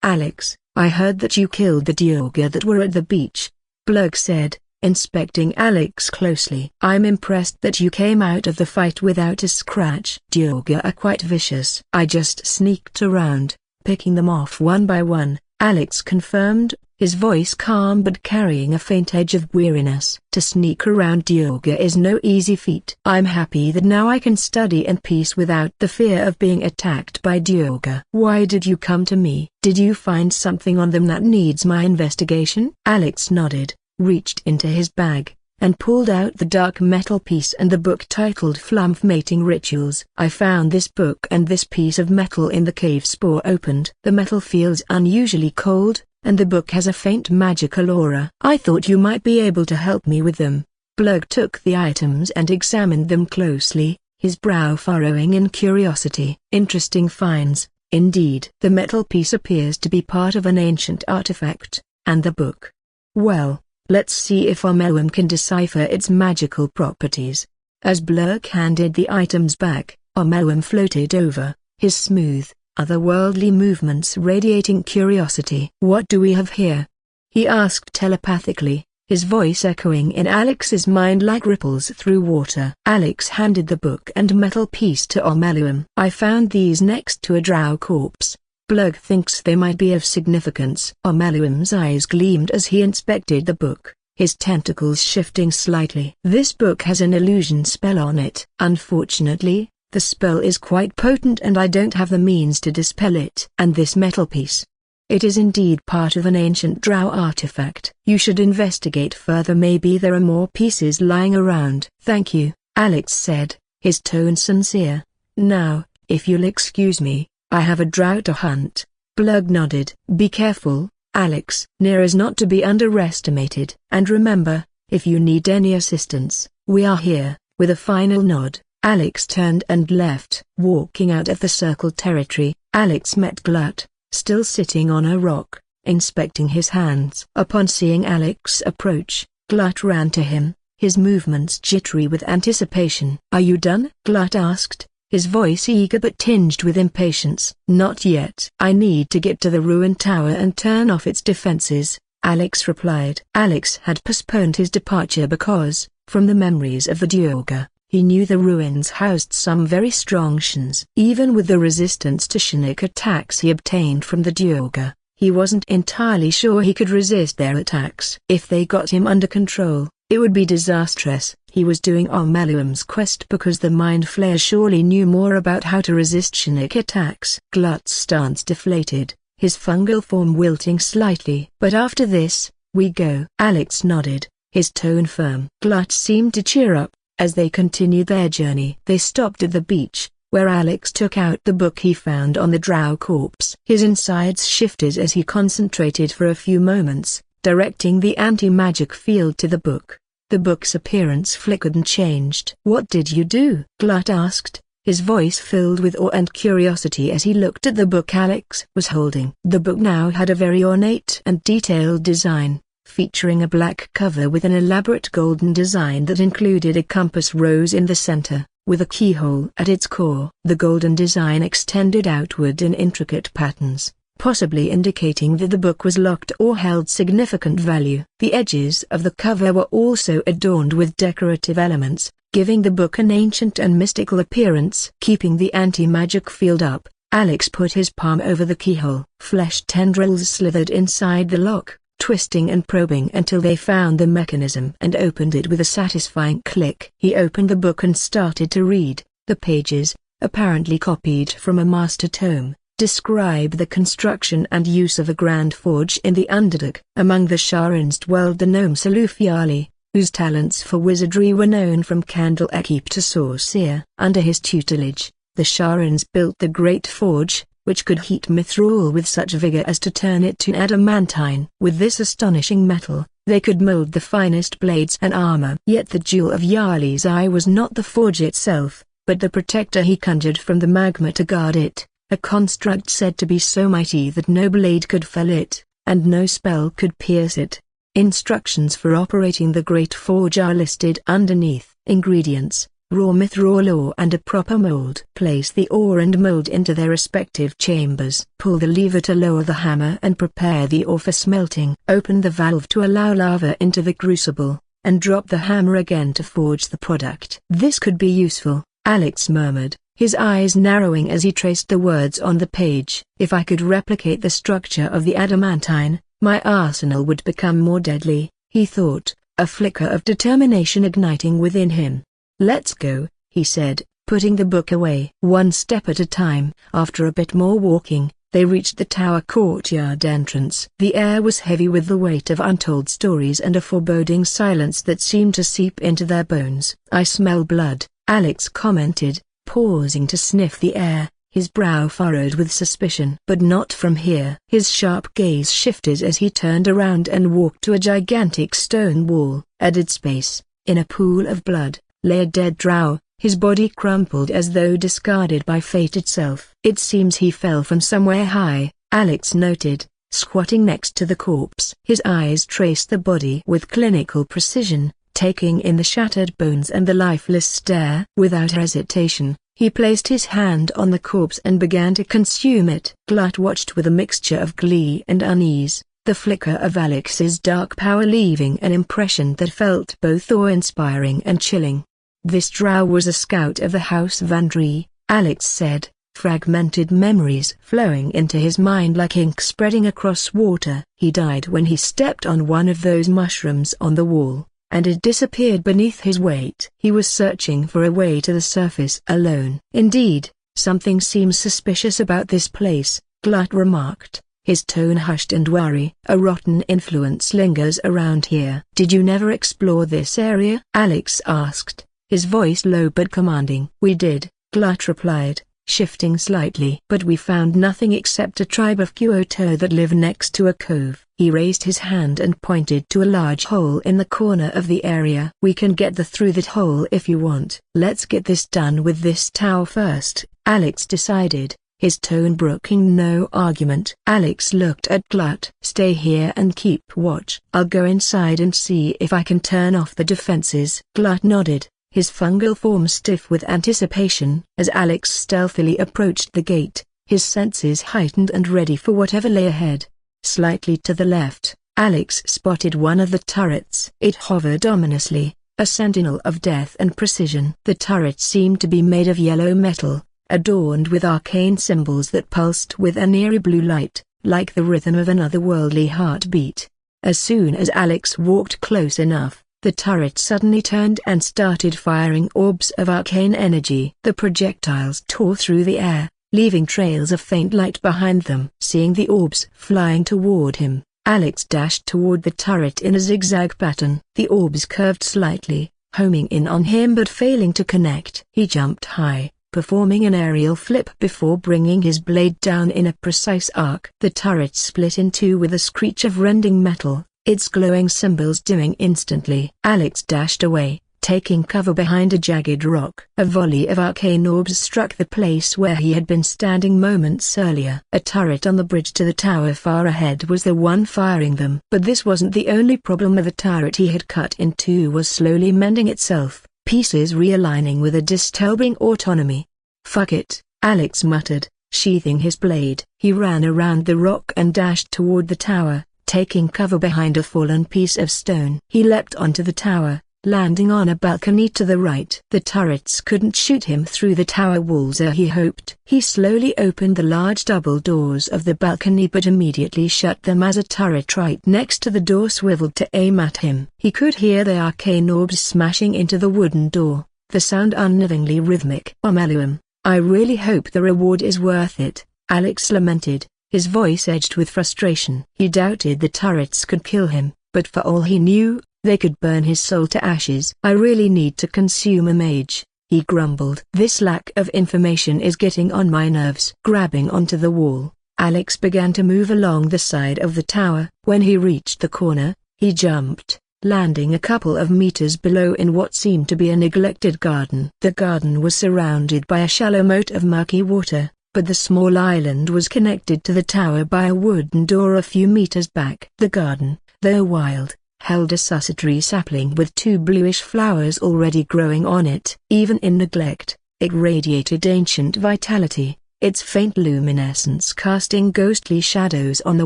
Alex, I heard that you killed the Duergar that were at the beach, Blug said, inspecting Alex closely. I'm impressed that you came out of the fight without a scratch. Duergar are quite vicious. I just sneaked around, picking them off one by one, Alex confirmed, his voice calm but carrying a faint edge of weariness. To sneak around Duergar is no easy feat. I'm happy that now I can study in peace without the fear of being attacked by Duergar. Why did you come to me? Did you find something on them that needs my investigation? Alex nodded, reached into his bag, and pulled out the dark metal piece and the book titled Flumf Mating Rituals. I found this book and this piece of metal in the cave. Spore opened. The metal feels unusually cold, and the book has a faint magical aura. I thought you might be able to help me with them. Blug took the items and examined them closely, his brow furrowing in curiosity. Interesting finds, indeed. The metal piece appears to be part of an ancient artifact, and the book. Well, let's see if Omelum can decipher its magical properties. As Blug handed the items back, Omelum floated over, his smooth, otherworldly movements radiating curiosity. What do we have here? He asked telepathically, his voice echoing in Alex's mind like ripples through water. Alex handed the book and metal piece to Omelum. I found these next to a drow corpse. Blug thinks they might be of significance. Omelum's eyes gleamed as he inspected the book, his tentacles shifting slightly. This book has an illusion spell on it. Unfortunately, the spell is quite potent and I don't have the means to dispel it. And this metal piece. It is indeed part of an ancient drow artifact. You should investigate further. Maybe there are more pieces lying around. Thank you, Alex said, his tone sincere. Now, if you'll excuse me, I have a drow to hunt. Blug nodded. Be careful, Alex. Near is not to be underestimated. And remember, if you need any assistance, we are here. With a final nod, Alex turned and left. Walking out of the circle territory, Alex met Glut, still sitting on a rock, inspecting his hands. Upon seeing Alex approach, Glut ran to him, his movements jittery with anticipation. Are you done? Glut asked, his voice eager but tinged with impatience. Not yet. I need to get to the ruined tower and turn off its defenses, Alex replied. Alex had postponed his departure because, from the memories of the Duergar, he knew the ruins housed some very strong Shins. Even with the resistance to Shinic attacks he obtained from the Duergar, he wasn't entirely sure he could resist their attacks. If they got him under control, it would be disastrous. He was doing Omelum's quest because the Mind Flayer surely knew more about how to resist Shinic attacks. Glut's stance deflated, his fungal form wilting slightly. But after this, we go. Alex nodded, his tone firm. Glut seemed to cheer up. As they continued their journey, they stopped at the beach, where Alex took out the book he found on the drow corpse. His insides shifted as he concentrated for a few moments, directing the anti-magic field to the book. The book's appearance flickered and changed. What did you do? Glut asked, his voice filled with awe and curiosity as he looked at the book Alex was holding. The book now had a very ornate and detailed design, featuring a black cover with an elaborate golden design that included a compass rose in the center, with a keyhole at its core. The golden design extended outward in intricate patterns, possibly indicating that the book was locked or held significant value. The edges of the cover were also adorned with decorative elements, giving the book an ancient and mystical appearance. Keeping the anti-magic field up, Alex put his palm over the keyhole. Flesh tendrils slithered inside the lock, twisting and probing until they found the mechanism and opened it with a satisfying click. He opened the book and started to read. The pages, apparently copied from a master tome, describe the construction and use of a grand forge in the Underdark. Among the Sharans dwelled the gnome Salufiali, whose talents for wizardry were known from candle keep to sorcerer. Under his tutelage, the Sharans built the Great Forge, which could heat mithril with such vigor as to turn it to adamantine. With this astonishing metal, they could mold the finest blades and armor. Yet the jewel of Yarli's eye was not the forge itself, but the protector he conjured from the magma to guard it, a construct said to be so mighty that no blade could fell it, and no spell could pierce it. Instructions for operating the Great Forge are listed underneath. Ingredients: Raw myth, raw lore and a proper mold. Place the ore and mold into their respective chambers. Pull the lever to lower the hammer and prepare the ore for smelting. Open the valve to allow lava into the crucible, and drop the hammer again to forge the product. This could be useful, Alex murmured, his eyes narrowing as he traced the words on the page. If I could replicate the structure of the adamantine, my arsenal would become more deadly, he thought, a flicker of determination igniting within him. Let's go, he said, putting the book away. One step at a time. After a bit more walking, they reached the tower courtyard entrance. The air was heavy with the weight of untold stories and a foreboding silence that seemed to seep into their bones. I smell blood, Alex commented, pausing to sniff the air, his brow furrowed with suspicion. But not from here. His sharp gaze shifted as he turned around and walked to a gigantic stone wall. At its base, in a pool of blood, lay a dead drow, his body crumpled as though discarded by fate itself. It seems he fell from somewhere high, Alex noted, squatting next to the corpse. His eyes traced the body with clinical precision, taking in the shattered bones and the lifeless stare. Without hesitation, he placed his hand on the corpse and began to consume it. Glut watched with a mixture of glee and unease, the flicker of Alex's dark power leaving an impression that felt both awe-inspiring and chilling. This drow was a scout of the House Vandree, Alex said, fragmented memories flowing into his mind like ink spreading across water. He died when he stepped on one of those mushrooms on the wall, and it disappeared beneath his weight. He was searching for a way to the surface alone. Indeed, something seems suspicious about this place, Glut remarked, his tone hushed and wary. A rotten influence lingers around here. Did you never explore this area? Alex asked, his voice low but commanding. We did, Glut replied, shifting slightly. But we found nothing except a tribe of Kyoto that live next to a cove. He raised his hand and pointed to a large hole in the corner of the area. We can get through that hole if you want. Let's get this done with this tower first, Alex decided, his tone brooking no argument. Alex looked at Glut. Stay here and keep watch. I'll go inside and see if I can turn off the defenses. Glut nodded, his fungal form stiff with anticipation. As Alex stealthily approached the gate, his senses heightened and ready for whatever lay ahead. Slightly to the left, Alex spotted one of the turrets. It hovered ominously, a sentinel of death and precision. The turret seemed to be made of yellow metal, adorned with arcane symbols that pulsed with an eerie blue light, like the rhythm of an otherworldly heartbeat. As soon as Alex walked close enough, the turret suddenly turned and started firing orbs of arcane energy. The projectiles tore through the air, leaving trails of faint light behind them. Seeing the orbs flying toward him, Alex dashed toward the turret in a zigzag pattern. The orbs curved slightly, homing in on him but failing to connect. He jumped high, performing an aerial flip before bringing his blade down in a precise arc. The turret split in two with a screech of rending metal, its glowing symbols dimming instantly. Alex dashed away, taking cover behind a jagged rock. A volley of arcane orbs struck the place where he had been standing moments earlier. A turret on the bridge to the tower far ahead was the one firing them. But this wasn't the only problem. The turret he had cut in two was slowly mending itself, pieces realigning with a disturbing autonomy. Fuck it, Alex muttered, sheathing his blade. He ran around the rock and dashed toward the tower, taking cover behind a fallen piece of stone. He leapt onto the tower, landing on a balcony to the right. The turrets couldn't shoot him through the tower walls as he hoped. He slowly opened the large double doors of the balcony but immediately shut them as a turret right next to the door swiveled to aim at him. He could hear the arcane orbs smashing into the wooden door, the sound unnervingly rhythmic. Omeluum, I really hope the reward is worth it, Alex lamented, his voice edged with frustration. He doubted the turrets could kill him, but for all he knew, they could burn his soul to ashes. I really need to consume a mage, he grumbled. This lack of information is getting on my nerves. Grabbing onto the wall, Alex began to move along the side of the tower. When he reached the corner, he jumped, landing a couple of meters below in what seemed to be a neglected garden. The garden was surrounded by a shallow moat of murky water, but the small island was connected to the tower by a wooden door a few meters back. The garden, though wild, held a sussetree sapling with 2 bluish flowers already growing on it. Even in neglect, it radiated ancient vitality, its faint luminescence casting ghostly shadows on the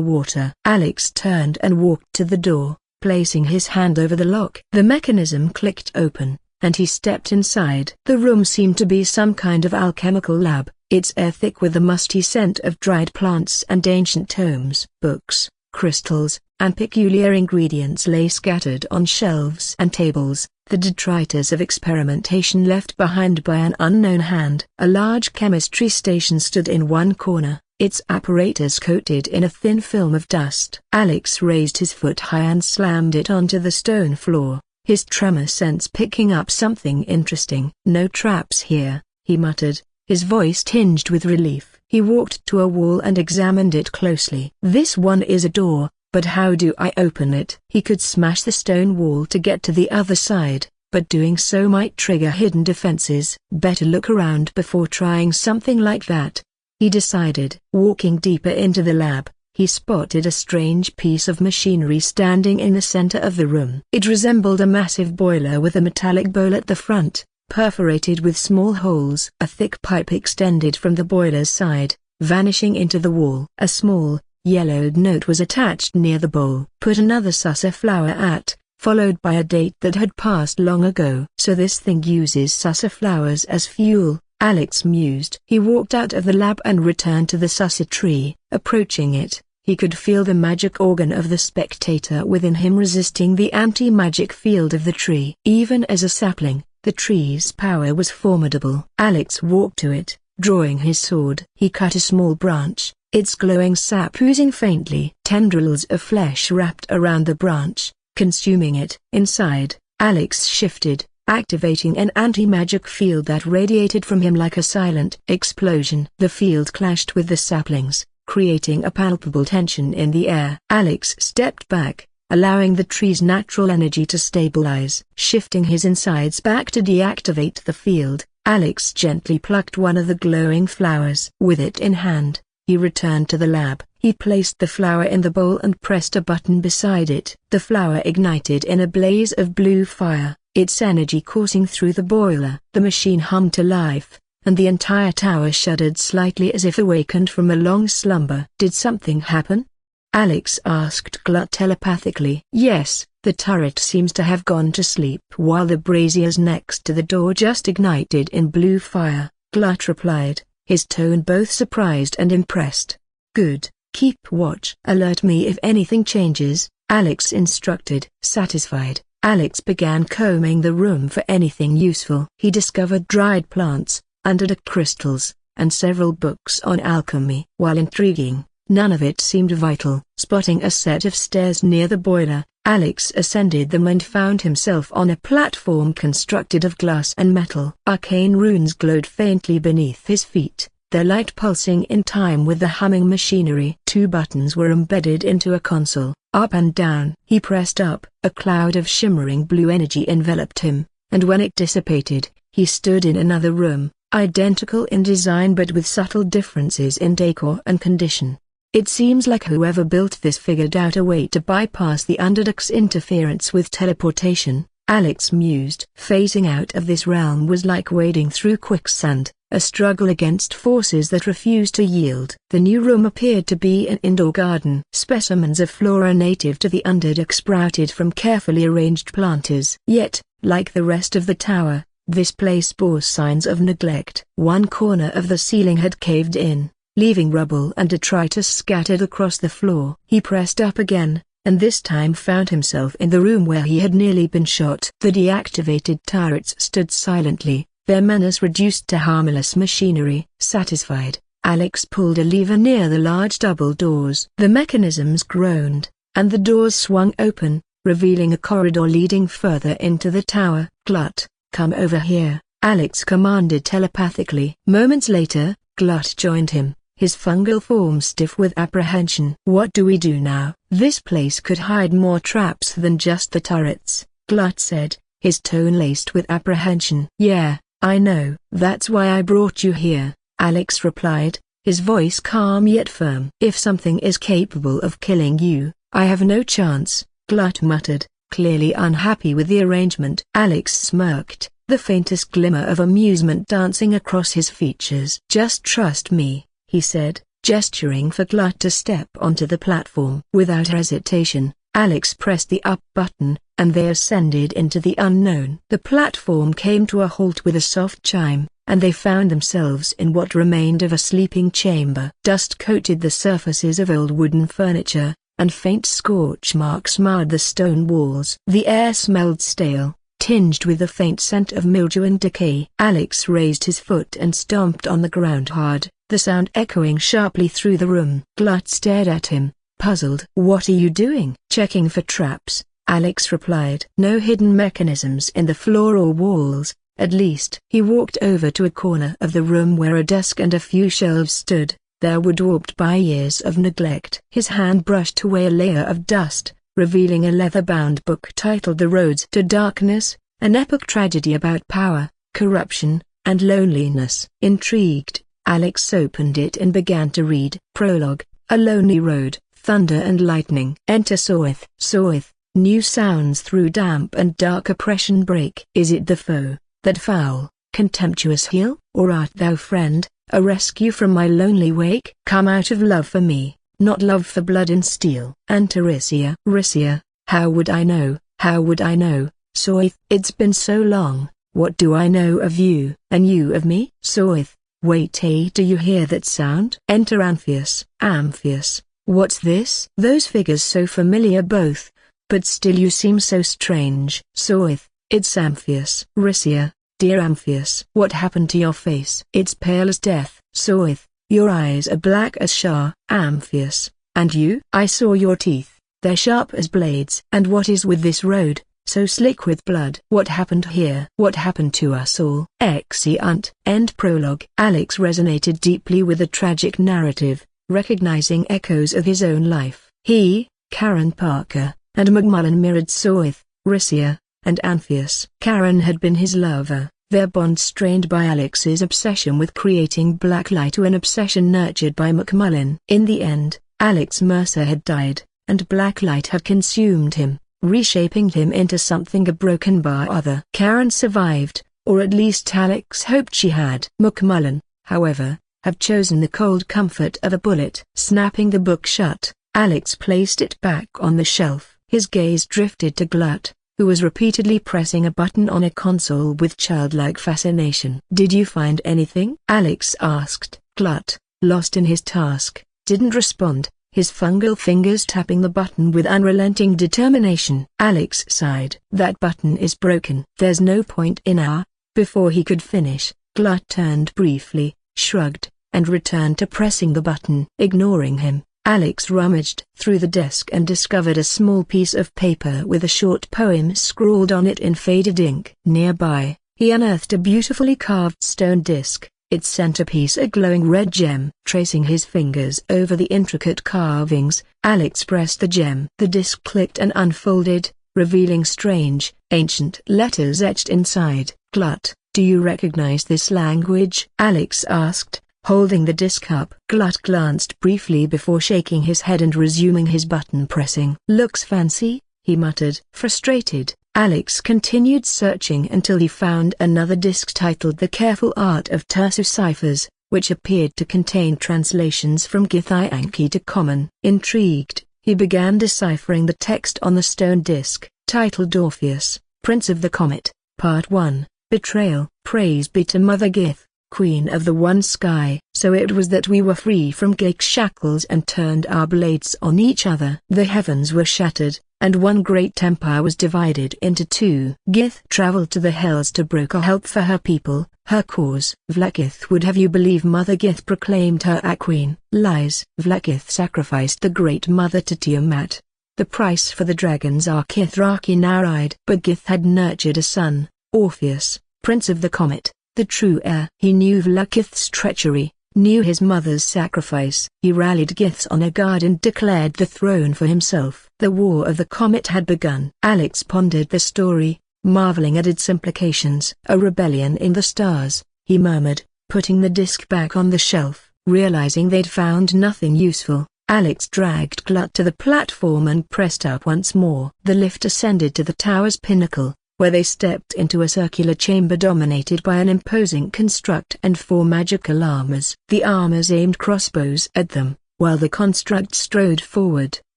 water. Alex turned and walked to the door, placing his hand over the lock. The mechanism clicked open, and he stepped inside. The room seemed to be some kind of alchemical lab, its air thick with the musty scent of dried plants and ancient tomes. Books, crystals, and peculiar ingredients lay scattered on shelves and tables, the detritus of experimentation left behind by an unknown hand. A large chemistry station stood in one corner, its apparatus coated in a thin film of dust. Alex raised his foot high and slammed it onto the stone floor, his tremor sense picking up something interesting. "No traps here," he muttered, his voice tinged with relief. He walked to a wall and examined it closely. "This one is a door, but how do I open it?" He could smash the stone wall to get to the other side, but doing so might trigger hidden defenses. Better look around before trying something like that, he decided. Walking deeper into the lab, he spotted a strange piece of machinery standing in the center of the room. It resembled a massive boiler with a metallic bowl at the front, perforated with small holes. A thick pipe extended from the boiler's side, vanishing into the wall. A small, yellowed note was attached near the bowl. "Put another susser flower at," followed by a date that had passed long ago. "So this thing uses susser flowers as fuel," Alex mused. He walked out of the lab and returned to the susser tree. Approaching it, he could feel the magic organ of the spectator within him resisting the anti-magic field of the tree. Even as a sapling, the tree's power was formidable. Alex walked to it, drawing his sword. He cut a small branch, its glowing sap oozing faintly. Tendrils of flesh wrapped around the branch, consuming it. Inside, Alex shifted, activating an anti-magic field that radiated from him like a silent explosion. The field clashed with the saplings, creating a palpable tension in the air. Alex stepped back, allowing the tree's natural energy to stabilize. Shifting his insides back to deactivate the field, Alex gently plucked one of the glowing flowers. With it in hand, he returned to the lab. He placed the flower in the bowl and pressed a button beside it. The flower ignited in a blaze of blue fire, its energy coursing through the boiler. The machine hummed to life, and the entire tower shuddered slightly as if awakened from a long slumber. "Did something happen?" Alex asked Glut telepathically. "Yes, the turret seems to have gone to sleep." "While the braziers next to the door just ignited in blue fire," Glut replied, his tone both surprised and impressed. "Good, keep watch. Alert me if anything changes," Alex instructed. Satisfied, Alex began combing the room for anything useful. He discovered dried plants, underdark crystals, and several books on alchemy. While intriguing, none of it seemed vital. Spotting a set of stairs near the boiler, Alex ascended them and found himself on a platform constructed of glass and metal. Arcane runes glowed faintly beneath his feet, their light pulsing in time with the humming machinery. 2 buttons were embedded into a console, up and down. He pressed up, a cloud of shimmering blue energy enveloped him, and when it dissipated, he stood in another room, identical in design but with subtle differences in decor and condition. It seems like whoever built this figured out a way to bypass the Underdark's interference with teleportation, Alex mused. Phasing out of this realm was like wading through quicksand, a struggle against forces that refused to yield. The new room appeared to be an indoor garden. Specimens of flora native to the Underdark sprouted from carefully arranged planters. Yet, like the rest of the tower, this place bore signs of neglect. One corner of the ceiling had caved in, leaving rubble and detritus scattered across the floor. He pressed up again, and this time found himself in the room where he had nearly been shot. The deactivated turrets stood silently, their menace reduced to harmless machinery. Satisfied, Alex pulled a lever near the large double doors. The mechanisms groaned, and the doors swung open, revealing a corridor leading further into the tower. "Glut, come over here," Alex commanded telepathically. Moments later, Glut joined him, his fungal form stiff with apprehension. "What do we do now?" "This place could hide more traps than just the turrets," Glut said, his tone laced with apprehension. "Yeah, I know. That's why I brought you here," Alex replied, his voice calm yet firm. "If something is capable of killing you, I have no chance," Glut muttered, clearly unhappy with the arrangement. Alex smirked, the faintest glimmer of amusement dancing across his features. "Just trust me," he said, gesturing for Glut to step onto the platform. Without hesitation, Alex pressed the up button, and they ascended into the unknown. The platform came to a halt with a soft chime, and they found themselves in what remained of a sleeping chamber. Dust coated the surfaces of old wooden furniture, and faint scorch marks marred the stone walls. The air smelled stale, tinged with a faint scent of mildew and decay. Alex raised his foot and stomped on the ground hard, the sound echoing sharply through the room. Glut stared at him, puzzled. "What are you doing?" "Checking for traps," Alex replied. "No hidden mechanisms in the floor or walls, at least." He walked over to a corner of the room where a desk and a few shelves stood. They were dwarfed by years of neglect. His hand brushed away a layer of dust, revealing a leather-bound book titled The Roads to Darkness, an epic tragedy about power, corruption, and loneliness. Intrigued, Alex opened it and began to read. Prologue: A lonely road, thunder and lightning. Enter Soith. Soith, new sounds through damp and dark oppression break. Is it the foe, that foul, contemptuous heel? Or art thou friend, a rescue from my lonely wake? Come out of love for me, not love for blood and steel. Enter Risia. Risia, how would I know, how would I know, Soith? It's been so long, what do I know of you, and you of me? Soith, wait, hey, do you hear that sound? Enter Amphius. Amphius, what's this? Those figures so familiar both, but still you seem so strange. Soith, it's Amphius. Risia, dear Amphius, what happened to your face? It's pale as death. Soith, your eyes are black as char. Amphius, and you? I saw your teeth, they're sharp as blades. And what is with this road, so slick with blood? What happened here? What happened to us all? Exeunt. End prologue. Alex resonated deeply with the tragic narrative, recognizing echoes of his own life. He, Karen Parker, and Macmullen mirrored Soith, Risia, and Amphius. Karen had been his lover, their bond strained by Alex's obsession with creating blacklight, to an obsession nurtured by Macmullen. In the end, Alex Mercer had died, and blacklight had consumed him, reshaping him into something a broken bar other. Karen survived, or at least Alex hoped she had. Macmullen, however, had chosen the cold comfort of a bullet. Snapping the book shut, Alex placed it back on the shelf. His gaze drifted to Glut, who was repeatedly pressing a button on a console with childlike fascination. "Did you find anything?" Alex asked. Glut, lost in his task, didn't respond, his fungal fingers tapping the button with unrelenting determination. Alex sighed. "That button is broken." "There's no point in our..." Before he could finish, Glut turned briefly, shrugged, and returned to pressing the button. Ignoring him, Alex rummaged through the desk and discovered a small piece of paper with a short poem scrawled on it in faded ink. Nearby, he unearthed a beautifully carved stone disc, its centerpiece a glowing red gem. Tracing his fingers over the intricate carvings, Alex pressed the gem. The disc clicked and unfolded, revealing strange, ancient letters etched inside. "Glut, do you recognize this language?" Alex asked, holding the disc up. Glut glanced briefly before shaking his head and resuming his button pressing. "Looks fancy," he muttered. Frustrated, Alex continued searching until he found another disc titled The Careful Art of Tersu Ciphers, which appeared to contain translations from Githyanki to Common. Intrigued, he began deciphering the text on the stone disc, titled Orpheus, Prince of the Comet, Part 1, Betrayal. "Praise be to Mother Gith, Queen of the One Sky." So it was that we were free from Gith's shackles and turned our blades on each other. The heavens were shattered, and one great empire was divided into two. Gith traveled to the Hells to broker help for her people, her cause. Vlakith would have you believe Mother Gith proclaimed her a queen. Lies. Vlakith sacrificed the Great Mother to Tiamat. The price for the dragons are Kithraki Narid. But Gith had nurtured a son, Orpheus, Prince of the Comet, the true heir. He knew Vlakith's treachery, knew his mother's sacrifice. He rallied Gith's honor guard and declared the throne for himself. The War of the Comet had begun. Alex pondered the story, marveling at its implications. "A rebellion in the stars," he murmured, putting the disc back on the shelf. Realizing they'd found nothing useful, Alex dragged Glut to the platform and pressed up once more. The lift ascended to the tower's pinnacle, where they stepped into a circular chamber dominated by an imposing construct and 4 magical armors. The armors aimed crossbows at them, while the construct strode forward,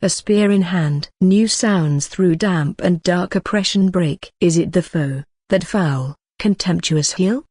a spear in hand. New sounds through damp and dark oppression break. Is it the foe, that foul, contemptuous heel?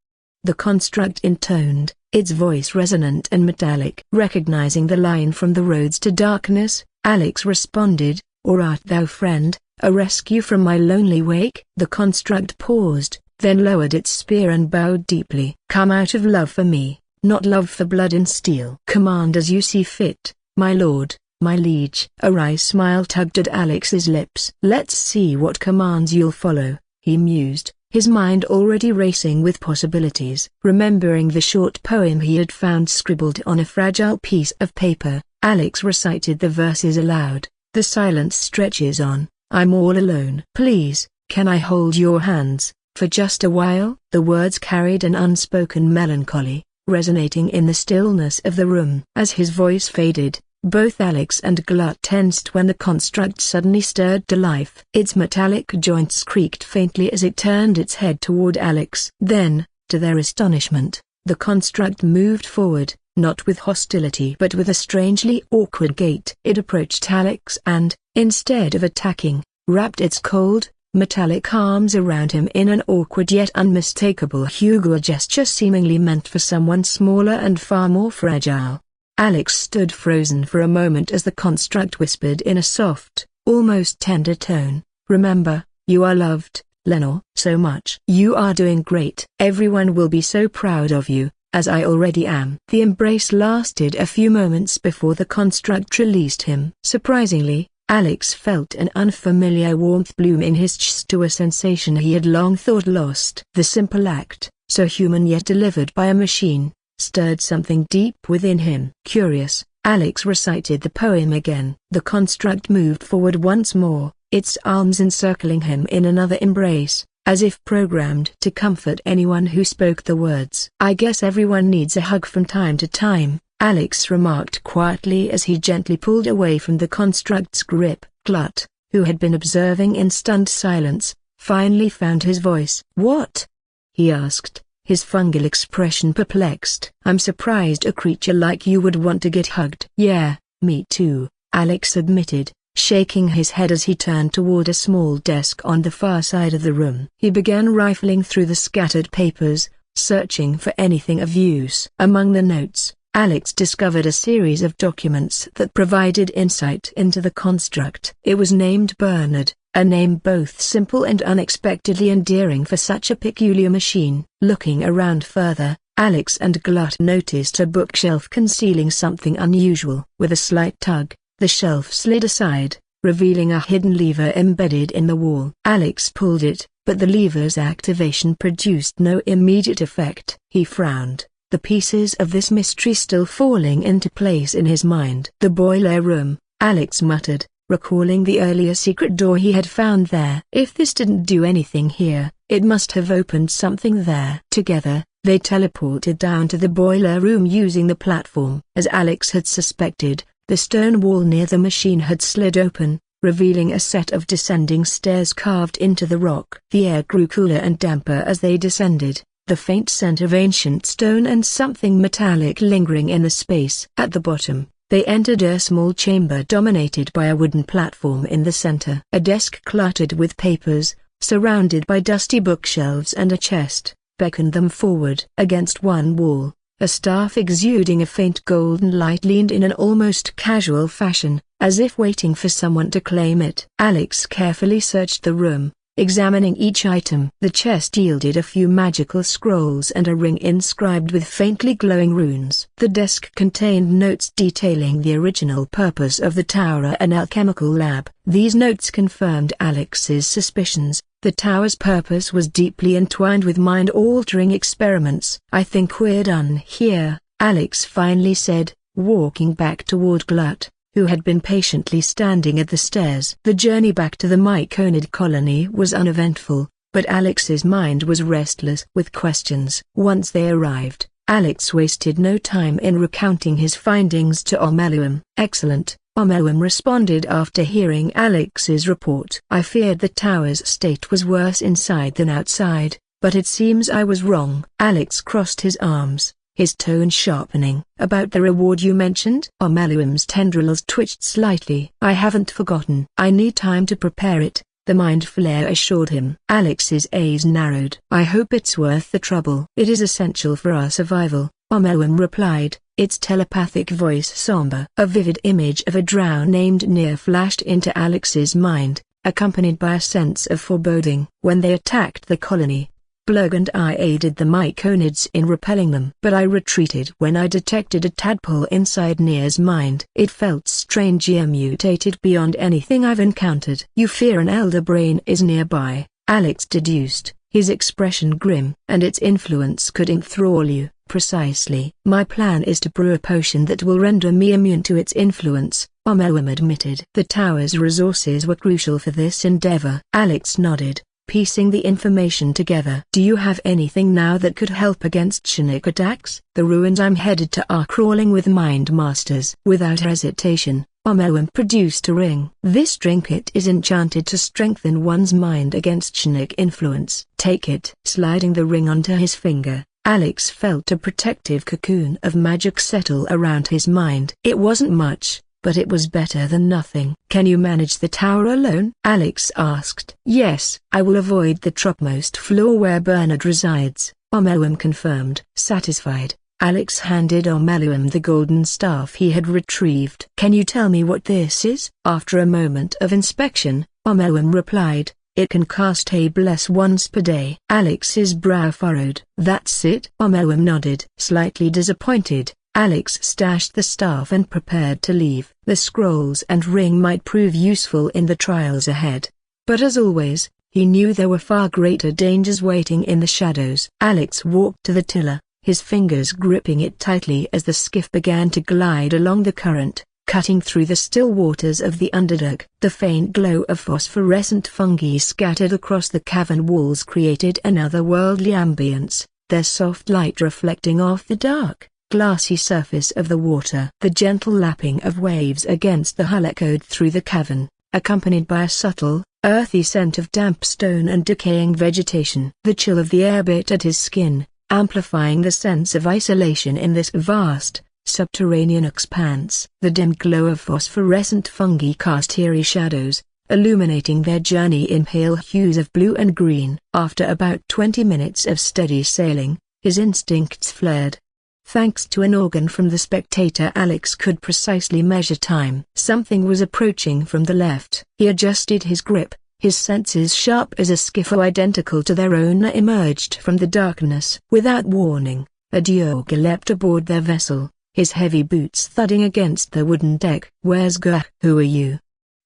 The construct intoned, its voice resonant and metallic. Recognizing the line from the roads to darkness, Alex responded, "Or art thou, friend, a rescue from my lonely wake?" The construct paused, then lowered its spear and bowed deeply. "Come out of love for me, not love for blood and steel." "Command as you see fit, my lord, my liege." A wry smile tugged at Alex's lips. "Let's see what commands you'll follow," he mused, his mind already racing with possibilities. Remembering the short poem he had found scribbled on a fragile piece of paper, Alex recited the verses aloud. The silence stretches on. "I'm all alone. Please, can I hold your hands, for just a while?" The words carried an unspoken melancholy, resonating in the stillness of the room. As his voice faded, both Alex and Glut tensed when the construct suddenly stirred to life. Its metallic joints creaked faintly as it turned its head toward Alex. Then, to their astonishment, the construct moved forward, not with hostility but with a strangely awkward gait. It approached Alex and, instead of attacking, wrapped its cold, metallic arms around him in an awkward yet unmistakable hugger gesture seemingly meant for someone smaller and far more fragile. Alex stood frozen for a moment as the construct whispered in a soft, almost tender tone, "Remember, you are loved, Lenore, so much. You are doing great. Everyone will be so proud of you, as I already am." The embrace lasted a few moments before the construct released him. Surprisingly, Alex felt an unfamiliar warmth bloom in his chest, a sensation he had long thought lost. The simple act, so human yet delivered by a machine, stirred something deep within him. Curious, Alex recited the poem again. The construct moved forward once more, its arms encircling him in another embrace, as if programmed to comfort anyone who spoke the words. "I guess everyone needs a hug from time to time," Alex remarked quietly as he gently pulled away from the construct's grip. Glut, who had been observing in stunned silence, finally found his voice. "What?" he asked, his fungal expression perplexed. "I'm surprised a creature like you would want to get hugged." "Yeah, me too," Alex admitted, shaking his head as he turned toward a small desk on the far side of the room. He began rifling through the scattered papers, searching for anything of use. Among the notes, Alex discovered a series of documents that provided insight into the construct. It was named Bernard, a name both simple and unexpectedly endearing for such a peculiar machine. Looking around further, Alex and Glut noticed a bookshelf concealing something unusual. With a slight tug, the shelf slid aside, revealing a hidden lever embedded in the wall. Alex pulled it, but the lever's activation produced no immediate effect. He frowned, the pieces of this mystery still falling into place in his mind. "The boiler room," Alex muttered, recalling the earlier secret door he had found there. "If this didn't do anything here, it must have opened something there." Together, they teleported down to the boiler room using the platform. As Alex had suspected, the stone wall near the machine had slid open, revealing a set of descending stairs carved into the rock. The air grew cooler and damper as they descended, the faint scent of ancient stone and something metallic lingering in the space. At the bottom, they entered a small chamber dominated by a wooden platform in the center. A desk cluttered with papers, surrounded by dusty bookshelves and a chest, beckoned them forward. Against one wall, a staff exuding a faint golden light leaned in an almost casual fashion, as if waiting for someone to claim it. Alex carefully searched the room, examining each item. The chest yielded a few magical scrolls and a ring inscribed with faintly glowing runes. The desk contained notes detailing the original purpose of the tower, an alchemical lab. These notes confirmed Alex's suspicions. The tower's purpose was deeply entwined with mind-altering experiments. "I think we're done here," Alex finally said, walking back toward Glut, who had been patiently standing at the stairs. The journey back to the Myconid colony was uneventful, but Alex's mind was restless with questions. Once they arrived, Alex wasted no time in recounting his findings to Omeluum. "Excellent," Omeluum responded after hearing Alex's report. "I feared the tower's state was worse inside than outside, but it seems I was wrong." Alex crossed his arms, his tone sharpening. "About the reward you mentioned?" Omeluum's tendrils twitched slightly. "I haven't forgotten. I need time to prepare it," the mind flare assured him. Alex's eyes narrowed. "I hope it's worth the trouble." "It is essential for our survival," Omeluum replied, its telepathic voice somber. A vivid image of a drow named Near flashed into Alex's mind, accompanied by a sense of foreboding. "When they attacked the colony, Blug and I aided the myconids in repelling them. But I retreated when I detected a tadpole inside Near's mind. It felt strangely mutated beyond anything I've encountered." "You fear an elder brain is nearby," Alex deduced, his expression grim. "And its influence could enthrall you." "Precisely. My plan is to brew a potion that will render me immune to its influence," Omeluum admitted. "The tower's resources were crucial for this endeavor." Alex nodded, piecing the information together. "Do you have anything now that could help against Chinook attacks?" "The ruins I'm headed to are crawling with mind masters." Without hesitation, Omeluum produced a ring. "This trinket is enchanted to strengthen one's mind against Chinook influence." "Take it." Sliding the ring onto his finger, Alex felt a protective cocoon of magic settle around his mind. It wasn't much, but it was better than nothing. "Can you manage the tower alone?" Alex asked. "Yes, I will avoid the topmost floor where Bernard resides," Omeluum confirmed. Satisfied, Alex handed Omeluum the golden staff he had retrieved. "Can you tell me what this is?" After a moment of inspection, Omeluum replied, "It can cast a bless once per day." Alex's brow furrowed. "That's it?" Omeluum nodded. Slightly disappointed, Alex stashed the staff and prepared to leave. The scrolls and ring might prove useful in the trials ahead. But as always, he knew there were far greater dangers waiting in the shadows. Alex walked to the tiller, his fingers gripping it tightly as the skiff began to glide along the current, cutting through the still waters of the underdark. The faint glow of phosphorescent fungi scattered across the cavern walls created an otherworldly ambience, their soft light reflecting off the dark, glassy surface of the water. The gentle lapping of waves against the hull echoed through the cavern, accompanied by a subtle, earthy scent of damp stone and decaying vegetation. The chill of the air bit at his skin, amplifying the sense of isolation in this vast, subterranean expanse. The dim glow of phosphorescent fungi cast eerie shadows, illuminating their journey in pale hues of blue and green. After about 20 minutes of steady sailing, his instincts flared. Thanks to an organ from the spectator, Alex could precisely measure time. Something was approaching from the left. He adjusted his grip, his senses sharp as a skiff identical to their own emerged from the darkness. Without warning, a Dioga leapt aboard their vessel, his heavy boots thudding against the wooden deck. "Where's Gah?" "Who are you?"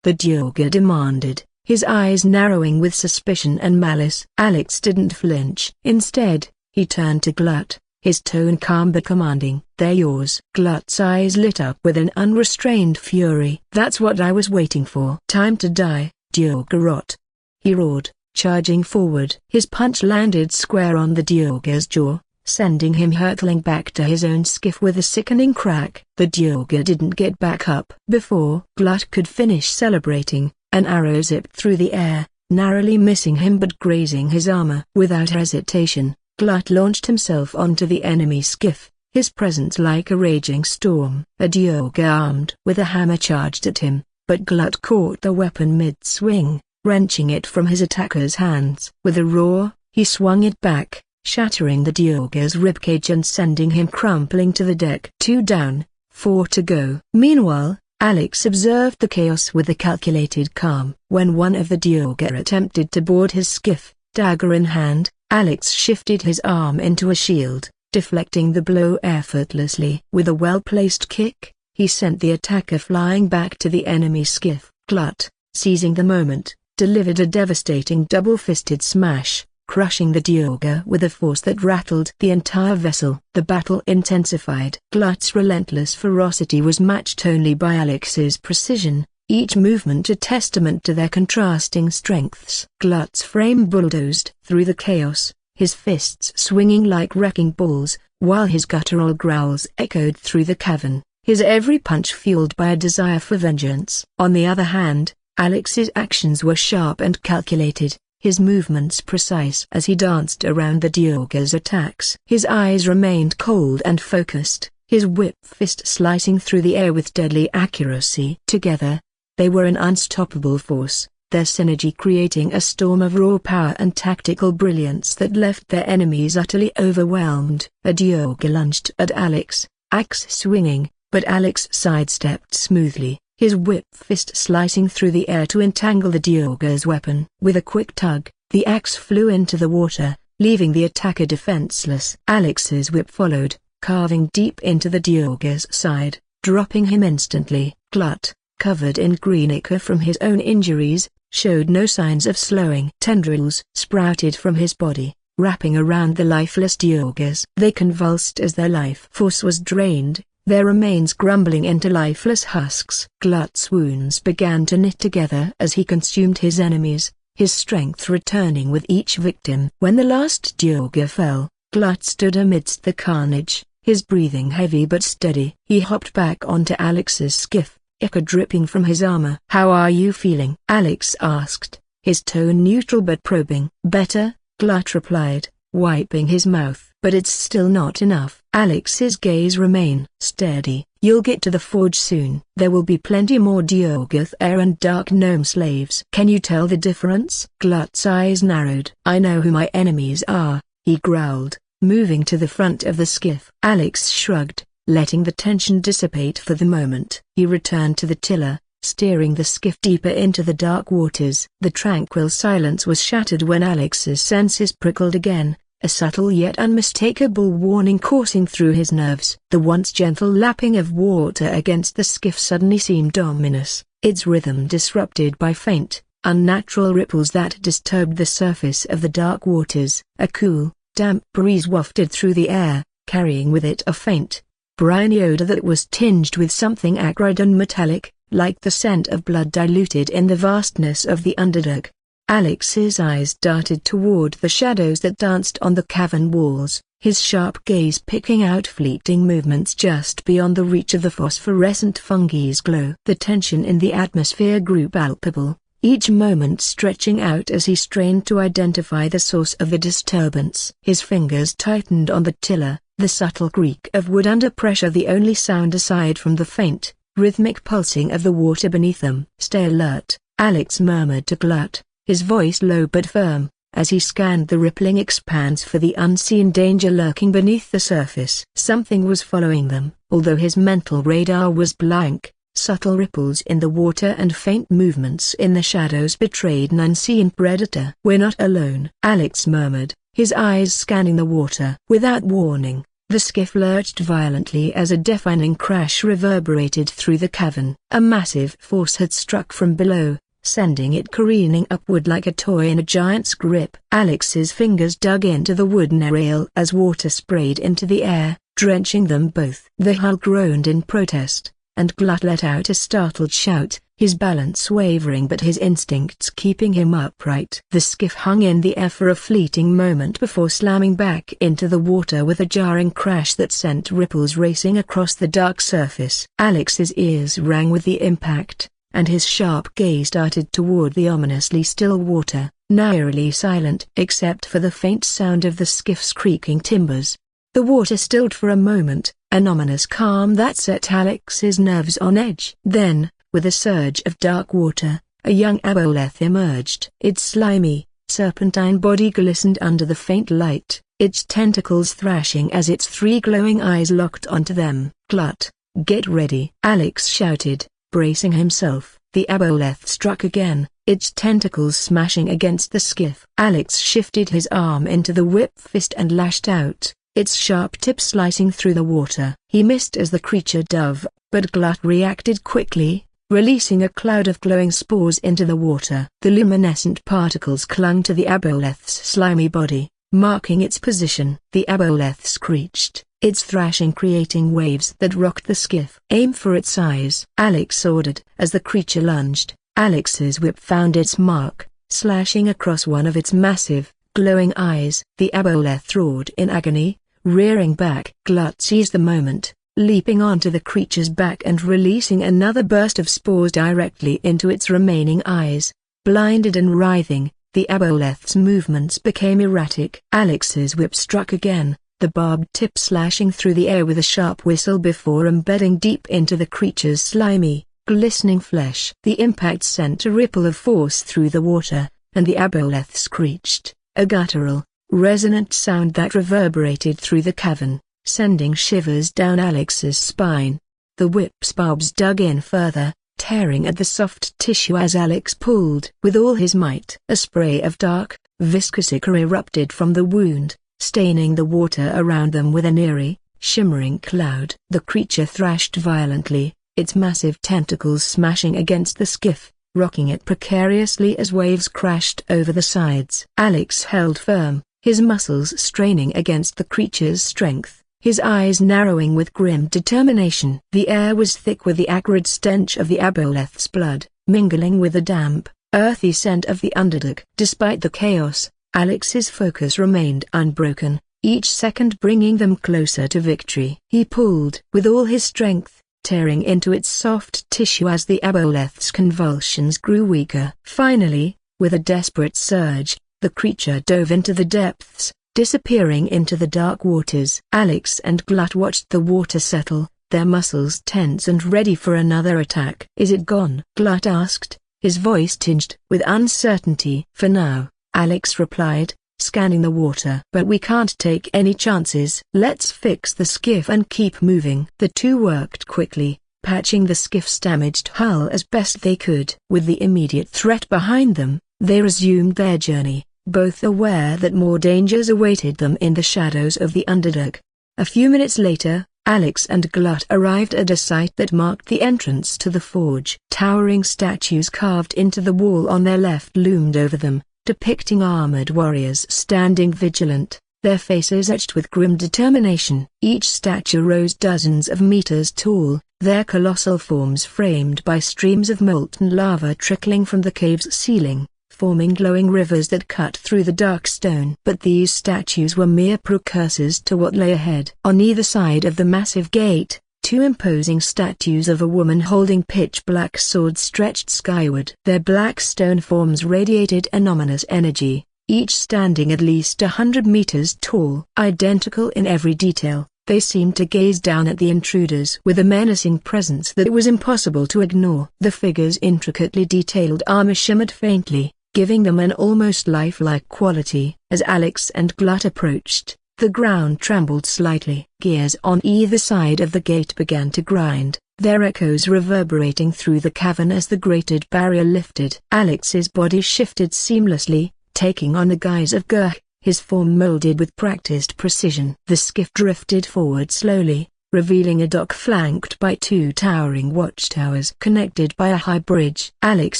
the Dioga demanded, his eyes narrowing with suspicion and malice. Alex didn't flinch. Instead, he turned to Glut, his tone calm but commanding. "They're yours." Glut's eyes lit up with an unrestrained fury. "That's what I was waiting for." "Time to die, Dioga rot!" he roared, charging forward. His punch landed square on the Dioga's jaw, sending him hurtling back to his own skiff with a sickening crack. The Dioga didn't get back up. Before Glut could finish celebrating, an arrow zipped through the air, narrowly missing him but grazing his armor. Without hesitation, Glut launched himself onto the enemy skiff, his presence like a raging storm. A Dioga armed with a hammer charged at him, but Glut caught the weapon mid-swing, wrenching it from his attacker's hands. With a roar, he swung it back, shattering the Dioga's ribcage and sending him crumpling to the deck. 2 down, 4 to go. Meanwhile, Alex observed the chaos with a calculated calm. When one of the Dioga attempted to board his skiff, dagger in hand, Alex shifted his arm into a shield, deflecting the blow effortlessly. With a well-placed kick, he sent the attacker flying back to the enemy skiff. Glut, seizing the moment, delivered a devastating double-fisted smash, crushing the Dioga with a force that rattled the entire vessel. The battle intensified. Glut's relentless ferocity was matched only by Alex's precision, each movement a testament to their contrasting strengths. Glut's frame bulldozed through the chaos, his fists swinging like wrecking balls, while his guttural growls echoed through the cavern, his every punch fueled by a desire for vengeance. On the other hand, Alex's actions were sharp and calculated, his movements precise as he danced around the Diorga's attacks. His eyes remained cold and focused, his whip fist slicing through the air with deadly accuracy. Together, they were an unstoppable force, their synergy creating a storm of raw power and tactical brilliance that left their enemies utterly overwhelmed. A Diorga lunged at Alex, axe swinging, but Alex sidestepped smoothly, his whip fist slicing through the air to entangle the Diorga's weapon. With a quick tug, the axe flew into the water, leaving the attacker defenseless. Alex's whip followed, carving deep into the Diorga's side, dropping him instantly. Glut, covered in green ichor from his own injuries, showed no signs of slowing. Tendrils sprouted from his body, wrapping around the lifeless Diorgas. They convulsed as their life force was drained, their remains grumbling into lifeless husks. Glut's wounds began to knit together as he consumed his enemies, his strength returning with each victim. When the last Diorga fell, Glut stood amidst the carnage, his breathing heavy but steady. He hopped back onto Alex's skiff, ichor dripping from his armor. "How are you feeling?" Alex asked, his tone neutral but probing. "Better," Glut replied, wiping his mouth. "But it's still not enough." Alex's gaze remained steady. "You'll get to the forge soon. There will be plenty more Diorgath heir and dark gnome slaves." "Can you tell the difference?" Glut's eyes narrowed. "I know who my enemies are," he growled, moving to the front of the skiff. Alex shrugged, letting the tension dissipate for the moment. He returned to the tiller, steering the skiff deeper into the dark waters. The tranquil silence was shattered when Alex's senses prickled again, a subtle yet unmistakable warning coursing through his nerves. The once gentle lapping of water against the skiff suddenly seemed ominous, its rhythm disrupted by faint, unnatural ripples that disturbed the surface of the dark waters. A cool, damp breeze wafted through the air, carrying with it a faint, briny odor that was tinged with something acrid and metallic, like the scent of blood diluted in the vastness of the Underdark. Alex's eyes darted toward the shadows that danced on the cavern walls, his sharp gaze picking out fleeting movements just beyond the reach of the phosphorescent fungi's glow. The tension in the atmosphere grew palpable, each moment stretching out as he strained to identify the source of the disturbance. His fingers tightened on the tiller, the subtle creak of wood under pressure the only sound aside from the faint, rhythmic pulsing of the water beneath them. "Stay alert," Alex murmured to Glut, his voice low but firm, as he scanned the rippling expanse for the unseen danger lurking beneath the surface. Something was following them. Although his mental radar was blank, subtle ripples in the water and faint movements in the shadows betrayed an unseen predator. "We're not alone," Alex murmured, his eyes scanning the water. Without warning, the skiff lurched violently as a deafening crash reverberated through the cavern. A massive force had struck from below, sending it careening upward like a toy in a giant's grip. Alex's fingers dug into the wooden rail as water sprayed into the air, drenching them both. The hull groaned in protest, and Glut let out a startled shout, his balance wavering but his instincts keeping him upright. The skiff hung in the air for a fleeting moment before slamming back into the water with a jarring crash that sent ripples racing across the dark surface. Alex's ears rang with the impact, and his sharp gaze darted toward the ominously still water, now eerily silent except for the faint sound of the skiff's creaking timbers. The water stilled for a moment, an ominous calm that set Alex's nerves on edge. Then, with a surge of dark water, a young aboleth emerged. Its slimy, serpentine body glistened under the faint light, its tentacles thrashing as its three glowing eyes locked onto them. "Glut, get ready!" Alex shouted, bracing himself. The aboleth struck again, its tentacles smashing against the skiff. Alex shifted his arm into the whip fist and lashed out, its sharp tip slicing through the water. He missed as the creature dove, but Glut reacted quickly, releasing a cloud of glowing spores into the water. The luminescent particles clung to the aboleth's slimy body, marking its position. The aboleth screeched, its thrashing creating waves that rocked the skiff. "Aim for its eyes," Alex ordered. As the creature lunged, Alex's whip found its mark, slashing across one of its massive, glowing eyes. The aboleth roared in agony, rearing back. Glut seized the moment, leaping onto the creature's back and releasing another burst of spores directly into its remaining eyes. Blinded and writhing, the aboleth's movements became erratic. Alex's whip struck again, the barbed tip slashing through the air with a sharp whistle before embedding deep into the creature's slimy, glistening flesh. The impact sent a ripple of force through the water, and the aboleth screeched, a guttural, resonant sound that reverberated through the cavern, sending shivers down Alex's spine. The whip's barbs dug in further, tearing at the soft tissue as Alex pulled with all his might. A spray of dark, viscous ichor erupted from the wound, staining the water around them with an eerie, shimmering cloud. The creature thrashed violently, its massive tentacles smashing against the skiff, rocking it precariously as waves crashed over the sides. Alex held firm, his muscles straining against the creature's strength, his eyes narrowing with grim determination. The air was thick with the acrid stench of the aboleth's blood, mingling with the damp, earthy scent of the underdog. Despite the chaos, Alex's focus remained unbroken, each second bringing them closer to victory. He pulled with all his strength, tearing into its soft tissue as the aboleth's convulsions grew weaker. Finally, with a desperate surge, the creature dove into the depths, disappearing into the dark waters. Alex and Glut watched the water settle, their muscles tense and ready for another attack. "Is it gone?" Glut asked, his voice tinged with uncertainty. "For now," Alex replied, scanning the water. "But we can't take any chances. Let's fix the skiff and keep moving." The two worked quickly, patching the skiff's damaged hull as best they could. With the immediate threat behind them, they resumed their journey, both aware that more dangers awaited them in the shadows of the underdog. A few minutes later, Alex and Glut arrived at a site that marked the entrance to the forge. Towering statues carved into the wall on their left loomed over them, depicting armored warriors standing vigilant, their faces etched with grim determination. Each statue rose dozens of meters tall, their colossal forms framed by streams of molten lava trickling from the cave's ceiling, forming glowing rivers that cut through the dark stone. But these statues were mere precursors to what lay ahead. On either side of the massive gate, two imposing statues of a woman holding pitch-black swords stretched skyward. Their black stone forms radiated an ominous energy, each standing at least 100 meters tall. Identical in every detail, they seemed to gaze down at the intruders with a menacing presence that it was impossible to ignore. The figures' intricately detailed armor shimmered faintly, giving them an almost lifelike quality. As Alex and Glut approached, the ground trembled slightly. Gears on either side of the gate began to grind, their echoes reverberating through the cavern as the grated barrier lifted. Alex's body shifted seamlessly, taking on the guise of Gurk, his form molded with practiced precision. The skiff drifted forward slowly, revealing a dock flanked by two towering watchtowers connected by a high bridge. Alex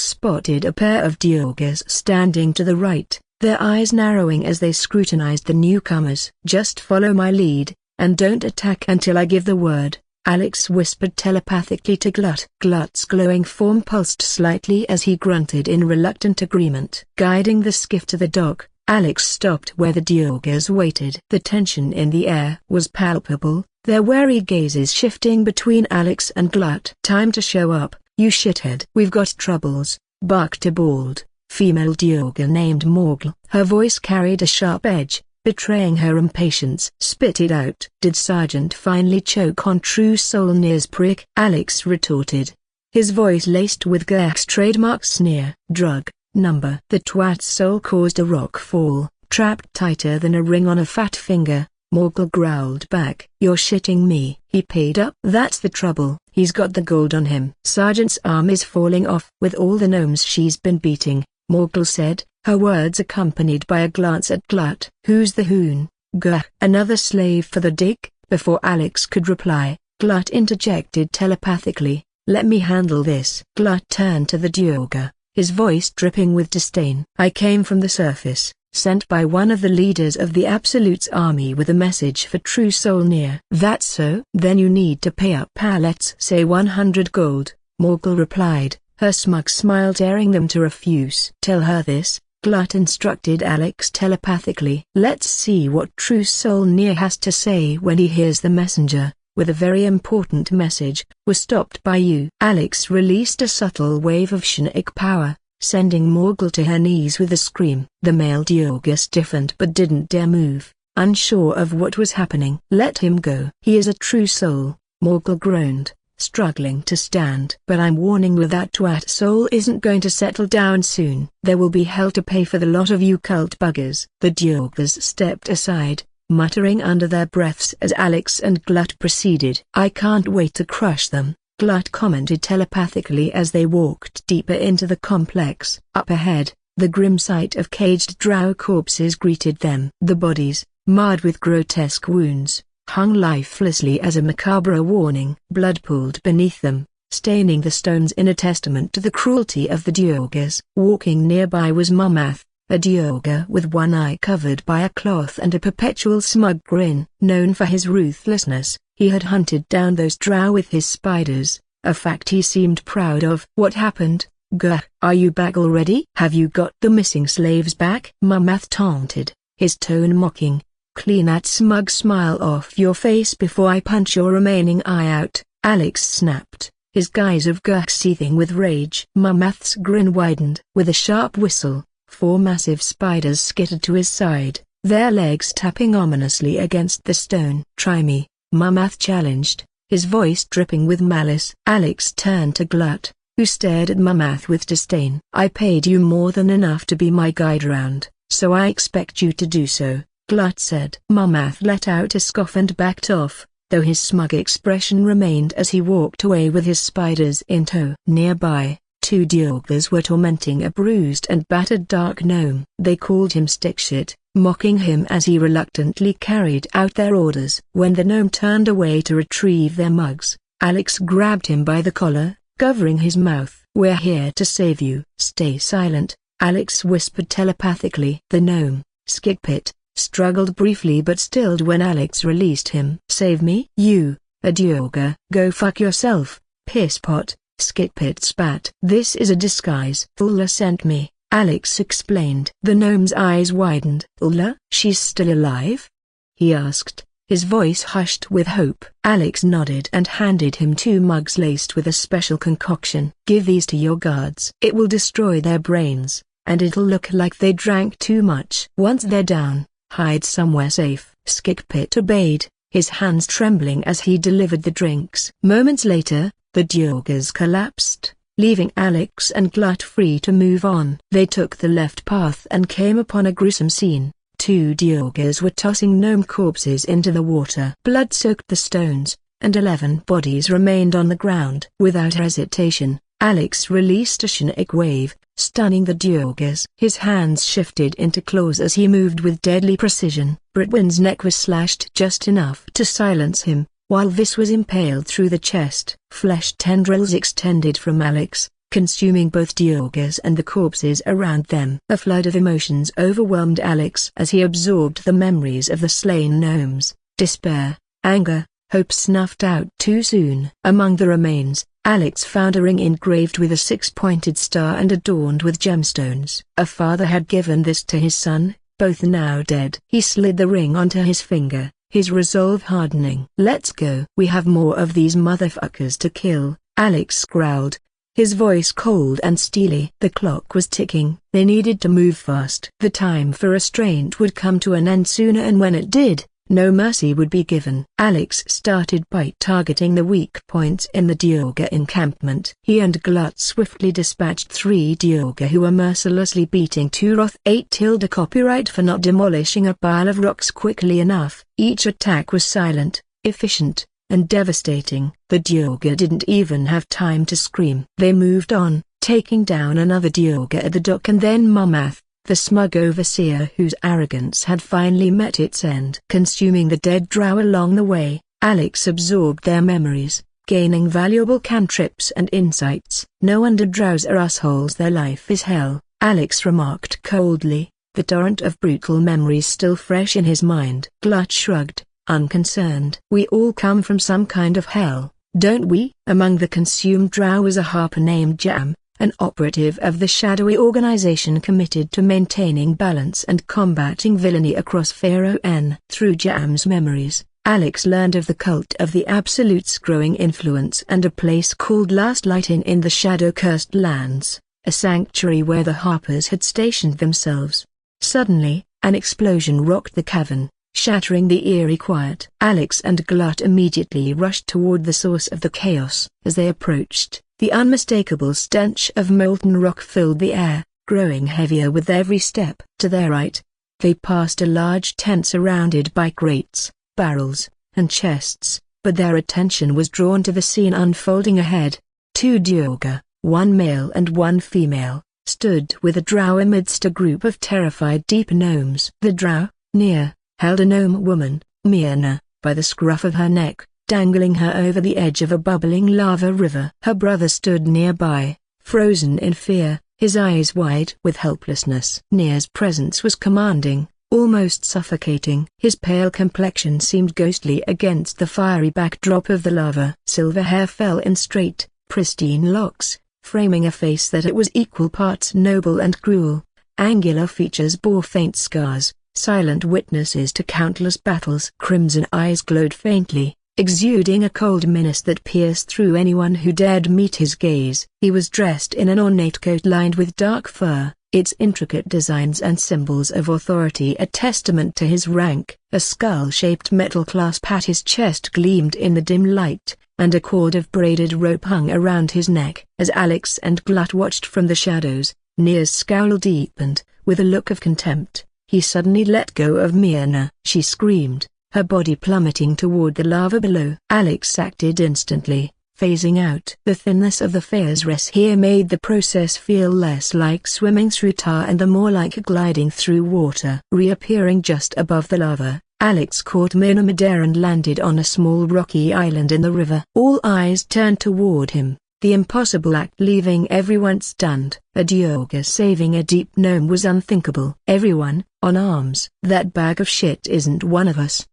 spotted a pair of Diogers standing to the right, their eyes narrowing as they scrutinized the newcomers. "Just follow my lead, and don't attack until I give the word," Alex whispered telepathically to Glut. Glut's glowing form pulsed slightly as he grunted in reluctant agreement. Guiding the skiff to the dock, Alex stopped where the Diogers waited. The tension in the air was palpable, their wary gazes shifting between Alex and Glut. "Time to show up, you shithead." "We've got troubles," barked a bald, female Dioger named Morgl. Her voice carried a sharp edge, betraying her impatience. "Spit it out." "Did Sergeant finally choke on True Solnir's prick?" Alex retorted, his voice laced with Gurk's trademark sneer. "Drug, number." The twat's soul caused a rock fall, trapped tighter than a ring on a fat finger. Morgl growled back. "You're shitting me." "He paid up." "That's the trouble. He's got the gold on him." "Sergeant's arm is falling off with all the gnomes she's been beating," Morgl said, her words accompanied by a glance at Glut. "Who's the hoon?" "Gurk." "Another slave for the dick?" Before Alex could reply, Glut interjected telepathically, "Let me handle this." Glut turned to the Dioger, his voice dripping with disdain. "I came from the surface, sent by one of the leaders of the Absolute's army with a message for True Solnir." "That's so?" "Then you need to pay up. Let's say 100 gold, Morgl replied, her smug smile daring them to refuse. "Tell her this, Glut instructed Alex telepathically. Let's see what true soul Nia has to say when he hears the messenger, with a very important message, was stopped by you. Alex released a subtle wave of Shanic power, sending Morgul to her knees with a scream. The male Dialga stiffened but didn't dare move, unsure of what was happening. Let him go. He is a true soul, Morgul groaned, struggling to stand. But I'm warning you that twat soul isn't going to settle down soon. There will be hell to pay for the lot of you cult buggers. The Dialgas stepped aside, muttering under their breaths as Alex and Glut proceeded. I can't wait to crush them, Glut commented telepathically as they walked deeper into the complex. Up ahead, the grim sight of caged drow corpses greeted them. The bodies, marred with grotesque wounds, hung lifelessly as a macabre warning. Blood pooled beneath them, staining the stones in a testament to the cruelty of the Dialgas. Walking nearby was Mamath, a Dialga with one eye covered by a cloth and a perpetual smug grin. Known for his ruthlessness, he had hunted down those drow with his spiders, a fact he seemed proud of. What happened, Gah? Are you back already? Have you got the missing slaves back? Mamath taunted, his tone mocking. Clean that smug smile off your face before I punch your remaining eye out, Alex snapped, his guise of Gah seething with rage. Mamath's grin widened. With a sharp whistle, 4 massive spiders skittered to his side, their legs tapping ominously against the stone. Try me, Mamath challenged, his voice dripping with malice. Alex turned to Glut, who stared at Mamath with disdain. I paid you more than enough to be my guide around, so I expect you to do so, Glut said. Mamath let out a scoff and backed off, though his smug expression remained as he walked away with his spiders in tow. Nearby, 2 Dialgas were tormenting a bruised and battered dark gnome. They called him stickshit, mocking him as he reluctantly carried out their orders. When the gnome turned away to retrieve their mugs, Alex grabbed him by the collar, covering his mouth. We're here to save you. Stay silent, Alex whispered telepathically. The gnome, Skidpit, struggled briefly but stilled when Alex released him. Save me? You, a Dialga? Go fuck yourself, pisspot, Skidpit spat. This is a disguise. Ulla sent me, Alex explained. The gnome's eyes widened. Ulla? She's still alive? He asked, his voice hushed with hope. Alex nodded and handed him 2 mugs laced with a special concoction. Give these to your guards. It will destroy their brains, and it'll look like they drank too much. Once they're down, hide somewhere safe. Skidpit obeyed, his hands trembling as he delivered the drinks. Moments later, the Dialgas collapsed, leaving Alex and Glut free to move on. They took the left path and came upon a gruesome scene. 2 Dialgas were tossing gnome corpses into the water. Blood soaked the stones, and 11 bodies remained on the ground. Without hesitation, Alex released a Shanic wave, stunning the Dialgas. His hands shifted into claws as he moved with deadly precision. Britwin's neck was slashed just enough to silence him, while this was impaled through the chest. Flesh tendrils extended from Alex, consuming both Dialgas and the corpses around them. A flood of emotions overwhelmed Alex as he absorbed the memories of the slain gnomes. Despair, anger, hope snuffed out too soon. Among the remains, Alex found a ring engraved with a 6-pointed star and adorned with gemstones. A father had given this to his son, both now dead. He slid the ring onto his finger, his resolve hardening. Let's go. We have more of these motherfuckers to kill, Alex growled, his voice cold and steely. The clock was ticking. They needed to move fast. The time for restraint would come to an end sooner, and when it did, no mercy would be given. Alex started by targeting the weak points in the Dialga encampment. He and Glut swiftly dispatched 3 Dialga who were mercilessly beating 2 Roth 8 tilde copyright for not demolishing a pile of rocks quickly enough. Each attack was silent, efficient, and devastating. The Dialga didn't even have time to scream. They moved on, taking down another Dialga at the dock and then Mamath, the smug overseer whose arrogance had finally met its end. Consuming the dead drow along the way, Alex absorbed their memories, gaining valuable cantrips and insights. No wonder drows are assholes. Their life is hell, Alex remarked coldly, the torrent of brutal memories still fresh in his mind. Glut shrugged, unconcerned. We all come from some kind of hell, don't we? Among the consumed drow was a harper named Jam, an operative of the shadowy organization committed to maintaining balance and combating villainy across Pharaoh N. Through Jam's memories, Alex learned of the cult of the Absolute's growing influence and a place called Last Light in the shadow-cursed lands, a sanctuary where the Harpers had stationed themselves. Suddenly, an explosion rocked the cavern, shattering the eerie quiet. Alex and Glut immediately rushed toward the source of the chaos. As they approached, the unmistakable stench of molten rock filled the air, growing heavier with every step. To their right, they passed a large tent surrounded by crates, barrels, and chests, but their attention was drawn to the scene unfolding ahead. Two Duergar, one male and one female, stood with a drow amidst a group of terrified deep gnomes. The drow, near, held a gnome woman, Myrna, by the scruff of her neck, dangling her over the edge of a bubbling lava river. Her brother stood nearby, frozen in fear, his eyes wide with helplessness. Nir's presence was commanding, almost suffocating. His pale complexion seemed ghostly against the fiery backdrop of the lava. Silver hair fell in straight, pristine locks, framing a face that it was equal parts noble and cruel. Angular features bore faint scars, silent witnesses to countless battles. Crimson eyes glowed faintly, exuding a cold menace that pierced through anyone who dared meet his gaze. He was dressed in an ornate coat lined with dark fur, its intricate designs and symbols of authority a testament to his rank. A skull-shaped metal clasp at his chest gleamed in the dim light, and a cord of braided rope hung around his neck. As Alex and Glut watched from the shadows, Nir's scowl deepened. With a look of contempt, he suddenly let go of Myrna. She screamed, her body plummeting toward the lava below. Alex acted instantly, phasing out. The thinness of the Feyre's res here made the process feel less like swimming through tar and the more like gliding through water. Reappearing just above the lava, Alex caught Myrna midair and landed on a small rocky island in the river. All eyes turned toward him, the impossible act leaving everyone stunned. A Duergar saving a deep gnome was unthinkable. Everyone, on arms. "That bag of shit isn't one of us,"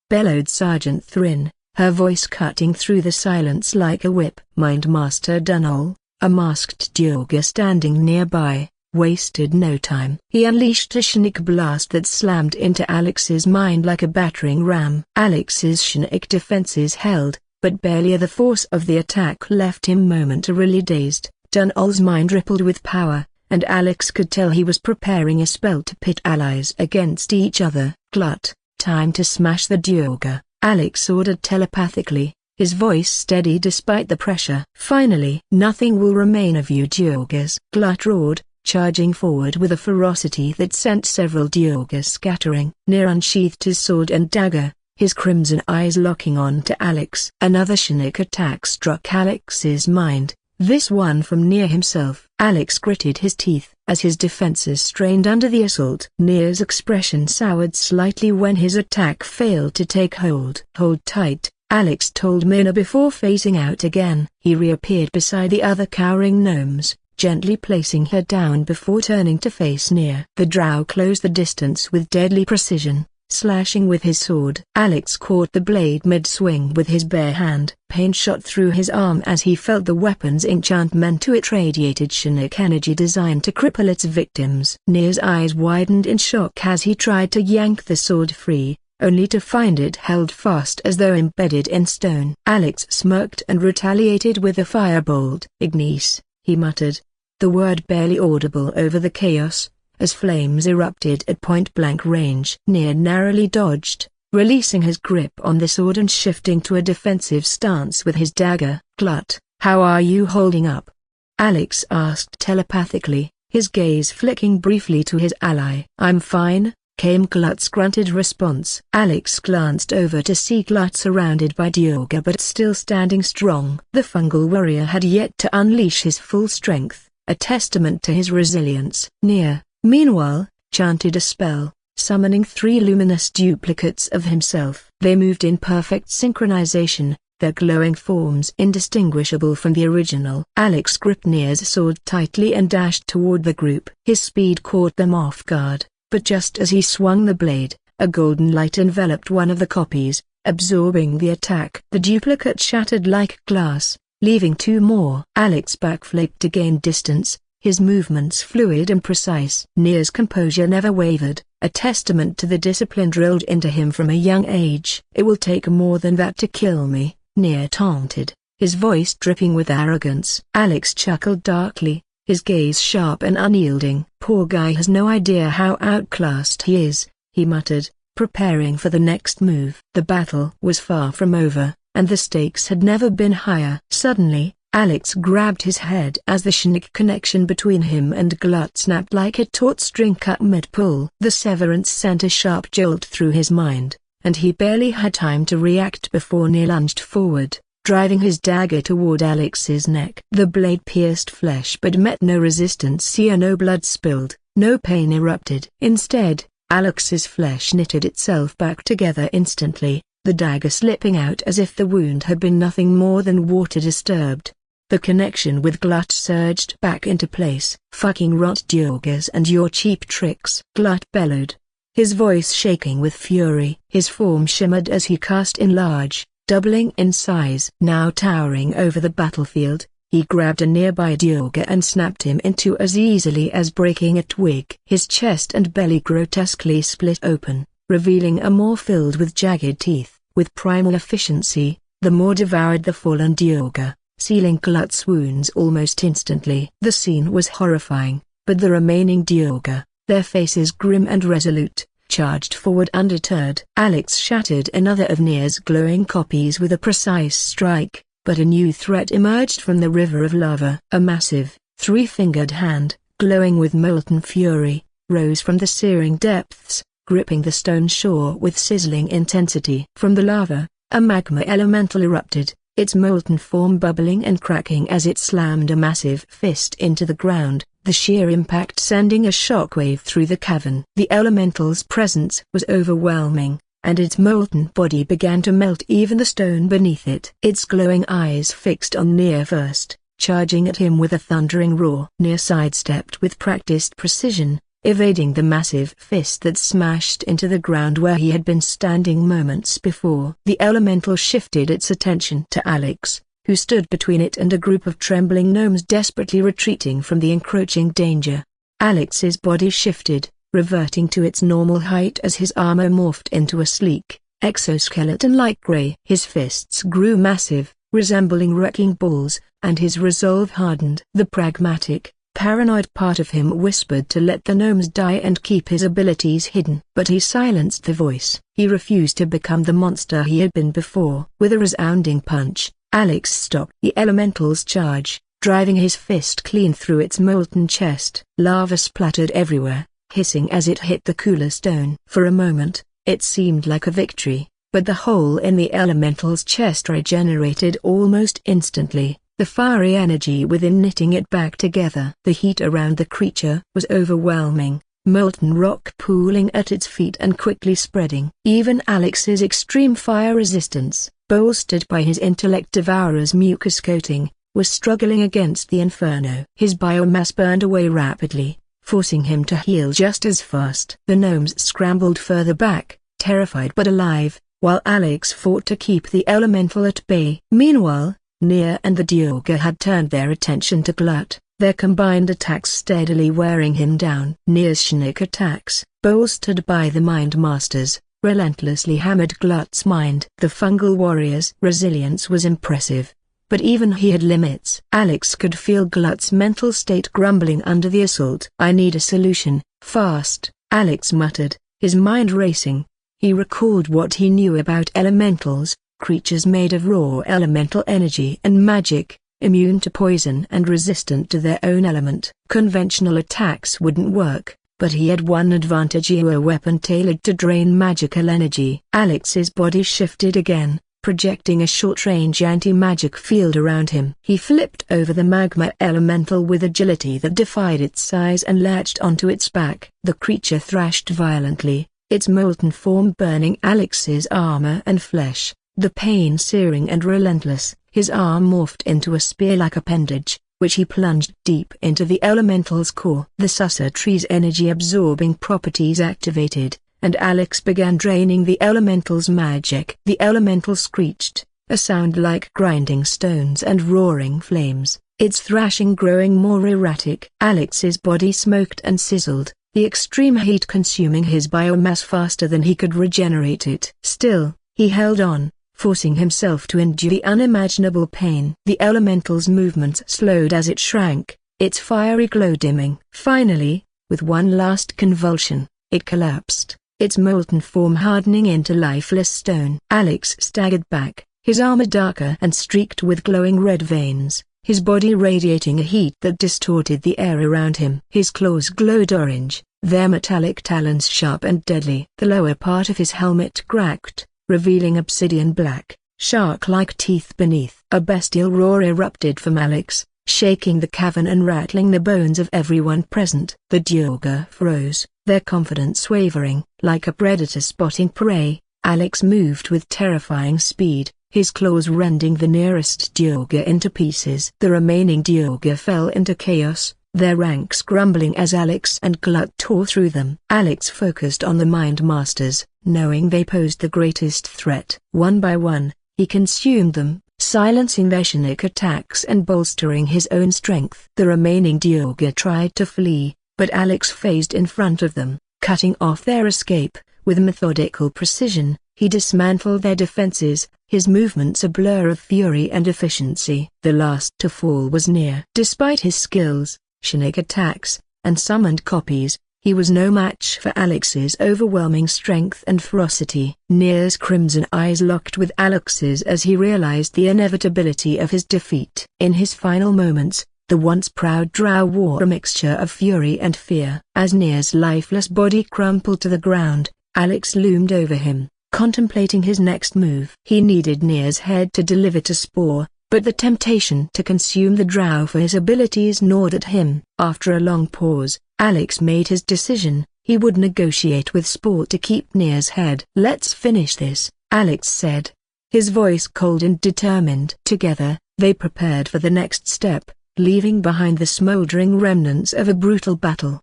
bellowed Sergeant Thrin, her voice cutting through the silence like a whip. Mindmaster Dunol, a masked Duergar standing nearby, wasted no time. He unleashed a Shinnik blast that slammed into Alex's mind like a battering ram. Alex's Shinnik defenses held, but barely the force of the attack left him momentarily dazed. Dunol's mind rippled with power, and Alex could tell he was preparing a spell to pit allies against each other. "Glut, time to smash the Duergar," Alex ordered telepathically, his voice steady despite the pressure. "Finally, nothing will remain of you Duergars," Glut roared, charging forward with a ferocity that sent several Duergars scattering. Nir unsheathed his sword and dagger, his crimson eyes locking on to Alex. Another Shinnik attack struck Alex's mind, this one from Nir himself. Alex gritted his teeth as his defenses strained under the assault. Nir's expression soured slightly when his attack failed to take hold. "Hold tight," Alex told Myrna before phasing out again. He reappeared beside the other cowering gnomes, gently placing her down before turning to face Nir. The drow closed the distance with deadly precision, slashing with his sword. Alex caught the blade mid-swing with his bare hand. Pain shot through his arm as he felt the weapon's enchantment to it radiated Shinnik energy designed to cripple its victims. Nir's eyes widened in shock as he tried to yank the sword free, only to find it held fast as though embedded in stone. Alex smirked and retaliated with a firebolt. "Ignis," he muttered, the word barely audible over the chaos, as flames erupted at point-blank range. Nir narrowly dodged, releasing his grip on the sword and shifting to a defensive stance with his dagger. "Glut, how are you holding up?" Alex asked telepathically, his gaze flicking briefly to his ally. "I'm fine," came Glut's grunted response. Alex glanced over to see Glut surrounded by Duergar but still standing strong. The fungal warrior had yet to unleash his full strength, a testament to his resilience. Nir, meanwhile, chanted a spell, summoning 3 luminous duplicates of himself. They moved in perfect synchronization, their glowing forms indistinguishable from the original. Alex gripped Nir's sword tightly and dashed toward the group. His speed caught them off guard, but just as he swung the blade, a golden light enveloped one of the copies, absorbing the attack. The duplicate shattered like glass, leaving 2 more. Alex backflipped to gain distance, his movements fluid and precise. Nier's composure never wavered, a testament to the discipline drilled into him from a young age. "It will take more than that to kill me," Nier taunted, his voice dripping with arrogance. Alex chuckled darkly, his gaze sharp and unyielding. "Poor guy has no idea how outclassed he is," he muttered, preparing for the next move. The battle was far from over, and the stakes had never been higher. Suddenly, Alex grabbed his head as the Schnick connection between him and Glut snapped like a taut string cut mid-pull. The severance sent a sharp jolt through his mind, and he barely had time to react before Nier lunged forward, driving his dagger toward Alex's neck. The blade pierced flesh but met no resistance. No blood spilled, no pain erupted. Instead, Alex's flesh knitted itself back together instantly, the dagger slipping out as if the wound had been nothing more than water disturbed. The connection with Glut surged back into place. "Fucking rot Diogas and your cheap tricks," Glut bellowed, his voice shaking with fury. His form shimmered as he cast in large, doubling in size. Now towering over the battlefield, he grabbed a nearby Dioga and snapped him in two as easily as breaking a twig. His chest and belly grotesquely split open, revealing a maw filled with jagged teeth. With primal efficiency, the maw devoured the fallen Dioga, sealing Glut's wounds almost instantly. The scene was horrifying, but the remaining Dioga, their faces grim and resolute, charged forward undeterred. Alex shattered another of Nier's glowing copies with a precise strike, but a new threat emerged from the river of lava. A massive, 3-fingered hand, glowing with molten fury, rose from the searing depths, gripping the stone shore with sizzling intensity. From the lava, a magma elemental erupted, its molten form bubbling and cracking as it slammed a massive fist into the ground, the sheer impact sending a shockwave through the cavern. The elemental's presence was overwhelming, and its molten body began to melt even the stone beneath it. Its glowing eyes fixed on Nier first, charging at him with a thundering roar. Nier sidestepped with practiced precision, evading the massive fist that smashed into the ground where he had been standing moments before. The elemental shifted its attention to Alex, who stood between it and a group of trembling gnomes desperately retreating from the encroaching danger. Alex's body shifted, reverting to its normal height as his armor morphed into a sleek, exoskeleton-like gray. His fists grew massive, resembling wrecking balls, and his resolve hardened. The pragmatic, paranoid part of him whispered to let the gnomes die and keep his abilities hidden. But he silenced the voice. He refused to become the monster he had been before. With a resounding punch, Alex stopped the elemental's charge, driving his fist clean through its molten chest. Lava splattered everywhere, hissing as it hit the cooler stone. For a moment, it seemed like a victory, but the hole in the elemental's chest regenerated almost instantly, the fiery energy within knitting it back together. The heat around the creature was overwhelming, molten rock pooling at its feet and quickly spreading. Even Alex's extreme fire resistance, bolstered by his intellect devourer's mucus coating, was struggling against the inferno. His biomass burned away rapidly, forcing him to heal just as fast. The gnomes scrambled further back, terrified but alive, while Alex fought to keep the elemental at bay. Meanwhile, Nier and the Dioga had turned their attention to Glut, their combined attacks steadily wearing him down. Nier's Schnick attacks, bolstered by the Mind Masters, relentlessly hammered Glut's mind. The fungal warrior's resilience was impressive, but even he had limits. Alex could feel Glut's mental state grumbling under the assault. "I need a solution, fast," Alex muttered, his mind racing. He recalled what he knew about elementals, creatures made of raw elemental energy and magic, immune to poison and resistant to their own element. Conventional attacks wouldn't work, but he had one advantage: a weapon tailored to drain magical energy. Alex's body shifted again, projecting a short-range anti-magic field around him. He flipped over the magma elemental with agility that defied its size and latched onto its back. The creature thrashed violently, its molten form burning Alex's armor and flesh, the pain searing and relentless. His arm morphed into a spear-like appendage, which he plunged deep into the elemental's core. The Sussur tree's energy-absorbing properties activated, and Alex began draining the elemental's magic. The elemental screeched, a sound like grinding stones and roaring flames, its thrashing growing more erratic. Alex's body smoked and sizzled, the extreme heat consuming his biomass faster than he could regenerate it. Still, he held on, forcing himself to endure the unimaginable pain. The elemental's movements slowed as it shrank, its fiery glow dimming. Finally, with one last convulsion, it collapsed, its molten form hardening into lifeless stone. Alex staggered back, his armor darker and streaked with glowing red veins, his body radiating a heat that distorted the air around him. His claws glowed orange, their metallic talons sharp and deadly. The lower part of his helmet cracked, revealing obsidian black, shark-like teeth beneath. A bestial roar erupted from Alex, shaking the cavern and rattling the bones of everyone present. The Duergar froze, their confidence wavering. Like a predator spotting prey, Alex moved with terrifying speed, his claws rending the nearest Duergar into pieces. The remaining Duergar fell into chaos, their ranks crumbling as Alex and Glut tore through them. Alex focused on the Mind Masters, knowing they posed the greatest threat. One by one, he consumed them, silencing their Shinik attacks and bolstering his own strength. The remaining Duergar tried to flee, but Alex phased in front of them, cutting off their escape. With methodical precision, he dismantled their defenses, his movements a blur of fury and efficiency. The last to fall was Nier. Despite his skills, Shinik attacks, and summoned copies, he was no match for Alex's overwhelming strength and ferocity. Nier's crimson eyes locked with Alex's as he realized the inevitability of his defeat. In his final moments, the once proud drow wore a mixture of fury and fear. As Nier's lifeless body crumpled to the ground, Alex loomed over him, contemplating his next move. He needed Nier's head to deliver to Spore, but the temptation to consume the drow for his abilities gnawed at him. After a long pause, Alex made his decision. He would negotiate with Spore to keep Nier's head. "Let's finish this," Alex said, his voice cold and determined. Together, they prepared for the next step, leaving behind the smoldering remnants of a brutal battle.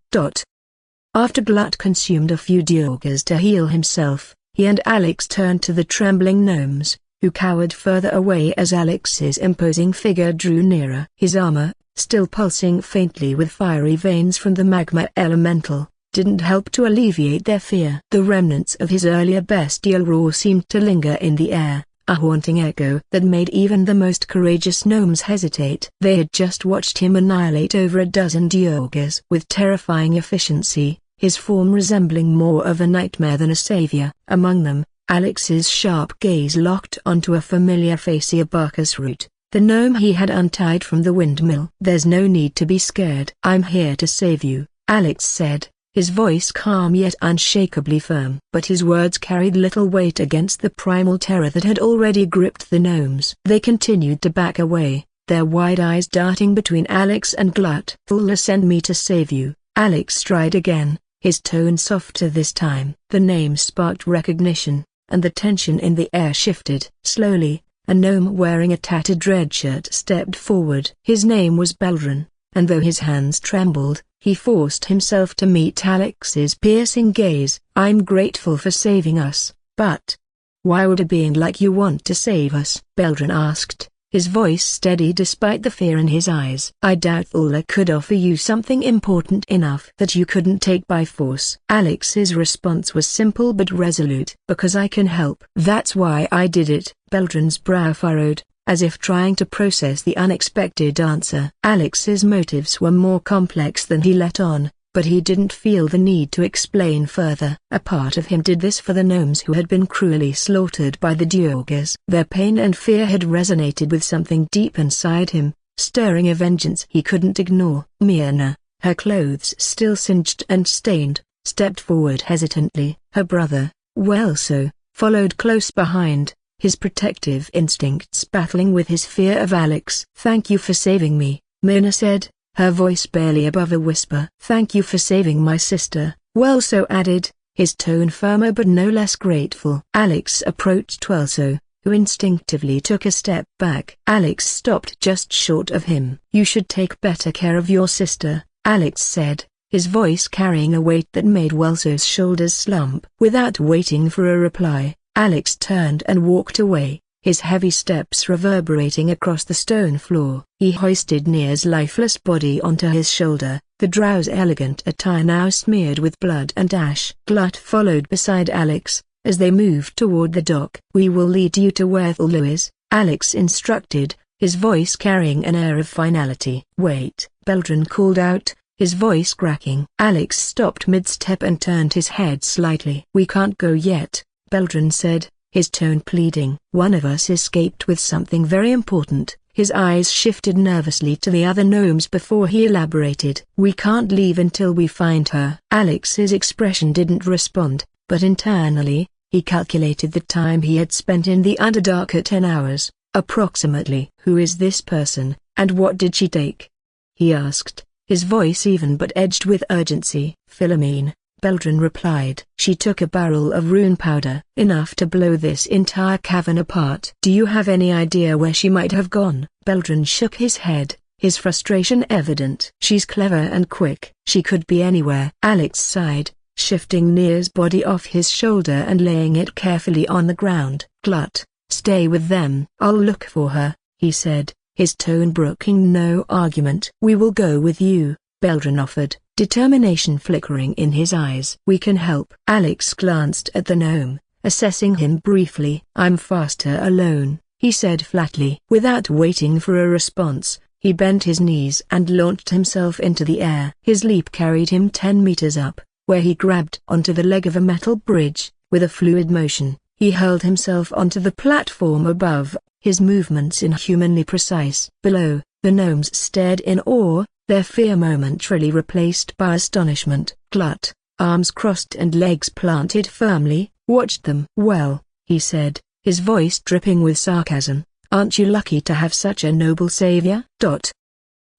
After Glut consumed a few Duergars to heal himself, he and Alex turned to the trembling gnomes, who cowered further away as Alex's imposing figure drew nearer. His armor, still pulsing faintly with fiery veins from the magma elemental, didn't help to alleviate their fear. The remnants of his earlier bestial roar seemed to linger in the air, a haunting echo that made even the most courageous gnomes hesitate. They had just watched him annihilate over a dozen Duergars with terrifying efficiency, his form resembling more of a nightmare than a savior. Among them, Alex's sharp gaze locked onto a familiar face, Barkus Root, the gnome he had untied from the windmill. "There's no need to be scared. I'm here to save you," Alex said, his voice calm yet unshakably firm. But his words carried little weight against the primal terror that had already gripped the gnomes. They continued to back away, their wide eyes darting between Alex and Glut. "Full send me to save you," Alex tried again, his tone softer this time. The name sparked recognition, and the tension in the air shifted. Slowly, a gnome wearing a tattered red shirt stepped forward. His name was Baldur, and though his hands trembled, he forced himself to meet Alex's piercing gaze. "I'm grateful for saving us, but why would a being like you want to save us?" Baldur asked, his voice steady despite the fear in his eyes. "I doubt Ulla could offer you something important enough that you couldn't take by force." Alex's response was simple but resolute. "Because I can help. That's why I did it." Baldur's brow furrowed, as if trying to process the unexpected answer. Alex's motives were more complex than he let on, but he didn't feel the need to explain further. A part of him did this for the gnomes who had been cruelly slaughtered by the Duergars. Their pain and fear had resonated with something deep inside him, stirring a vengeance he couldn't ignore. Myrna, her clothes still singed and stained, stepped forward hesitantly. Her brother, Welso, followed close behind, his protective instincts battling with his fear of Alex. "Thank you for saving me," Myrna said, her voice barely above a whisper. "Thank you for saving my sister," Welso added, his tone firmer but no less grateful. Alex approached Welso, who instinctively took a step back. Alex stopped just short of him. "You should take better care of your sister," Alex said, his voice carrying a weight that made Welso's shoulders slump. Without waiting for a reply, Alex turned and walked away, his heavy steps reverberating across the stone floor. He hoisted Nia's lifeless body onto his shoulder, the drow's elegant attire now smeared with blood and ash. Glut followed beside Alex, as they moved toward the dock. "We will lead you to where Thulu is," Alex instructed, his voice carrying an air of finality. "Wait," Baldur called out, his voice cracking. Alex stopped mid-step and turned his head slightly. "We can't go yet," Baldur said, his tone pleading. "One of us escaped with something very important." His eyes shifted nervously to the other gnomes before he elaborated. "We can't leave until we find her." Alex's expression didn't respond, but internally, he calculated the time he had spent in the Underdark at 10 hours, approximately. "Who is this person, and what did she take?" he asked, his voice even but edged with urgency. "Philomene," Baldur replied. "She took a barrel of rune powder, enough to blow this entire cavern apart." "Do you have any idea where she might have gone?" Baldur shook his head, his frustration evident. "She's clever and quick. She could be anywhere." Alex sighed, shifting Nia's body off his shoulder and laying it carefully on the ground. "Glut, stay with them." "I'll look for her," he said, his tone brooking no argument. "We will go with you," Baldur offered, determination flickering in his eyes. "We can help." Alex glanced at the gnome, assessing him briefly. "I'm faster alone," he said flatly. Without waiting for a response, he bent his knees and launched himself into the air. His leap carried him 10 meters up, where he grabbed onto the leg of a metal bridge. With a fluid motion, he hurled himself onto the platform above, his movements inhumanly precise. Below, the gnomes stared in awe, their fear momentarily replaced by astonishment. Glut, arms crossed and legs planted firmly, watched them. "Well," he said, his voice dripping with sarcasm, "aren't you lucky to have such a noble savior?"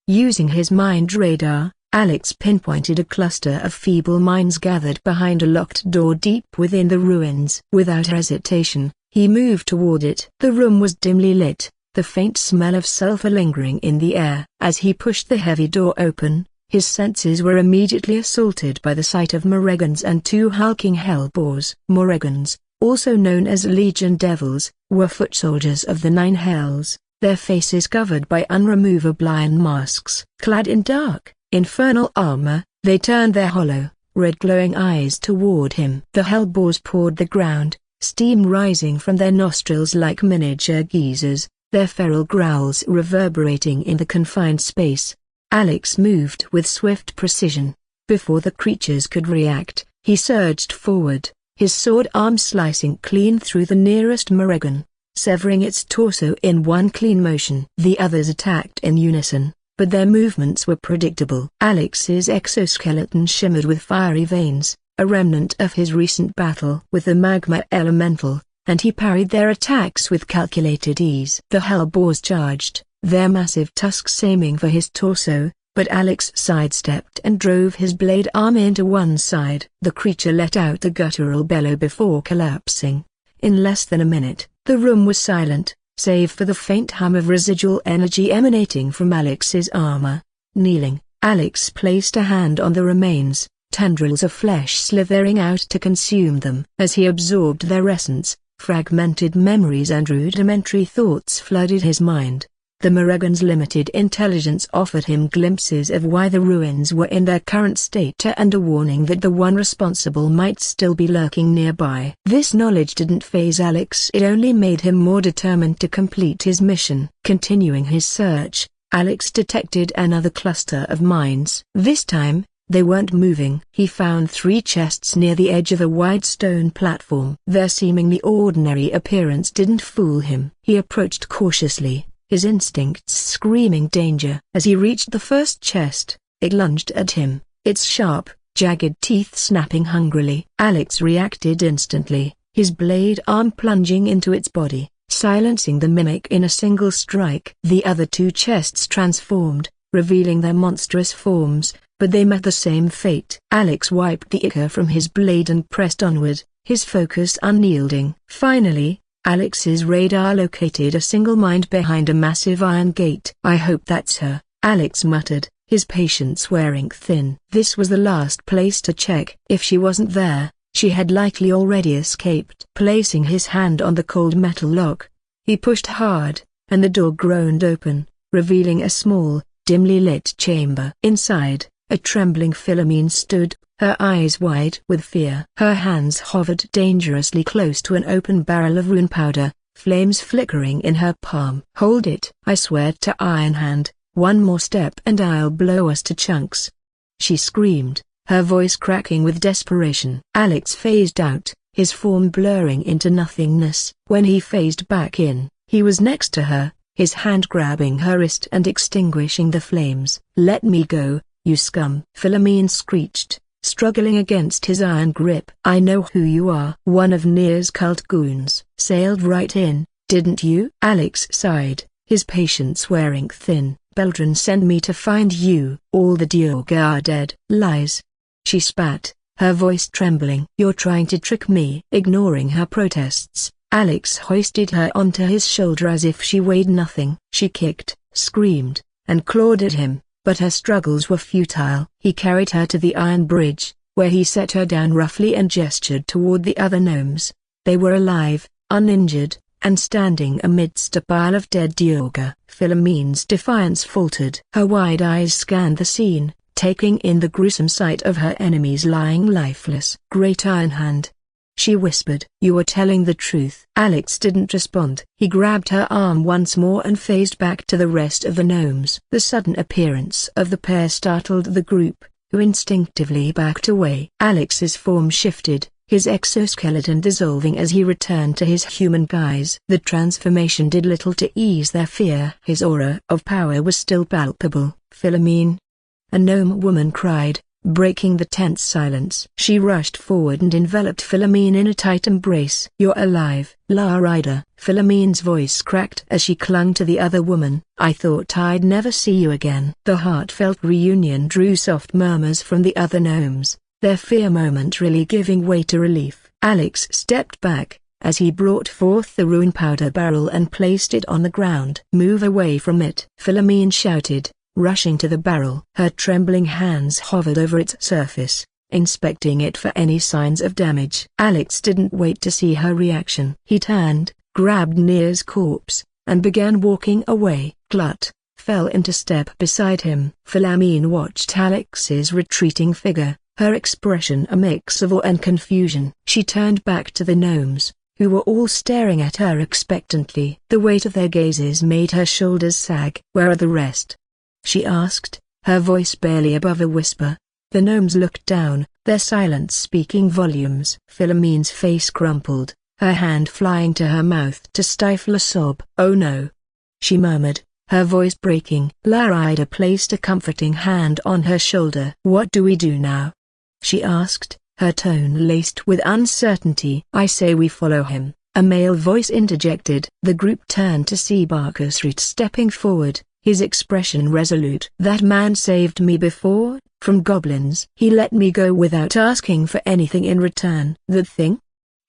Using his mind radar, Alex pinpointed a cluster of feeble minds gathered behind a locked door deep within the ruins. Without hesitation, he moved toward it. The room was dimly lit, the faint smell of sulfur lingering in the air. As he pushed the heavy door open, his senses were immediately assaulted by the sight of Morriggans and 2 hulking hellboars. Morriggans, also known as Legion Devils, were foot soldiers of the 9 Hells, their faces covered by unremovable iron masks. Clad in dark, infernal armor, they turned their hollow, red glowing eyes toward him. The hellboars pawed the ground, steam rising from their nostrils like miniature geysers, their feral growls reverberating in the confined space. Alex moved with swift precision. Before the creatures could react, he surged forward, his sword arm slicing clean through the nearest Morriggan, severing its torso in one clean motion. The others attacked in unison, but their movements were predictable. Alex's exoskeleton shimmered with fiery veins, a remnant of his recent battle with the magma elemental, and he parried their attacks with calculated ease. The hellboars charged, their massive tusks aiming for his torso, but Alex sidestepped and drove his blade arm into one side. The creature let out a guttural bellow before collapsing. In less than a minute, the room was silent, save for the faint hum of residual energy emanating from Alex's armor. Kneeling, Alex placed a hand on the remains, tendrils of flesh slithering out to consume them. As he absorbed their essence, fragmented memories and rudimentary thoughts flooded his mind. The Morrigan's limited intelligence offered him glimpses of why the ruins were in their current state and a warning that the one responsible might still be lurking nearby. This knowledge didn't faze Alex, it only made him more determined to complete his mission. Continuing his search, Alex detected another cluster of mines. This time, they weren't moving. He found 3 chests near the edge of a wide stone platform. Their seemingly ordinary appearance didn't fool him. He approached cautiously, his instincts screaming danger. As he reached the first chest, it lunged at him, its sharp, jagged teeth snapping hungrily. Alex reacted instantly, his blade arm plunging into its body, silencing the mimic in a single strike. The other 2 chests transformed, revealing their monstrous forms, but they met the same fate. Alex wiped the ichor from his blade and pressed onward, his focus unyielding. Finally, Alex's radar located a single mind behind a massive iron gate. "I hope that's her," Alex muttered, his patience wearing thin. This was the last place to check. If she wasn't there, she had likely already escaped. Placing his hand on the cold metal lock, He pushed hard, and the door groaned open, revealing a small, dimly lit chamber. Inside, a trembling Philomene stood, her eyes wide with fear. Her hands hovered dangerously close to an open barrel of rune powder, flames flickering in her palm. "Hold it!" I swear to Iron Hand, "one more step and I'll blow us to chunks," she screamed, her voice cracking with desperation. Alex phased out, his form blurring into nothingness. When he phased back in, he was next to her, his hand grabbing her wrist and extinguishing the flames. "Let me go, you scum!" Philomene screeched, struggling against his iron grip. "I know who you are. One of Nir's cult goons. Sailed right in, didn't you?" Alex sighed, his patience wearing thin. "Baldur sent me to find you. All the Diorga are dead." "Lies," she spat, her voice trembling. "You're trying to trick me." Ignoring her protests, Alex hoisted her onto his shoulder as if she weighed nothing. She kicked, screamed, and clawed at him, but her struggles were futile. He carried her to the iron bridge, where he set her down roughly and gestured toward the other gnomes. They were alive, uninjured, and standing amidst a pile of dead Diorga. Philomene's defiance faltered. Her wide eyes scanned the scene, taking in the gruesome sight of her enemies lying lifeless. "Great Iron Hand," she whispered. "You are telling the truth." Alex didn't respond. He grabbed her arm once more and phased back to the rest of the gnomes. The sudden appearance of the pair startled the group, who instinctively backed away. Alex's form shifted, his exoskeleton dissolving as he returned to his human guise. The transformation did little to ease their fear. His aura of power was still palpable. "Philomene!" a gnome woman cried, breaking the tense silence. She rushed forward and enveloped Philomene in a tight embrace. "You're alive, La Rider." Philomene's voice cracked as she clung to the other woman. "I thought I'd never see you again." The heartfelt reunion drew soft murmurs from the other gnomes, their fear momentarily giving way to relief. Alex stepped back, as he brought forth the rune powder barrel and placed it on the ground. "Move away from it," Philomene shouted, rushing to the barrel. Her trembling hands hovered over its surface, inspecting it for any signs of damage. Alex didn't wait to see her reaction. He turned, grabbed Nir's corpse, and began walking away. Glut fell into step beside him. Philomene watched Alex's retreating figure, her expression a mix of awe and confusion. She turned back to the gnomes, who were all staring at her expectantly. The weight of their gazes made her shoulders sag. "Where are the rest?" she asked, her voice barely above a whisper. The gnomes looked down, their silence speaking volumes. Philomene's face crumpled, her hand flying to her mouth to stifle a sob. "Oh no," she murmured, her voice breaking. Larida placed a comforting hand on her shoulder. "What do we do now?" she asked, her tone laced with uncertainty. "I say we follow him," a male voice interjected. The group turned to see Barkersroot stepping forward, his expression resolute. "That man saved me before, from goblins. He let me go without asking for anything in return." "The thing?"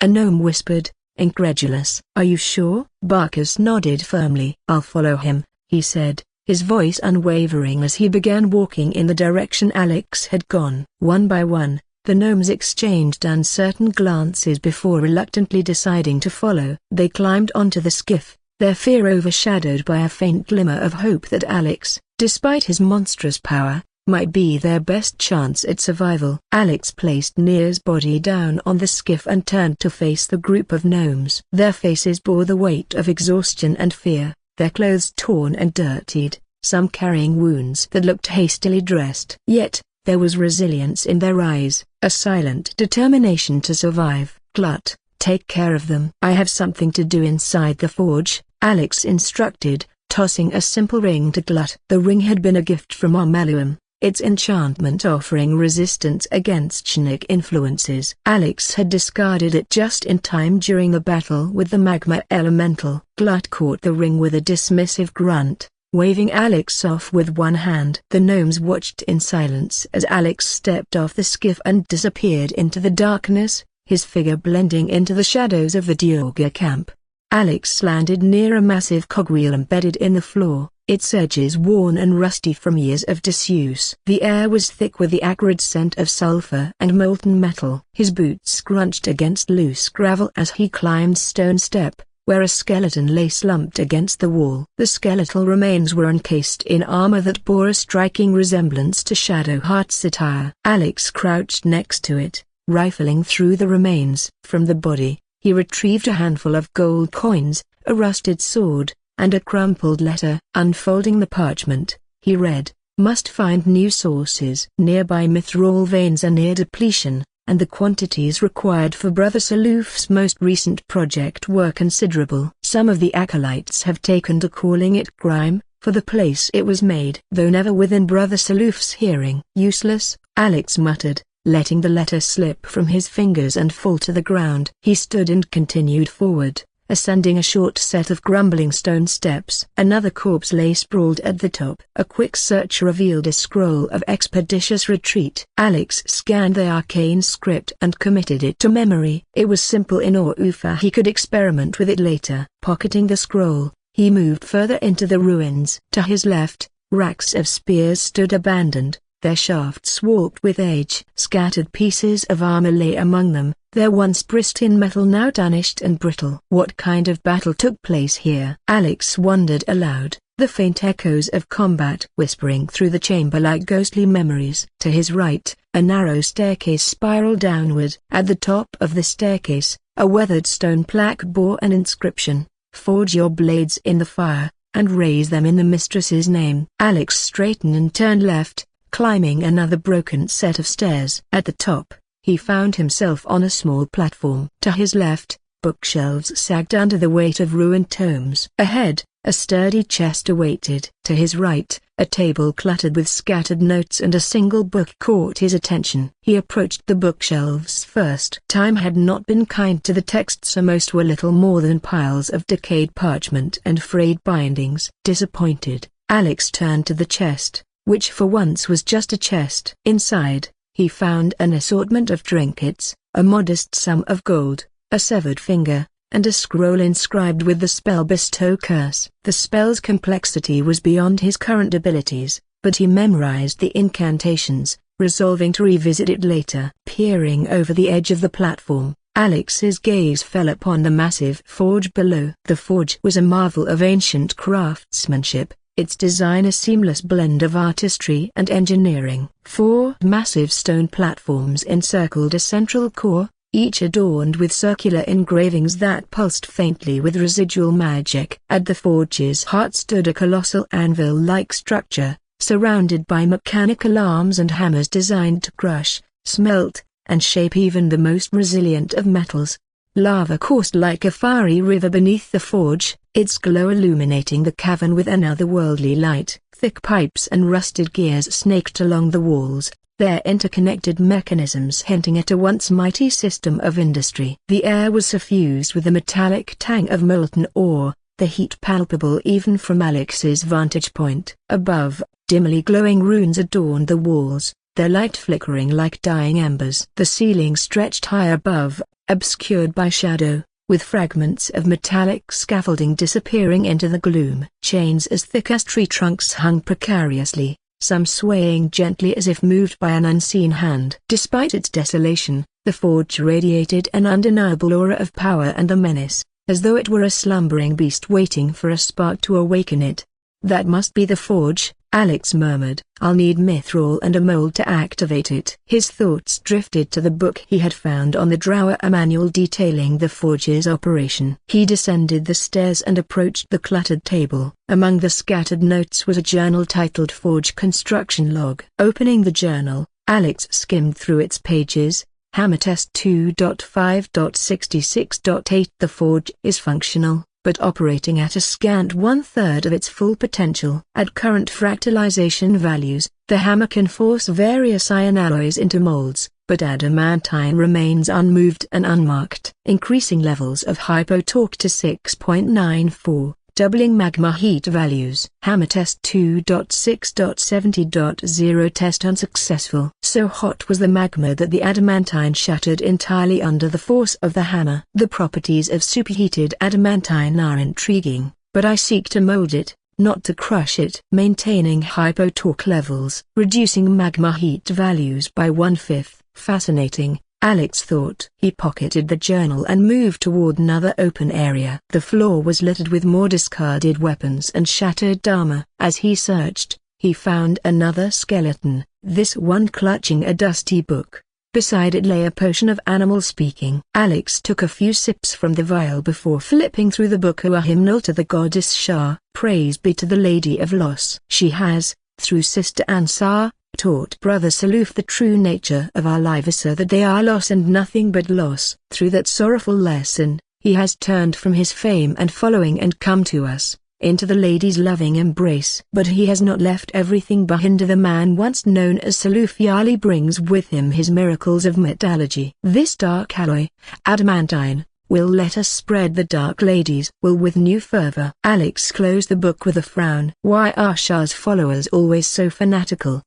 a gnome whispered, incredulous. "Are you sure?" Barkers nodded firmly. "I'll follow him," he said, his voice unwavering as he began walking in the direction Alex had gone. One by one, the gnomes exchanged uncertain glances before reluctantly deciding to follow. They climbed onto the skiff, their fear overshadowed by a faint glimmer of hope that Alex, despite his monstrous power, might be their best chance at survival. Alex placed Nir's body down on the skiff and turned to face the group of gnomes. Their faces bore the weight of exhaustion and fear, their clothes torn and dirtied, some carrying wounds that looked hastily dressed. Yet, there was resilience in their eyes, a silent determination to survive. "Glut, take care of them." "I have something to do inside the forge," Alex instructed, tossing a simple ring to Glut. The ring had been a gift from Armeluum, its enchantment offering resistance against Chinook influences. Alex had discarded it just in time during the battle with the magma elemental. Glut caught the ring with a dismissive grunt, waving Alex off with one hand. The gnomes watched in silence as Alex stepped off the skiff and disappeared into the darkness, his figure blending into the shadows of the Diorga camp. Alex landed near a massive cogwheel embedded in the floor, its edges worn and rusty from years of disuse. The air was thick with the acrid scent of sulfur and molten metal. His boots scrunched against loose gravel as he climbed stone step, where a skeleton lay slumped against the wall. The skeletal remains were encased in armor that bore a striking resemblance to Shadowheart's attire. Alex crouched next to it, rifling through the remains. From the body, he retrieved a handful of gold coins, a rusted sword, and a crumpled letter. Unfolding the parchment, he read, "Must find new sources. Nearby mithril veins are near depletion, and the quantities required for Brother Salouf's most recent project were considerable. Some of the acolytes have taken to calling it grime, for the place it was made, though never within Brother Salouf's hearing." "Useless," Alex muttered, letting the letter slip from his fingers and fall to the ground. He stood and continued forward, ascending a short set of grumbling stone steps. Another corpse lay sprawled at the top. A quick search revealed a scroll of expeditious retreat. Alex scanned the arcane script and committed it to memory. It was simple enough he could experiment with it later. Pocketing the scroll, he moved further into the ruins. To his left, racks of spears stood abandoned, their shafts warped with age. Scattered pieces of armor lay among them, their once pristine metal now tarnished and brittle. What kind of battle took place here? Alex wondered aloud, the faint echoes of combat whispering through the chamber like ghostly memories. To his right, a narrow staircase spiraled downward. At the top of the staircase, a weathered stone plaque bore an inscription, "Forge your blades in the fire, and raise them in the mistress's name." Alex straightened and turned left, climbing another broken set of stairs. At the top, he found himself on a small platform. To his left, bookshelves sagged under the weight of ruined tomes. Ahead, a sturdy chest awaited. To his right, a table cluttered with scattered notes and a single book caught his attention. He approached the bookshelves first. Time had not been kind to the texts, so most were little more than piles of decayed parchment and frayed bindings. Disappointed, Alex turned to the chest, which for once was just a chest. Inside, he found an assortment of trinkets, a modest sum of gold, a severed finger, and a scroll inscribed with the spell Bestow Curse. The spell's complexity was beyond his current abilities, but he memorized the incantations, resolving to revisit it later. Peering over the edge of the platform, Alex's gaze fell upon the massive forge below. The forge was a marvel of ancient craftsmanship, its design a seamless blend of artistry and engineering. 4 massive stone platforms encircled a central core, each adorned with circular engravings that pulsed faintly with residual magic. At the forge's heart stood a colossal anvil-like structure, surrounded by mechanical arms and hammers designed to crush, smelt, and shape even the most resilient of metals. Lava coursed like a fiery river beneath the forge, its glow illuminating the cavern with an otherworldly light. Thick pipes and rusted gears snaked along the walls, their interconnected mechanisms hinting at a once mighty system of industry. The air was suffused with the metallic tang of molten ore, the heat palpable even from Alex's vantage point. Above, dimly glowing runes adorned the walls, their light flickering like dying embers. The ceiling stretched high above, obscured by shadow, with fragments of metallic scaffolding disappearing into the gloom. Chains as thick as tree trunks hung precariously, some swaying gently as if moved by an unseen hand. Despite its desolation, the forge radiated an undeniable aura of power and a menace, as though it were a slumbering beast waiting for a spark to awaken it. "That must be the forge," Alex murmured. "I'll need mithril and a mold to activate it." His thoughts drifted to the book he had found on the drawer, a manual detailing the forge's operation. He descended the stairs and approached the cluttered table. Among the scattered notes was a journal titled Forge Construction Log. Opening the journal, Alex skimmed through its pages. Hammer Test 2.5.66.8 The forge is functional, but operating at a scant 1/3 of its full potential. At current fractalization values, the hammer can force various iron alloys into molds, but adamantine remains unmoved and unmarked. Increasing levels of hypotorque to 6.94, doubling magma heat values. Hammer Test 2.6.70.0 Test unsuccessful. So hot was the magma that the adamantine shattered entirely under the force of the hammer. The properties of superheated adamantine are intriguing, but I seek to mold it, not to crush it. Maintaining hypotorque levels, reducing magma heat values by 1/5. Fascinating, Alex thought. He pocketed the journal and moved toward another open area. The floor was littered with more discarded weapons and shattered armor. As he searched, he found another skeleton, this one clutching a dusty book. Beside it lay a potion of animal speaking. Alex took a few sips from the vial before flipping through the book. A hymnal to the goddess Shah. Praise be to the Lady of Loss. She has, through Sister Ansar, taught Brother Saluf the true nature of our lives, so that they are loss and nothing but loss. Through that sorrowful lesson, he has turned from his fame and following and come to us, into the lady's loving embrace. But he has not left everything behind. The man once known as Saluf Yali brings with him his miracles of metallurgy. This dark alloy, adamantine, will let us spread the Dark Lady's will with new fervor. Alex closed the book with a frown. Why are Shah's followers always so fanatical?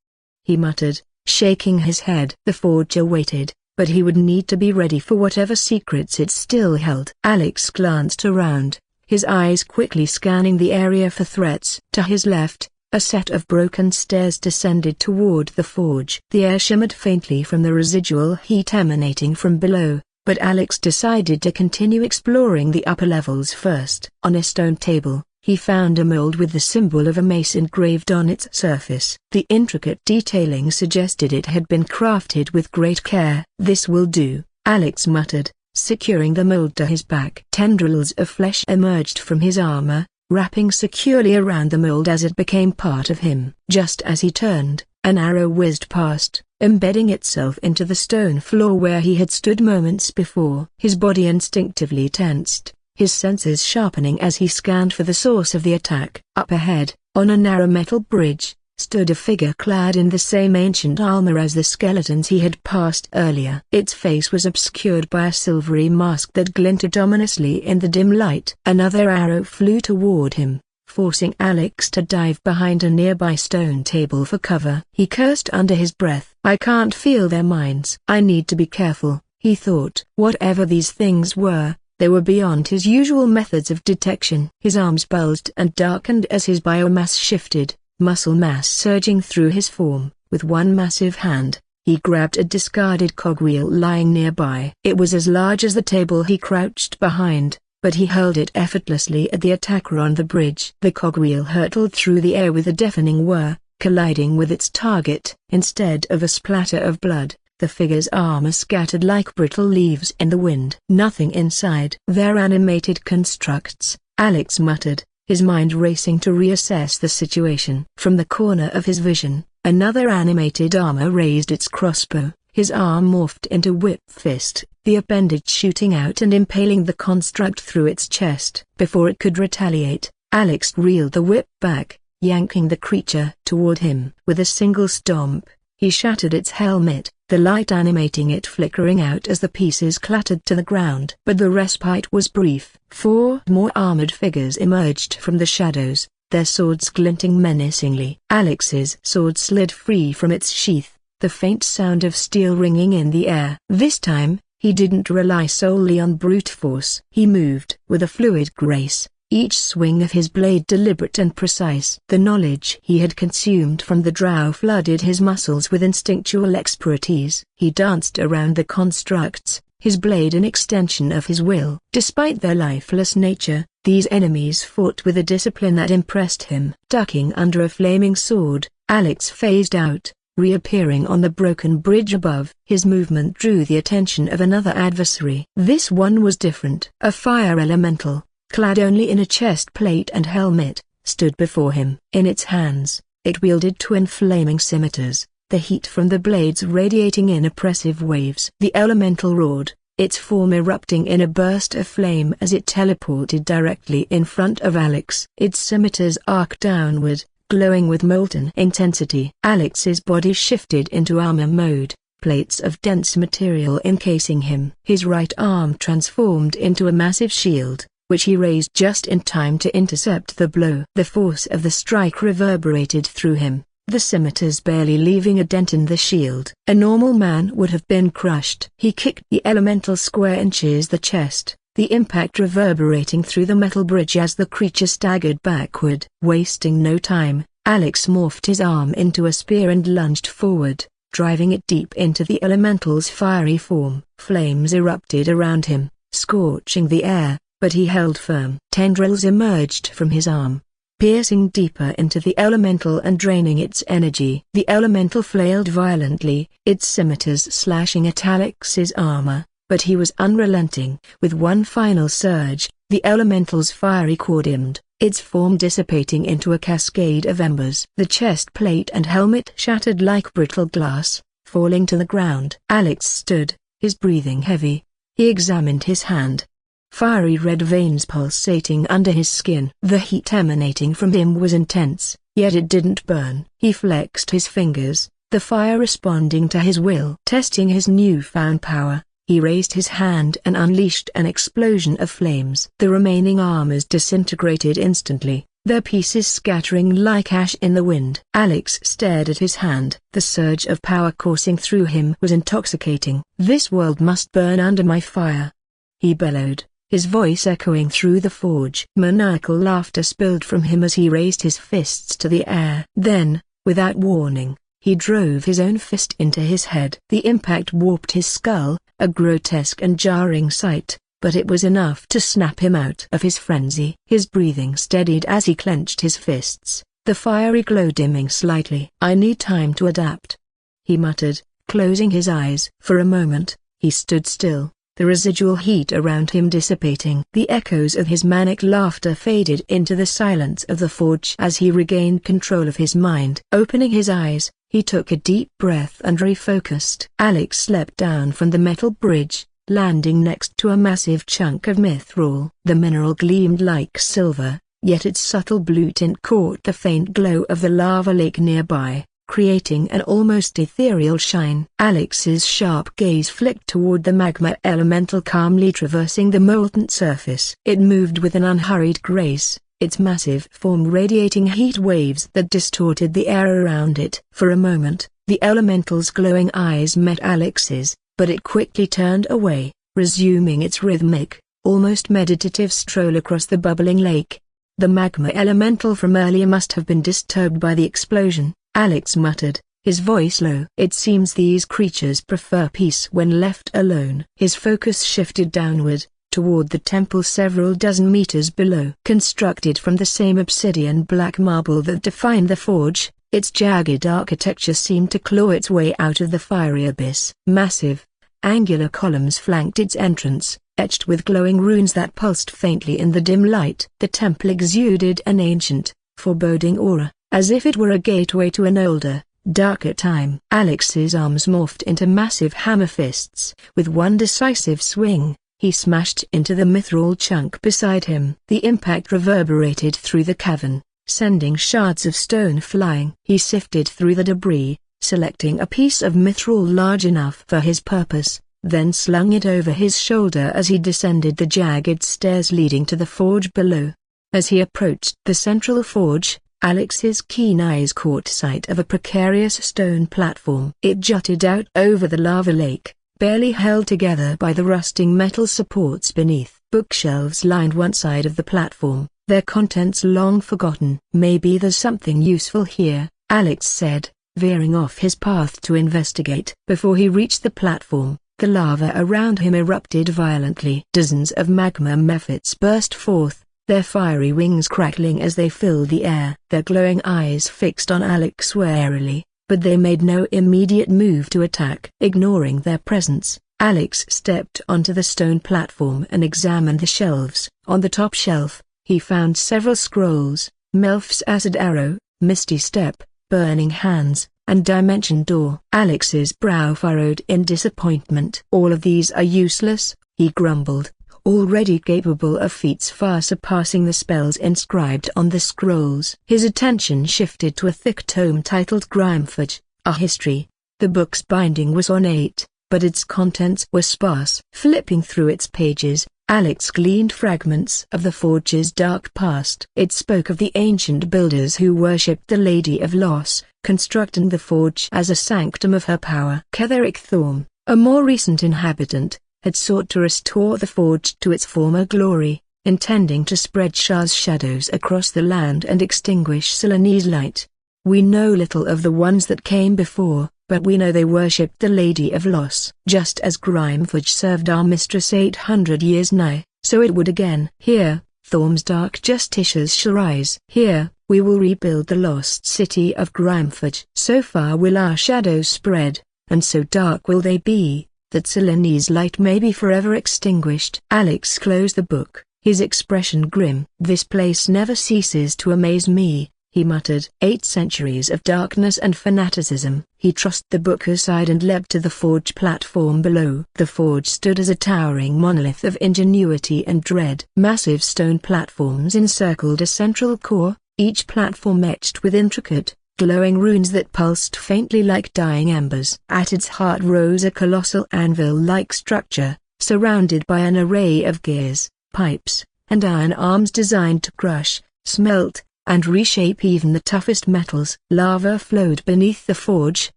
He muttered, shaking his head. The forger waited, but he would need to be ready for whatever secrets it still held. Alex glanced around, his eyes quickly scanning the area for threats. To his left, a set of broken stairs descended toward the forge. The air shimmered faintly from the residual heat emanating from below, but Alex decided to continue exploring the upper levels first. On a stone table, he found a mold with the symbol of a mace engraved on its surface. The intricate detailing suggested it had been crafted with great care. This will do, Alex muttered, securing the mold to his back. Tendrils of flesh emerged from his armor, wrapping securely around the mold as it became part of him. Just as he turned, an arrow whizzed past, embedding itself into the stone floor where he had stood moments before. His body instinctively tensed, his senses sharpening as he scanned for the source of the attack. Up ahead, on a narrow metal bridge, stood a figure clad in the same ancient armor as the skeletons he had passed earlier. Its face was obscured by a silvery mask that glinted ominously in the dim light. Another arrow flew toward him, forcing Alex to dive behind a nearby stone table for cover. He cursed under his breath. I can't feel their minds. I need to be careful, he thought. Whatever these things were, they were beyond his usual methods of detection. His arms bulged and darkened as his biomass shifted, muscle mass surging through his form. With one massive hand, he grabbed a discarded cogwheel lying nearby. It was as large as the table he crouched behind, but he hurled it effortlessly at the attacker on the bridge. The cogwheel hurtled through the air with a deafening whir, colliding with its target. Instead of a splatter of blood, the figure's armor scattered like brittle leaves in the wind. Nothing inside. They're animated constructs, Alex muttered, his mind racing to reassess the situation. From the corner of his vision, another animated armor raised its crossbow. His arm morphed into whip fist, the appendage shooting out and impaling the construct through its chest. Before it could retaliate, Alex reeled the whip back, yanking the creature toward him. With a single stomp, he shattered its helmet, the light animating it flickering out as the pieces clattered to the ground. But the respite was brief. 4 more armored figures emerged from the shadows, their swords glinting menacingly. Alex's sword slid free from its sheath, the faint sound of steel ringing in the air. This time, he didn't rely solely on brute force. He moved with a fluid grace, each swing of his blade deliberate and precise. The knowledge he had consumed from the drow flooded his muscles with instinctual expertise. He danced around the constructs, his blade an extension of his will. Despite their lifeless nature, these enemies fought with a discipline that impressed him. Ducking under a flaming sword, Alex phased out, reappearing on the broken bridge above. His movement drew the attention of another adversary. This one was different. A fire elemental, clad only in a chest plate and helmet, stood before him. In its hands, it wielded twin flaming scimitars, the heat from the blades radiating in oppressive waves. The elemental roared, its form erupting in a burst of flame as it teleported directly in front of Alex. Its scimitars arced downward, glowing with molten intensity. Alex's body shifted into armor mode, plates of dense material encasing him. His right arm transformed into a massive shield, which he raised just in time to intercept the blow. The force of the strike reverberated through him, the scimitars barely leaving a dent in the shield. A normal man would have been crushed. He kicked the elemental square inches the chest, the impact reverberating through the metal bridge as the creature staggered backward. Wasting no time, Alex morphed his arm into a spear and lunged forward, driving it deep into the elemental's fiery form. Flames erupted around him, scorching the air, but he held firm. Tendrils emerged from his arm, piercing deeper into the elemental and draining its energy. The elemental flailed violently, its scimitars slashing at Alex's armor, but he was unrelenting. With one final surge, the elemental's fiery core dimmed, its form dissipating into a cascade of embers. The chest plate and helmet shattered like brittle glass, falling to the ground. Alex stood, his breathing heavy. He examined his hand. Fiery red veins pulsating under his skin. The heat emanating from him was intense, yet it didn't burn. He flexed his fingers, the fire responding to his will. Testing his newfound power, he raised his hand and unleashed an explosion of flames. The remaining armors disintegrated instantly, their pieces scattering like ash in the wind. Alex stared at his hand. The surge of power coursing through him was intoxicating. "This world must burn under my fire," he bellowed, his voice echoing through the forge. Maniacal laughter spilled from him as he raised his fists to the air. Then, without warning, he drove his own fist into his head. The impact warped his skull, a grotesque and jarring sight, but it was enough to snap him out of his frenzy. His breathing steadied as he clenched his fists, the fiery glow dimming slightly. "I need time to adapt," he muttered, closing his eyes. For a moment, he stood still, the residual heat around him dissipating. The echoes of his manic laughter faded into the silence of the forge as he regained control of his mind. Opening his eyes, he took a deep breath and refocused. Alex leapt down from the metal bridge, landing next to a massive chunk of mithril. The mineral gleamed like silver, yet its subtle blue tint caught the faint glow of the lava lake nearby, creating an almost ethereal shine. Alex's sharp gaze flicked toward the magma elemental calmly traversing the molten surface. It moved with an unhurried grace, its massive form radiating heat waves that distorted the air around it. For a moment, the elemental's glowing eyes met Alex's, but it quickly turned away, resuming its rhythmic, almost meditative stroll across the bubbling lake. The magma elemental from earlier must have been disturbed by the explosion, Alex muttered, his voice low. "It seems these creatures prefer peace when left alone." His focus shifted downward, toward the temple several dozen meters below. Constructed from the same obsidian black marble that defined the forge, its jagged architecture seemed to claw its way out of the fiery abyss. Massive, angular columns flanked its entrance, etched with glowing runes that pulsed faintly in the dim light. The temple exuded an ancient, foreboding aura, as if it were a gateway to an older, darker time. Alex's arms morphed into massive hammer fists. With one decisive swing, he smashed into the mithril chunk beside him. The impact reverberated through the cavern, sending shards of stone flying. He sifted through the debris, selecting a piece of mithril large enough for his purpose, then slung it over his shoulder as he descended the jagged stairs leading to the forge below. As he approached the central forge, Alex's keen eyes caught sight of a precarious stone platform. It jutted out over the lava lake, barely held together by the rusting metal supports beneath. Bookshelves lined one side of the platform, their contents long forgotten. "Maybe there's something useful here," Alex said, veering off his path to investigate. Before he reached the platform, the lava around him erupted violently. Dozens of magma mephits burst forth, their fiery wings crackling as they filled the air. Their glowing eyes fixed on Alex warily, but they made no immediate move to attack. Ignoring their presence, Alex stepped onto the stone platform and examined the shelves. On the top shelf, he found several scrolls, Melf's acid arrow, misty step, burning hands, and dimension door. Alex's brow furrowed in disappointment. "All of these are useless," he grumbled, already capable of feats far surpassing the spells inscribed on the scrolls. His attention shifted to a thick tome titled Grimforge, a history. The book's binding was ornate, but its contents were sparse. Flipping through its pages, Alex gleaned fragments of the forge's dark past. It spoke of the ancient builders who worshipped the Lady of Loss, constructing the forge as a sanctum of her power. Ketheric Thorm, a more recent inhabitant, had sought to restore the forge to its former glory, intending to spread Shah's shadows across the land and extinguish Seleni's light. "We know little of the ones that came before," but we know they worshipped the Lady of Loss. Just as Grimeford served our mistress 800 years nigh, so it would again. Here, Thorm's dark justiciars shall rise. Here, we will rebuild the lost city of Grimeford. So far will our shadows spread, and so dark will they be, that Seleni's light may be forever extinguished. Alex closed the book, his expression grim. This place never ceases to amaze me, he muttered. 8 centuries of darkness and fanaticism. He thrust the book aside and leapt to the forge platform below. The forge stood as a towering monolith of ingenuity and dread. Massive stone platforms encircled a central core, each platform etched with intricate, glowing runes that pulsed faintly like dying embers. At its heart rose a colossal anvil-like structure, surrounded by an array of gears, pipes, and iron arms designed to crush, smelt, and reshape even the toughest metals. Lava flowed beneath the forge,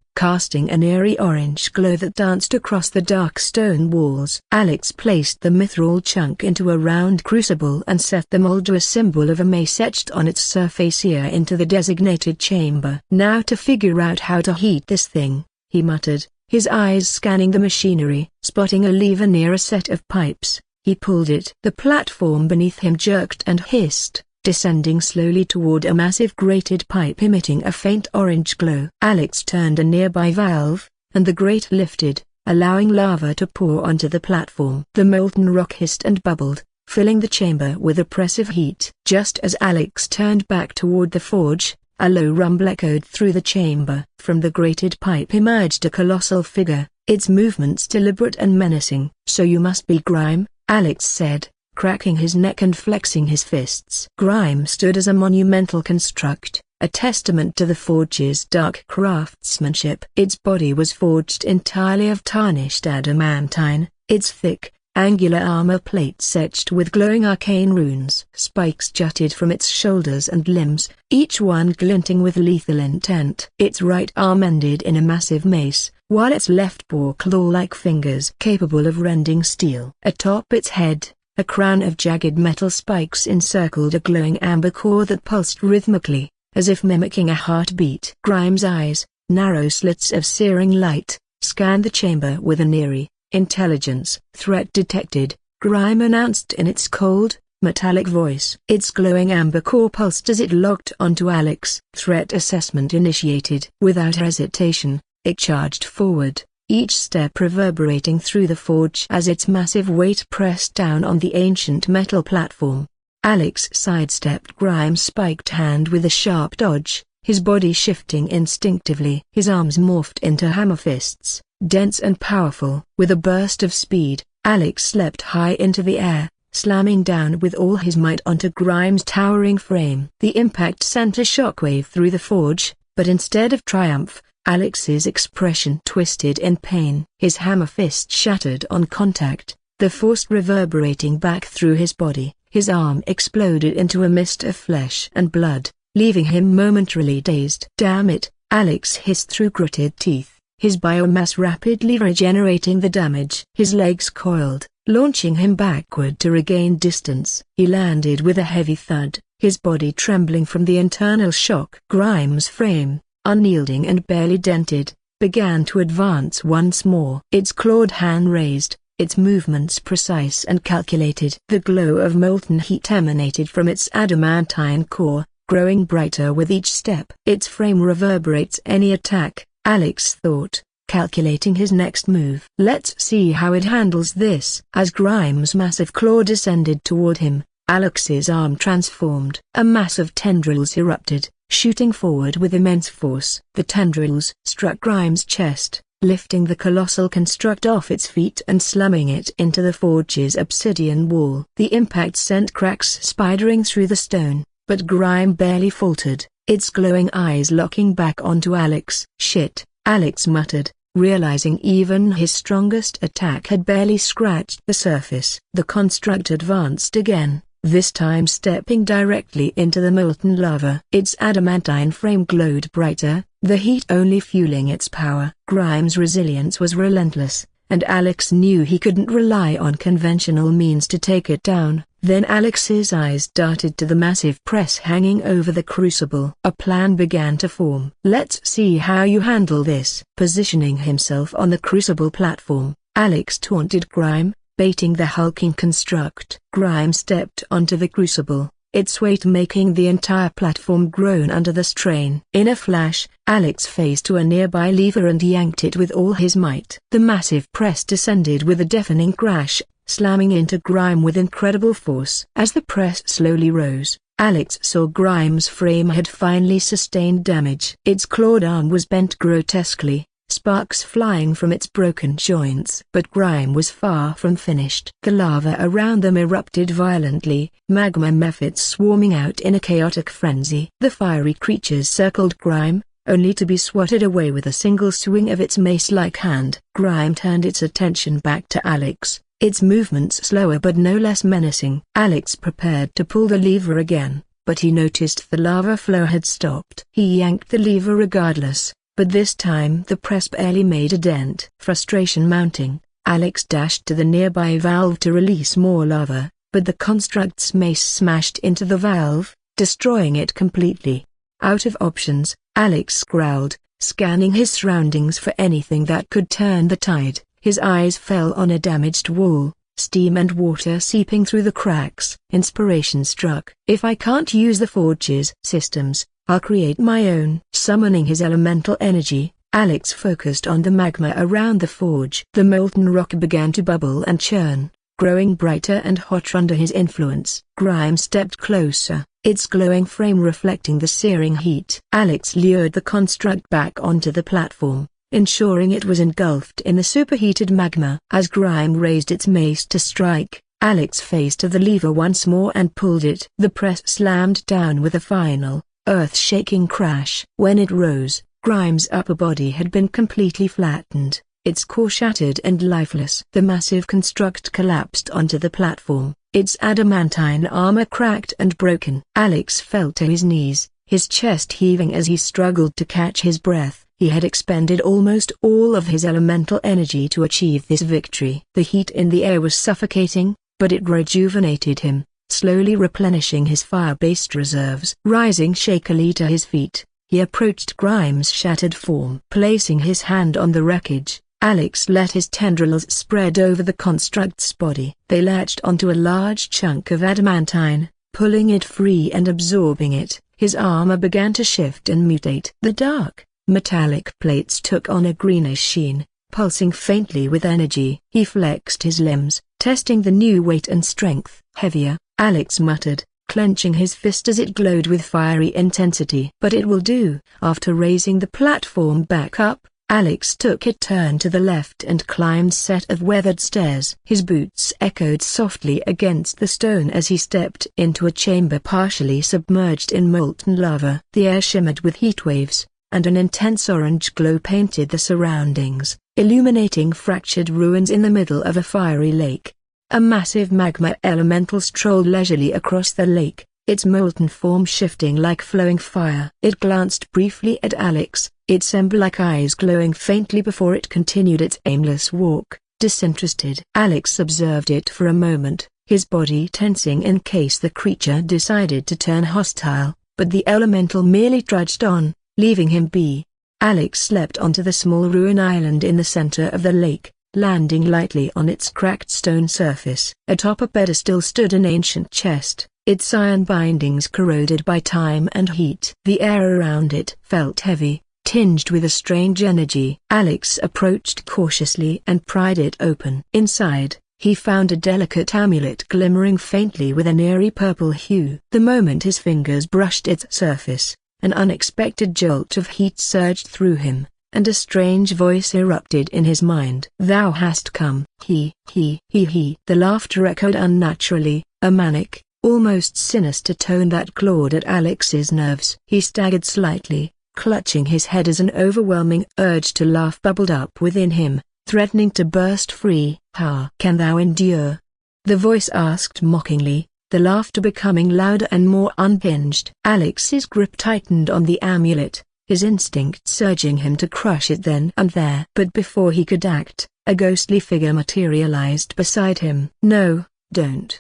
casting an eerie orange glow that danced across the dark stone walls. Alex placed the mithril chunk into a round crucible and set the molder symbol of a mace etched on its surface here into the designated chamber. Now to figure out how to heat this thing, he muttered, his eyes scanning the machinery. Spotting a lever near a set of pipes, he pulled it. The platform beneath him jerked and hissed, descending slowly toward a massive grated pipe emitting a faint orange glow. Alex turned a nearby valve, and the grate lifted, allowing lava to pour onto the platform. The molten rock hissed and bubbled, filling the chamber with oppressive heat. Just as Alex turned back toward the forge, a low rumble echoed through the chamber. From the grated pipe emerged a colossal figure, its movements deliberate and menacing. "So you must be Grime," Alex said, cracking his neck and flexing his fists. Grime stood as a monumental construct, a testament to the forge's dark craftsmanship. Its body was forged entirely of tarnished adamantine, its thick, angular armor plates etched with glowing arcane runes. Spikes jutted from its shoulders and limbs, each one glinting with lethal intent. Its right arm ended in a massive mace, while its left bore claw-like fingers capable of rending steel. Atop its head, a crown of jagged metal spikes encircled a glowing amber core that pulsed rhythmically, as if mimicking a heartbeat. Grime's eyes, narrow slits of searing light, scanned the chamber with an eerie, "Intelligence threat detected," Grime announced in its cold, metallic voice. Its glowing amber core pulsed as it locked onto Alex. Threat assessment initiated. Without hesitation, it charged forward, each step reverberating through the forge as its massive weight pressed down on the ancient metal platform. Alex sidestepped Grime's spiked hand with a sharp dodge, his body shifting instinctively. His arms morphed into hammer fists, dense and powerful. With a burst of speed, Alex leapt high into the air, slamming down with all his might onto Grime's towering frame. The impact sent a shockwave through the forge, but instead of triumph, Alex's expression twisted in pain. His hammer fist shattered on contact, the force reverberating back through his body. His arm exploded into a mist of flesh and blood, leaving him momentarily dazed. "Damn it," Alex hissed through gritted teeth, his biomass rapidly regenerating the damage. His legs coiled, launching him backward to regain distance. He landed with a heavy thud, his body trembling from the internal shock. Grime's frame, unyielding and barely dented, began to advance once more. Its clawed hand raised, its movements precise and calculated. The glow of molten heat emanated from its adamantine core, growing brighter with each step. Its frame reverberates any attack, Alex thought, calculating his next move. Let's see how it handles this. As Grime's massive claw descended toward him, Alex's arm transformed. A mass of tendrils erupted, shooting forward with immense force. The tendrils struck Grime's chest, lifting the colossal construct off its feet and slamming it into the forge's obsidian wall. The impact sent cracks spidering through the stone, but Grime barely faltered, its glowing eyes locking back onto Alex. "Shit," Alex muttered, realizing even his strongest attack had barely scratched the surface. The construct advanced again, this time stepping directly into the molten lava. Its adamantine frame glowed brighter, the heat only fueling its power. Grime's resilience was relentless, and Alex knew he couldn't rely on conventional means to take it down. Then Alex's eyes darted to the massive press hanging over the crucible. A plan began to form. "Let's see how you handle this." Positioning himself on the crucible platform, Alex taunted Grime, baiting the hulking construct. Grime stepped onto the crucible, its weight making the entire platform groan under the strain. In a flash, Alex faced to a nearby lever and yanked it with all his might. The massive press descended with a deafening crash, slamming into Grime with incredible force. As the press slowly rose, Alex saw Grime's frame had finally sustained damage. Its clawed arm was bent grotesquely, sparks flying from its broken joints. But Grime was far from finished. The lava around them erupted violently, magma methods swarming out in a chaotic frenzy. The fiery creatures circled Grime, only to be swatted away with a single swing of its mace-like hand. Grime turned its attention back to Alex, its movements slower but no less menacing. Alex prepared to pull the lever again, but he noticed the lava flow had stopped. He yanked the lever regardless, but this time the press barely made a dent. Frustration mounting, Alex dashed to the nearby valve to release more lava, but the construct's mace smashed into the valve, destroying it completely. Out of options, Alex growled, scanning his surroundings for anything that could turn the tide. His eyes fell on a damaged wall, steam and water seeping through the cracks. Inspiration struck. "If I can't use the forge's systems, I'll create my own." Summoning his elemental energy, Alex focused on the magma around the forge. The molten rock began to bubble and churn, growing brighter and hotter under his influence. Grime stepped closer, its glowing frame reflecting the searing heat. Alex lured the construct back onto the platform, ensuring it was engulfed in the superheated magma. As Grime raised its mace to strike, Alex faced to the lever once more and pulled it. The press slammed down with a final, earth-shaking crash. When it rose, Grime's upper body had been completely flattened, its core shattered and lifeless. The massive construct collapsed onto the platform, its adamantine armor cracked and broken. Alex fell to his knees, his chest heaving as he struggled to catch his breath. He had expended almost all of his elemental energy to achieve this victory. The heat in the air was suffocating, but it rejuvenated him, slowly replenishing his fire-based reserves. Rising shakily to his feet, he approached Grime's shattered form. Placing his hand on the wreckage, Alex let his tendrils spread over the construct's body. They latched onto a large chunk of adamantine, pulling it free and absorbing it. His armor began to shift and mutate. The dark, metallic plates took on a greenish sheen, pulsing faintly with energy. He flexed his limbs, testing the new weight and strength. "Heavier," Alex muttered, clenching his fist as it glowed with fiery intensity. "But it will do." After raising the platform back up, Alex took a turn to the left and climbed a set of weathered stairs. His boots echoed softly against the stone as he stepped into a chamber partially submerged in molten lava. The air shimmered with heat waves, and an intense orange glow painted the surroundings, illuminating fractured ruins in the middle of a fiery lake. A massive magma elemental strolled leisurely across the lake, its molten form shifting like flowing fire. It glanced briefly at Alex, its ember-like eyes glowing faintly before it continued its aimless walk, disinterested. Alex observed it for a moment, his body tensing in case the creature decided to turn hostile, but the elemental merely trudged on, leaving him be. Alex slept onto the small ruin island in the center of the lake, landing lightly on its cracked stone surface. Atop a pedestal stood an ancient chest, its iron bindings corroded by time and heat. The air around it felt heavy, tinged with a strange energy. Alex approached cautiously and pried it open. Inside, he found a delicate amulet glimmering faintly with an eerie purple hue. The moment his fingers brushed its surface, an unexpected jolt of heat surged through him, and a strange voice erupted in his mind. "Thou hast come." He. The laughter echoed unnaturally, a manic, almost sinister tone that clawed at Alex's nerves. He staggered slightly, clutching his head as an overwhelming urge to laugh bubbled up within him, threatening to burst free. "How can thou endure?" the voice asked mockingly, the laughter becoming louder and more unhinged. Alex's grip tightened on the amulet, his instincts urging him to crush it then and there. But before he could act, a ghostly figure materialized beside him. "No, Don't.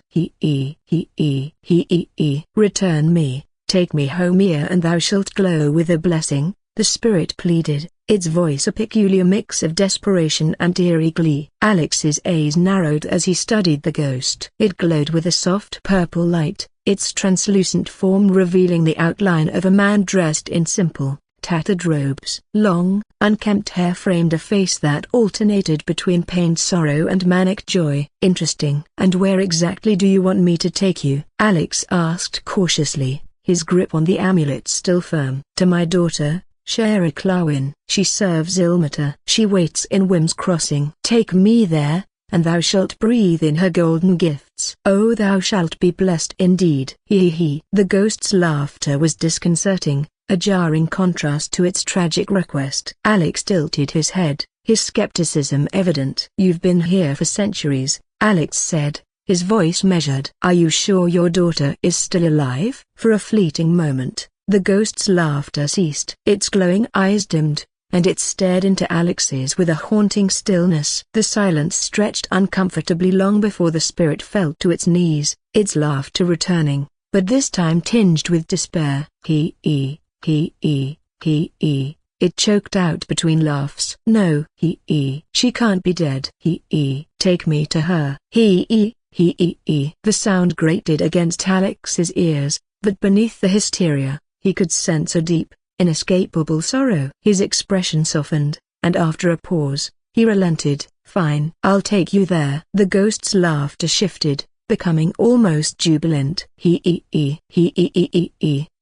Return me, take me home here and thou shalt glow with a blessing, the spirit pleaded, its voice a peculiar mix of desperation and eerie glee. Alex's eyes narrowed as he studied the ghost. It glowed with a soft purple light, its translucent form revealing the outline of a man dressed in simple, tattered robes. Long, unkempt hair framed a face that alternated between pained sorrow and manic joy. Interesting. And where exactly do you want me to take you? Alex asked cautiously, his grip on the amulet still firm. To my daughter, Shara Clawin. She serves Ilmater. She waits in Wim's Crossing. Take me there, and thou shalt breathe in her golden gifts. Oh, thou shalt be blessed indeed. Hee. The ghost's laughter was disconcerting, a jarring contrast to its tragic request. Alex tilted his head, his skepticism evident. You've been here for centuries, Alex said, his voice measured. Are you sure your daughter is still alive? For a fleeting moment, the ghost's laughter ceased. Its glowing eyes dimmed, and it stared into Alex's with a haunting stillness. The silence stretched uncomfortably long before the spirit fell to its knees, its laughter returning, but this time tinged with despair. It choked out between laughs. No. She can't be dead. Take me to her. The sound grated against Alex's ears, but beneath the hysteria, he could sense a deep, inescapable sorrow. His expression softened, and after a pause, he relented. Fine. I'll take you there. The ghost's laughter shifted, becoming almost jubilant.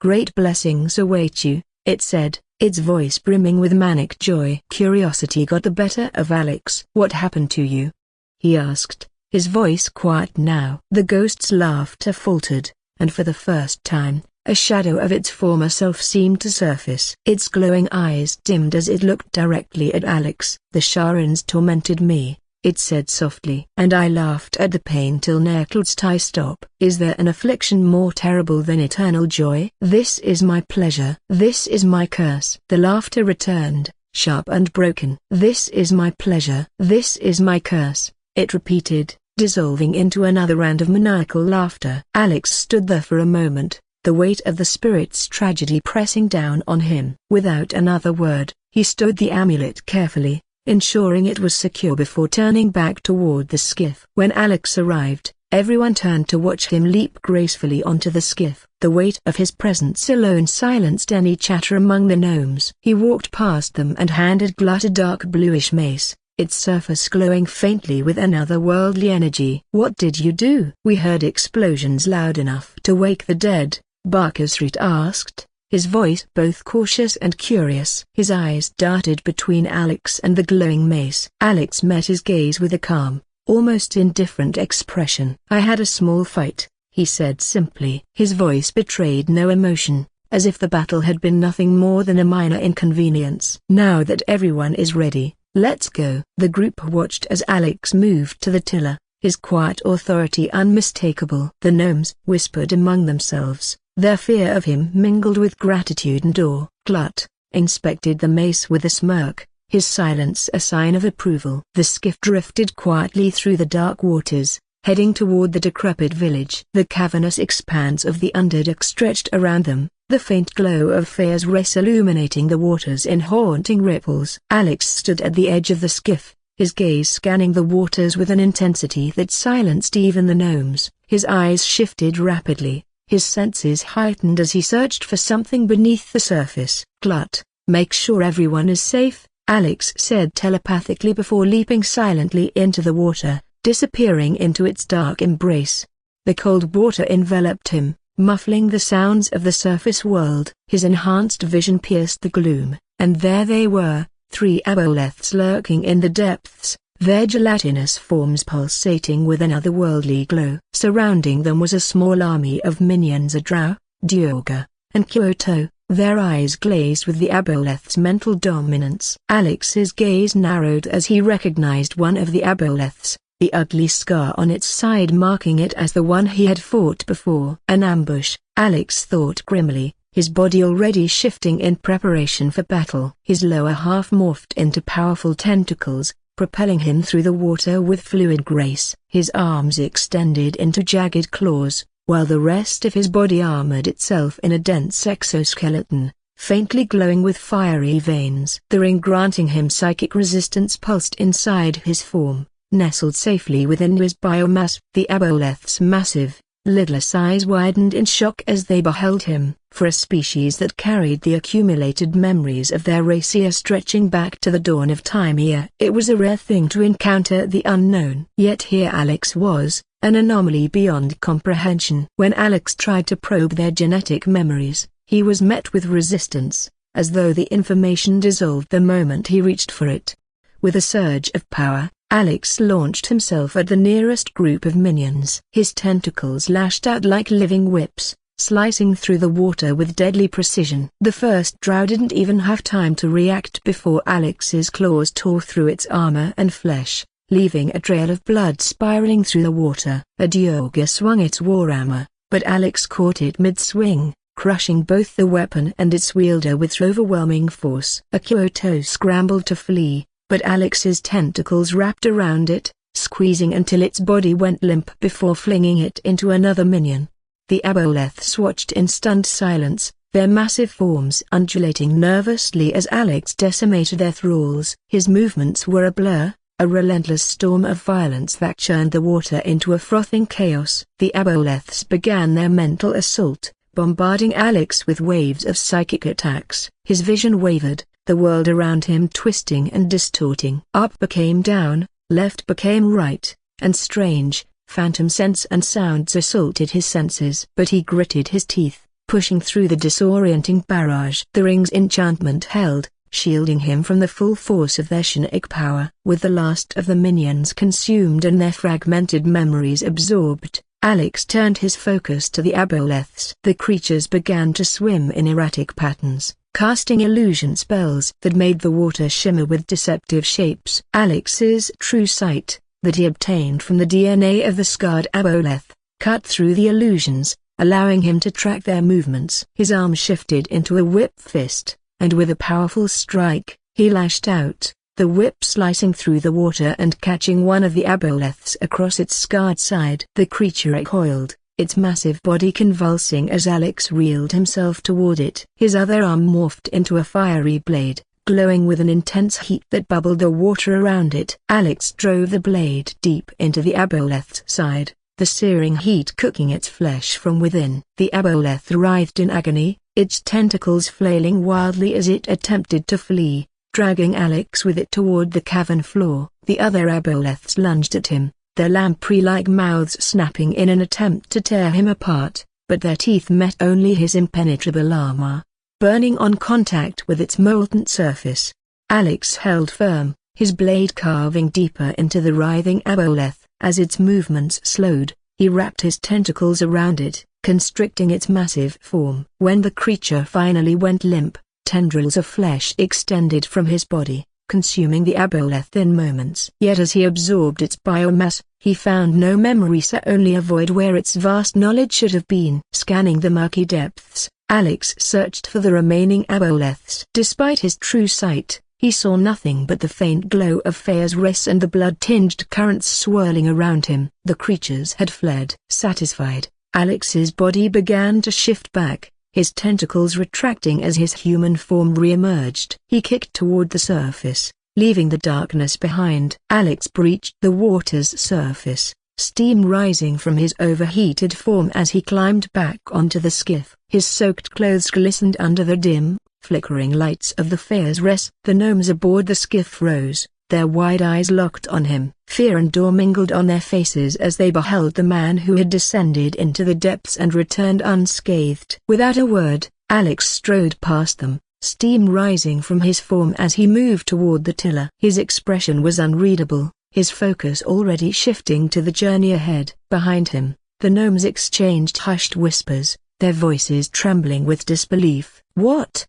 Great blessings await you, it said, its voice brimming with manic joy. Curiosity got the better of Alex. What happened to you? He asked, his voice quiet now. The ghost's laughter faltered, and for the first time, a shadow of its former self seemed to surface. Its glowing eyes dimmed as it looked directly at Alex. The Sharans tormented me, it said softly. And I laughed at the pain till ne'er couldst I stop. Is there an affliction more terrible than eternal joy? This is my pleasure. This is my curse. The laughter returned, sharp and broken. This is my pleasure. This is my curse, it repeated, dissolving into another round of maniacal laughter. Alex stood there for a moment, the weight of the spirit's tragedy pressing down on him. Without another word, he stowed the amulet carefully, ensuring it was secure before turning back toward the skiff. When Alex arrived, everyone turned to watch him leap gracefully onto the skiff. The weight of his presence alone silenced any chatter among the gnomes. He walked past them and handed Glut a dark bluish mace, its surface glowing faintly with an otherworldly energy. What did you do? We heard explosions loud enough to wake the dead, Barkersreet asked, his voice both cautious and curious. His eyes darted between Alex and the glowing mace. Alex met his gaze with a calm, almost indifferent expression. I had a small fight, he said simply. His voice betrayed no emotion, as if the battle had been nothing more than a minor inconvenience. Now that everyone is ready, let's go. The group watched as Alex moved to the tiller, his quiet authority unmistakable. The gnomes whispered among themselves, their fear of him mingled with gratitude and awe. Glut inspected the mace with a smirk, his silence a sign of approval. The skiff drifted quietly through the dark waters, heading toward the decrepit village. The cavernous expanse of the Underdark stretched around them, the faint glow of Feyr's race illuminating the waters in haunting ripples. Alex stood at the edge of the skiff, his gaze scanning the waters with an intensity that silenced even the gnomes. His eyes shifted rapidly, his senses heightened as he searched for something beneath the surface. Glut, make sure everyone is safe, Alex said telepathically before leaping silently into the water, disappearing into its dark embrace. The cold water enveloped him, muffling the sounds of the surface world. His enhanced vision pierced the gloom, and there they were, 3 aboleths lurking in the depths, their gelatinous forms pulsating with an otherworldly glow. Surrounding them was a small army of minions, a drow, Diorga, and Kyoto, their eyes glazed with the aboleth's mental dominance. Alex's gaze narrowed as he recognized one of the aboleths, the ugly scar on its side marking it as the one he had fought before. An ambush, Alex thought grimly, his body already shifting in preparation for battle. His lower half morphed into powerful tentacles, propelling him through the water with fluid grace. His arms extended into jagged claws, while the rest of his body armored itself in a dense exoskeleton, faintly glowing with fiery veins. The ring granting him psychic resistance pulsed inside his form, nestled safely within his biomass. The aboleth's massive, lidless eyes widened in shock as they beheld him. For a species that carried the accumulated memories of their race here stretching back to the dawn of time here, it was a rare thing to encounter the unknown. Yet here Alex was, an anomaly beyond comprehension. When Alex tried to probe their genetic memories, he was met with resistance, as though the information dissolved the moment he reached for it. With a surge of power, Alex launched himself at the nearest group of minions. His tentacles lashed out like living whips, slicing through the water with deadly precision. The first drow didn't even have time to react before Alex's claws tore through its armor and flesh, leaving a trail of blood spiraling through the water. A Dioga swung its warhammer, but Alex caught it mid-swing, crushing both the weapon and its wielder with overwhelming force. A Kyoto scrambled to flee, but Alex's tentacles wrapped around it, squeezing until its body went limp before flinging it into another minion. The aboleths watched in stunned silence, their massive forms undulating nervously as Alex decimated their thralls. His movements were a blur, a relentless storm of violence that churned the water into a frothing chaos. The aboleths began their mental assault, bombarding Alex with waves of psychic attacks. His vision wavered, the world around him twisting and distorting. Up became down, left became right, and strange, phantom scents and sounds assaulted his senses. But he gritted his teeth, pushing through the disorienting barrage. The ring's enchantment held, shielding him from the full force of their Shinic power. With the last of the minions consumed and their fragmented memories absorbed, Alex turned his focus to the aboleths. The creatures began to swim in erratic patterns, casting illusion spells that made the water shimmer with deceptive shapes. Alex's true sight, that he obtained from the DNA of the scarred aboleth, cut through the illusions, allowing him to track their movements. His arm shifted into a whip fist, and with a powerful strike, he lashed out, the whip slicing through the water and catching one of the aboleths across its scarred side. The creature recoiled, its massive body convulsing as Alex reeled himself toward it. His other arm morphed into a fiery blade, glowing with an intense heat that bubbled the water around it. Alex drove the blade deep into the aboleth's side, the searing heat cooking its flesh from within. The aboleth writhed in agony, its tentacles flailing wildly as it attempted to flee, dragging Alex with it toward the cavern floor. The other aboleths lunged at him, their lamprey-like mouths snapping in an attempt to tear him apart, but their teeth met only his impenetrable armor, burning on contact with its molten surface. Alex held firm, his blade carving deeper into the writhing aboleth. As its movements slowed, he wrapped his tentacles around it, constricting its massive form. When the creature finally went limp, tendrils of flesh extended from his body, consuming the aboleth in moments. Yet as he absorbed its biomass, he found no memory, only a void where its vast knowledge should have been. Scanning the murky depths, Alex searched for the remaining aboleths. Despite his true sight, he saw nothing but the faint glow of Fea's race and the blood-tinged currents swirling around him. The creatures had fled. Satisfied, Alex's body began to shift back, his tentacles retracting as his human form re-emerged. He kicked toward the surface, leaving the darkness behind. Alex breached the water's surface, steam rising from his overheated form as he climbed back onto the skiff. His soaked clothes glistened under the dim, flickering lights of the Fea's Rest. The gnomes aboard the skiff rose, their wide eyes locked on him. Fear and awe mingled on their faces as they beheld the man who had descended into the depths and returned unscathed. Without a word, Alex strode past them, steam rising from his form as he moved toward the tiller. His expression was unreadable, his focus already shifting to the journey ahead. Behind him, the gnomes exchanged hushed whispers, their voices trembling with disbelief. What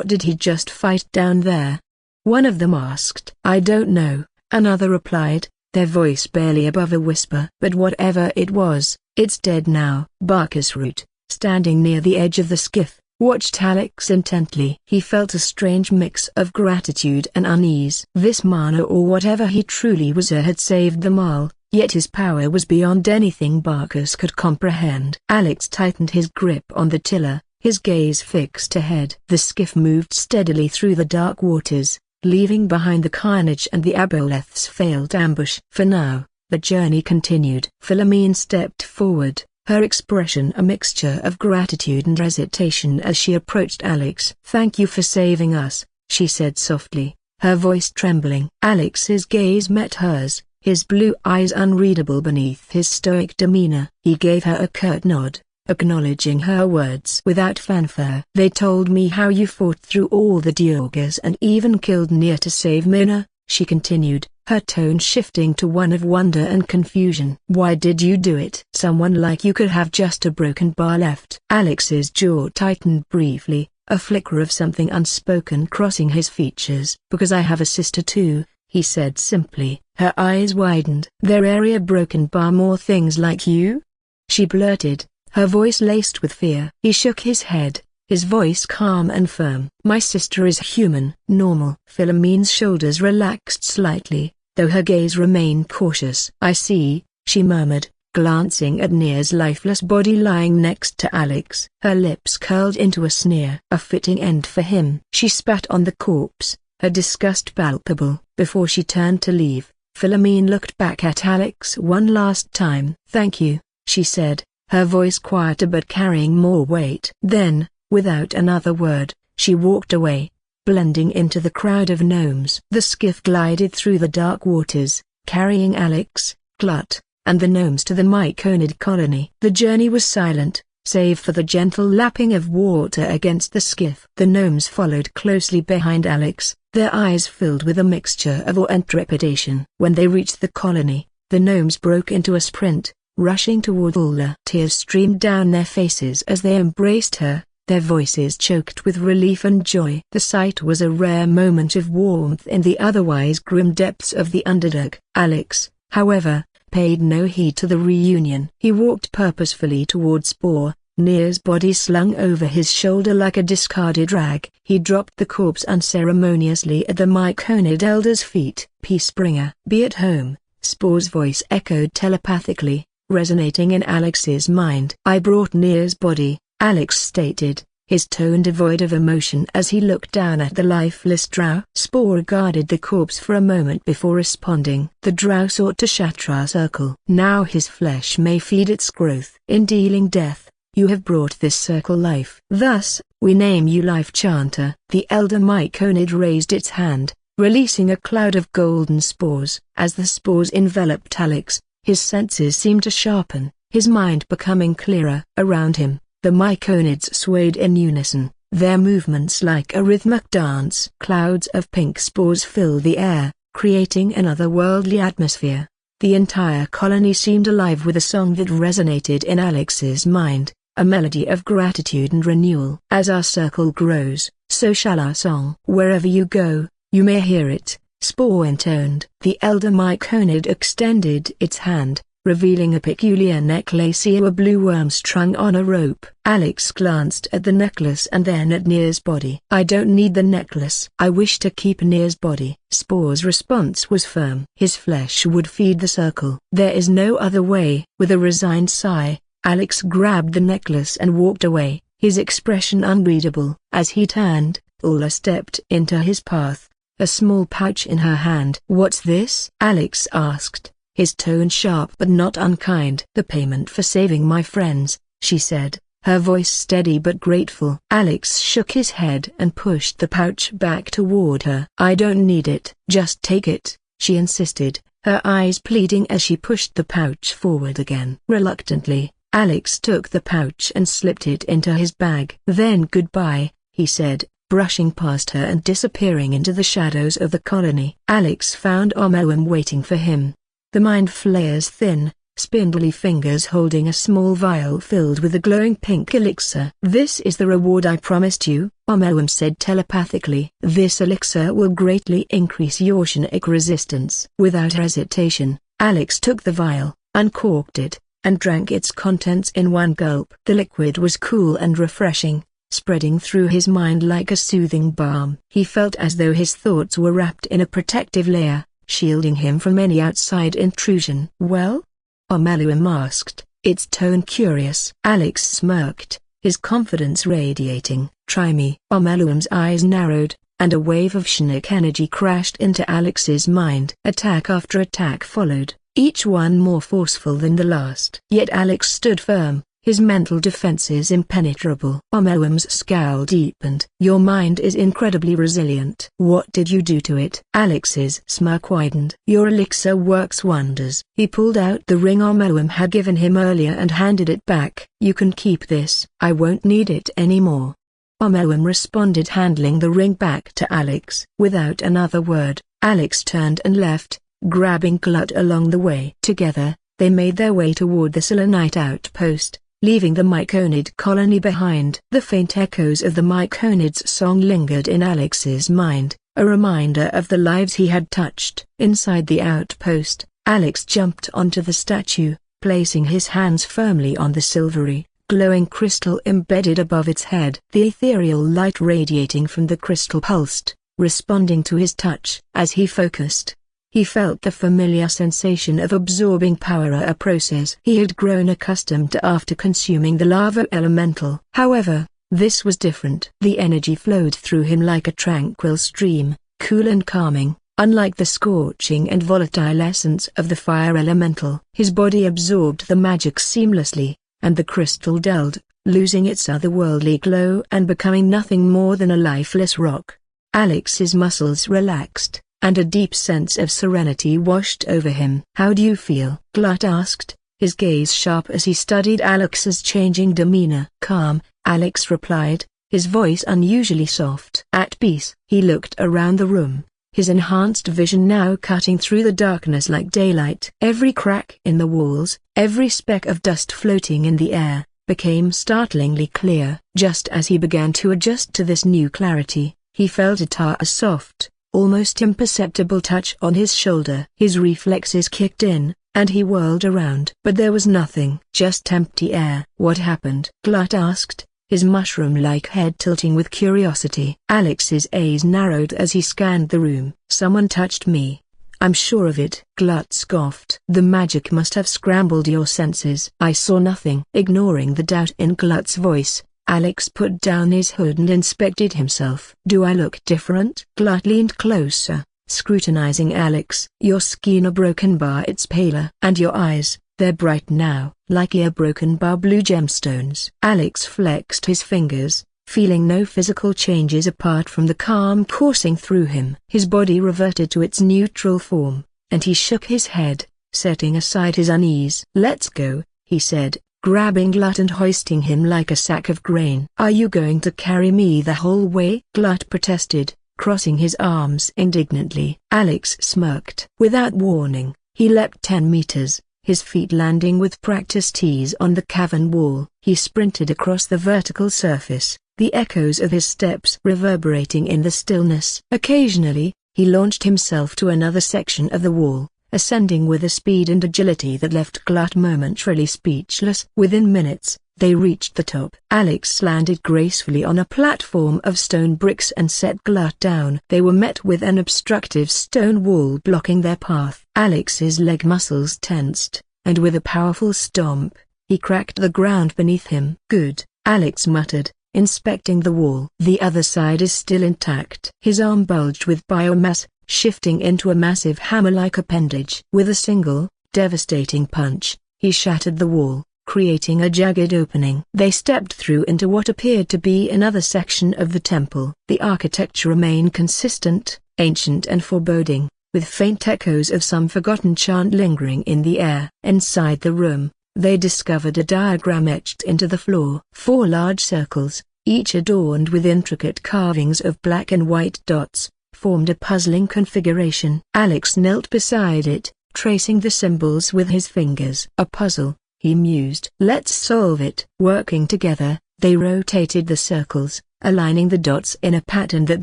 did he just fight down there? One of them asked. I don't know, another replied, their voice barely above a whisper. But whatever it was, it's dead now. Barkasroot, standing near the edge of the skiff, watched Alex intently. He felt a strange mix of gratitude and unease. This mana or whatever he truly was had saved them all, yet his power was beyond anything Barkus could comprehend. Alex tightened his grip on the tiller, his gaze fixed ahead. The skiff moved steadily through the dark waters, leaving behind the carnage and the aboleth's failed ambush. For now, the journey continued. Philomene stepped forward, her expression a mixture of gratitude and hesitation as she approached Alex. "Thank you for saving us," she said softly, her voice trembling. Alex's gaze met hers, his blue eyes unreadable beneath his stoic demeanor. He gave her a curt nod, acknowledging her words without fanfare. "They told me how you fought through all the Diogers and even killed Nia to save Mina," she continued, her tone shifting to one of wonder and confusion. "Why did you do it? Someone like you could have just a broken bar left." Alex's jaw tightened briefly, a flicker of something unspoken crossing his features. "Because I have a sister too," he said simply. Her eyes widened. "There are a broken bar more things like you?" she blurted, her voice laced with fear. He shook his head, his voice calm and firm. "My sister is human, normal." Philomene's shoulders relaxed slightly, though her gaze remained cautious. "I see," she murmured, glancing at Nia's lifeless body lying next to Alex. Her lips curled into a sneer. A fitting end for him. She spat on the corpse, her disgust palpable. Before she turned to leave, Philomene looked back at Alex one last time. "Thank you," she said, her voice quieter but carrying more weight. Then, without another word, she walked away, blending into the crowd of gnomes. The skiff glided through the dark waters, carrying Alex, Glut, and the gnomes to the Myconid colony. The journey was silent, save for the gentle lapping of water against the skiff. The gnomes followed closely behind Alex, their eyes filled with a mixture of awe and trepidation. When they reached the colony, the gnomes broke into a sprint, rushing toward Ulla. Tears streamed down their faces as they embraced her, their voices choked with relief and joy. The sight was a rare moment of warmth in the otherwise grim depths of the Underdark. Alex, however, paid no heed to the reunion. He walked purposefully toward Spore, Nia's body slung over his shoulder like a discarded rag. He dropped the corpse unceremoniously at the Myconid elder's feet. "Peacebringer, be at home," Spore's voice echoed telepathically, resonating in Alex's mind. "I brought Nia's body," Alex stated, his tone devoid of emotion as he looked down at the lifeless drow. Spore regarded the corpse for a moment before responding. The drow sought to shatter our circle. Now his flesh may feed its growth. In dealing death, you have brought this circle life. Thus, we name you Life Chanter. The elder Myconid raised its hand, releasing a cloud of golden spores. As the spores enveloped Alex, his senses seemed to sharpen, his mind becoming clearer. Around him, the Myconids swayed in unison, their movements like a rhythmic dance. Clouds of pink spores filled the air, creating an otherworldly atmosphere. The entire colony seemed alive with a song that resonated in Alex's mind, a melody of gratitude and renewal. "As our circle grows, so shall our song. Wherever you go, you may hear it," Spore intoned. The elder Myconid extended its hand, revealing a peculiar necklace of a blue worm strung on a rope. Alex glanced at the necklace and then at Nia's body. "I don't need the necklace. I wish to keep Nia's body." Spore's response was firm. His flesh would feed the circle. "There is no other way." With a resigned sigh, Alex grabbed the necklace and walked away, his expression unreadable. As he turned, Ulla stepped into his path, a small pouch in her hand. "What's this?" Alex asked, his tone sharp but not unkind. "The payment for saving my friends," she said, her voice steady but grateful. Alex shook his head and pushed the pouch back toward her. "I don't need it." "Just take it," she insisted, her eyes pleading as she pushed the pouch forward again. Reluctantly, Alex took the pouch and slipped it into his bag. "Then goodbye," he said, brushing past her and disappearing into the shadows of the colony. Alex found Omoam waiting for him. The mind flayer's thin, spindly fingers holding a small vial filled with a glowing pink elixir. "This is the reward I promised you," Omoam said telepathically. "This elixir will greatly increase your psionic resistance." Without hesitation, Alex took the vial, uncorked it, and drank its contents in one gulp. The liquid was cool and refreshing, spreading through his mind like a soothing balm. He felt as though his thoughts were wrapped in a protective layer, shielding him from any outside intrusion. "Well?" Omeluum asked, its tone curious. Alex smirked, his confidence radiating. "Try me." Omeluum's eyes narrowed, and a wave of Shnik energy crashed into Alex's mind. Attack after attack followed, each one more forceful than the last. Yet Alex stood firm, his mental defenses impenetrable. Omeluum's scowl deepened. "Your mind is incredibly resilient. What did you do to it?" Alex's smirk widened. "Your elixir works wonders." He pulled out the ring Omeluum had given him earlier and handed it back. "You can keep this. I won't need it anymore." Omeluum responded, handling the ring back to Alex. Without another word, Alex turned and left, grabbing Glut along the way. Together, they made their way toward the Selenite outpost, leaving the Myconid colony behind. The faint echoes of the Myconids' song lingered in Alex's mind, a reminder of the lives he had touched. Inside the outpost, Alex jumped onto the statue, placing his hands firmly on the silvery, glowing crystal embedded above its head. The ethereal light radiating from the crystal pulsed, responding to his touch. As he focused, he felt the familiar sensation of absorbing power, a process he had grown accustomed to after consuming the lava elemental. However, this was different. The energy flowed through him like a tranquil stream, cool and calming, unlike the scorching and volatile essence of the fire elemental. His body absorbed the magic seamlessly, and the crystal dulled, losing its otherworldly glow and becoming nothing more than a lifeless rock. Alex's muscles relaxed, and a deep sense of serenity washed over him. "How do you feel?" Glut asked, his gaze sharp as he studied Alex's changing demeanor. "Calm," Alex replied, his voice unusually soft. "At peace." He looked around the room, his enhanced vision now cutting through the darkness like daylight. Every crack in the walls, every speck of dust floating in the air, became startlingly clear. Just as he began to adjust to this new clarity, he felt a soft, almost imperceptible touch on his shoulder. His reflexes kicked in, and he whirled around. But there was nothing. Just empty air. "What happened?" Glut asked, his mushroom-like head tilting with curiosity. Alex's eyes narrowed as he scanned the room. "Someone touched me. I'm sure of it." Glut scoffed. "The magic must have scrambled your senses." "I saw nothing." Ignoring the doubt in Glut's voice, Alex put down his hood and inspected himself. "Do I look different?" Glut leaned closer, scrutinizing Alex. "Your skin a broken bar, it's paler. And your eyes, they're bright now, like a broken bar blue gemstones." Alex flexed his fingers, feeling no physical changes apart from the calm coursing through him. His body reverted to its neutral form, and he shook his head, setting aside his unease. "Let's go," he said, grabbing Glut and hoisting him like a sack of grain. "Are you going to carry me the whole way?" Glut protested, crossing his arms indignantly. Alex smirked. Without warning, he leapt 10 meters, his feet landing with practiced ease on the cavern wall. He sprinted across the vertical surface, the echoes of his steps reverberating in the stillness. Occasionally, he launched himself to another section of the wall, ascending with a speed and agility that left Glut momentarily speechless. Within minutes, they reached the top. Alex landed gracefully on a platform of stone bricks and set Glut down. They were met with an obstructive stone wall blocking their path. Alex's leg muscles tensed, and with a powerful stomp, he cracked the ground beneath him. "Good," Alex muttered, inspecting the wall. "The other side is still intact." His arm bulged with biomass, shifting into a massive hammer-like appendage. With a single, devastating punch, he shattered the wall, creating a jagged opening. They stepped through into what appeared to be another section of the temple. The architecture remained consistent, ancient and foreboding, with faint echoes of some forgotten chant lingering in the air. Inside the room, they discovered a diagram etched into the floor. 4 large circles, each adorned with intricate carvings of black and white dots, formed a puzzling configuration. Alex knelt beside it, tracing the symbols with his fingers. "A puzzle," he mused. "Let's solve it." Working together, they rotated the circles, aligning the dots in a pattern that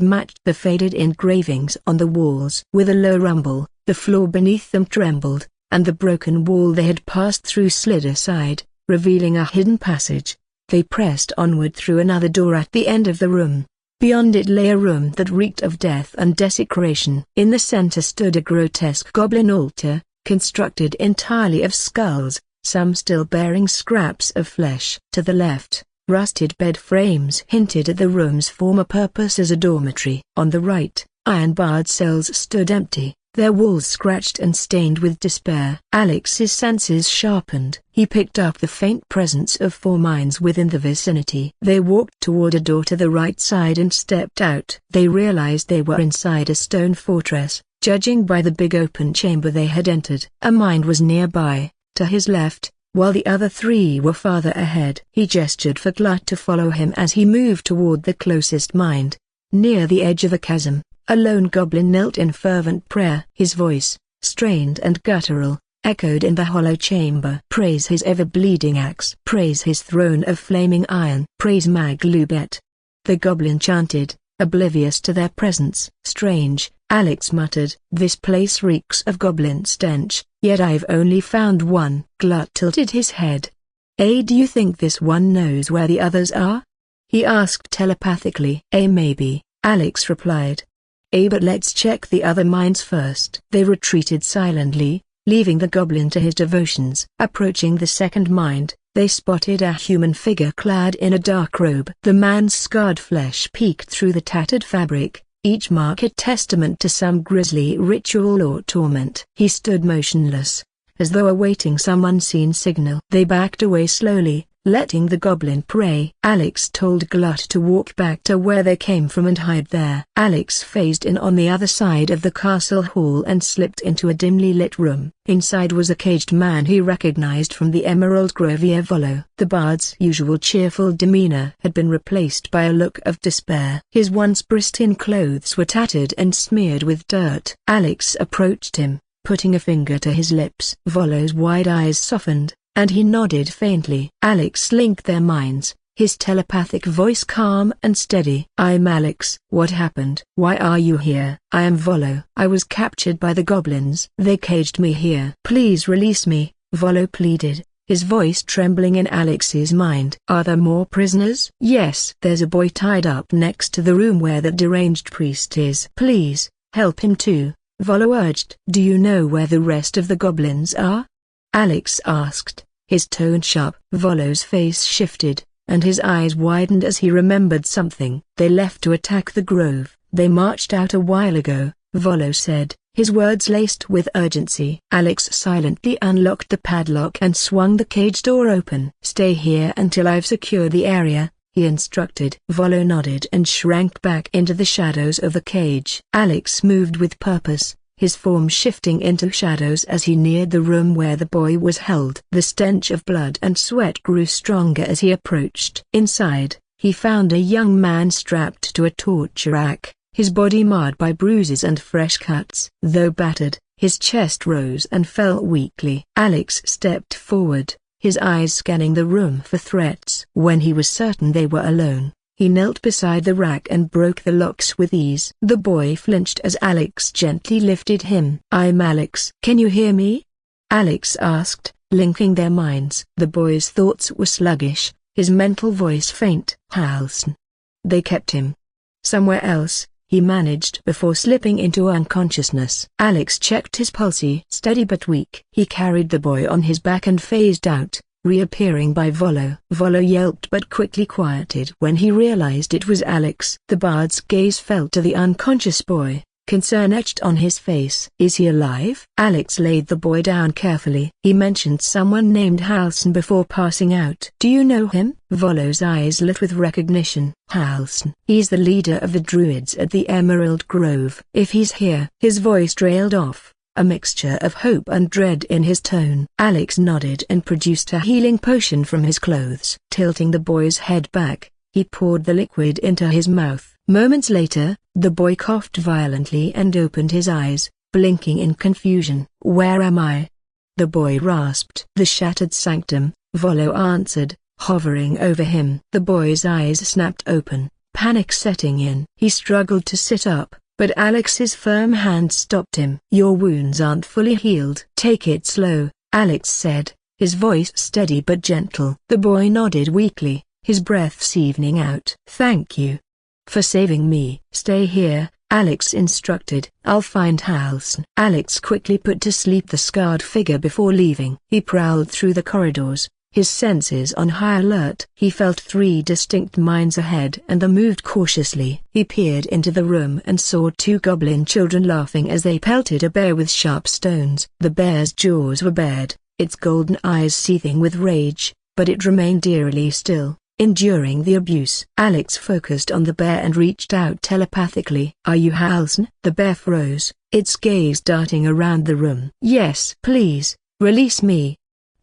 matched the faded engravings on the walls. With a low rumble, the floor beneath them trembled, and the broken wall they had passed through slid aside, revealing a hidden passage. They pressed onward through another door at the end of the room. Beyond it lay a room that reeked of death and desecration. In the center stood a grotesque goblin altar, constructed entirely of skulls, some still bearing scraps of flesh. To the left, rusted bed frames hinted at the room's former purpose as a dormitory. On the right, iron-barred cells stood empty, their walls scratched and stained with despair. Alex's senses sharpened. He picked up the faint presence of 4 minds within the vicinity. They walked toward a door to the right side and stepped out. They realized they were inside a stone fortress, judging by the big open chamber they had entered. A mind was nearby, to his left, while the other 3 were farther ahead. He gestured for Glut to follow him as he moved toward the closest mind. Near the edge of a chasm, a lone goblin knelt in fervent prayer. His voice, strained and guttural, echoed in the hollow chamber. Praise his ever-bleeding axe. Praise his throne of flaming iron. Praise Maglubet. The goblin chanted, oblivious to their presence. Strange, Alex muttered. This place reeks of goblin stench, yet I've only found one. Glut tilted his head. Do you think this one knows where the others are? He asked telepathically. Maybe, Alex replied. But let's check the other minds first. They retreated silently, leaving the goblin to his devotions. Approaching the second mind, they spotted a human figure clad in a dark robe. The man's scarred flesh peeked through the tattered fabric, each mark a testament to some grisly ritual or torment. He stood motionless, as though awaiting some unseen signal. They backed away slowly, letting the goblin pray. Alex told Glut to walk back to where they came from and hide there. Alex phased in on the other side of the castle hall and slipped into a dimly lit room. Inside was a caged man he recognized from the Emerald Grove Volo. The bard's usual cheerful demeanor had been replaced by a look of despair. His once pristine clothes were tattered and smeared with dirt. Alex approached him, putting a finger to his lips. Volo's wide eyes softened, and he nodded faintly. Alex linked their minds, his telepathic voice calm and steady. I'm Alex. What happened? Why are you here? I am Volo. I was captured by the goblins. They caged me here. Please release me, Volo pleaded, his voice trembling in Alex's mind. Are there more prisoners? Yes. There's a boy tied up next to the room where the deranged priest is. Please, help him too, Volo urged. Do you know where the rest of the goblins are? Alex asked, his tone sharp. Volo's face shifted, and his eyes widened as he remembered something. They left to attack the grove. They marched out a while ago, Volo said, his words laced with urgency. Alex silently unlocked the padlock and swung the cage door open. Stay here until I've secured the area, he instructed. Volo nodded and shrank back into the shadows of the cage. Alex moved with purpose, his form shifting into shadows as he neared the room where the boy was held. The stench of blood and sweat grew stronger as he approached. Inside, he found a young man strapped to a torture rack, his body marred by bruises and fresh cuts. Though battered, his chest rose and fell weakly. Alex stepped forward, his eyes scanning the room for threats. When he was certain they were alone, he knelt beside the rack and broke the locks with ease. The boy flinched as Alex gently lifted him. I'm Alex. Can you hear me? Alex asked, linking their minds. The boy's thoughts were sluggish, his mental voice faint. Halson. They kept him somewhere else, he managed before slipping into unconsciousness. Alex checked his pulse, steady but weak. He carried the boy on his back and phased out, reappearing by Volo. Volo yelped but quickly quieted when he realized it was Alex. The bard's gaze fell to the unconscious boy, concern etched on his face. Is he alive? Alex laid the boy down carefully. He mentioned someone named Halson before passing out. Do you know him? Volo's eyes lit with recognition. Halson. He's the leader of the druids at the Emerald Grove. If he's here. His voice trailed off, a mixture of hope and dread in his tone. Alex nodded and produced a healing potion from his clothes. Tilting the boy's head back, he poured the liquid into his mouth. Moments later, the boy coughed violently and opened his eyes, blinking in confusion. Where am I? The boy rasped. The shattered sanctum, Volo answered, hovering over him. The boy's eyes snapped open, panic setting in. He struggled to sit up, but Alex's firm hand stopped him. Your wounds aren't fully healed. Take it slow, Alex said, his voice steady but gentle. The boy nodded weakly, his breath evening out. "Thank you for saving me." "Stay here," Alex instructed. "I'll find Halsn." Alex quickly put to sleep the scarred figure before leaving. He prowled through the corridors, his senses on high alert. He felt 3 distinct minds ahead and moved cautiously. He peered into the room and saw 2 goblin children laughing as they pelted a bear with sharp stones. The bear's jaws were bared, its golden eyes seething with rage, but it remained eerily still, enduring the abuse. Alex focused on the bear and reached out telepathically. "Are you Halsn?" The bear froze, its gaze darting around the room. "Yes." "Please, release me."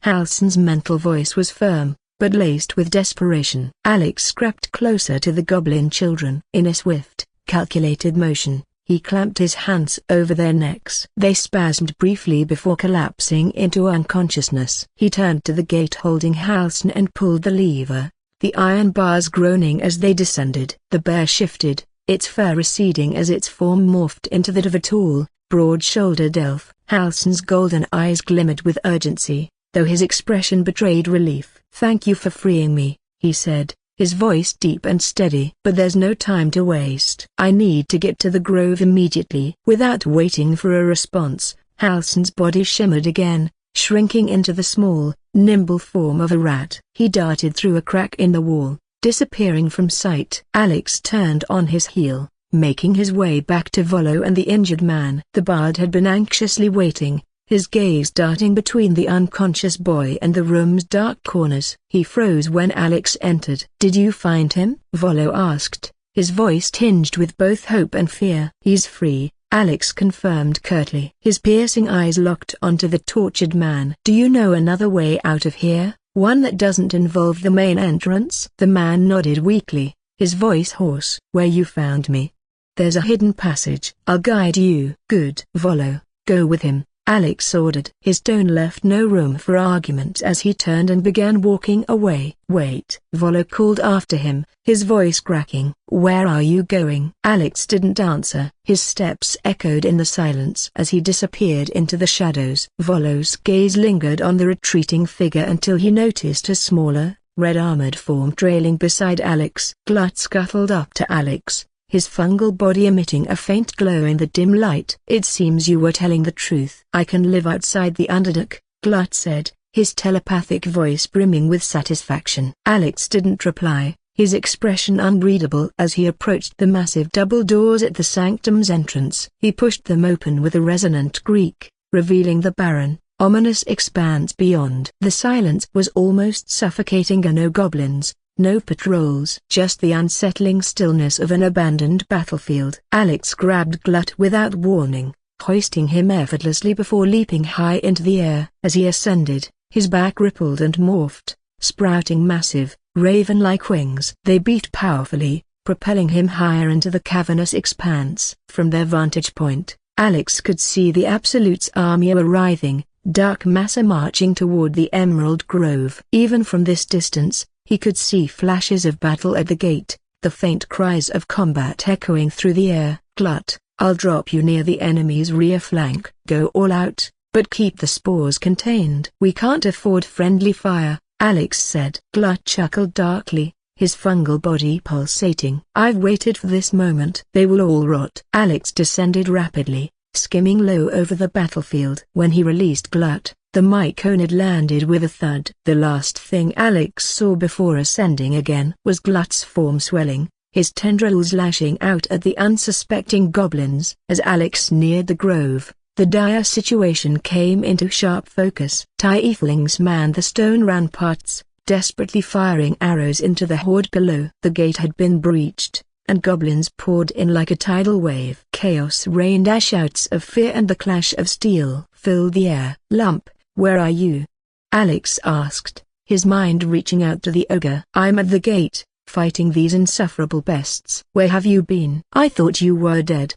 Halsn's mental voice was firm, but laced with desperation. Alex crept closer to the goblin children. In a swift, calculated motion, he clamped his hands over their necks. They spasmed briefly before collapsing into unconsciousness. He turned to the gate holding Halsn and pulled the lever, the iron bars groaning as they descended. The bear shifted, its fur receding as its form morphed into that of a tall, broad-shouldered elf. Halsn's golden eyes glimmered with urgency, though his expression betrayed relief. "Thank you for freeing me," he said, his voice deep and steady. "But there's no time to waste. I need to get to the grove immediately." Without waiting for a response, Halsn's body shimmered again, shrinking into the small, nimble form of a rat. He darted through a crack in the wall, disappearing from sight. Alex turned on his heel, making his way back to Volo and the injured man. The bard had been anxiously waiting, his gaze darting between the unconscious boy and the room's dark corners. He froze when Alex entered. "Did you find him?" Volo asked, his voice tinged with both hope and fear. "He's free," Alex confirmed curtly. His piercing eyes locked onto the tortured man. "Do you know another way out of here, one that doesn't involve the main entrance?" The man nodded weakly, his voice hoarse. "Where you found me. There's a hidden passage. I'll guide you." "Good." "Volo, go with him," Alex ordered. His tone left no room for argument as he turned and began walking away. "Wait," Volo called after him, his voice cracking. "Where are you going?" Alex didn't answer. His steps echoed in the silence as he disappeared into the shadows. Volo's gaze lingered on the retreating figure until he noticed a smaller, red-armored form trailing beside Alex. Glut scuttled up to Alex, his fungal body emitting a faint glow in the dim light. "It seems you were telling the truth." "I can live outside the Underdark," Glut said, his telepathic voice brimming with satisfaction. Alex didn't reply, his expression unreadable as he approached the massive double doors at the sanctum's entrance. He pushed them open with a resonant creak, revealing the barren, ominous expanse beyond. The silence was almost suffocating. No goblins, no patrols, just the unsettling stillness of an abandoned battlefield. Alex grabbed Glut without warning, hoisting him effortlessly before leaping high into the air. As he ascended, his back rippled and morphed, sprouting massive, raven-like wings. They beat powerfully, propelling him higher into the cavernous expanse. From their vantage point, Alex could see the Absolute's army arriving, dark massa marching toward the Emerald Grove. Even from this distance, he could see flashes of battle at the gate, the faint cries of combat echoing through the air. "Glut, I'll drop you near the enemy's rear flank. Go all out, but keep the spores contained." "We can't afford friendly fire," Alex said. Glut chuckled darkly, his fungal body pulsating. "I've waited for this moment." "They will all rot." Alex descended rapidly, skimming low over the battlefield. When he released Glut, the mycone had landed with a thud. The last thing Alex saw before ascending again was Glut's form swelling, his tendrils lashing out at the unsuspecting goblins. As Alex neared the grove, the dire situation came into sharp focus. Tieflings manned the stone ramparts, desperately firing arrows into the horde below. The gate had been breached, and goblins poured in like a tidal wave. Chaos reigned as shouts of fear and the clash of steel filled the air. "Lump, where are you?" Alex asked, his mind reaching out to the ogre. "I'm at the gate, fighting these insufferable beasts." "Where have you been?" "I thought you were dead."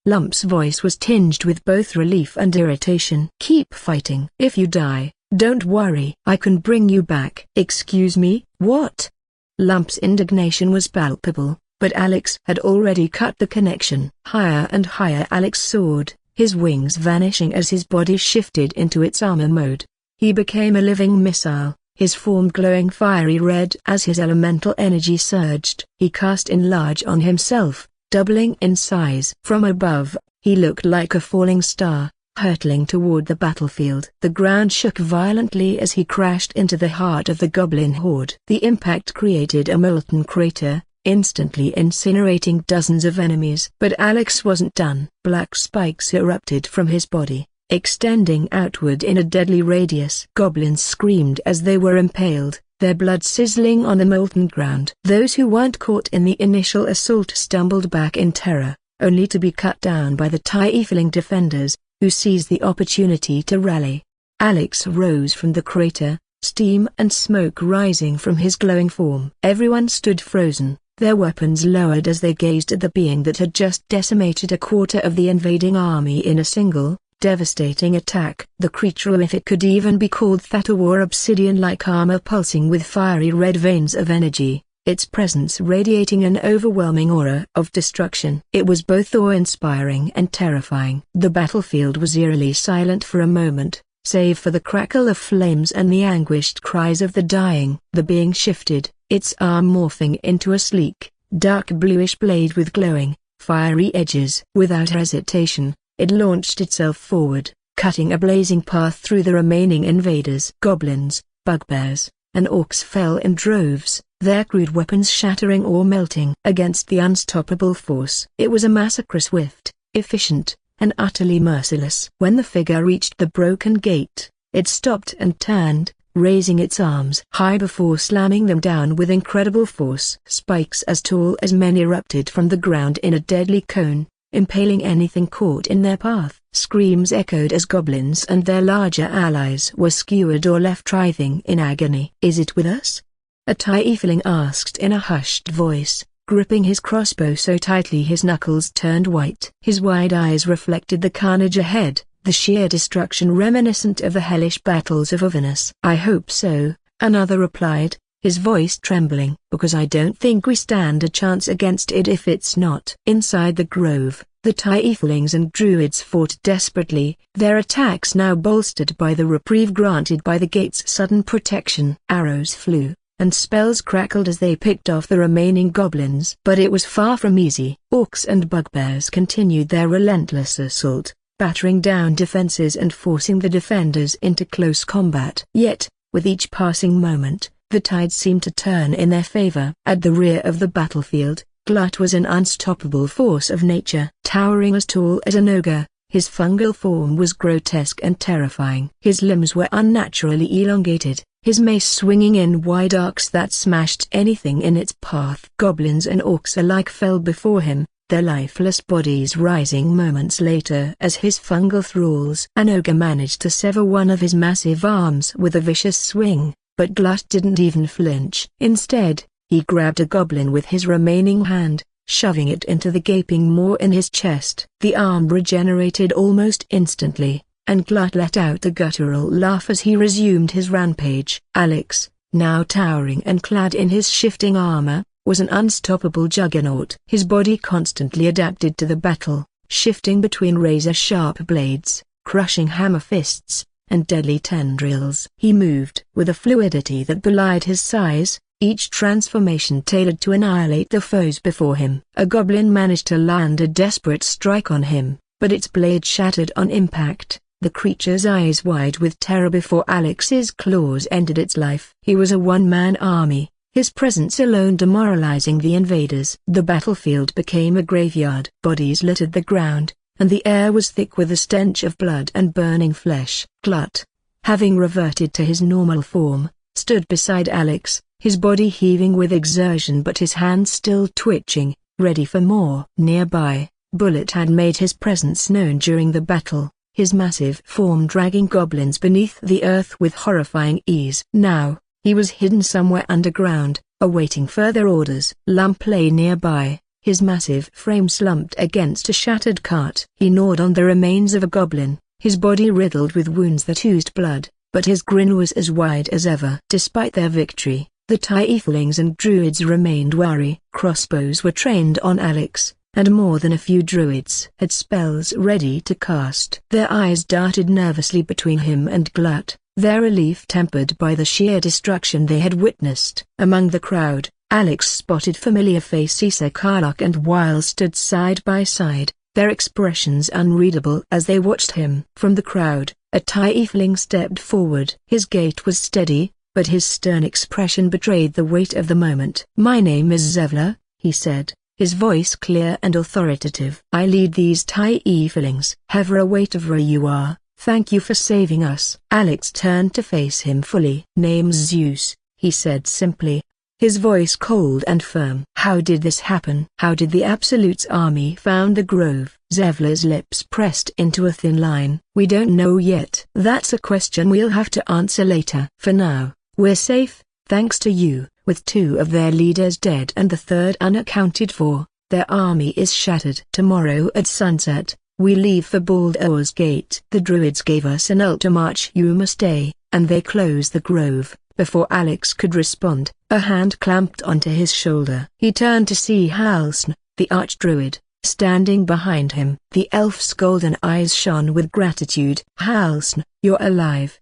Lump's voice was tinged with both relief and irritation. "Keep fighting. If you die, don't worry. I can bring you back." "Excuse me, what?" Lump's indignation was palpable, but Alex had already cut the connection. Higher and higher Alex soared, his wings vanishing as his body shifted into its armor mode. He became a living missile, his form glowing fiery red as his elemental energy surged. He cast enlarge on himself, doubling in size. From above, he looked like a falling star, hurtling toward the battlefield. The ground shook violently as he crashed into the heart of the goblin horde. The impact created a molten crater, instantly incinerating dozens of enemies. But Alex wasn't done. Black spikes erupted from his body, extending outward in a deadly radius. Goblins screamed as they were impaled, their blood sizzling on the molten ground. Those who weren't caught in the initial assault stumbled back in terror, only to be cut down by the tiefling defenders, who seized the opportunity to rally. Alex rose from the crater, steam and smoke rising from his glowing form. Everyone stood frozen, their weapons lowered as they gazed at the being that had just decimated a quarter of the invading army in a single, devastating attack. The creature, if it could even be called that, wore obsidian-like armor pulsing with fiery red veins of energy, its presence radiating an overwhelming aura of destruction. It was both awe-inspiring and terrifying. The battlefield was eerily silent for a moment, save for the crackle of flames and the anguished cries of the dying. The being shifted, its arm morphing into a sleek, dark bluish blade with glowing, fiery edges. Without hesitation, it launched itself forward, cutting a blazing path through the remaining invaders. Goblins, bugbears, and orcs fell in droves, their crude weapons shattering or melting against the unstoppable force. It was a massacre, swift, efficient, and utterly merciless. When the figure reached the broken gate, it stopped and turned, raising its arms high before slamming them down with incredible force. Spikes as tall as men erupted from the ground in a deadly cone, impaling anything caught in their path. Screams echoed as goblins and their larger allies were skewered or left writhing in agony. "Is it with us?" a tiefling asked in a hushed voice, gripping his crossbow so tightly his knuckles turned white. His wide eyes reflected the carnage ahead, the sheer destruction reminiscent of the hellish battles of Avernus. "I hope so," another replied, his voice trembling. "Because I don't think we stand a chance against it if it's not." Inside the grove, the tieflings and druids fought desperately, their attacks now bolstered by the reprieve granted by the gate's sudden protection. Arrows flew, and spells crackled as they picked off the remaining goblins. But it was far from easy. Orcs and bugbears continued their relentless assault, battering down defenses and forcing the defenders into close combat. Yet, with each passing moment, the tide seemed to turn in their favor. At the rear of the battlefield, Glut was an unstoppable force of nature. Towering as tall as an ogre, his fungal form was grotesque and terrifying. His limbs were unnaturally elongated, his mace swinging in wide arcs that smashed anything in its path. Goblins and orcs alike fell before him, their lifeless bodies rising moments later as his fungal thralls. An ogre managed to sever one of his massive arms with a vicious swing, but Glut didn't even flinch. Instead, he grabbed a goblin with his remaining hand, shoving it into the gaping maw in his chest. The arm regenerated almost instantly, and Glut let out a guttural laugh as he resumed his rampage. Alex, now towering and clad in his shifting armor, was an unstoppable juggernaut. His body constantly adapted to the battle, shifting between razor-sharp blades, crushing hammer fists, and deadly tendrils. He moved with a fluidity that belied his size, each transformation tailored to annihilate the foes before him. A goblin managed to land a desperate strike on him, but its blade shattered on impact, the creature's eyes wide with terror before Alex's claws ended its life. He was a one-man army, his presence alone demoralizing the invaders. The battlefield became a graveyard. Bodies littered the ground, and the air was thick with the stench of blood and burning flesh. Glut, having reverted to his normal form, stood beside Alex, his body heaving with exertion but his hands still twitching, ready for more. Nearby, Bullet had made his presence known during the battle, his massive form dragging goblins beneath the earth with horrifying ease. Now, he was hidden somewhere underground, awaiting further orders. Lump lay nearby, his massive frame slumped against a shattered cart. He gnawed on the remains of a goblin, his body riddled with wounds that oozed blood, but his grin was as wide as ever. Despite their victory, the tieflings and druids remained wary. Crossbows were trained on Alex, and more than a few druids had spells ready to cast. Their eyes darted nervously between him and Glut, their relief tempered by the sheer destruction they had witnessed. Among the crowd, Alex spotted familiar face Isa Karlach and Weil stood side by side, their expressions unreadable as they watched him. From the crowd, a tiefling stepped forward. His gait was steady, but his stern expression betrayed the weight of the moment. "My name is Zevla," he said, his voice clear and authoritative. "I lead these tieflings." "Hevra Waitavra you are, thank you for saving us." Alex turned to face him fully. "Name's Zeus," he said simply, his voice cold and firm. "How did this happen? How did the Absolute's army found the grove?" Zevla's lips pressed into a thin line. "We don't know yet. That's a question we'll have to answer later. For now, we're safe, thanks to you." With two of their leaders dead and the third unaccounted for, their army is shattered. "Tomorrow at sunset, we leave for Baldur's Gate. The Druids gave us an ultimatum. You must stay, and they close the grove." Before Alex could respond, a hand clamped onto his shoulder. He turned to see Halsn, the archdruid, standing behind him. The elf's golden eyes shone with gratitude. "Halsn, you're alive!"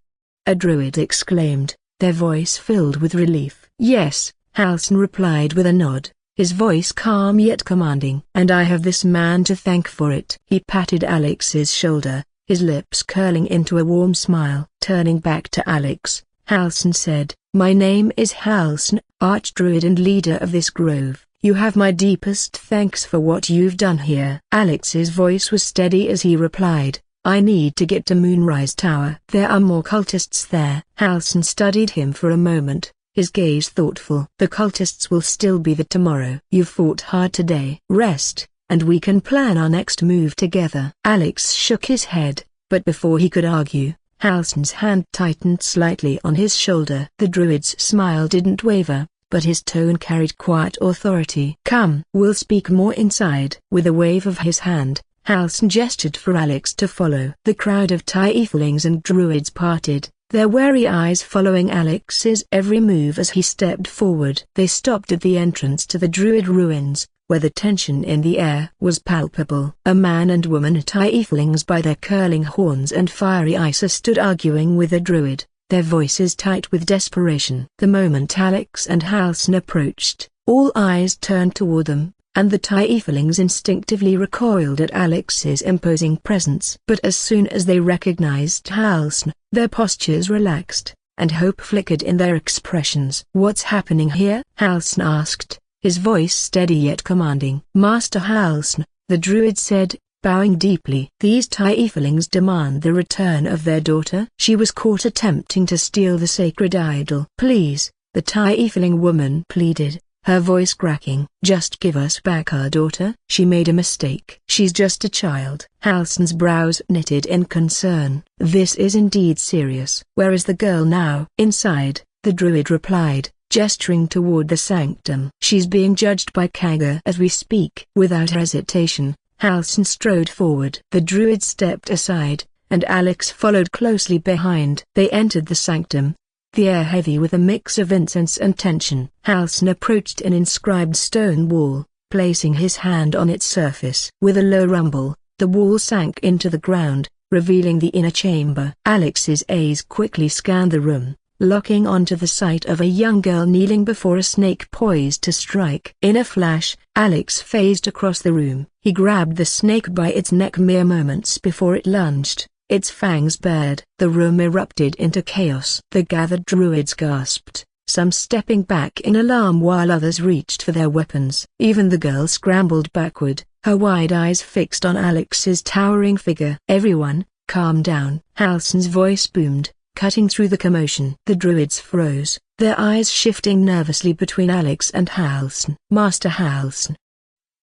a druid exclaimed, their voice filled with relief. "Yes," Halsn replied with a nod, his voice calm yet commanding. "And I have this man to thank for it." He patted Alex's shoulder, his lips curling into a warm smile. Turning back to Alex, Halsn said, "My name is Halsn, archdruid and leader of this grove. You have my deepest thanks for what you've done here." Alex's voice was steady as he replied, "I need to get to Moonrise Tower. There are more cultists there." Halsn studied him for a moment, his gaze thoughtful. "The cultists will still be there tomorrow. You fought hard today. Rest, and we can plan our next move together." Alex shook his head, but before he could argue, Halsn's hand tightened slightly on his shoulder. The druid's smile didn't waver, but his tone carried quiet authority. "Come, we'll speak more inside." With a wave of his hand, Halsn gestured for Alex to follow. The crowd of tieflings and druids parted, their wary eyes following Alex's every move as he stepped forward. They stopped at the entrance to the druid ruins, where the tension in the air was palpable. A man and woman tieflings by their curling horns and fiery eyes stood arguing with a druid, their voices tight with desperation. The moment Alex and Halsn approached, all eyes turned toward them, and the tieflings instinctively recoiled at Alex's imposing presence. But as soon as they recognized Halsn, their postures relaxed, and hope flickered in their expressions. "What's happening here?" Halsn asked, his voice steady yet commanding. "Master Halsn," the druid said, bowing deeply. "These tieflings demand the return of their daughter. She was caught attempting to steal the sacred idol." "Please," the tiefling woman pleaded, her voice cracking. "Just give us back our daughter. She made a mistake. She's just a child." Halsn's brows knitted in concern. This is indeed serious. "Where is the girl now?" "Inside," the druid replied, gesturing toward the sanctum. "She's being judged by Kaga as we speak." Without hesitation, Halsn strode forward. The druid stepped aside, and Alex followed closely behind. They entered the sanctum, the air heavy with a mix of incense and tension. Halsn approached an inscribed stone wall, placing his hand on its surface. With a low rumble, the wall sank into the ground, revealing the inner chamber. Alex's eyes quickly scanned the room, locking onto the sight of a young girl kneeling before a snake poised to strike. In a flash, Alex phased across the room. He grabbed the snake by its neck mere moments before it lunged, its fangs bared. The room erupted into chaos. The gathered druids gasped, some stepping back in alarm while others reached for their weapons. Even the girl scrambled backward, her wide eyes fixed on Alex's towering figure. "Everyone, calm down." Halsn's voice boomed, cutting through the commotion. The druids froze, their eyes shifting nervously between Alex and Halsn. "Master Halsn!"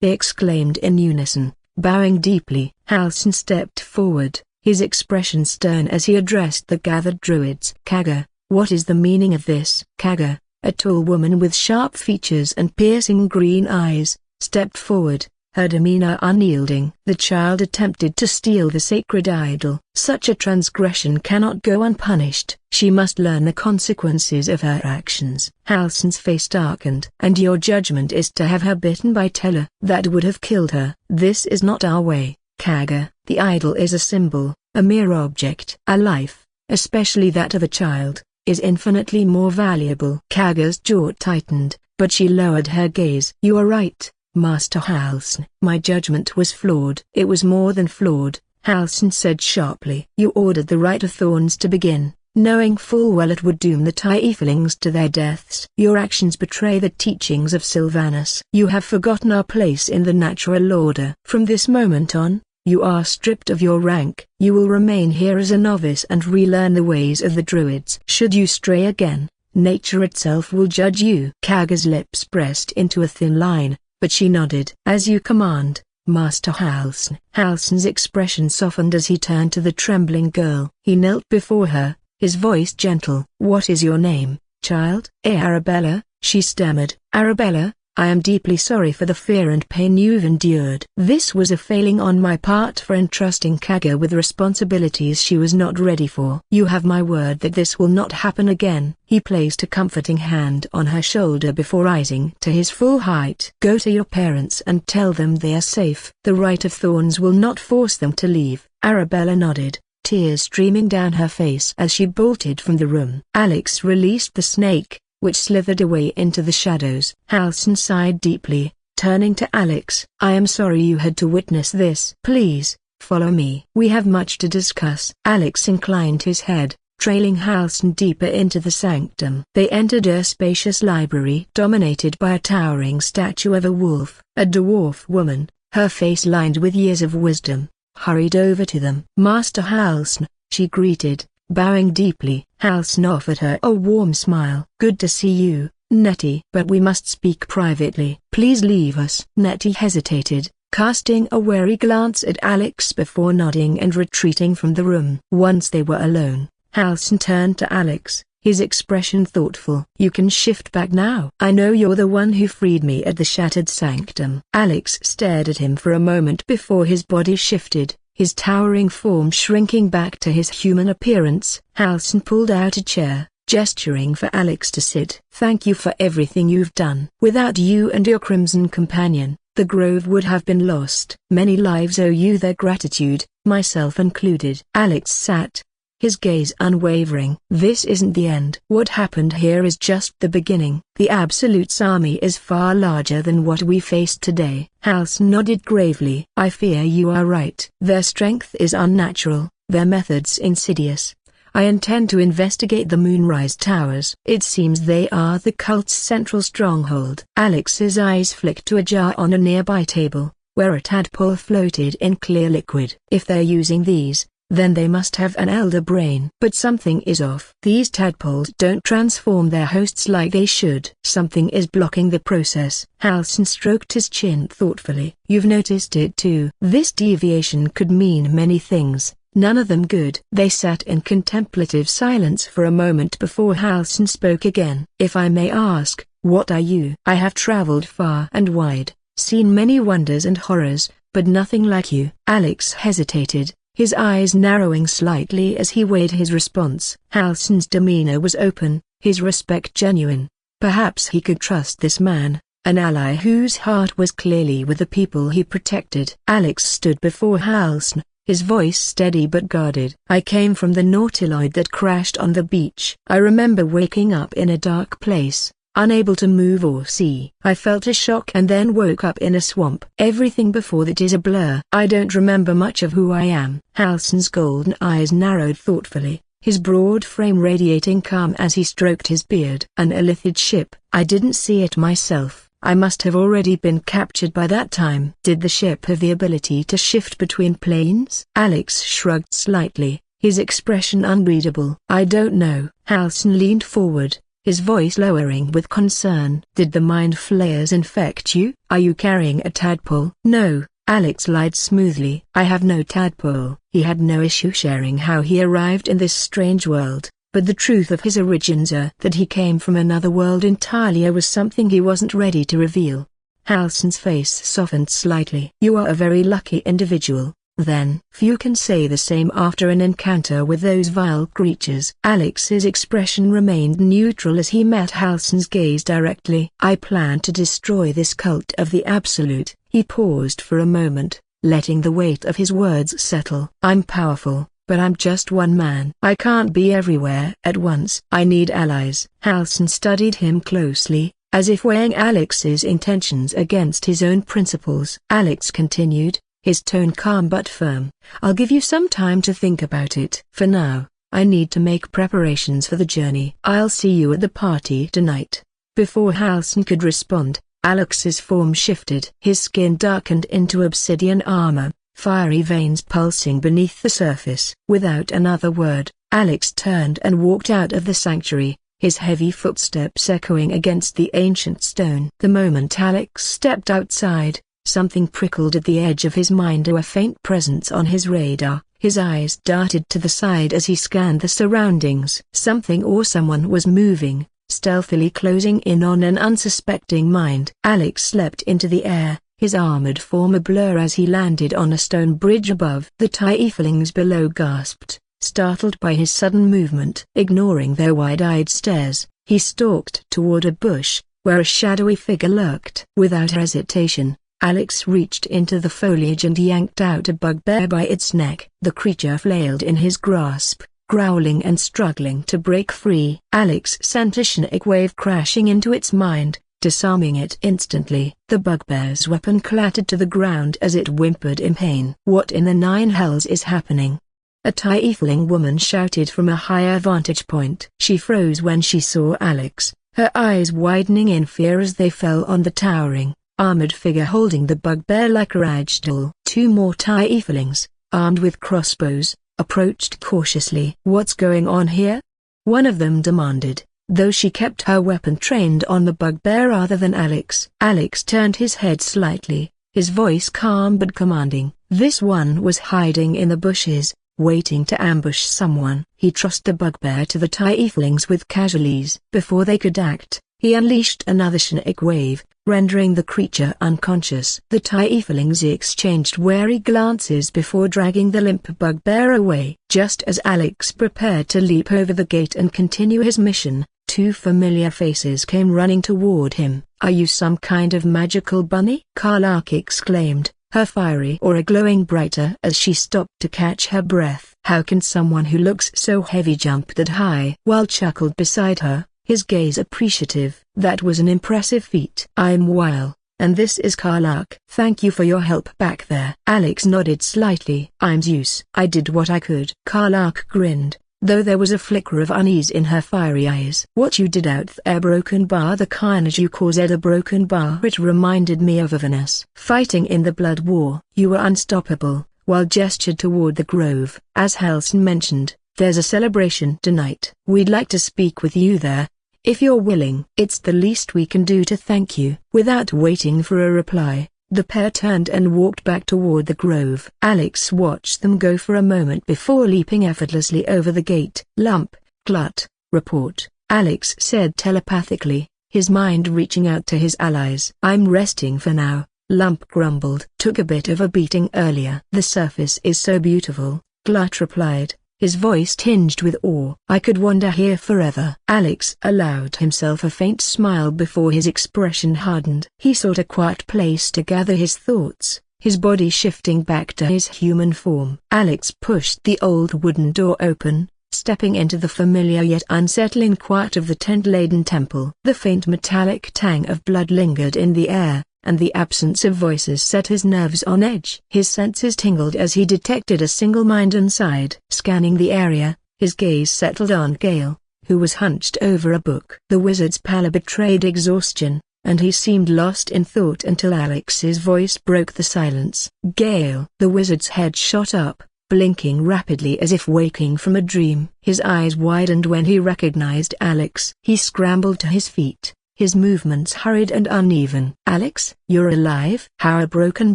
they exclaimed in unison, bowing deeply. Halsn stepped forward, his expression stern as he addressed the gathered druids. "Kaga, what is the meaning of this?" Kaga, a tall woman with sharp features and piercing green eyes, stepped forward, her demeanor unyielding. "The child attempted to steal the sacred idol. Such a transgression cannot go unpunished. She must learn the consequences of her actions." Halsn's face darkened. "And your judgment is to have her bitten by Teller? That would have killed her." "This is not our way, Kaga. The idol is a symbol, a mere object. A life, especially that of a child, is infinitely more valuable. Kaga's jaw tightened, but she lowered her gaze. You are right, Master Halsin. My judgment was flawed. It was more than flawed, Halsin said sharply. You ordered the Rite of Thorns to begin, knowing full well it would doom the Tieflings to their deaths. Your actions betray the teachings of Sylvanus. You have forgotten our place in the natural order. From this moment on, you are stripped of your rank. You will remain here as a novice and relearn the ways of the Druids. Should you stray again, nature itself will judge you. Kaga's lips pressed into a thin line, but she nodded. As you command, Master Halsin. Halsin's expression softened as he turned to the trembling girl. He knelt before her, his voice gentle. What is your name, child? Arabella, she stammered. Arabella, I am deeply sorry for the fear and pain you've endured. This was a failing on my part for entrusting Kaga with responsibilities she was not ready for. You have my word that this will not happen again. He placed a comforting hand on her shoulder before rising to his full height. Go to your parents and tell them they are safe. The Rite of Thorns will not force them to leave. Arabella nodded, tears streaming down her face as she bolted from the room. Alex released the snake, which slithered away into the shadows. Halsin sighed deeply, turning to Alex. I am sorry you had to witness this. Please, follow me. We have much to discuss. Alex inclined his head, trailing Halsin deeper into the sanctum. They entered a spacious library dominated by a towering statue of a wolf. A dwarf woman, her face lined with years of wisdom, hurried over to them. Master Halsin, she greeted, bowing deeply. Halsin offered her a warm smile. Good to see you, Nettie. But we must speak privately. Please leave us. Nettie hesitated, casting a wary glance at Alex before nodding and retreating from the room. Once they were alone, Halsin turned to Alex, his expression thoughtful. You can shift back now. I know you're the one who freed me at the shattered sanctum. Alex stared at him for a moment before his body shifted, his towering form shrinking back to his human appearance. Halsin pulled out a chair, gesturing for Alex to sit. Thank you for everything you've done. Without you and your crimson companion, the grove would have been lost. Many lives owe you their gratitude, myself included. Alex sat, his gaze unwavering. This isn't the end. What happened here is just the beginning. The Absolute's army is far larger than what we faced today. Halsin nodded gravely. I fear you are right. Their strength is unnatural, their methods insidious. I intend to investigate the Moonrise Towers. It seems they are the cult's central stronghold. Alex's eyes flicked to a jar on a nearby table, where a tadpole floated in clear liquid. If they're using these, then they must have an elder brain. But something is off. These tadpoles don't transform their hosts like they should. Something is blocking the process. Halsin stroked his chin thoughtfully. You've noticed it too. This deviation could mean many things, none of them good. They sat in contemplative silence for a moment before Halsin spoke again. If I may ask, what are you? I have traveled far and wide, seen many wonders and horrors, but nothing like you. Alex hesitated, his eyes narrowing slightly as he weighed his response. Halsin's demeanor was open, his respect genuine. Perhaps he could trust this man, an ally whose heart was clearly with the people he protected. Alex stood before Halsin, his voice steady but guarded. I came from the nautiloid that crashed on the beach. I remember waking up in a dark place, unable to move or see. I felt a shock and then woke up in a swamp. Everything before that is a blur. I don't remember much of who I am. Halsin's golden eyes narrowed thoughtfully, his broad frame radiating calm as he stroked his beard. An Illithid ship. I didn't see it myself. I must have already been captured by that time. Did the ship have the ability to shift between planes? Alex shrugged slightly, his expression unreadable. I don't know. Halsin leaned forward, his voice lowering with concern. Did the mind flayers infect you? Are you carrying a tadpole? No, Alex lied smoothly. I have no tadpole. He had no issue sharing how he arrived in this strange world, but the truth of his origins that he came from another world entirely was something he wasn't ready to reveal. Halsin's face softened slightly. You are a very lucky individual, then. Few can say the same after an encounter with those vile creatures. Alex's expression remained neutral as he met Halsin's gaze directly. I plan to destroy this cult of the Absolute. He paused for a moment, letting the weight of his words settle. I'm powerful, but I'm just one man. I can't be everywhere at once. I need allies. Halsin studied him closely, as if weighing Alex's intentions against his own principles. Alex continued, his tone calm but firm. I'll give you some time to think about it. For now, I need to make preparations for the journey. I'll see you at the party tonight. Before Halsin could respond, Alex's form shifted. His skin darkened into obsidian armor, fiery veins pulsing beneath the surface. Without another word, Alex turned and walked out of the sanctuary, his heavy footsteps echoing against the ancient stone. The moment Alex stepped outside, something prickled at the edge of his mind, a faint presence on his radar. His eyes darted to the side as he scanned the surroundings. Something or someone was moving, stealthily closing in on an unsuspecting mind. Alex leapt into the air, his armored form a blur as he landed on a stone bridge above. The tieflings below gasped, startled by his sudden movement. Ignoring their wide-eyed stares, he stalked toward a bush, where a shadowy figure lurked. Without hesitation, Alex reached into the foliage and yanked out a bugbear by its neck. The creature flailed in his grasp, growling and struggling to break free. Alex sent a sonic wave crashing into its mind, disarming it instantly. The bugbear's weapon clattered to the ground as it whimpered in pain. What in the nine hells is happening? A tiefling woman shouted from a higher vantage point. She froze when she saw Alex, her eyes widening in fear as they fell on the towering, armored figure holding the bugbear like a ragdoll. Two more tieflings, armed with crossbows, approached cautiously. What's going on here? One of them demanded, though she kept her weapon trained on the bugbear rather than Alex. Alex turned his head slightly, his voice calm but commanding. This one was hiding in the bushes, waiting to ambush someone. He thrust the bugbear to the tieflings with casualties. Before they could act, he unleashed another sonic wave, rendering the creature unconscious. The tieflings exchanged wary glances before dragging the limp bugbear away. Just as Alex prepared to leap over the gate and continue his mission, two familiar faces came running toward him. Are you some kind of magical bunny? Karlach exclaimed, her fiery aura glowing brighter as she stopped to catch her breath. How can someone who looks so heavy jump that high? While chuckled beside her, his gaze appreciative. That was an impressive feat. I'm Weil, and this is Karlach. Thank you for your help back there. Alex nodded slightly. I'm Zeus. I did what I could. Karlach grinned, though there was a flicker of unease in her fiery eyes. What you did out there broken bar the carnage you caused a broken bar. It reminded me of Avernus. Fighting in the blood war. You were unstoppable, while gestured toward the grove. As Halsin mentioned, there's a celebration tonight. We'd like to speak with you there, if you're willing. It's the least we can do to thank you. Without waiting for a reply, the pair turned and walked back toward the grove. Alex watched them go for a moment before leaping effortlessly over the gate. Lump, glut, report, Alex said telepathically, his mind reaching out to his allies. I'm resting for now, Lump grumbled. Took a bit of a beating earlier. The surface is so beautiful, Glut replied, his voice tinged with awe. I could wander here forever. Alex allowed himself a faint smile before his expression hardened. He sought a quiet place to gather his thoughts, his body shifting back to his human form. Alex pushed the old wooden door open, stepping into the familiar yet unsettling quiet of the tent-laden temple. The faint metallic tang of blood lingered in the air, and the absence of voices set his nerves on edge. His senses tingled as he detected a single mind inside. Scanning the area, his gaze settled on Gale, who was hunched over a book. The wizard's pallor betrayed exhaustion, and he seemed lost in thought until Alex's voice broke the silence. Gale. The wizard's head shot up, blinking rapidly as if waking from a dream. His eyes widened when he recognized Alex. He scrambled to his feet, his movements hurried and uneven. Alex, you're alive? How a broken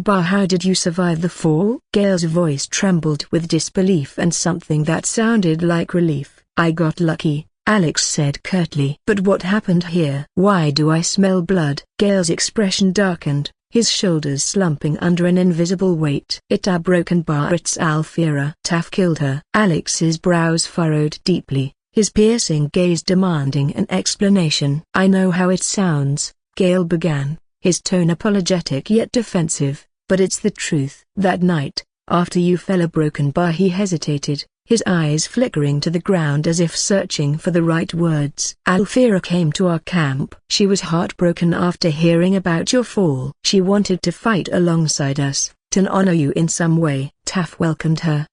bar? How did you survive the fall? Gale's voice trembled with disbelief and something that sounded like relief. I got lucky, Alex said curtly. But what happened here? Why do I smell blood? Gale's expression darkened, his shoulders slumping under an invisible weight. It's a broken bar. It's Alfira. Taff killed her. Alex's brows furrowed deeply, his piercing gaze demanding an explanation. I know how it sounds, Gale began, his tone apologetic yet defensive, but it's the truth. That night, after you fell a broken bar. He hesitated, his eyes flickering to the ground as if searching for the right words. Alfira came to our camp. She was heartbroken after hearing about your fall. She wanted to fight alongside us, to honor you in some way. Taff welcomed her,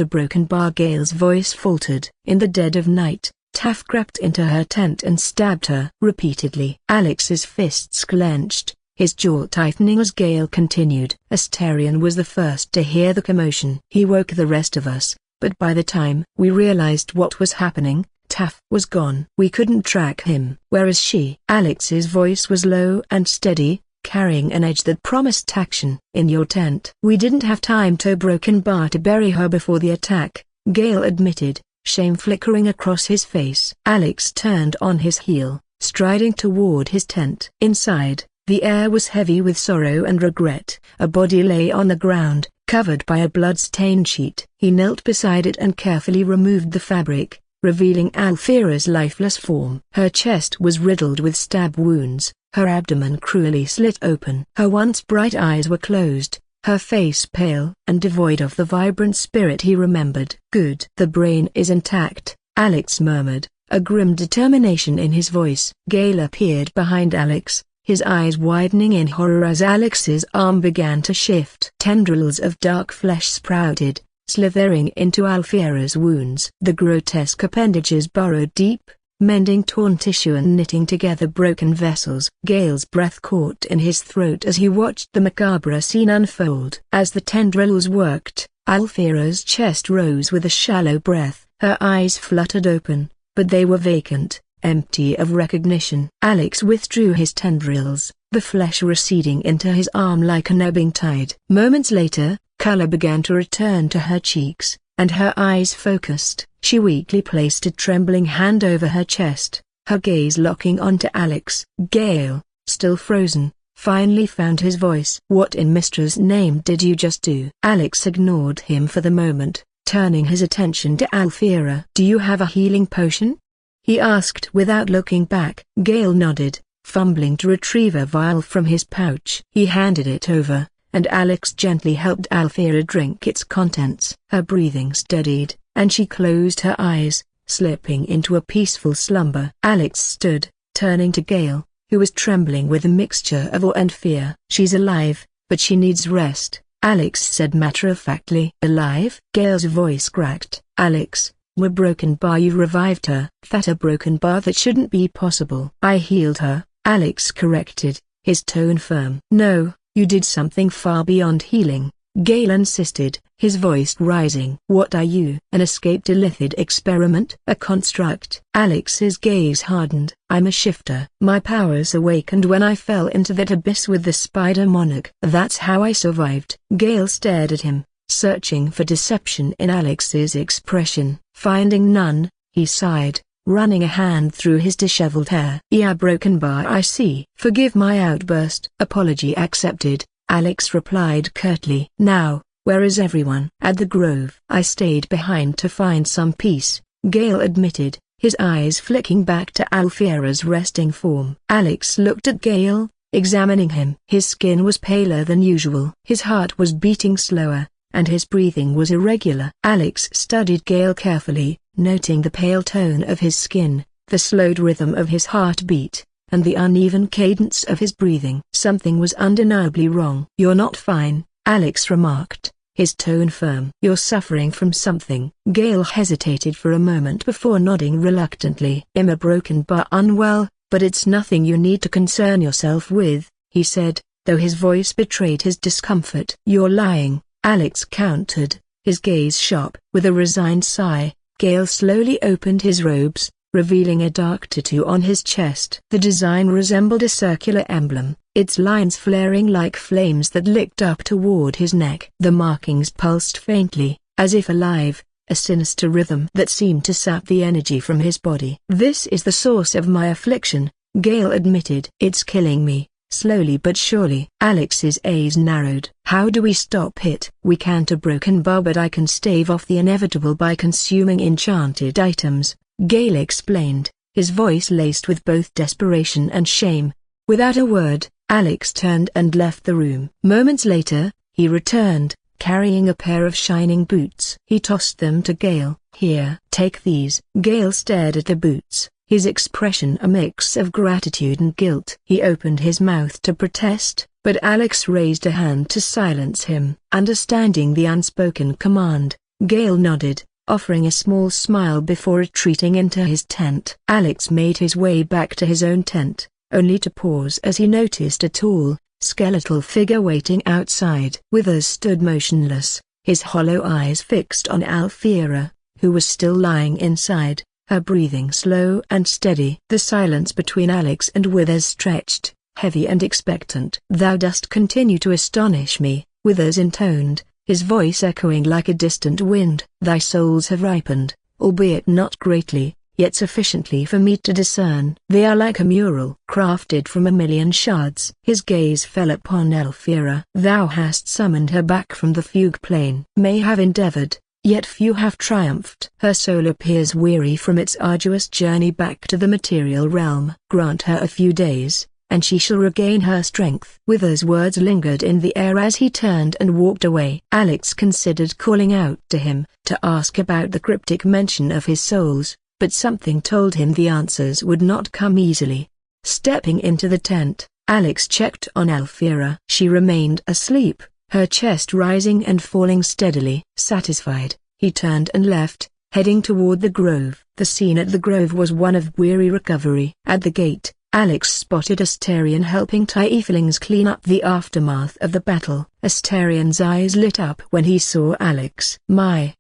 Broken Bar. Gale's voice faltered. In the dead of night, Taff crept into her tent and stabbed her repeatedly. Alex's fists clenched, his jaw tightening as Gale continued. Astarion was the first to hear the commotion. He woke the rest of us, but by the time we realized what was happening, Taff was gone. We couldn't track him. Where is she? Alex's voice was low and steady, carrying an edge that promised action. In your tent. We didn't have time to Broken Bar to bury her before the attack, Gale admitted, shame flickering across his face. Alex turned on his heel, striding toward his tent. Inside, the air was heavy with sorrow and regret. A body lay on the ground, covered by a blood-stained sheet. He knelt beside it and carefully removed the fabric, revealing Alfira's lifeless form. Her chest was riddled with stab wounds, her abdomen cruelly slit open. Her once bright eyes were closed, her face pale and devoid of the vibrant spirit he remembered. Good. The brain is intact, Alex murmured, a grim determination in his voice. Gale appeared behind Alex, his eyes widening in horror as Alex's arm began to shift. Tendrils of dark flesh sprouted, slithering into Alfira's wounds. The grotesque appendages burrowed deep, mending torn tissue and knitting together broken vessels. Gale's breath caught in his throat as he watched the macabre scene unfold. As the tendrils worked, Alfira's chest rose with a shallow breath. Her eyes fluttered open, but they were vacant, empty of recognition. Alex withdrew his tendrils, the flesh receding into his arm like an ebbing tide. Moments later, color began to return to her cheeks, and her eyes focused. She weakly placed a trembling hand over her chest, her gaze locking onto Alex. Gale, still frozen, finally found his voice. What in Mistra's name did you just do? Alex ignored him for the moment, turning his attention to Alfira. Do you have a healing potion? He asked without looking back. Gale nodded, fumbling to retrieve a vial from his pouch. He handed it over, and Alex gently helped Alfira drink its contents. Her breathing steadied, and she closed her eyes, slipping into a peaceful slumber. Alex stood, turning to Gale, who was trembling with a mixture of awe and fear. She's alive, but she needs rest, Alex said matter-of-factly. Alive? Gale's voice cracked. Alex, we're Broken Bar. You revived her. That a Broken Bar? That shouldn't be possible. I healed her, Alex corrected, his tone firm. No, you did something far beyond healing, Gale insisted, his voice rising. What are you? An escaped illithid experiment? A construct? Alex's gaze hardened. I'm a shifter. My powers awakened when I fell into that abyss with the spider monarch. That's how I survived. Gale stared at him, searching for deception in Alex's expression. Finding none, he sighed, running a hand through his disheveled hair. Yeah, Broken Bar, I see. Forgive my outburst. Apology accepted, Alex replied curtly. Now, where is everyone? At the Grove. I stayed behind to find some peace, Gale admitted, his eyes flicking back to Alfira's resting form. Alex looked at Gale, examining him. His skin was paler than usual. His heart was beating slower, and his breathing was irregular. Alex studied Gale carefully, noting the pale tone of his skin, the slowed rhythm of his heartbeat, and the uneven cadence of his breathing. Something was undeniably wrong. You're not fine, Alex remarked, his tone firm. You're suffering from something. Gale hesitated for a moment before nodding reluctantly. I'm a Broken Bar unwell, but it's nothing you need to concern yourself with, he said, though his voice betrayed his discomfort. You're lying, Alex countered, his gaze sharp. With a resigned sigh, Gale slowly opened his robes, revealing a dark tattoo on his chest. The design resembled a circular emblem, its lines flaring like flames that licked up toward his neck. The markings pulsed faintly, as if alive, a sinister rhythm that seemed to sap the energy from his body. This is the source of my affliction, Gale admitted. It's killing me, slowly but surely. Alex's eyes narrowed. How do we stop it? We can't a Broken Bar, but I can stave off the inevitable by consuming enchanted items, Gale explained, his voice laced with both desperation and shame. Without a word, Alex turned and left the room. Moments later, he returned, carrying a pair of shining boots. He tossed them to Gale. "Here, take these." Gale stared at the boots, his expression a mix of gratitude and guilt. He opened his mouth to protest, but Alex raised a hand to silence him. Understanding the unspoken command, Gale nodded, offering a small smile before retreating into his tent. Alex made his way back to his own tent, only to pause as he noticed a tall, skeletal figure waiting outside. Withers stood motionless, his hollow eyes fixed on Alfira, who was still lying inside, her breathing slow and steady. The silence between Alex and Withers stretched, heavy and expectant. "Thou dost continue to astonish me," Withers intoned, his voice echoing like a distant wind. "Thy souls have ripened, albeit not greatly, yet sufficiently for me to discern. They are like a mural crafted from a million shards." His gaze fell upon Alfira. "Thou hast summoned her back from the fugue plane." "May have endeavored, yet few have triumphed. Her soul appears weary from its arduous journey back to the material realm. Grant her a few days, and she shall regain her strength." Withers' words lingered in the air as he turned and walked away. Alex considered calling out to him, to ask about the cryptic mention of his souls, but something told him the answers would not come easily. Stepping into the tent, Alex checked on Alfira. She remained asleep, her chest rising and falling steadily. Satisfied, he turned and left, heading toward the grove. The scene at the grove was one of weary recovery. At the gate, Alex spotted Asterion helping Tieflings clean up the aftermath of the battle. Asterian's eyes lit up when he saw Alex. My,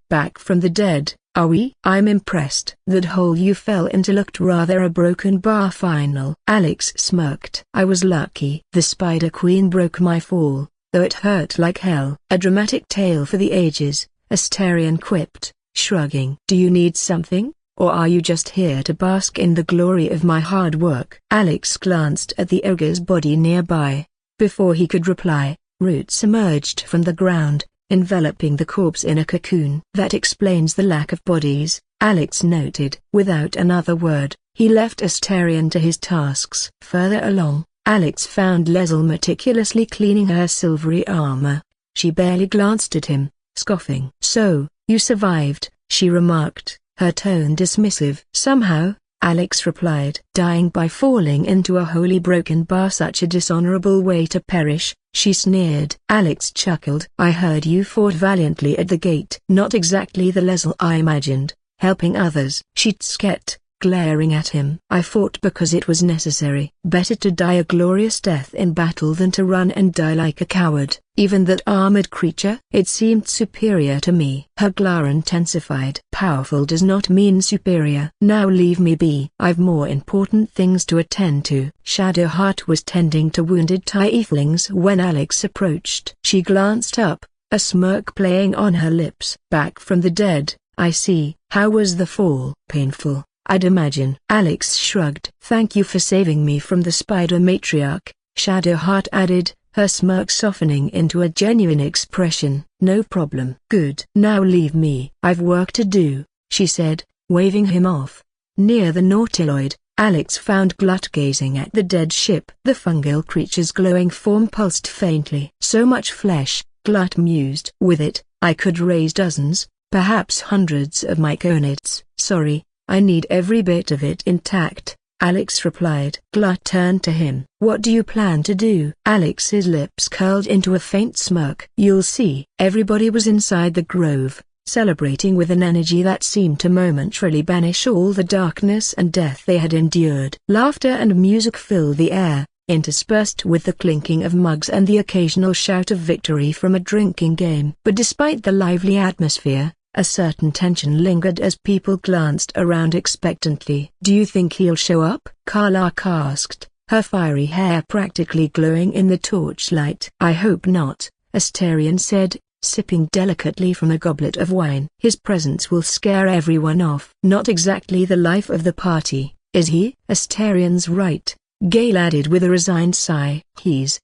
back from the dead, are we?" "I'm impressed." "That hole you fell into looked rather a broken bar final." Alex smirked. "I was lucky. The Spider Queen broke my fall, though it hurt like hell." "A dramatic tale for the ages," Asterion quipped, shrugging. "Do you need something, or are you just here to bask in the glory of my hard work?" Alex glanced at the ogre's body nearby. Before he could reply, roots emerged from the ground, enveloping the corpse in a cocoon. "That explains the lack of bodies," Alex noted. Without another word, he left Asterion to his tasks. Further along, Alex found Leslie meticulously cleaning her silvery armor. She barely glanced at him, scoffing. "So, you survived," she remarked, her tone dismissive. "Somehow," Alex replied. "Dying by falling into a wholly broken bar, such a dishonorable way to perish," she sneered. Alex chuckled. "I heard you fought valiantly at the gate." "Not exactly the Leslie I imagined, helping others," she skeet, glaring at him. "I fought because it was necessary. Better to die a glorious death in battle than to run and die like a coward." "Even that armored creature?" "It seemed superior to me." Her glare intensified. "Powerful does not mean superior. Now leave me be. I've more important things to attend to." Shadowheart was tending to wounded tieflings when Alex approached. She glanced up, a smirk playing on her lips. "Back from the dead, I see. How was the fall?" "Painful, I'd imagine." Alex shrugged. "Thank you for saving me from the spider matriarch," Shadowheart added, her smirk softening into a genuine expression. "No problem." "Good. Now leave me. I've work to do," she said, waving him off. Near the Nautiloid, Alex found Glut gazing at the dead ship. The fungal creature's glowing form pulsed faintly. "So much flesh," Glut mused. "With it, I could raise dozens, perhaps hundreds of myconids." "Sorry, I need every bit of it intact," Alex replied. Glut turned to him. "What do you plan to do?" Alex's lips curled into a faint smirk. "You'll see." Everybody was inside the grove, celebrating with an energy that seemed to momentarily banish all the darkness and death they had endured. Laughter and music filled the air, interspersed with the clinking of mugs and the occasional shout of victory from a drinking game. But despite the lively atmosphere, a certain tension lingered as people glanced around expectantly. "Do you think he'll show up?" Karlak asked, her fiery hair practically glowing in the torchlight. "I hope not," Asterion said, sipping delicately from a goblet of wine. "His presence will scare everyone off." "Not exactly the life of the party, is he?" "Asterion's right," Gale added with a resigned sigh. "He's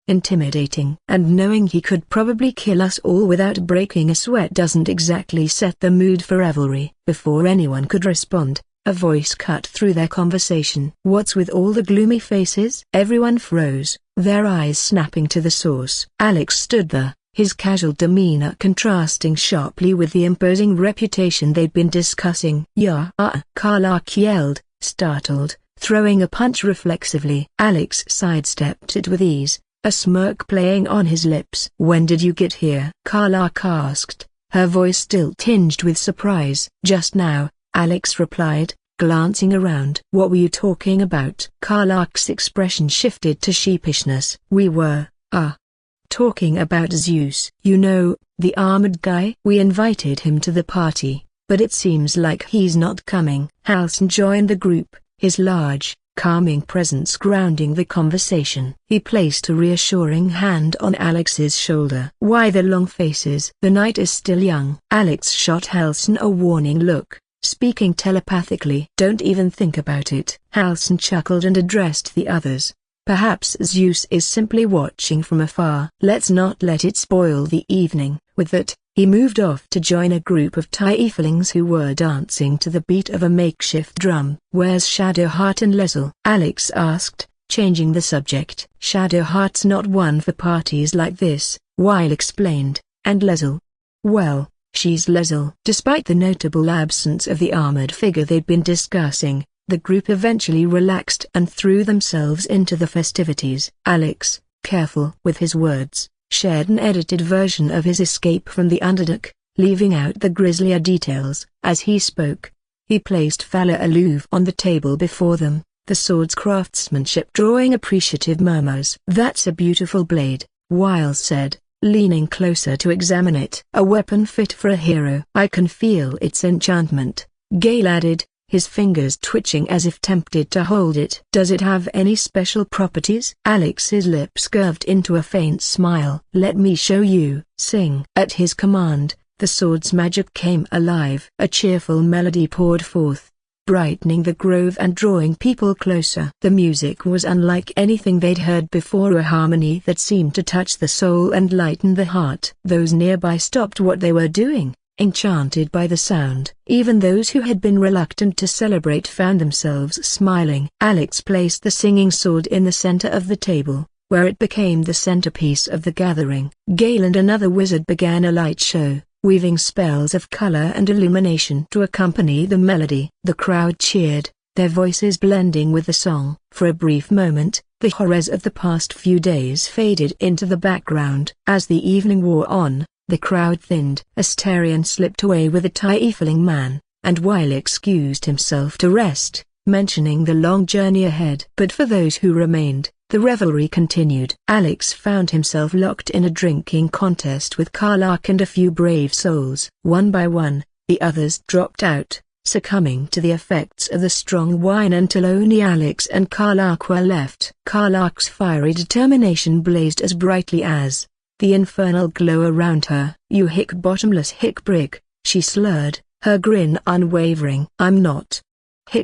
intimidating. And knowing he could probably kill us all without breaking a sweat doesn't exactly set the mood for revelry." Before anyone could respond, a voice cut through their conversation. "What's with all the gloomy faces?" Everyone froze, their eyes snapping to the source. Alex stood there, his casual demeanor contrasting sharply with the imposing reputation they'd been discussing. "Yeah!" Karlach yelled, startled, throwing a punch reflexively. Alex sidestepped it with ease, a smirk playing on his lips. "When did you get here?" Karlach asked, her voice still tinged with surprise. "Just now," Alex replied, glancing around. "What were you talking about?" Karlach's expression shifted to sheepishness. "We were, talking about Zeus. You know, the armored guy? We invited him to the party, but it seems like he's not coming." Halsin joined the group, his large, calming presence grounding the conversation. He placed a reassuring hand on Alex's shoulder. "Why the long faces?" "The night is still young." Alex shot Halsin a warning look, speaking telepathically. "Don't even think about it." Halsin chuckled and addressed the others. "Perhaps Zeus is simply watching from afar. Let's not let it spoil the evening." With that, he moved off to join a group of tieflings who were dancing to the beat of a makeshift drum. "Where's Shadowheart and Leslie?" Alex asked, changing the subject. "Shadowheart's not one for parties like this," Weil explained, "and Leslie? Well, she's Leslie." Despite the notable absence of the armored figure they'd been discussing, the group eventually relaxed and threw themselves into the festivities. Alex, careful with his words, shared an edited version of his escape from the Underdark, leaving out the grislier details. As he spoke, he placed Fala Aluv on the table before them, the sword's craftsmanship drawing appreciative murmurs. "That's a beautiful blade," Weil said, leaning closer to examine it. "A weapon fit for a hero." "I can feel its enchantment," Gale added, his fingers twitching as if tempted to hold it. "Does it have any special properties?" Alex's lips curved into a faint smile. "Let me show you." "Sing." At his command, the sword's magic came alive. A cheerful melody poured forth, brightening the grove and drawing people closer. The music was unlike anything they'd heard before, a harmony that seemed to touch the soul and lighten the heart. Those nearby stopped what they were doing, enchanted by the sound. Even those who had been reluctant to celebrate found themselves smiling. Alex placed the singing sword in the center of the table, where it became the centerpiece of the gathering. Gale and another wizard began a light show, weaving spells of color and illumination to accompany the melody. The crowd cheered, their voices blending with the song. For a brief moment, the horrors of the past few days faded into the background. As the evening wore on, the crowd thinned. Asterion slipped away with a tiefling man, and Weil excused himself to rest, mentioning the long journey ahead. But for those who remained, the revelry continued. Alex found himself locked in a drinking contest with Karlach and a few brave souls. One by one, the others dropped out, succumbing to the effects of the strong wine until only Alex and Karlach were left. Karlach's fiery determination blazed as brightly as the infernal glow around her. "You bottomless brick," she slurred, her grin unwavering. "I'm not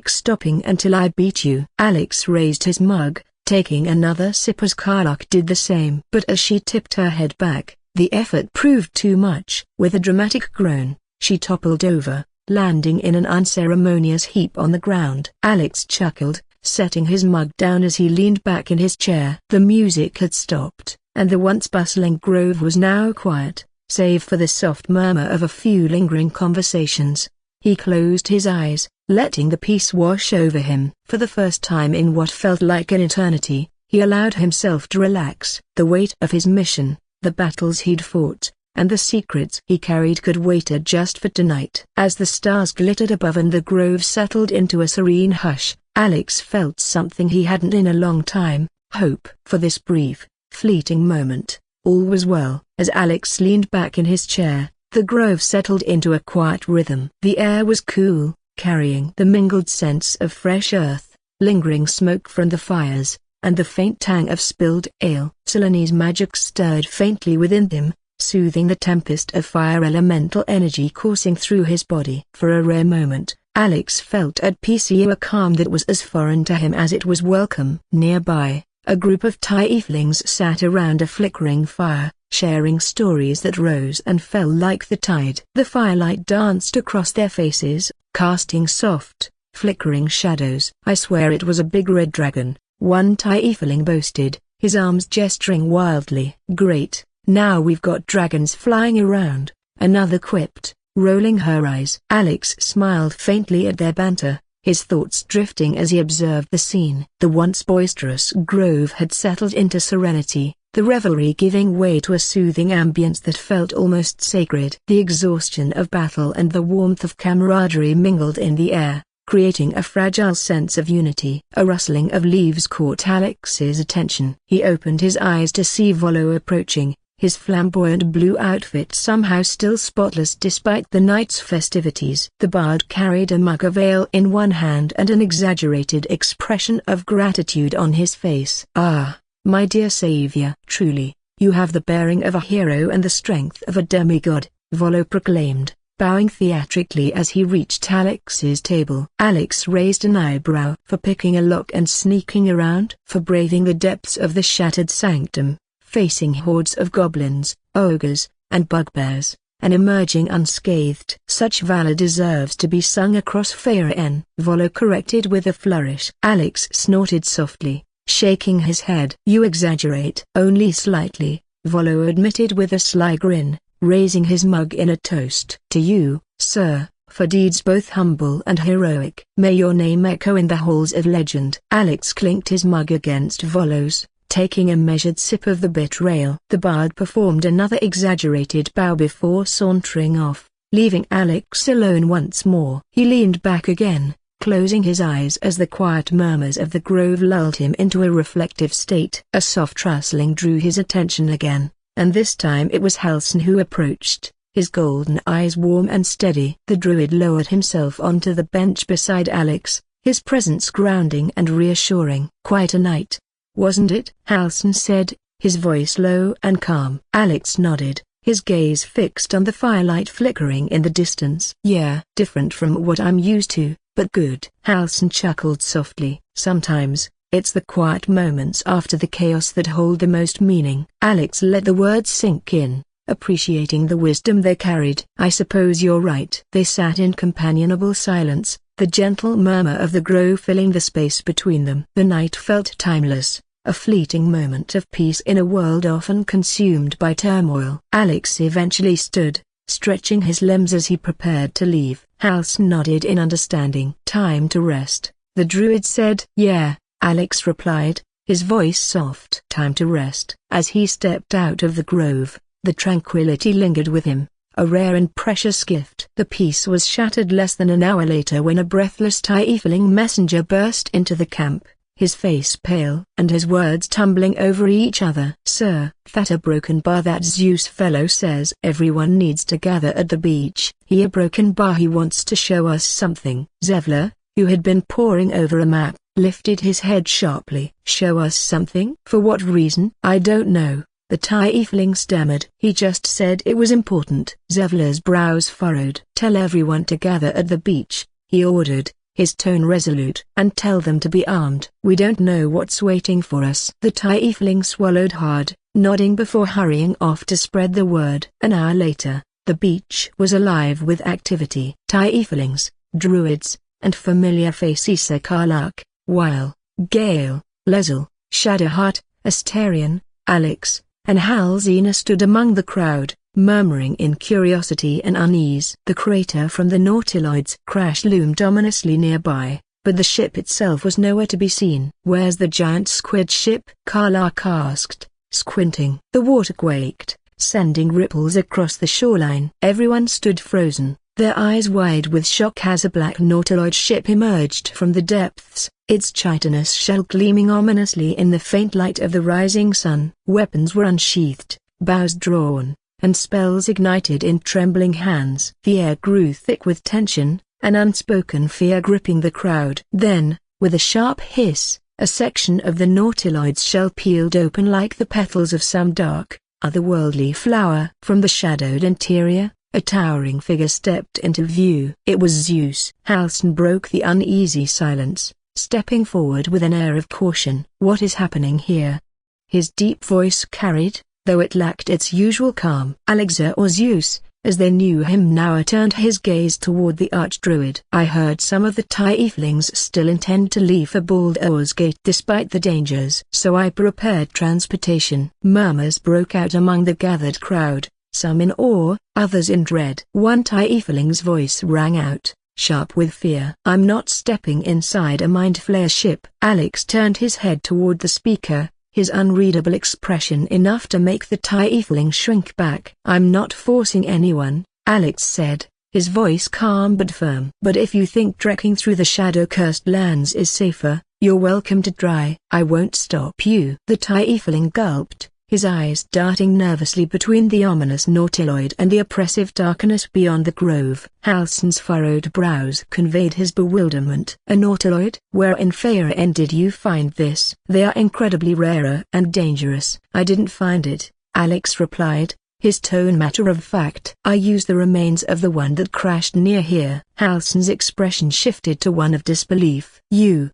stopping until I beat you." Alex raised his mug, taking another sip as Karlach did the same. But as she tipped her head back, the effort proved too much. With a dramatic groan, she toppled over, landing in an unceremonious heap on the ground. Alex chuckled, setting his mug down as he leaned back in his chair. The music had stopped, and the once bustling grove was now quiet, save for the soft murmur of a few lingering conversations. He closed his eyes, letting the peace wash over him. For the first time in what felt like an eternity, he allowed himself to relax. The weight of his mission, the battles he'd fought, and the secrets he carried could wait just for tonight. As the stars glittered above and the grove settled into a serene hush, Alex felt something he hadn't in a long time: hope. For this brief, fleeting moment, all was well. As Alex leaned back in his chair, the grove settled into a quiet rhythm. The air was cool, carrying the mingled scents of fresh earth, lingering smoke from the fires, and the faint tang of spilled ale. Selene's magic stirred faintly within him, soothing the tempest of fire elemental energy coursing through his body. For a rare moment, Alex felt at peace, a calm that was as foreign to him as it was welcome. Nearby, a group of tieflings sat around a flickering fire, sharing stories that rose and fell like the tide. The firelight danced across their faces, casting soft, flickering shadows. "I swear it was a big red dragon," one tiefling boasted, his arms gesturing wildly. "Great, Now we've got dragons flying around," another quipped, rolling her eyes. Alex smiled faintly at their banter, his thoughts drifting as he observed the scene. The once boisterous grove had settled into serenity, the revelry giving way to a soothing ambience that felt almost sacred. The exhaustion of battle and the warmth of camaraderie mingled in the air, creating a fragile sense of unity. A rustling of leaves caught Alex's attention. He opened his eyes to see Volo approaching, his flamboyant blue outfit somehow still spotless despite the night's festivities. The bard carried a mug of ale in one hand and an exaggerated expression of gratitude on his face. "Ah, my dear savior, truly, you have the bearing of a hero and the strength of a demigod," Volo proclaimed, bowing theatrically as he reached Alex's table. Alex raised an eyebrow. "For picking a lock and sneaking around?" "For braving the depths of the shattered sanctum, facing hordes of goblins, ogres, and bugbears, and emerging unscathed." "Such valor deserves to be sung across Faerûn," Volo corrected with a flourish. Alex snorted softly, shaking his head. "You exaggerate." "Only slightly," Volo admitted with a sly grin, raising his mug in a toast. "To you, sir, for deeds both humble and heroic. May your name echo in the halls of legend." Alex clinked his mug against Volo's, taking a measured sip of the bitter ale. The bard performed another exaggerated bow before sauntering off, leaving Alex alone once more. He leaned back again, closing his eyes as the quiet murmurs of the grove lulled him into a reflective state. A soft rustling drew his attention again, and this time it was Halsin who approached, his golden eyes warm and steady. The druid lowered himself onto the bench beside Alex, his presence grounding and reassuring. "Quite a night, wasn't it?" Halsin said, his voice low and calm. Alex nodded, his gaze fixed on the firelight flickering in the distance. "Yeah, different from what I'm used to, but good." Halsin chuckled softly. "Sometimes, it's the quiet moments after the chaos that hold the most meaning." Alex let the words sink in, appreciating the wisdom they carried. "I suppose you're right." They sat in companionable silence, the gentle murmur of the grove filling the space between them. The night felt timeless, a fleeting moment of peace in a world often consumed by turmoil. Alex eventually stood, stretching his limbs as he prepared to leave. Halsin nodded in understanding. "Time to rest," the druid said. "Yeah," Alex replied, his voice soft. "Time to rest." As he stepped out of the grove, the tranquility lingered with him, a rare and precious gift. The peace was shattered less than an hour later when a breathless tiefling messenger burst into the camp, his face pale and his words tumbling over each other. "Sir, that a broken bar that Zeus fellow says everyone needs to gather at the beach. He a broken bar, he wants to show us something." Zevler, who had been poring over a map, lifted his head sharply. "Show us something? For what reason?" "I don't know," the tiefling stammered. "He just said it was important." Zevler's brows furrowed. "Tell everyone to gather at the beach," he ordered, his tone resolute. "And tell them to be armed. We don't know what's waiting for us." The tiefling swallowed hard, nodding before hurrying off to spread the word. An hour later, the beach was alive with activity. Tieflings, druids, and familiar faces Karlak, Weil, Gale, Lezel, Shadowheart, Asterion, Alex, and Halsina stood among the crowd, murmuring in curiosity and unease. The crater from the Nautiloid's crash loomed ominously nearby, but the ship itself was nowhere to be seen. "Where's the giant squid ship?" Karlak asked, squinting. The water quaked, sending ripples across the shoreline. Everyone stood frozen, their eyes wide with shock as a black Nautiloid ship emerged from the depths, its chitinous shell gleaming ominously in the faint light of the rising sun. Weapons were unsheathed, bows drawn, and spells ignited in trembling hands. The air grew thick with tension, an unspoken fear gripping the crowd. Then, with a sharp hiss, a section of the Nautiloid's shell peeled open like the petals of some dark, otherworldly flower. From the shadowed interior, a towering figure stepped into view. It was Zeus. Halsin broke the uneasy silence, stepping forward with an air of caution. "What is happening here?" His deep voice carried, though it lacked its usual calm. "Alexa or Zeus, as they knew him now, turned his gaze toward the archdruid. I heard some of the tieflings still intend to leave for Baldur's Gate despite the dangers, so I prepared transportation. Murmurs broke out among the gathered crowd, some in awe, others in dread. One tiefling's voice rang out, sharp with fear. I'm not stepping inside a mind flare ship. Alex turned his head toward the speaker, his unreadable expression enough to make the tiefling shrink back. I'm not forcing anyone, Alex said, his voice calm but firm. But if you think trekking through the shadow-cursed lands is safer, you're welcome to try. I won't stop you. The tiefling gulped, his eyes darting nervously between the ominous nautiloid and the oppressive darkness beyond the grove. Halsin's furrowed brows conveyed his bewilderment. A nautiloid? Where in Faerûn did you find this? They are incredibly rarer and dangerous. I didn't find it, Alex replied, his tone matter-of-fact. I used the remains of the one that crashed near here. Halsin's expression shifted to one of disbelief. You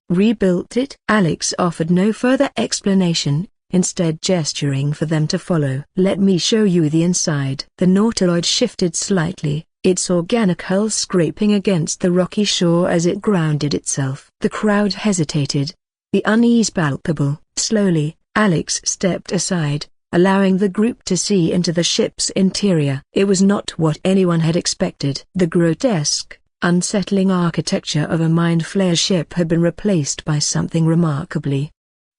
rebuilt it? Alex offered no further explanation, instead gesturing for them to follow. Let me show you the inside. The nautiloid shifted slightly, its organic hull scraping against the rocky shore as it grounded itself. The crowd hesitated, the unease palpable. Slowly, Alex stepped aside, allowing the group to see into the ship's interior. It was not what anyone had expected. The grotesque, unsettling architecture of a mind flare ship had been replaced by something remarkably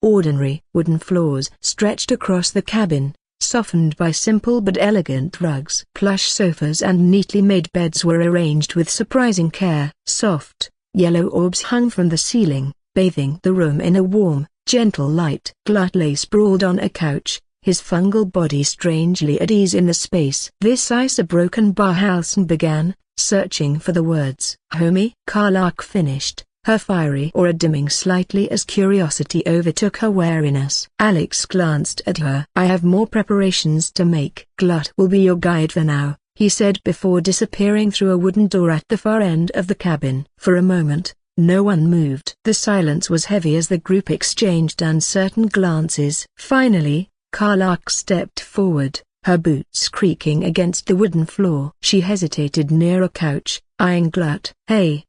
ordinary. Wooden floors stretched across the cabin, softened by simple but elegant rugs. Plush sofas and neatly made beds were arranged with surprising care. Soft, yellow orbs hung from the ceiling, bathing the room in a warm, gentle light. Glut lay sprawled on a couch, his fungal body strangely at ease in the space. This ice a broken bar. Halsin began, searching for the words. Homie? Karlach finished, her fiery aura dimming slightly as curiosity overtook her wariness. Alex glanced at her. I have more preparations to make. Glut will be your guide for now, he said before disappearing through a wooden door at the far end of the cabin. For a moment, no one moved. The silence was heavy as the group exchanged uncertain glances. Finally, Karlach stepped forward, her boots creaking against the wooden floor. She hesitated near a couch, eyeing Glut. Hey,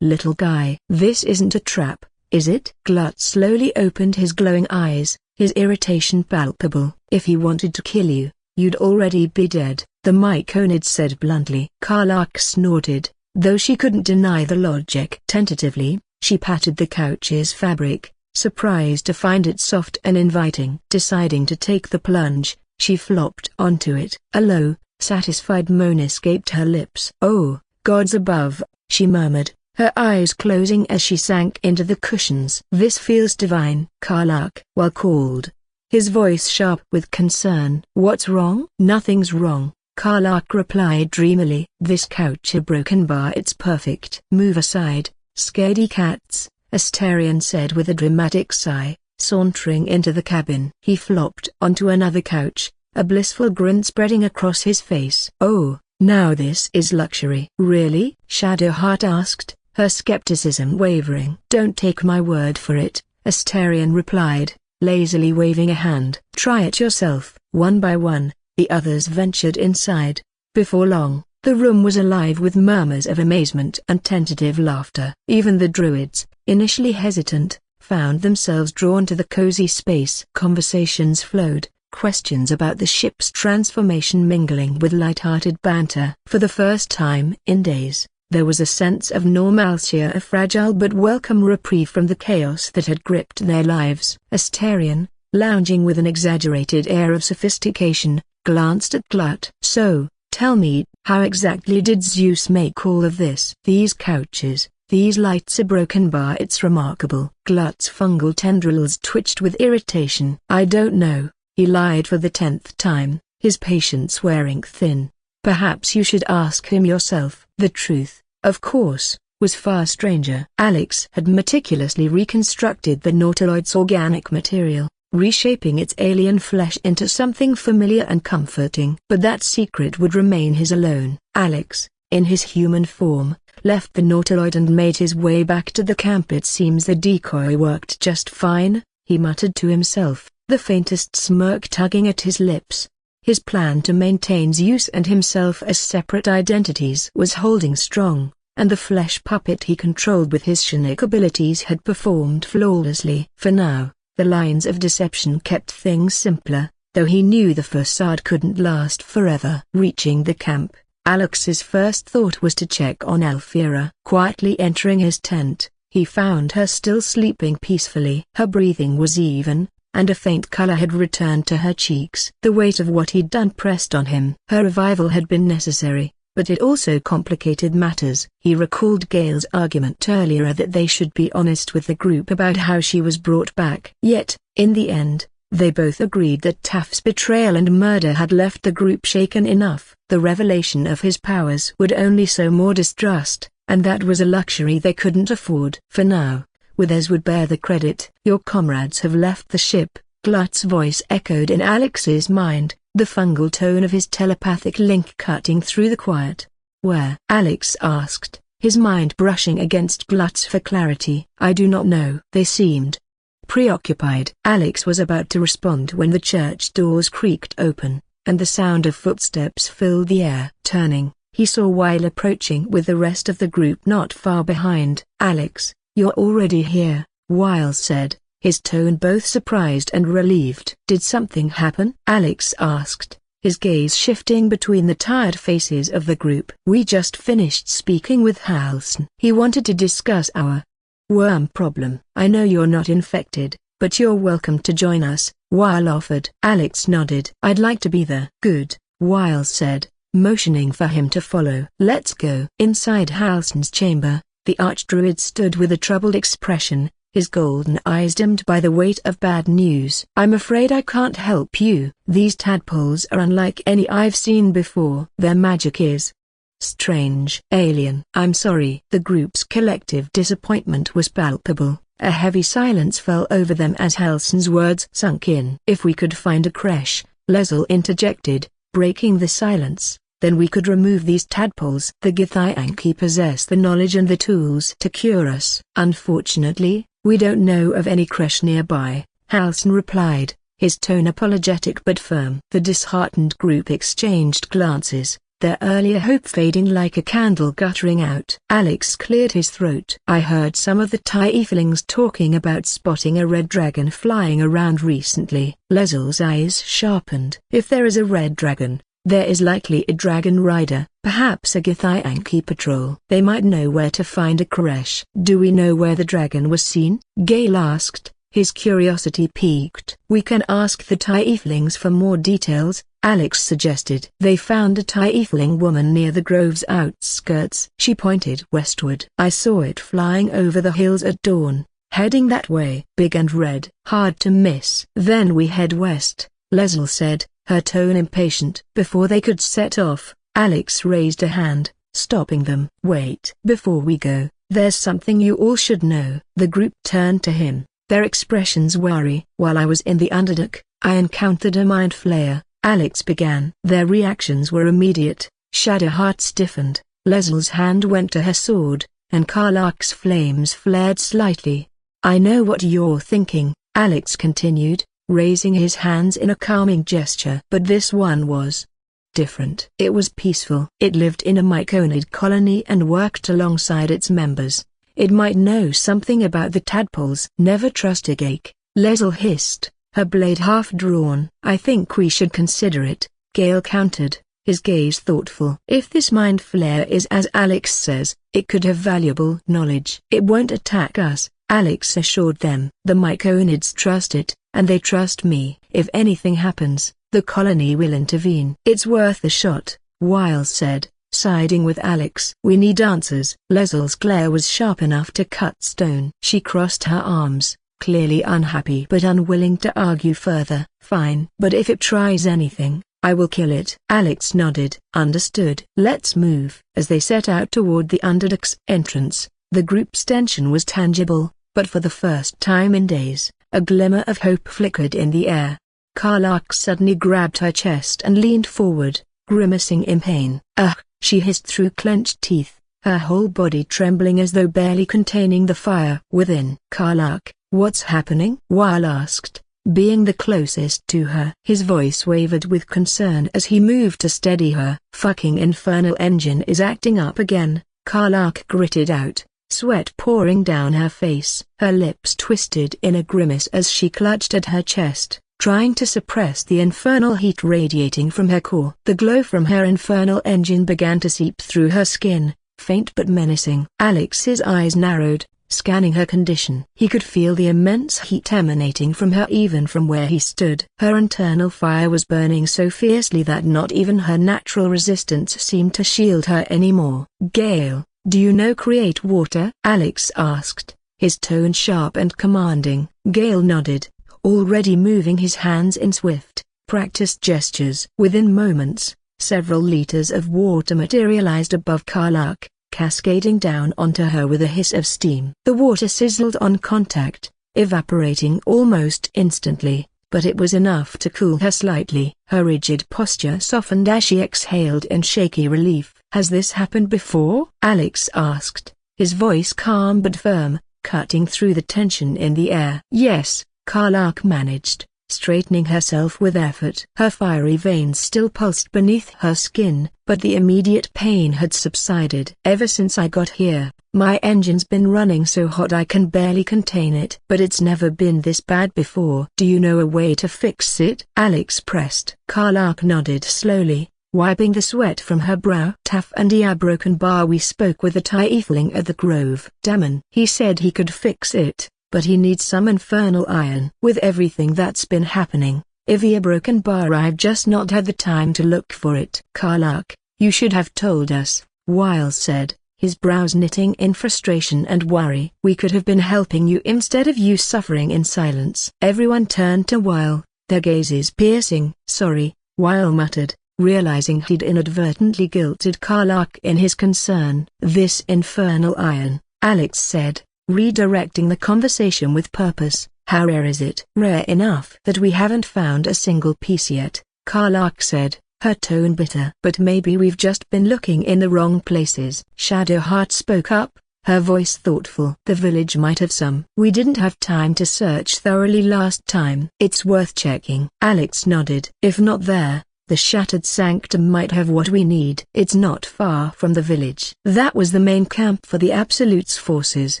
little guy. This isn't a trap, is it? Glut slowly opened his glowing eyes, his irritation palpable. If he wanted to kill you, you'd already be dead, the myconid said bluntly. Karlach snorted, though she couldn't deny the logic. Tentatively, she patted the couch's fabric, surprised to find it soft and inviting. Deciding to take the plunge, she flopped onto it. A low, satisfied moan escaped her lips. Oh, gods above, she murmured, her eyes closing as she sank into the cushions. This feels divine. Karlach, well called, his voice sharp with concern. What's wrong? Nothing's wrong, Karlach replied dreamily. This couch a broken bar. It's perfect. Move aside, scaredy cats, Astarion said with a dramatic sigh, sauntering into the cabin. He flopped onto another couch, a blissful grin spreading across his face. Oh, now this is luxury. Really? Shadowheart asked, her skepticism wavering. Don't take my word for it, Astarion replied, lazily waving a hand. Try it yourself. One by one, the others ventured inside. Before long, the room was alive with murmurs of amazement and tentative laughter. Even the druids, initially hesitant, found themselves drawn to the cozy space. Conversations flowed, questions about the ship's transformation mingling with light-hearted banter. For the first time in days, there was a sense of normalcy, a fragile but welcome reprieve from the chaos that had gripped their lives. Astarion, lounging with an exaggerated air of sophistication, glanced at Glut. So, tell me, how exactly did Zeus make all of this? These couches, these lights, a broken bar. It's remarkable. Glut's fungal tendrils twitched with irritation. I don't know, he lied for the 10th time, his patience wearing thin. Perhaps you should ask him yourself. The truth, of course, was far stranger. Alex had meticulously reconstructed the nautiloid's organic material, reshaping its alien flesh into something familiar and comforting. But that secret would remain his alone. Alex, in his human form, left the nautiloid and made his way back to the camp. It seems the decoy worked just fine, he muttered to himself, the faintest smirk tugging at his lips. His plan to maintain Zeus and himself as separate identities was holding strong, and the flesh puppet he controlled with his Shanic abilities had performed flawlessly. For now, the lines of deception kept things simpler, though he knew the facade couldn't last forever. Reaching the camp, Alex's first thought was to check on Alfira. Quietly entering his tent, he found her still sleeping peacefully. Her breathing was even, and a faint color had returned to her cheeks. The weight of what he'd done pressed on him. Her revival had been necessary, but it also complicated matters. He recalled Gale's argument earlier that they should be honest with the group about how she was brought back. Yet, in the end, they both agreed that Taft's betrayal and murder had left the group shaken enough. The revelation of his powers would only sow more distrust, and that was a luxury they couldn't afford. For now, Withers would bear the credit. Your comrades have left the ship, Glut's voice echoed in Alex's mind, the fungal tone of his telepathic link cutting through the quiet. Where? Alex asked, his mind brushing against Glut's for clarity. I do not know. They seemed preoccupied. Alex was about to respond when the church doors creaked open, and the sound of footsteps filled the air. Turning, he saw Weil approaching with the rest of the group not far behind. Alex, you're already here, Weil said, his tone both surprised and relieved. Did something happen? Alex asked, his gaze shifting between the tired faces of the group. We just finished speaking with Halson. He wanted to discuss our worm problem. I know you're not infected, but you're welcome to join us, Weil offered. Alex nodded. I'd like to be there. Good, Weil said, motioning for him to follow. Let's go. Inside Halson's chamber, the Archdruid stood with a troubled expression, his golden eyes dimmed by the weight of bad news. I'm afraid I can't help you. These tadpoles are unlike any I've seen before. Their magic is strange. Alien. I'm sorry. The group's collective disappointment was palpable. A heavy silence fell over them as Halson's words sunk in. If we could find a creche, Leslie interjected, breaking the silence, then we could remove these tadpoles. The Githyanki possess the knowledge and the tools to cure us. Unfortunately, we don't know of any creche nearby, Halson replied, his tone apologetic but firm. The disheartened group exchanged glances, their earlier hope fading like a candle guttering out. Alex cleared his throat. I heard some of the Tieflings talking about spotting a red dragon flying around recently. Leslie's eyes sharpened. If there is a red dragon, there is likely a dragon rider, perhaps a Githyanki patrol. They might know where to find a creche. Do we know where the dragon was seen? Gale asked, his curiosity piqued. We can ask the Tieflings for more details, Alex suggested. They found a Tiefling woman near the grove's outskirts. She pointed westward. I saw it flying over the hills at dawn, heading that way. Big and red. Hard to miss. Then we head west, Leslie said, her tone impatient. Before they could set off, Alex raised a hand, stopping them. Wait. Before we go, there's something you all should know. The group turned to him, their expressions wary. While I was in the Underdark, I encountered a mind flayer, Alex began. Their reactions were immediate. Shadowheart stiffened, Leslie's hand went to her sword, and Karlach's flames flared slightly. I know what you're thinking, Alex continued, raising his hands in a calming gesture. But this one was different. It was peaceful. It lived in a Myconid colony and worked alongside its members. It might know something about the tadpoles. Never trust a geek, Leslie hissed, her blade half drawn. I think we should consider it, Gale countered, his gaze thoughtful. If this mind flare is as Alex says, it could have valuable knowledge. It won't attack us, Alex assured them. The Myconids trust it, and they trust me. If anything happens, the colony will intervene. It's worth a shot, Weil said, siding with Alex. We need answers. Leslie's glare was sharp enough to cut stone. She crossed her arms, clearly unhappy but unwilling to argue further. Fine. But if it tries anything, I will kill it. Alex nodded. Understood. Let's move. As they set out toward the Underdark's entrance, the group's tension was tangible, but for the first time in days, a glimmer of hope flickered in the air. Karlach suddenly grabbed her chest and leaned forward, grimacing in pain. Ugh, she hissed through clenched teeth, her whole body trembling as though barely containing the fire within. Karlach, what's happening? Weil asked, being the closest to her. His voice wavered with concern as he moved to steady her. "Fucking infernal engine is acting up again," Karlach gritted out, sweat pouring down her face. Her lips twisted in a grimace as she clutched at her chest, trying to suppress the infernal heat radiating from her core. The glow from her infernal engine began to seep through her skin, faint but menacing. Alex's eyes narrowed, scanning her condition. He could feel the immense heat emanating from her even from where he stood. Her internal fire was burning so fiercely that not even her natural resistance seemed to shield her anymore. "Gale, do you know create water?" Alex asked, his tone sharp and commanding. Gale nodded, already moving his hands in swift, practiced gestures. Within moments, several liters of water materialized above Karlach, cascading down onto her with a hiss of steam. The water sizzled on contact, evaporating almost instantly, but it was enough to cool her slightly. Her rigid posture softened as she exhaled in shaky relief. "Has this happened before?" Alex asked, his voice calm but firm, cutting through the tension in the air. "Yes," Karlach managed, straightening herself with effort. Her fiery veins still pulsed beneath her skin, but the immediate pain had subsided. "Ever since I got here, my engine's been running so hot I can barely contain it. But it's never been this bad before. Do you know a way to fix it?" Alex pressed. Karlach nodded slowly, wiping the sweat from her brow. "Taff and Broken Bar we spoke with the tiefling at the Grove. Damon. He said he could fix it, but he needs some infernal iron. With everything that's been happening, Broken Bar, I've just not had the time to look for it." "Karlach, you should have told us," Wiles said, his brows knitting in frustration and worry. "We could have been helping you instead of you suffering in silence." Everyone turned to Wile, their gazes piercing. "Sorry," Wile muttered, realizing he'd inadvertently guilted Karlach in his concern. "This infernal iron," Alex said, redirecting the conversation with purpose. "How rare is it?" "Rare enough that we haven't found a single piece yet," Karlach said, her tone bitter. "But maybe we've just been looking in the wrong places." Shadowheart spoke up, her voice thoughtful. "The village might have some. We didn't have time to search thoroughly last time. It's worth checking." Alex nodded. "If not there, the Shattered Sanctum might have what we need." "It's not far from the village." That was the main camp for the Absolute's forces.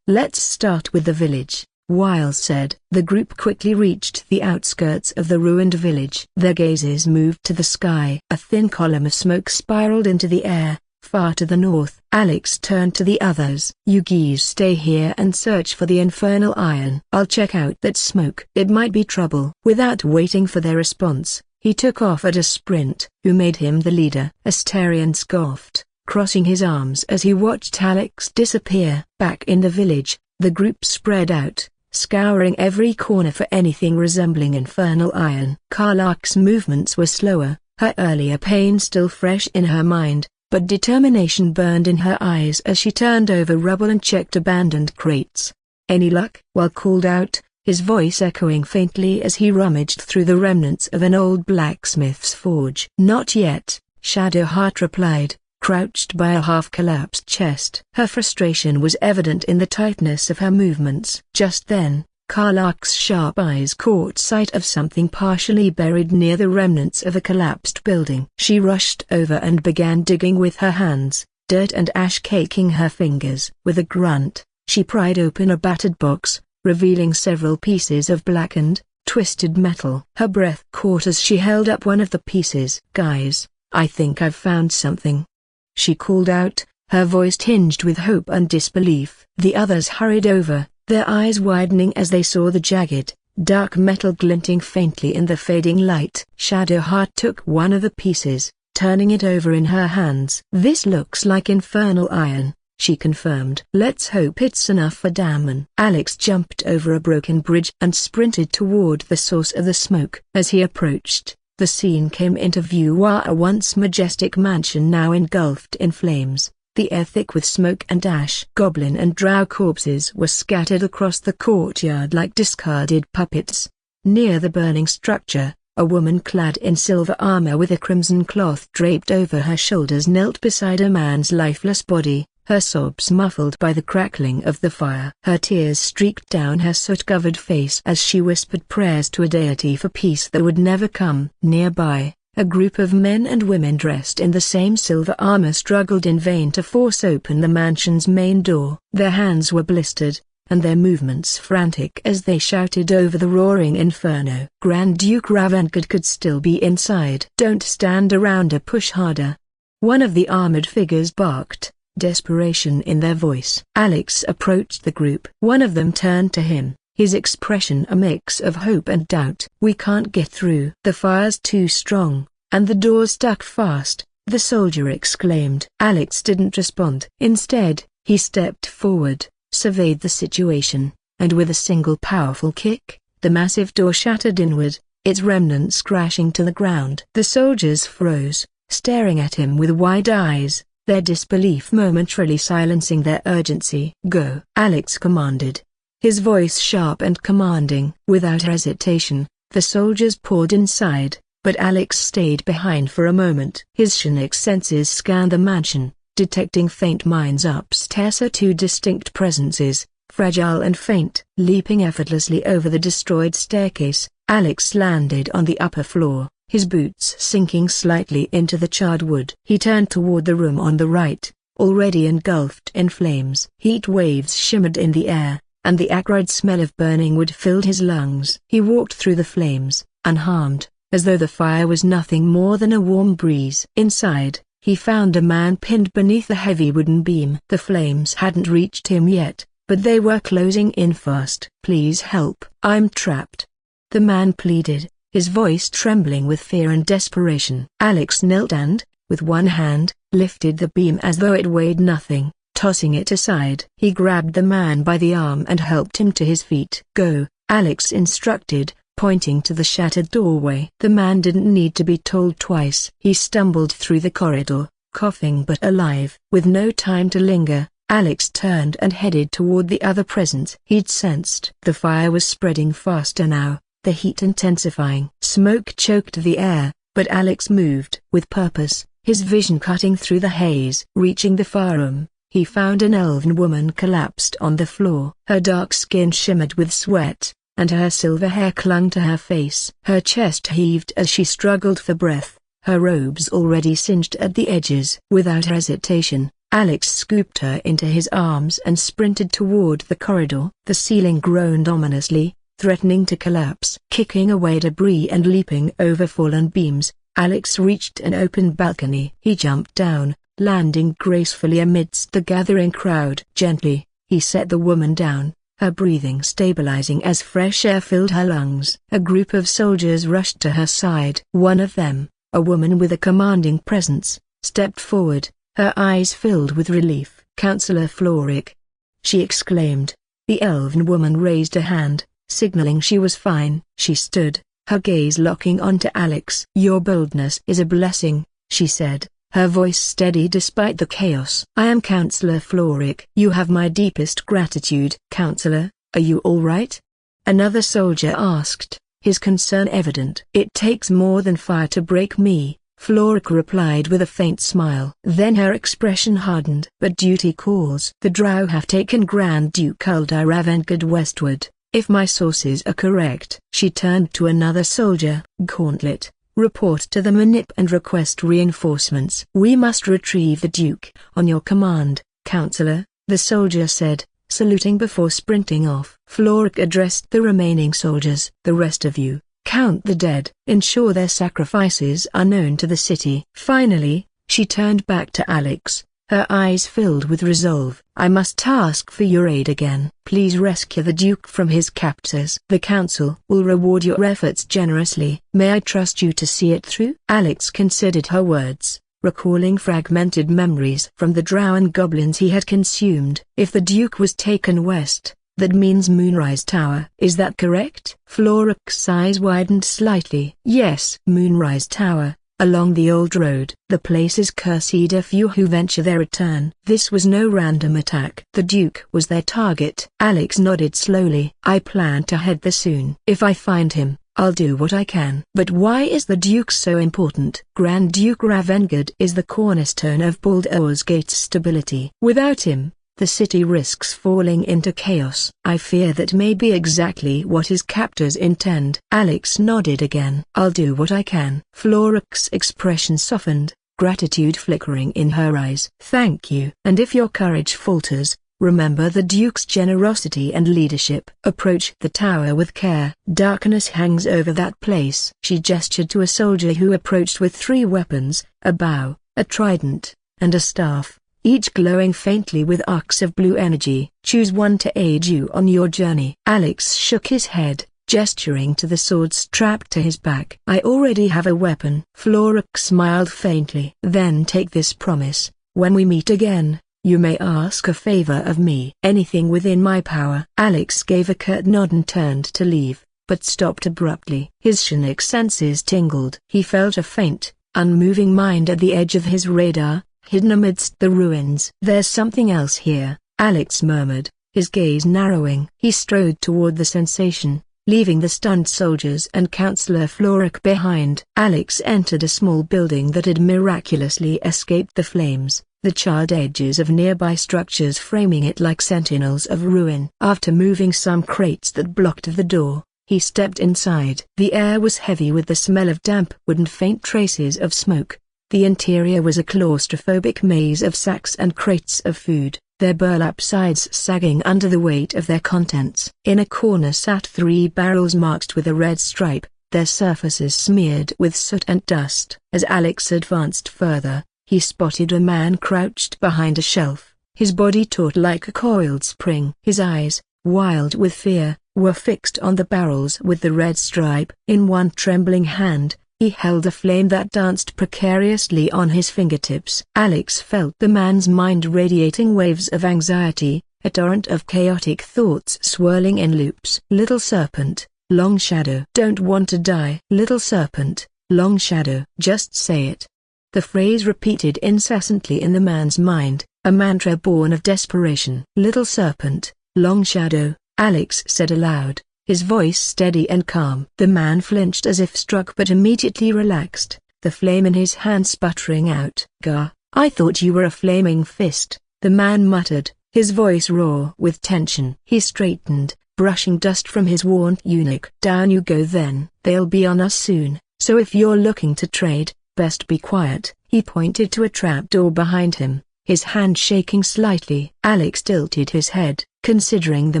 "Let's start with the village," Wiles said. The group quickly reached the outskirts of the ruined village. Their gazes moved to the sky. A thin column of smoke spiraled into the air, far to the north. Alex turned to the others. "You geese stay here and search for the infernal iron. I'll check out that smoke. It might be trouble." Without waiting for their response, he took off at a sprint. "Who made him the leader?" Astarion scoffed, crossing his arms as he watched Alex disappear. Back in the village, the group spread out, scouring every corner for anything resembling infernal iron. Karlach's movements were slower, her earlier pain still fresh in her mind, but determination burned in her eyes as she turned over rubble and checked abandoned crates. "Any luck?" Wile called out, his voice echoing faintly as he rummaged through the remnants of an old blacksmith's forge. "Not yet," Shadowheart replied, crouched by a half-collapsed chest. Her frustration was evident in the tightness of her movements. Just then, Karlach's sharp eyes caught sight of something partially buried near the remnants of a collapsed building. She rushed over and began digging with her hands, dirt and ash caking her fingers. With a grunt, she pried open a battered box, revealing several pieces of blackened, twisted metal. Her breath caught as she held up one of the pieces. "Guys, I think I've found something," she called out, her voice tinged with hope and disbelief. The others hurried over, their eyes widening as they saw the jagged, dark metal glinting faintly in the fading light. Shadowheart took one of the pieces, turning it over in her hands. "This looks like infernal iron," she confirmed. "Let's hope it's enough for Damon." Alex jumped over a broken bridge and sprinted toward the source of the smoke. As he approached, the scene came into view. A once majestic mansion now engulfed in flames, the air thick with smoke and ash. Goblin and drow corpses were scattered across the courtyard like discarded puppets. Near the burning structure, a woman clad in silver armor with a crimson cloth draped over her shoulders knelt beside a man's lifeless body, her sobs muffled by the crackling of the fire. Her tears streaked down her soot-covered face as she whispered prayers to a deity for peace that would never come. Nearby, a group of men and women dressed in the same silver armor struggled in vain to force open the mansion's main door. Their hands were blistered, and their movements frantic as they shouted over the roaring inferno. Grand Duke Ravengard could still be inside. "Don't stand around, push harder," one of the armored figures barked, desperation in their voice. Alex approached the group. One of them turned to him, his expression a mix of hope and doubt. "We can't get through. The fire's too strong, and the door's stuck fast," the soldier exclaimed. Alex didn't respond. Instead, he stepped forward, surveyed the situation, and with a single powerful kick, the massive door shattered inward, its remnants crashing to the ground. The soldiers froze, staring at him with wide eyes, their disbelief momentarily silencing their urgency. "Go," Alex commanded, his voice sharp and commanding. Without hesitation, the soldiers poured inside, but Alex stayed behind for a moment. His sonic senses scanned the mansion, detecting faint minds upstairs. Two distinct presences, fragile and faint. Leaping effortlessly over the destroyed staircase, Alex landed on the upper floor, his boots sinking slightly into the charred wood. He turned toward the room on the right, already engulfed in flames. Heat waves shimmered in the air, and the acrid smell of burning wood filled his lungs. He walked through the flames, unharmed, as though the fire was nothing more than a warm breeze. Inside, he found a man pinned beneath a heavy wooden beam. The flames hadn't reached him yet, but they were closing in fast. "Please help, I'm trapped," the man pleaded, his voice trembling with fear and desperation. Alex knelt and, with one hand, lifted the beam as though it weighed nothing, tossing it aside. He grabbed the man by the arm and helped him to his feet. "Go," Alex instructed, pointing to the shattered doorway. The man didn't need to be told twice. He stumbled through the corridor, coughing but alive. With no time to linger, Alex turned and headed toward the other presence. He'd sensed the fire was spreading faster now, the heat intensifying. Smoke choked the air, but Alex moved with purpose, his vision cutting through the haze. Reaching the far room, he found an elven woman collapsed on the floor. Her dark skin shimmered with sweat, and her silver hair clung to her face. Her chest heaved as she struggled for breath, her robes already singed at the edges. Without hesitation, Alex scooped her into his arms and sprinted toward the corridor. The ceiling groaned ominously, threatening to collapse. Kicking away debris and leaping over fallen beams, Alex reached an open balcony. He jumped down, landing gracefully amidst the gathering crowd. Gently, he set the woman down, her breathing stabilizing as fresh air filled her lungs. A group of soldiers rushed to her side. One of them, a woman with a commanding presence, stepped forward, her eyes filled with relief. "Counselor Floric," she exclaimed. The elven woman raised a hand, signaling she was fine. She stood, her gaze locking onto Alex. "Your boldness is a blessing," she said, her voice steady despite the chaos. "I am Counselor Floric. You have my deepest gratitude." "Counselor, are you all right?" another soldier asked, his concern evident. "It takes more than fire to break me," Floric replied with a faint smile. Then her expression hardened. "But duty calls. The Drow have taken Grand Duke Baldur Ravengard westward, if my sources are correct." She turned to another soldier. "Gauntlet, report to the Manip and request reinforcements." "We must retrieve the Duke." "On your command, Counselor," the soldier said, saluting before sprinting off. Floric addressed the remaining soldiers. "The rest of you, count the dead. Ensure their sacrifices are known to the city." Finally, she turned back to Alex, her eyes filled with resolve. "I must ask for your aid again. Please rescue the Duke from his captors. The Council will reward your efforts generously. May I trust you to see it through?" Alex considered her words, recalling fragmented memories from the drow and goblins he had consumed. "If the Duke was taken west, that means Moonrise Tower. Is that correct?" Floric's eyes widened slightly. "Yes, Moonrise Tower, along the old road. The place is cursed a few who venture there return." This was no random attack. The Duke was their target. Alex nodded slowly. "I plan to head there soon. If I find him, I'll do what I can. But why is the Duke so important? Grand Duke Ravengard is the cornerstone of Baldur's Gate's stability. Without him, the city risks falling into chaos. I fear that may be exactly what his captors intend. Alex nodded again. I'll do what I can. Florrick's expression softened, gratitude flickering in her eyes. Thank you. And if your courage falters, remember the Duke's generosity and leadership. Approach the tower with care. Darkness hangs over that place. She gestured to a soldier who approached with 3 weapons, a bow, a trident, and a staff, each glowing faintly with arcs of blue energy. Choose one to aid you on your journey. Alex shook his head, gesturing to the sword strapped to his back. I already have a weapon. Florrick smiled faintly. Then take this promise: when we meet again, you may ask a favor of me. Anything within my power. Alex gave a curt nod and turned to leave, but stopped abruptly. His psionic senses tingled. He felt a faint, unmoving mind at the edge of his radar, hidden amidst the ruins. There's something else here, Alex murmured, his gaze narrowing. He strode toward the sensation, leaving the stunned soldiers and Counselor Florrick behind. Alex entered a small building that had miraculously escaped the flames, the charred edges of nearby structures framing it like sentinels of ruin. After moving some crates that blocked the door, he stepped inside. The air was heavy with the smell of damp wood and faint traces of smoke. The interior was a claustrophobic maze of sacks and crates of food, their burlap sides sagging under the weight of their contents. In a corner sat 3 barrels marked with a red stripe, their surfaces smeared with soot and dust. As Alex advanced further, he spotted a man crouched behind a shelf, his body taut like a coiled spring. His eyes, wild with fear, were fixed on the barrels with the red stripe. In one trembling hand, he held a flame that danced precariously on his fingertips. Alex felt the man's mind radiating waves of anxiety, a torrent of chaotic thoughts swirling in loops. Little serpent, long shadow. Don't want to die. Little serpent, long shadow. Just say it. The phrase repeated incessantly in the man's mind, a mantra born of desperation. Little serpent, long shadow, Alex said aloud, his voice steady and calm. The man flinched as if struck but immediately relaxed, the flame in his hand sputtering out. Gah, I thought you were a flaming fist, the man muttered, his voice raw with tension. He straightened, brushing dust from his worn tunic. Down you go then. They'll be on us soon, so if you're looking to trade, best be quiet. He pointed to a trapdoor behind him, his hand shaking slightly. Alex tilted his head, considering the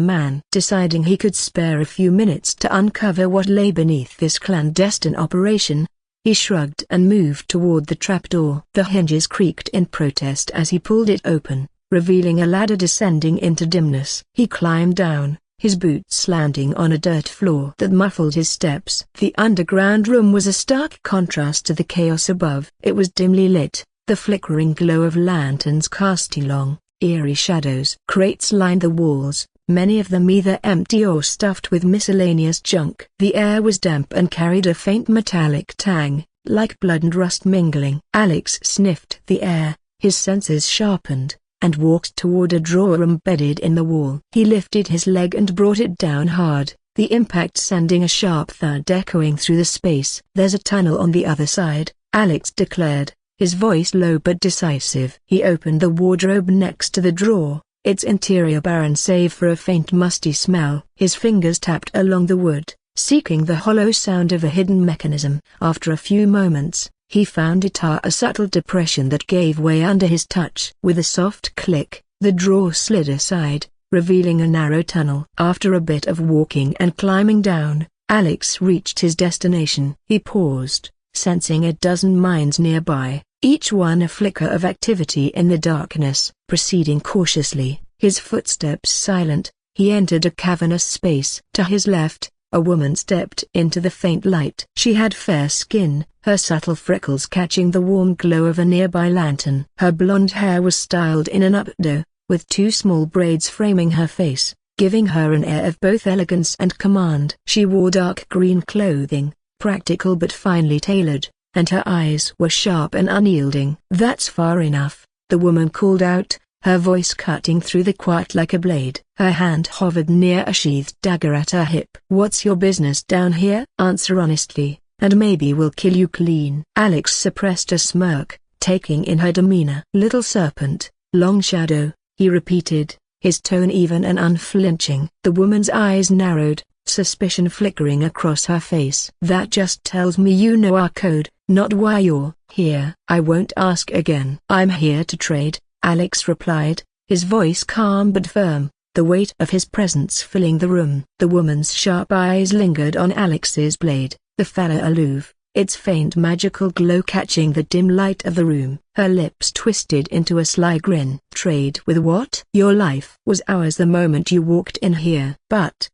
man. Deciding he could spare a few minutes to uncover what lay beneath this clandestine operation, he shrugged and moved toward the trapdoor. The hinges creaked in protest as he pulled it open, revealing a ladder descending into dimness. He climbed down, his boots landing on a dirt floor that muffled his steps. The underground room was a stark contrast to the chaos above. It was dimly lit, the flickering glow of lanterns casting long, eerie shadows. Crates lined the walls, many of them either empty or stuffed with miscellaneous junk. The air was damp and carried a faint metallic tang, like blood and rust mingling. Alex sniffed the air, his senses sharpened, and walked toward a drawer embedded in the wall. He lifted his leg and brought it down hard, the impact sending a sharp thud echoing through the space. There's a tunnel on the other side, Alex declared, his voice low but decisive. He opened the wardrobe next to the drawer, its interior barren save for a faint musty smell. His fingers tapped along the wood, seeking the hollow sound of a hidden mechanism. After a few moments, he found a subtle depression that gave way under his touch. With a soft click, the drawer slid aside, revealing a narrow tunnel. After a bit of walking and climbing down, Alex reached his destination. He paused, sensing a dozen mines nearby, each one a flicker of activity in the darkness. Proceeding cautiously, his footsteps silent, he entered a cavernous space. To his left, a woman stepped into the faint light. She had fair skin, her subtle freckles catching the warm glow of a nearby lantern. Her blonde hair was styled in an updo, with 2 small braids framing her face, giving her an air of both elegance and command. She wore dark green clothing, practical but finely tailored, and her eyes were sharp and unyielding. That's far enough, the woman called out, her voice cutting through the quiet like a blade. Her hand hovered near a sheathed dagger at her hip. "What's your business down here? Answer honestly, and maybe we'll kill you clean." Alex suppressed a smirk, taking in her demeanor. "Little serpent, long shadow," he repeated, his tone even and unflinching. The woman's eyes narrowed, suspicion flickering across her face. "That just tells me you know our code, not why you're here." "I won't ask again." "I'm here to trade," Alex replied, his voice calm but firm, the weight of his presence filling the room. The woman's sharp eyes lingered on Alex's blade, the fella aloof, its faint magical glow catching the dim light of the room. Her lips twisted into a sly grin. "Trade with what? Your life was ours the moment you walked in here." "But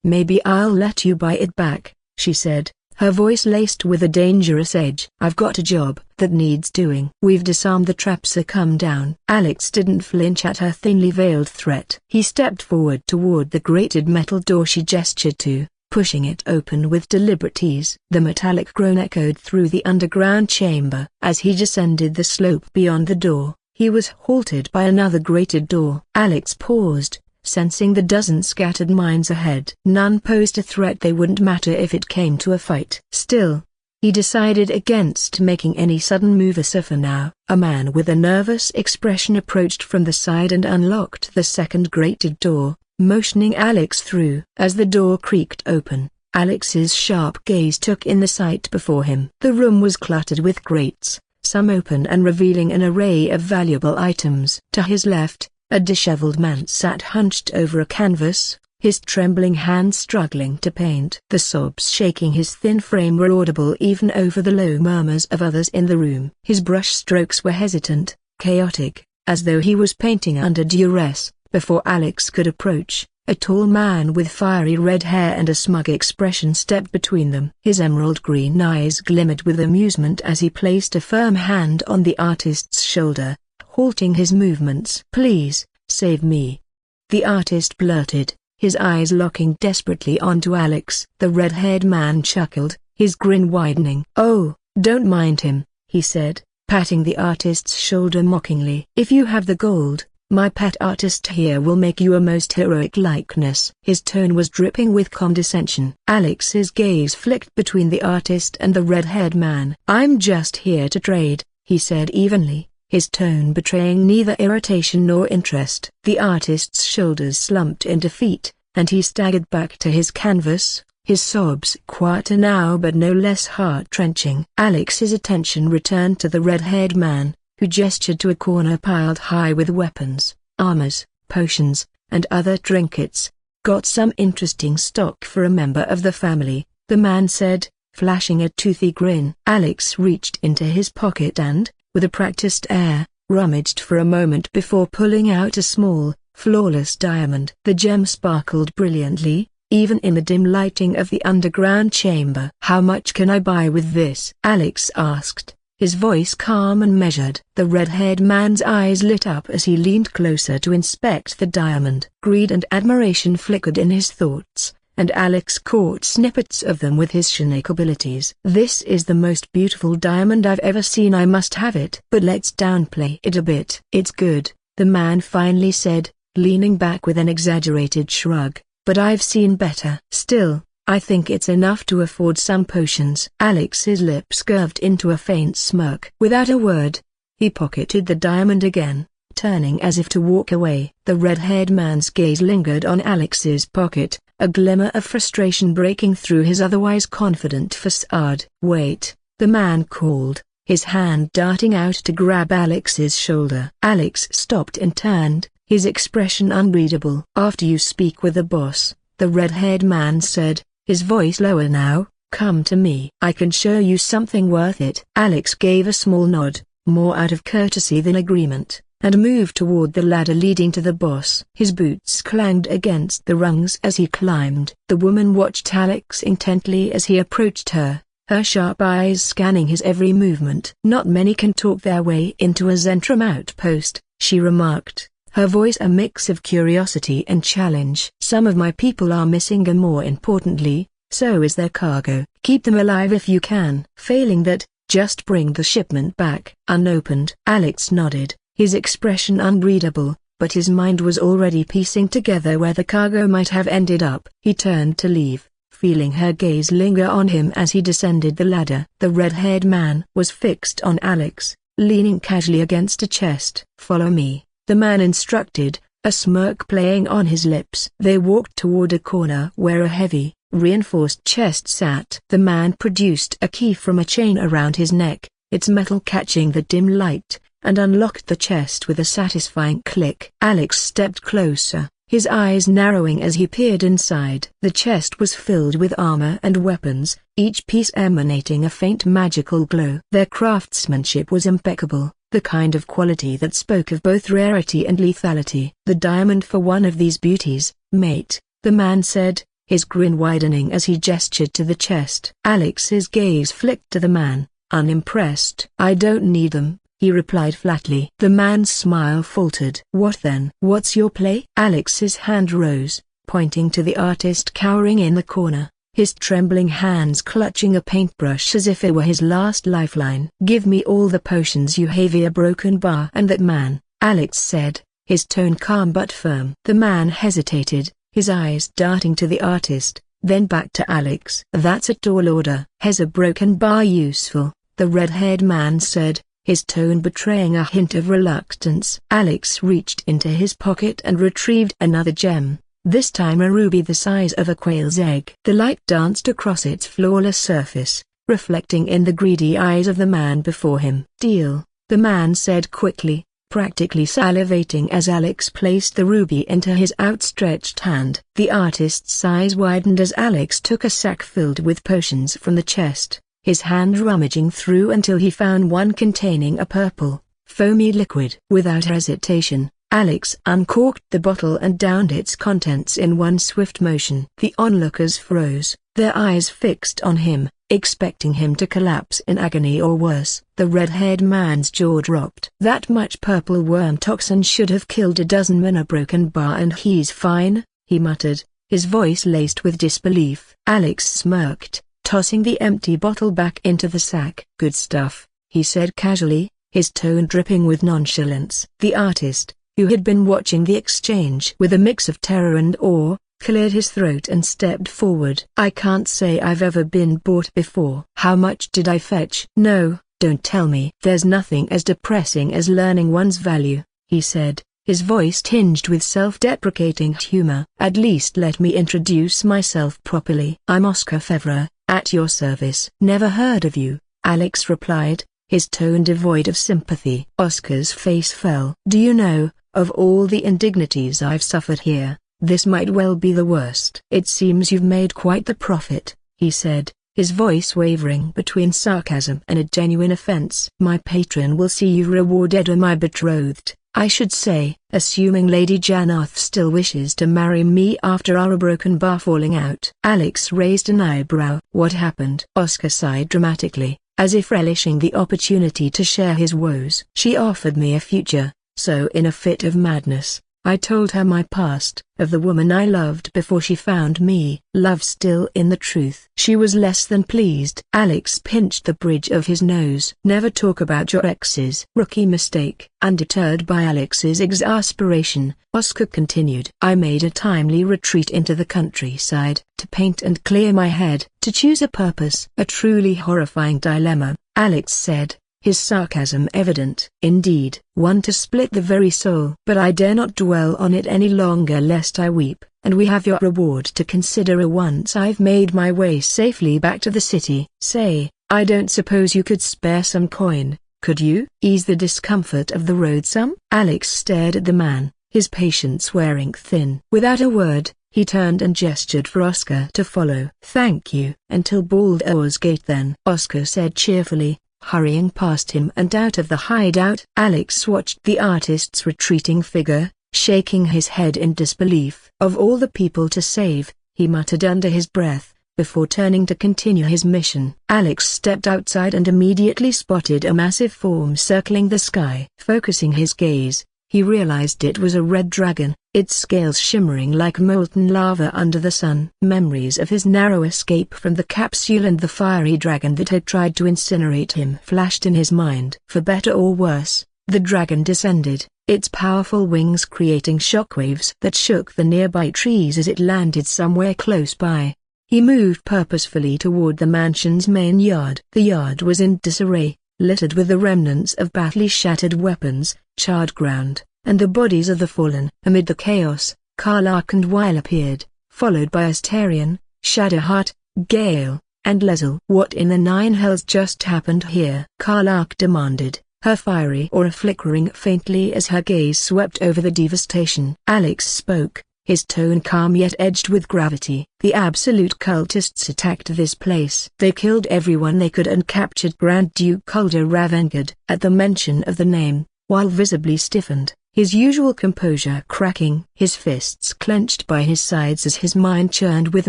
maybe I'll let you buy it back," she said, her voice laced with a dangerous edge. "I've got a job that needs doing." "We've disarmed the trap, so come down." Alex didn't flinch at her thinly veiled threat. He stepped forward toward the grated metal door she gestured to, pushing it open with deliberate ease. The metallic groan echoed through the underground chamber. As he descended the slope beyond the door, he was halted by another grated door. Alex paused, sensing the dozen scattered minds ahead. None posed a threat. They wouldn't matter if it came to a fight. Still, he decided against making any sudden move for now. A man with a nervous expression approached from the side and unlocked the second grated door, motioning Alex through. As the door creaked open, Alex's sharp gaze took in the sight before him. The room was cluttered with crates, some open and revealing an array of valuable items. To his left, a disheveled man sat hunched over a canvas, his trembling hands struggling to paint. The sobs shaking his thin frame were audible even over the low murmurs of others in the room. His brush strokes were hesitant, chaotic, as though he was painting under duress. Before Alex could approach, a tall man with fiery red hair and a smug expression stepped between them. His emerald green eyes glimmered with amusement as he placed a firm hand on the artist's shoulder, halting his movements. "Please, save me," the artist blurted, his eyes locking desperately onto Alex. The red-haired man chuckled, his grin widening. "Oh, don't mind him," he said, patting the artist's shoulder mockingly. "If you have the gold, my pet artist here will make you a most heroic likeness." His tone was dripping with condescension. Alex's gaze flicked between the artist and the red-haired man. "I'm just here to trade," he said evenly, his tone betraying neither irritation nor interest. The artist's shoulders slumped in defeat, and he staggered back to his canvas, his sobs quieter now but no less heart-wrenching. Alex's attention returned to the red-haired man, who gestured to a corner piled high with weapons, armors, potions, and other trinkets. "Got some interesting stock for a member of the family," the man said, flashing a toothy grin. Alex reached into his pocket and, with a practiced air, rummaged for a moment before pulling out a small, flawless diamond. The gem sparkled brilliantly, even in the dim lighting of the underground chamber. "How much can I buy with this?" Alex asked, his voice calm and measured. The red-haired man's eyes lit up as he leaned closer to inspect the diamond. Greed and admiration flickered in his thoughts, and Alex caught snippets of them with his Shinake abilities. "This is the most beautiful diamond I've ever seen. I must have it." "But let's downplay it a bit." "It's good," the man finally said, leaning back with an exaggerated shrug, "but I've seen better. Still, I think it's enough to afford some potions." Alex's lips curved into a faint smirk. Without a word, he pocketed the diamond again, turning as if to walk away. The red-haired man's gaze lingered on Alex's pocket, a glimmer of frustration breaking through his otherwise confident facade. "Wait," the man called, his hand darting out to grab Alex's shoulder. Alex stopped and turned, his expression unreadable. "After you speak with the boss," the red-haired man said, his voice lower now, "come to me. I can show you something worth it." Alex gave a small nod, more out of courtesy than agreement, and moved toward the ladder leading to the boss. His boots clanged against the rungs as he climbed. The woman watched Alex intently as he approached her, her sharp eyes scanning his every movement. "Not many can talk their way into a Zentrum outpost," she remarked, her voice a mix of curiosity and challenge. "Some of my people are missing and more importantly, so is their cargo. Keep them alive if you can. Failing that, just bring the shipment back unopened." Alex nodded, his expression unreadable, but his mind was already piecing together where the cargo might have ended up. He turned to leave, feeling her gaze linger on him as he descended the ladder. The red-haired man was fixed on Alex, leaning casually against a chest. "Follow me," the man instructed, a smirk playing on his lips. They walked toward a corner where a heavy, reinforced chest sat. The man produced a key from a chain around his neck, its metal catching the dim light, and unlocked the chest with a satisfying click. Alex stepped closer, his eyes narrowing as he peered inside. The chest was filled with armor and weapons, each piece emanating a faint magical glow. Their craftsmanship was impeccable, the kind of quality that spoke of both rarity and lethality. "The diamond for one of these beauties, mate," the man said, his grin widening as he gestured to the chest. Alex's gaze flicked to the man, unimpressed. "I don't need them," he replied flatly. The man's smile faltered. "What then?" "What's your play?" Alex's hand rose, pointing to the artist cowering in the corner, his trembling hands clutching a paintbrush as if it were his last lifeline. "Give me all the potions you have a broken bar." "And that man," Alex said, his tone calm but firm. The man hesitated, his eyes darting to the artist, then back to Alex. "That's a tall order." "Has a broken bar useful?" the red-haired man said, his tone betraying a hint of reluctance. Alex reached into his pocket and retrieved another gem, this time a ruby the size of a quail's egg. The light danced across its flawless surface, reflecting in the greedy eyes of the man before him. "Deal," the man said quickly, practically salivating as Alex placed the ruby into his outstretched hand. The artist's eyes widened as Alex took a sack filled with potions from the chest, his hand rummaging through until he found one containing a purple, foamy liquid. Without hesitation, Alex uncorked the bottle and downed its contents in one swift motion. The onlookers froze, their eyes fixed on him, expecting him to collapse in agony or worse. The red-haired man's jaw dropped. "That much purple worm toxin should have killed a dozen men. A broken bar and he's fine," he muttered, his voice laced with disbelief. Alex smirked, tossing the empty bottle back into the sack. "Good stuff," he said casually, his tone dripping with nonchalance. The artist, who had been watching the exchange with a mix of terror and awe, cleared his throat and stepped forward. "I can't say I've ever been bought before." "How much did I fetch?" "No, don't tell me." "There's nothing as depressing as learning one's value," he said, his voice tinged with self-deprecating humor. "At least let me introduce myself properly. I'm Oscar Fevre, at your service." "Never heard of you," Alex replied, his tone devoid of sympathy. Oscar's face fell. "Do you know, of all the indignities I've suffered here, this might well be the worst." "It seems you've made quite the profit," he said, his voice wavering between sarcasm and a genuine offense. "My patron will see you rewarded, or my betrothed, I should say, assuming Lady Janarth still wishes to marry me after our broken bar falling out." Alex raised an eyebrow. "What happened?" Oscar sighed dramatically, as if relishing the opportunity to share his woes. "She offered me a future, so in a fit of madness, I told her my past, of the woman I loved before she found me. Love still in the truth." She was less than pleased. Alex pinched the bridge of his nose. "Never talk about your exes." "Rookie mistake." Undeterred by Alex's exasperation, Oscar continued. "I made a timely retreat into the countryside, to paint and clear my head, to choose a purpose." "A truly horrifying dilemma," Alex said, his sarcasm evident. "Indeed, one to split the very soul. But I dare not dwell on it any longer lest I weep, and we have your reward to consider once I've made my way safely back to the city." "Say, I don't suppose you could spare some coin, could you? Ease the discomfort of the road some?" Alex stared at the man, his patience wearing thin. Without a word, he turned and gestured for Oscar to follow. "Thank you." "Until Baldur's Gate then," Oscar said cheerfully, hurrying past him and out of the hideout. Alex watched the artist's retreating figure, shaking his head in disbelief. "Of all the people to save," he muttered under his breath, before turning to continue his mission. Alex stepped outside and immediately spotted a massive form circling the sky. Focusing his gaze, he realized it was a red dragon, its scales shimmering like molten lava under the sun. Memories of his narrow escape from the capsule and the fiery dragon that had tried to incinerate him flashed in his mind. For better or worse, The dragon descended, its powerful wings creating shockwaves that shook the nearby trees as it landed somewhere close by. He moved purposefully toward the mansion's main yard. The yard was in disarray, littered with the remnants of badly shattered weapons, charred ground, and the bodies of the fallen. Amid the chaos, Karlach and Weil appeared, followed by Astarion, Shadowheart, Gale, and Leslie. "What in the nine hells just happened here?" Karlach demanded, her fiery aura flickering faintly as her gaze swept over the devastation. Alex spoke, his tone calm yet edged with gravity. "The absolute cultists attacked this place. They killed everyone they could and captured Grand Duke Kulder Ravengard." At the mention of the name, while visibly stiffened, his usual composure cracking, his fists clenched by his sides as his mind churned with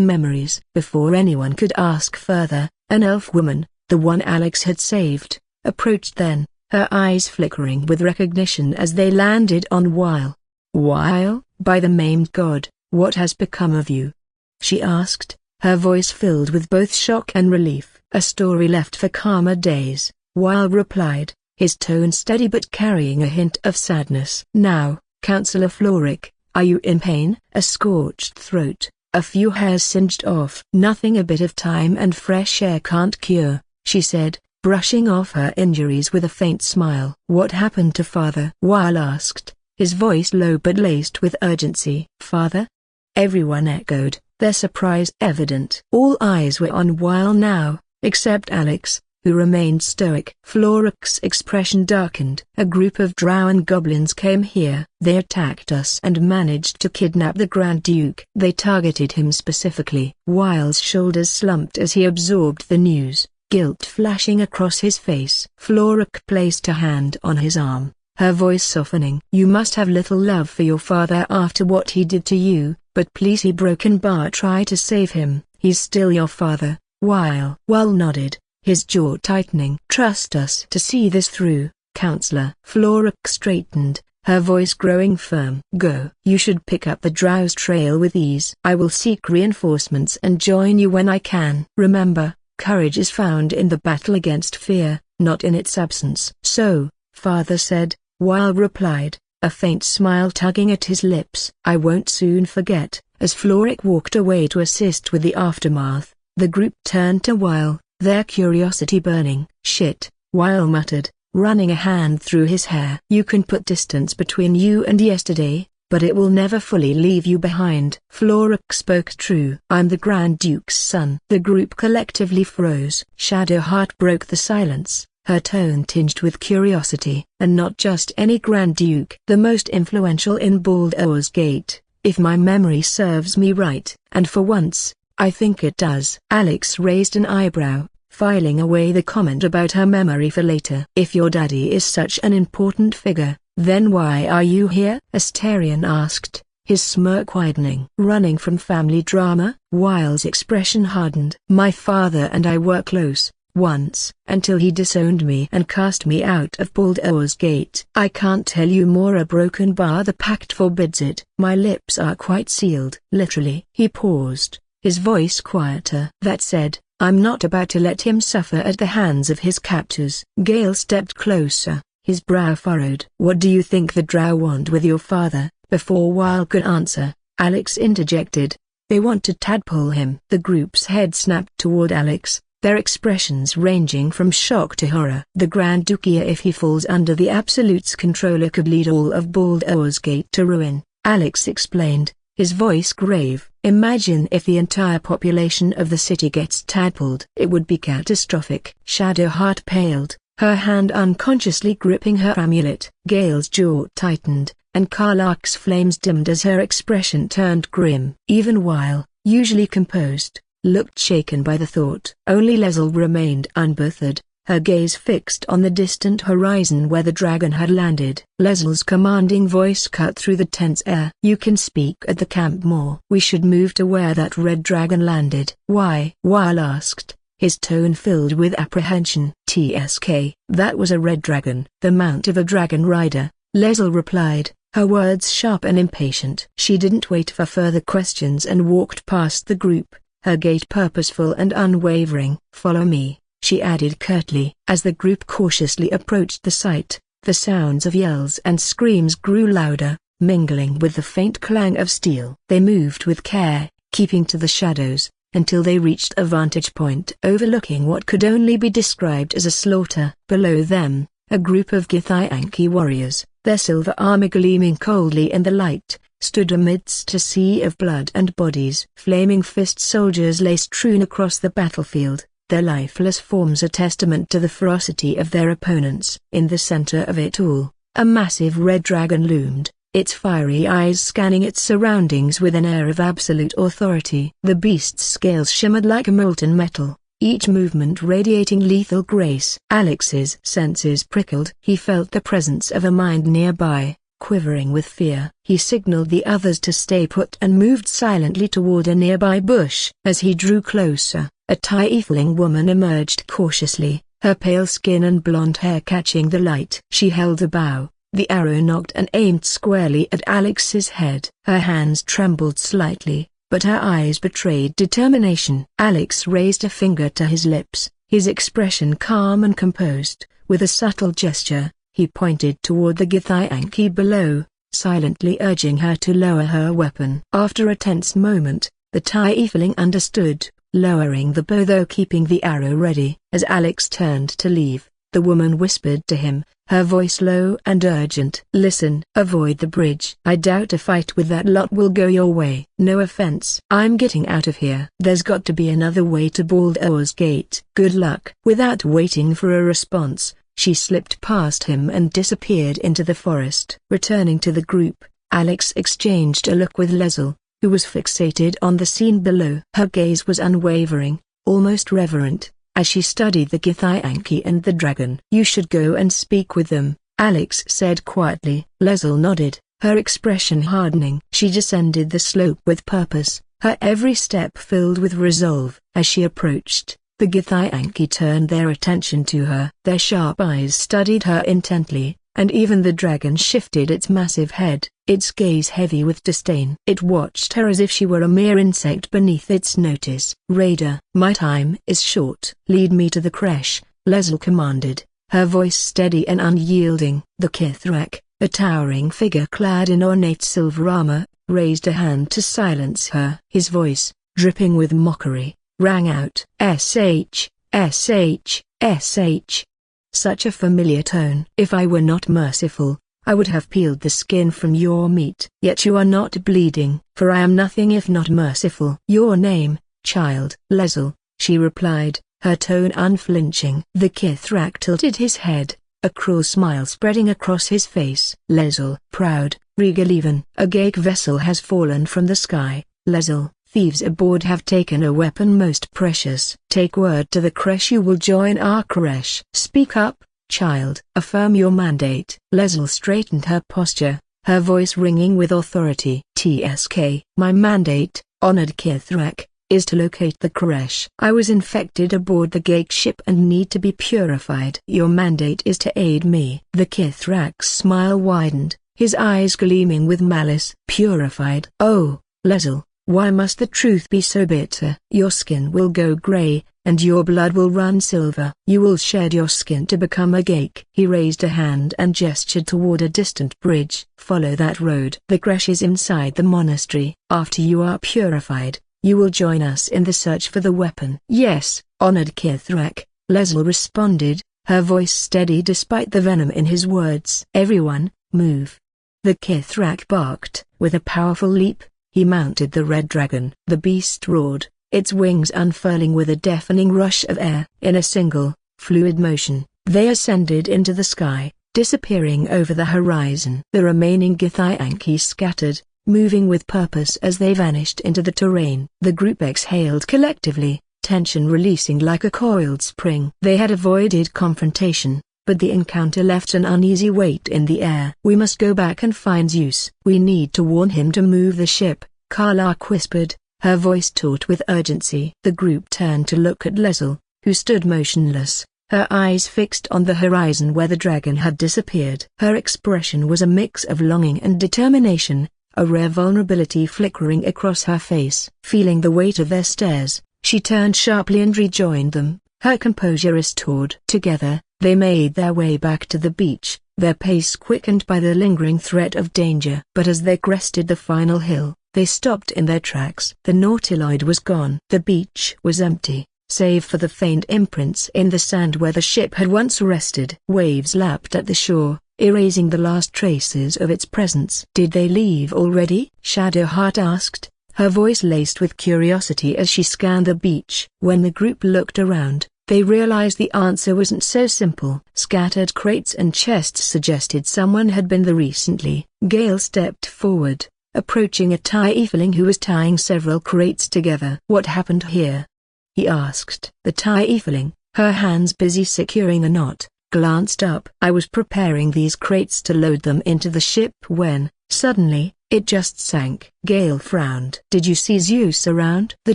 memories. Before anyone could ask further, an elf woman, the one Alex had saved, approached then, her eyes flickering with recognition as they landed on Weil. "Weil, by the maimed god, what has become of you?" she asked, her voice filled with both shock and relief. "A story left for calmer days," Weil replied, his tone steady but carrying a hint of sadness. "Now, Counselor Floric, are you in pain?" "A scorched throat, a few hairs singed off." "Nothing a bit of time and fresh air can't cure," she said, brushing off her injuries with a faint smile. "What happened to father?" Weil asked, his voice low but laced with urgency. "Father?" Everyone echoed, their surprise evident. All eyes were on Weil now, except Alex, who remained stoic. Floric's expression darkened. "A group of drow and goblins came here. They attacked us and managed to kidnap the Grand Duke. They targeted him specifically." Weil's shoulders slumped as he absorbed the news, guilt flashing across his face. Floric placed a hand on his arm, her voice softening. "You must have little love for your father after what he did to you, but please, he broken bar, try to save him. He's still your father." Weil nodded, his jaw tightening. "Trust us to see this through, Counselor." Floric straightened, her voice growing firm. "Go. You should pick up the Drow's trail with ease. I will seek reinforcements and join you when I can. Remember, courage is found in the battle against fear, not in its absence." "So, Father said," Weil replied, a faint smile tugging at his lips. "I won't soon forget." As Floric walked away to assist with the aftermath, the group turned to Weil, their curiosity burning. "Shit," Weil muttered, running a hand through his hair. "You can put distance between you and yesterday, but it will never fully leave you behind." Floric spoke true. "I'm the Grand Duke's son." The group collectively froze. Shadowheart broke the silence, her tone tinged with curiosity. "And not just any Grand Duke. The most influential in Baldur's Gate, if my memory serves me right." "And for once, I think it does." Alex raised an eyebrow, filing away the comment about her memory for later. "If your daddy is such an important figure, then why are you here?" Astarion asked, his smirk widening. "Running from family drama?" Weil's expression hardened. "My father and I were close, once, until he disowned me and cast me out of Baldur's Gate. I can't tell you more. A broken bar, the pact forbids it. My lips are quite sealed." Literally. He paused, his voice quieter. "That said, I'm not about to let him suffer at the hands of his captors." Gale stepped closer, his brow furrowed. "What do you think the Drow want with your father?" Before Weil could answer, Alex interjected, "They want to tadpole him." The group's head snapped toward Alex, their expressions ranging from shock to horror. "The Grand Duke, if he falls under the Absolute's controller, could lead all of Baldur's Gate to ruin," Alex explained, his voice grave. "Imagine if the entire population of the city gets tadpoled. It would be catastrophic." Shadowheart paled, her hand unconsciously gripping her amulet. Gale's jaw tightened, and Karlach's flames dimmed as her expression turned grim. Even Weil, usually composed, looked shaken by the thought. Only Leslie remained unbothered, her gaze fixed on the distant horizon where the dragon had landed. Leslie's commanding voice cut through the tense air. "You can speak at the camp more. We should move to where that red dragon landed." "Why?" Weil asked, his tone filled with apprehension. "Tsk, that was a red dragon." "The mount of a dragon rider," Leslie replied, her words sharp and impatient. She didn't wait for further questions and walked past the group, her gait purposeful and unwavering. "Follow me," she added curtly. As the group cautiously approached the site, The sounds of yells and screams grew louder, mingling with the faint clang of steel. They moved with care, keeping to the shadows, until they reached a vantage point overlooking what could only be described as a slaughter. Below them, a group of Githyanki warriors, their silver armor gleaming coldly in the light, stood amidst a sea of blood and bodies. Flaming fist soldiers lay strewn across the battlefield, their lifeless forms a testament to the ferocity of their opponents. In the center of it all, a massive red dragon loomed, its fiery eyes scanning its surroundings with an air of absolute authority. The beast's scales shimmered like molten metal, each movement radiating lethal grace. Alex's senses prickled. He felt the presence of a mind nearby, quivering with fear. He signaled the others to stay put and moved silently toward a nearby bush. As he drew closer, a tiefling woman emerged cautiously, her pale skin and blonde hair catching the light. She held a bow. The arrow knocked and aimed squarely at Alex's head. Her hands trembled slightly, but her eyes betrayed determination. Alex raised a finger to his lips, his expression calm and composed. With a subtle gesture, he pointed toward the Githyanki below, silently urging her to lower her weapon. After a tense moment, the tiefling understood, lowering the bow though keeping the arrow ready. As Alex turned to leave, the woman whispered to him, her voice low and urgent. "Listen, avoid the bridge. I doubt a fight with that lot will go your way. No offense. I'm getting out of here. There's got to be another way to Baldur's Gate. Good luck." Without waiting for a response, she slipped past him and disappeared into the forest. Returning to the group, Alex exchanged a look with Leslie, who was fixated on the scene below. Her gaze was unwavering, almost reverent, as she studied the Githyanki and the dragon. "You should go and speak with them," Alex said quietly. Leslie nodded, her expression hardening. She descended the slope with purpose, her every step filled with resolve. As she approached, the Githyanki turned their attention to her. Their sharp eyes studied her intently, and even the dragon shifted its massive head, its gaze heavy with disdain. It watched her as if she were a mere insect beneath its notice. "Raider, my time is short. Lead me to the creche," Leslie commanded, her voice steady and unyielding. The Kithrak, a towering figure clad in ornate silver armor, raised a hand to silence her. His voice, dripping with mockery, rang out. "SH, SH, SH. Such a familiar tone. If I were not merciful, I would have peeled the skin from your meat. Yet you are not bleeding, for I am nothing if not merciful." "Your name, child?" "Leslie," she replied, her tone unflinching. The Kithrak tilted his head, a cruel smile spreading across his face. "Leslie, proud, regal even." "A Gake vessel has fallen from the sky, Leslie. Thieves aboard have taken a weapon most precious. Take word to the creche you will join our creche." "Speak up, child. Affirm your mandate." Leslie straightened her posture, her voice ringing with authority. "TSK. My mandate, honored Kithrak, is to locate the creche. I was infected aboard the Gake ship and need to be purified." "Your mandate is to aid me." The Kithrak's smile widened, his eyes gleaming with malice. "Purified? Oh, Leslie, why must the truth be so bitter? Your skin will go gray, and your blood will run silver. You will shed your skin to become a Gake." He raised a hand and gestured toward a distant bridge. "Follow that road. The creche is inside the monastery. After you are purified, you will join us in the search for the weapon." "Yes, honored Kithrak," Leslie responded, her voice steady despite the venom in his words. "Everyone, move." The Kithrak barked. With a powerful leap, he mounted the red dragon. The beast roared, its wings unfurling with a deafening rush of air. In a single, fluid motion, they ascended into the sky, disappearing over the horizon. The remaining Githyanki scattered, moving with purpose as they vanished into the terrain. The group exhaled collectively, tension releasing like a coiled spring. They had avoided confrontation, but the encounter left an uneasy weight in the air. "We must go back and find Zeus. We need to warn him to move the ship," Karlak whispered, her voice taut with urgency. The group turned to look at Leslie, who stood motionless, her eyes fixed on the horizon where the dragon had disappeared. Her expression was a mix of longing and determination, a rare vulnerability flickering across her face. Feeling the weight of their stares, she turned sharply and rejoined them, her composure restored. Together, they made their way back to the beach, their pace quickened by the lingering threat of danger. But as they crested the final hill, they stopped in their tracks. The nautiloid was gone. The beach was empty, save for the faint imprints in the sand where the ship had once rested. Waves lapped at the shore, erasing the last traces of its presence. "Did they leave already?" Shadowheart asked, her voice laced with curiosity as she scanned the beach. When the group looked around, they realized the answer wasn't so simple. Scattered crates and chests suggested someone had been there recently. Gale stepped forward, approaching a tiefling who was tying several crates together. "What happened here?" he asked. The tiefling, her hands busy securing a knot, glanced up. "I was preparing these crates to load them into the ship when, suddenly, it just sank." Gale frowned. "Did you see Zeus around?" The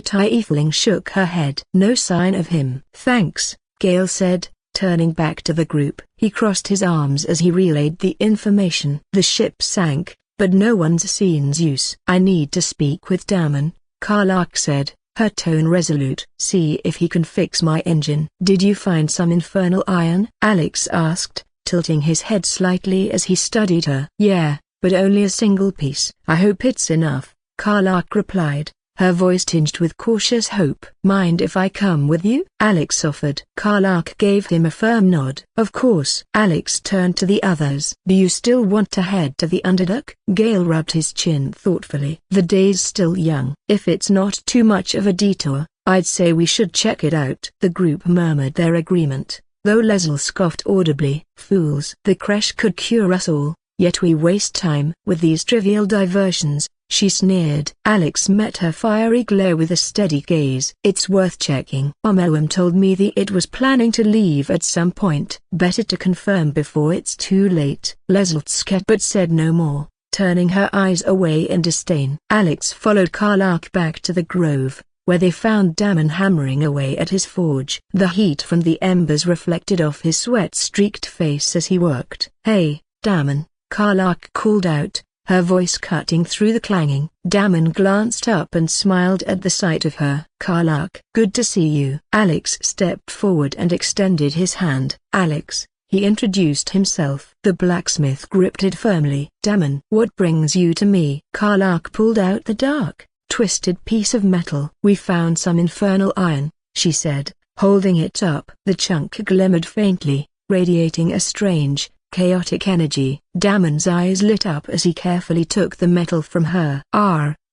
tiefling shook her head. "No sign of him." "Thanks," Gale said, turning back to the group. He crossed his arms as he relayed the information. "The ship sank, but no one's seen Zeus." "I need to speak with Damon," Karlach said, her tone resolute. "See if he can fix my engine." "Did you find some infernal iron?" Alex asked, tilting his head slightly as he studied her. "Yeah, but only a single piece." "I hope it's enough," Karlach replied, her voice tinged with cautious hope. "Mind if I come with you?" Alex offered. Karlach gave him a firm nod. "Of course." Alex turned to the others. "Do you still want to head to the Underdark?" Gale rubbed his chin thoughtfully. "The day's still young. If it's not too much of a detour, I'd say we should check it out." The group murmured their agreement, though Leslie scoffed audibly. "Fools. The crash could cure us all, yet we waste time with these trivial diversions," she sneered. Alex met her fiery glare with a steady gaze. "It's worth checking. Omoam told me that it was planning to leave at some point. Better to confirm before it's too late." Leslie scat but said no more, turning her eyes away in disdain. Alex followed Karlach back to the grove, where they found Damon hammering away at his forge. The heat from the embers reflected off his sweat-streaked face as he worked. "Hey, Damon," Karlach called out, her voice cutting through the clanging. Damon glanced up and smiled at the sight of her. "Karlach, good to see you." Alex stepped forward and extended his hand. "Alex," he introduced himself. The blacksmith gripped it firmly. "Damon, what brings you to me?" Karlach pulled out the dark, twisted piece of metal. "We found some infernal iron," she said, holding it up. The chunk glimmered faintly, radiating a strange, chaotic energy. Damon's eyes lit up as he carefully took the metal from her.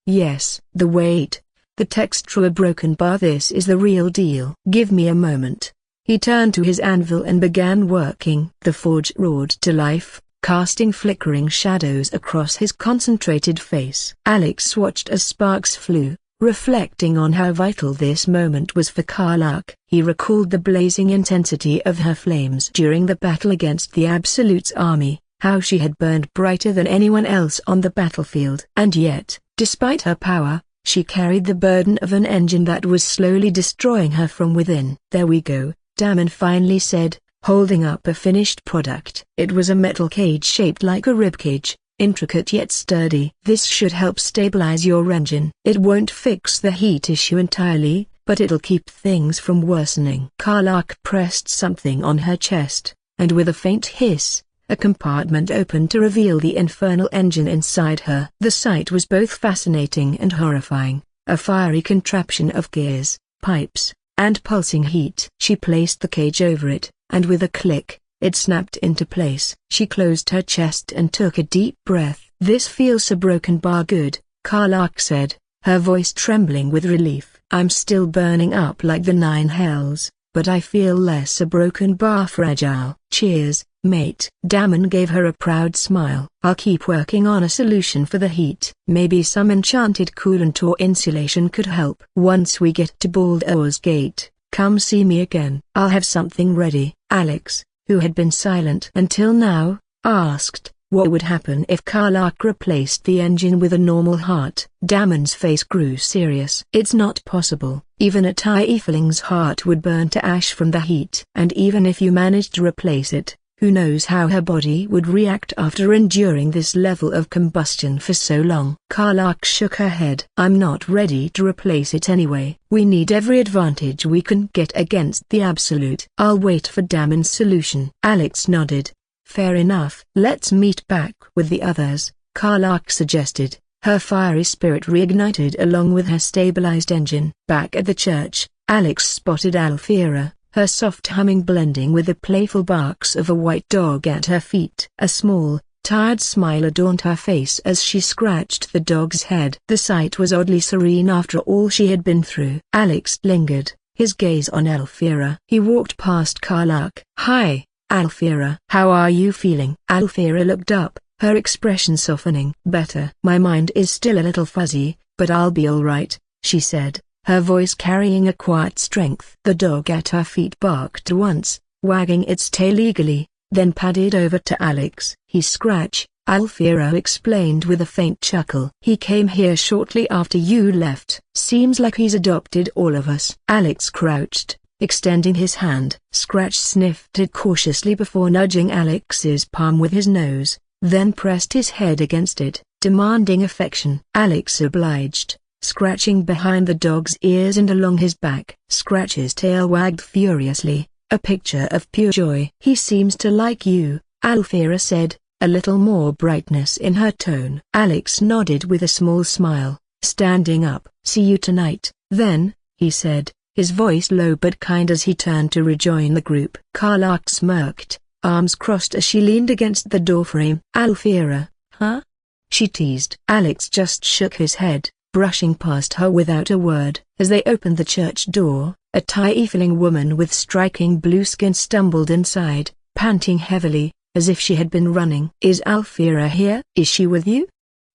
Yes. The weight, the texture broken bar. This is the real deal." "Give me a moment." He turned to his anvil and began working. The forge roared to life, casting flickering shadows across his concentrated face. Alex watched as sparks flew, reflecting on how vital this moment was for Karlach. He recalled the blazing intensity of her flames during the battle against the Absolute's army, how she had burned brighter than anyone else on the battlefield. And yet, despite her power, she carried the burden of an engine that was slowly destroying her from within. "There we go," Damon finally said, holding up a finished product. It was a metal cage shaped like a ribcage, intricate yet sturdy. "This should help stabilize your engine. It won't fix the heat issue entirely, but it'll keep things from worsening." Karlach pressed something on her chest, and with a faint hiss, a compartment opened to reveal the infernal engine inside her. The sight was both fascinating and horrifying, a fiery contraption of gears, pipes, and pulsing heat. She placed the cage over it, and with a click, it snapped into place. She closed her chest and took a deep breath. "This feels so broken bar good," Karlach said, her voice trembling with relief. "I'm still burning up like the nine hells, but I feel less a broken bar fragile." "Cheers, mate." Damon gave her a proud smile. "I'll keep working on a solution for the heat. Maybe some enchanted coolant or insulation could help. Once we get to Baldur's Gate, come see me again. I'll have something ready." Alex, who had been silent until now, asked, what would happen if Karlach replaced the engine with a normal heart? Damon's face grew serious. "It's not possible. Even a tiefling's heart would burn to ash from the heat. And even if you managed to replace it, who knows how her body would react after enduring this level of combustion for so long." Karlach shook her head. "I'm not ready to replace it anyway. We need every advantage we can get against the Absolute." "I'll wait for Damon's solution." Alex nodded, Fair enough. Let's meet back with the others, Karlach suggested, her fiery spirit reignited along with her stabilized engine. Back at the church, Alex spotted Alfira, her soft humming blending with the playful barks of a white dog at her feet. A small, tired smile adorned her face as she scratched the dog's head. The sight was oddly serene after all she had been through. Alex lingered, his gaze on Alfira. He walked past Karlach. "Hi, Alfira. How are you feeling?" Alfira looked up, her expression softening. "Better. My mind is still a little fuzzy, but I'll be all right," she said, her voice carrying a quiet strength. The dog at her feet barked once, wagging its tail eagerly, then padded over to Alex. "He's Scratch," Alfira explained with a faint chuckle. "He came here shortly after you left. Seems like he's adopted all of us." Alex crouched, extending his hand. Scratch sniffed it cautiously before nudging Alex's palm with his nose, then pressed his head against it, demanding affection. Alex obliged, scratching behind the dog's ears and along his back. Scratch's tail wagged furiously, a picture of pure joy. "He seems to like you," Alfira said, a little more brightness in her tone. Alex nodded with a small smile, standing up. "See you tonight, then," he said, his voice low but kind as he turned to rejoin the group. Karlach smirked, arms crossed as she leaned against the doorframe. "Alfira, huh?" she teased. Alex just shook his head, brushing past her without a word. As they opened the church door, a tiefling woman with striking blue skin stumbled inside, panting heavily, as if she had been running. "Is Alfira here?" "Is she with you?"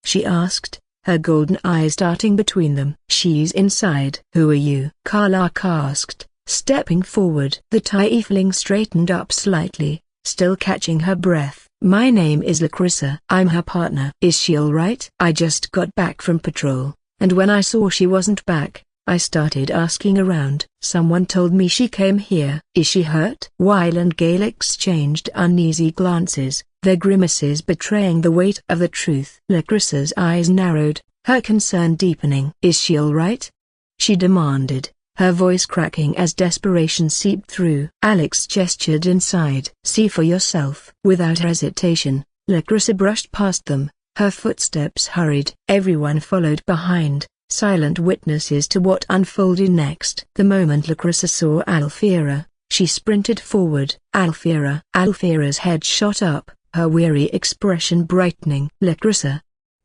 she asked, her golden eyes darting between them. "She's inside." "Who are you?" Karlach asked, stepping forward. The tiefling straightened up slightly, still catching her breath. "My name is Lacrissa. I'm her partner." "Is she all right?" "I just got back from patrol, and when I saw she wasn't back, I started asking around. Someone told me she came here." "Is she hurt?" Weil and Gale exchanged uneasy glances, their grimaces betraying the weight of the truth. Lacrissa's eyes narrowed, her concern deepening. "Is she all right?" she demanded, her voice cracking as desperation seeped through. Alex gestured inside. "See for yourself." Without hesitation, Lacrissa brushed past them, her footsteps hurried. Everyone followed behind, silent witnesses to what unfolded next. The moment Lacrissa saw Alfira, she sprinted forward. "Alfira!" Alfira's head shot up, her weary expression brightening. "Lacrissa!"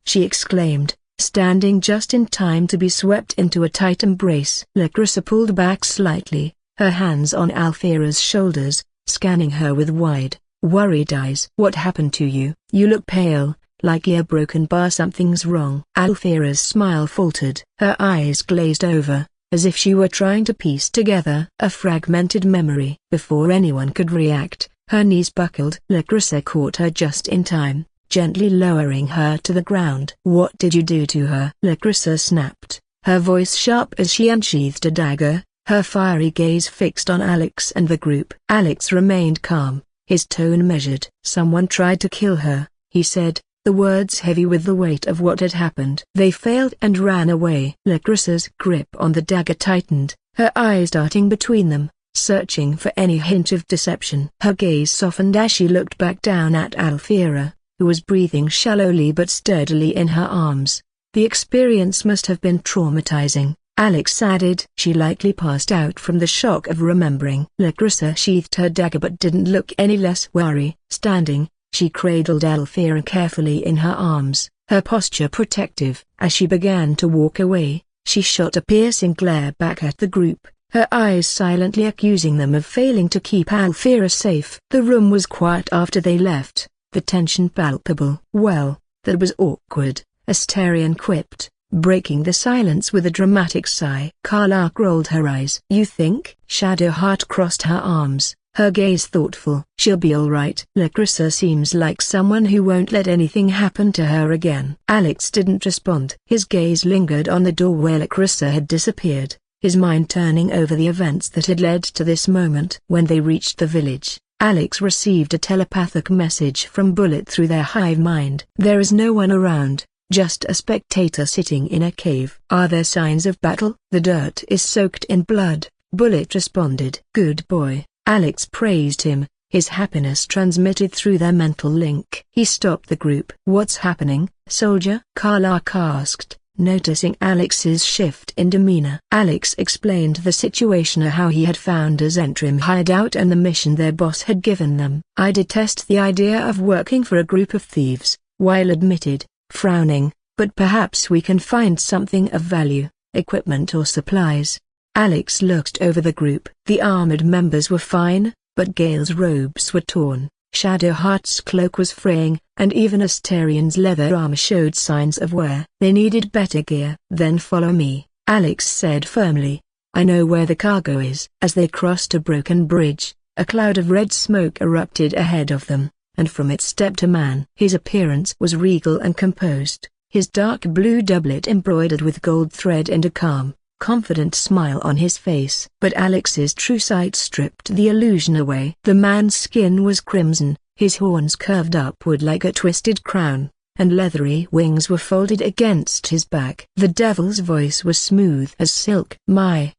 she exclaimed, standing just in time to be swept into a tight embrace. Lacrissa pulled back slightly, her hands on Alfira's shoulders, scanning her with wide, worried eyes. "What happened to you? You look pale, like you're broken bar. Something's wrong." Alfira's smile faltered. Her eyes glazed over, as if she were trying to piece together a fragmented memory. Before anyone could react, her knees buckled. Lacrissa caught her just in time, gently lowering her to the ground. "What did you do to her?" Lacrissa snapped, her voice sharp as she unsheathed a dagger, her fiery gaze fixed on Alex and the group. Alex remained calm, his tone measured. "Someone tried to kill her," he said, the words heavy with the weight of what had happened. "They failed and ran away." Lacrissa's grip on the dagger tightened, her eyes darting between them, searching for any hint of deception. Her gaze softened as she looked back down at Alfira, who was breathing shallowly but sturdily in her arms. The experience must have been traumatizing, Alex added. "She likely passed out from the shock of remembering." Lacrissa sheathed her dagger but didn't look any less wary. Standing, she cradled Alfira carefully in her arms, her posture protective. As she began to walk away, she shot a piercing glare back at the group, her eyes silently accusing them of failing to keep Alfira safe. The room was quiet after they left, the tension palpable. "Well, that was awkward," Asterion quipped, breaking the silence with a dramatic sigh. Karlach rolled her eyes. "You think?" Shadowheart crossed her arms, her gaze thoughtful. "She'll be all right." "Lacrissa seems like someone who won't let anything happen to her again." Alex didn't respond. His gaze lingered on the door where Lacrissa had disappeared, his mind turning over the events that had led to this moment. When they reached the village, Alex received a telepathic message from Bullet through their hive mind. "There is no one around, just a spectator sitting in a cave." "Are there signs of battle?" "The dirt is soaked in blood," Bullet responded. "Good boy." Alex praised him, his happiness transmitted through their mental link. He stopped the group. "What's happening, soldier?" Karlach asked, noticing Alex's shift in demeanor. Alex explained the situation, how he had found a Zentrim hideout and the mission their boss had given them. "I detest the idea of working for a group of thieves," Weil admitted, frowning, "but perhaps we can find something of value, equipment or supplies." Alex looked over the group. The armored members were fine, but Gale's robes were torn, Shadowheart's cloak was fraying, and even Astarion's leather armor showed signs of wear. They needed better gear. "Then follow me," Alex said firmly. "I know where the cargo is." As they crossed a broken bridge, a cloud of red smoke erupted ahead of them, and from it stepped a man. His appearance was regal and composed, his dark blue doublet embroidered with gold thread and a calm, confident smile on his face. But Alex's true sight stripped the illusion away. The man's skin was crimson, his horns curved upward like a twisted crown, and leathery wings were folded against his back. The devil's voice was smooth as silk. My,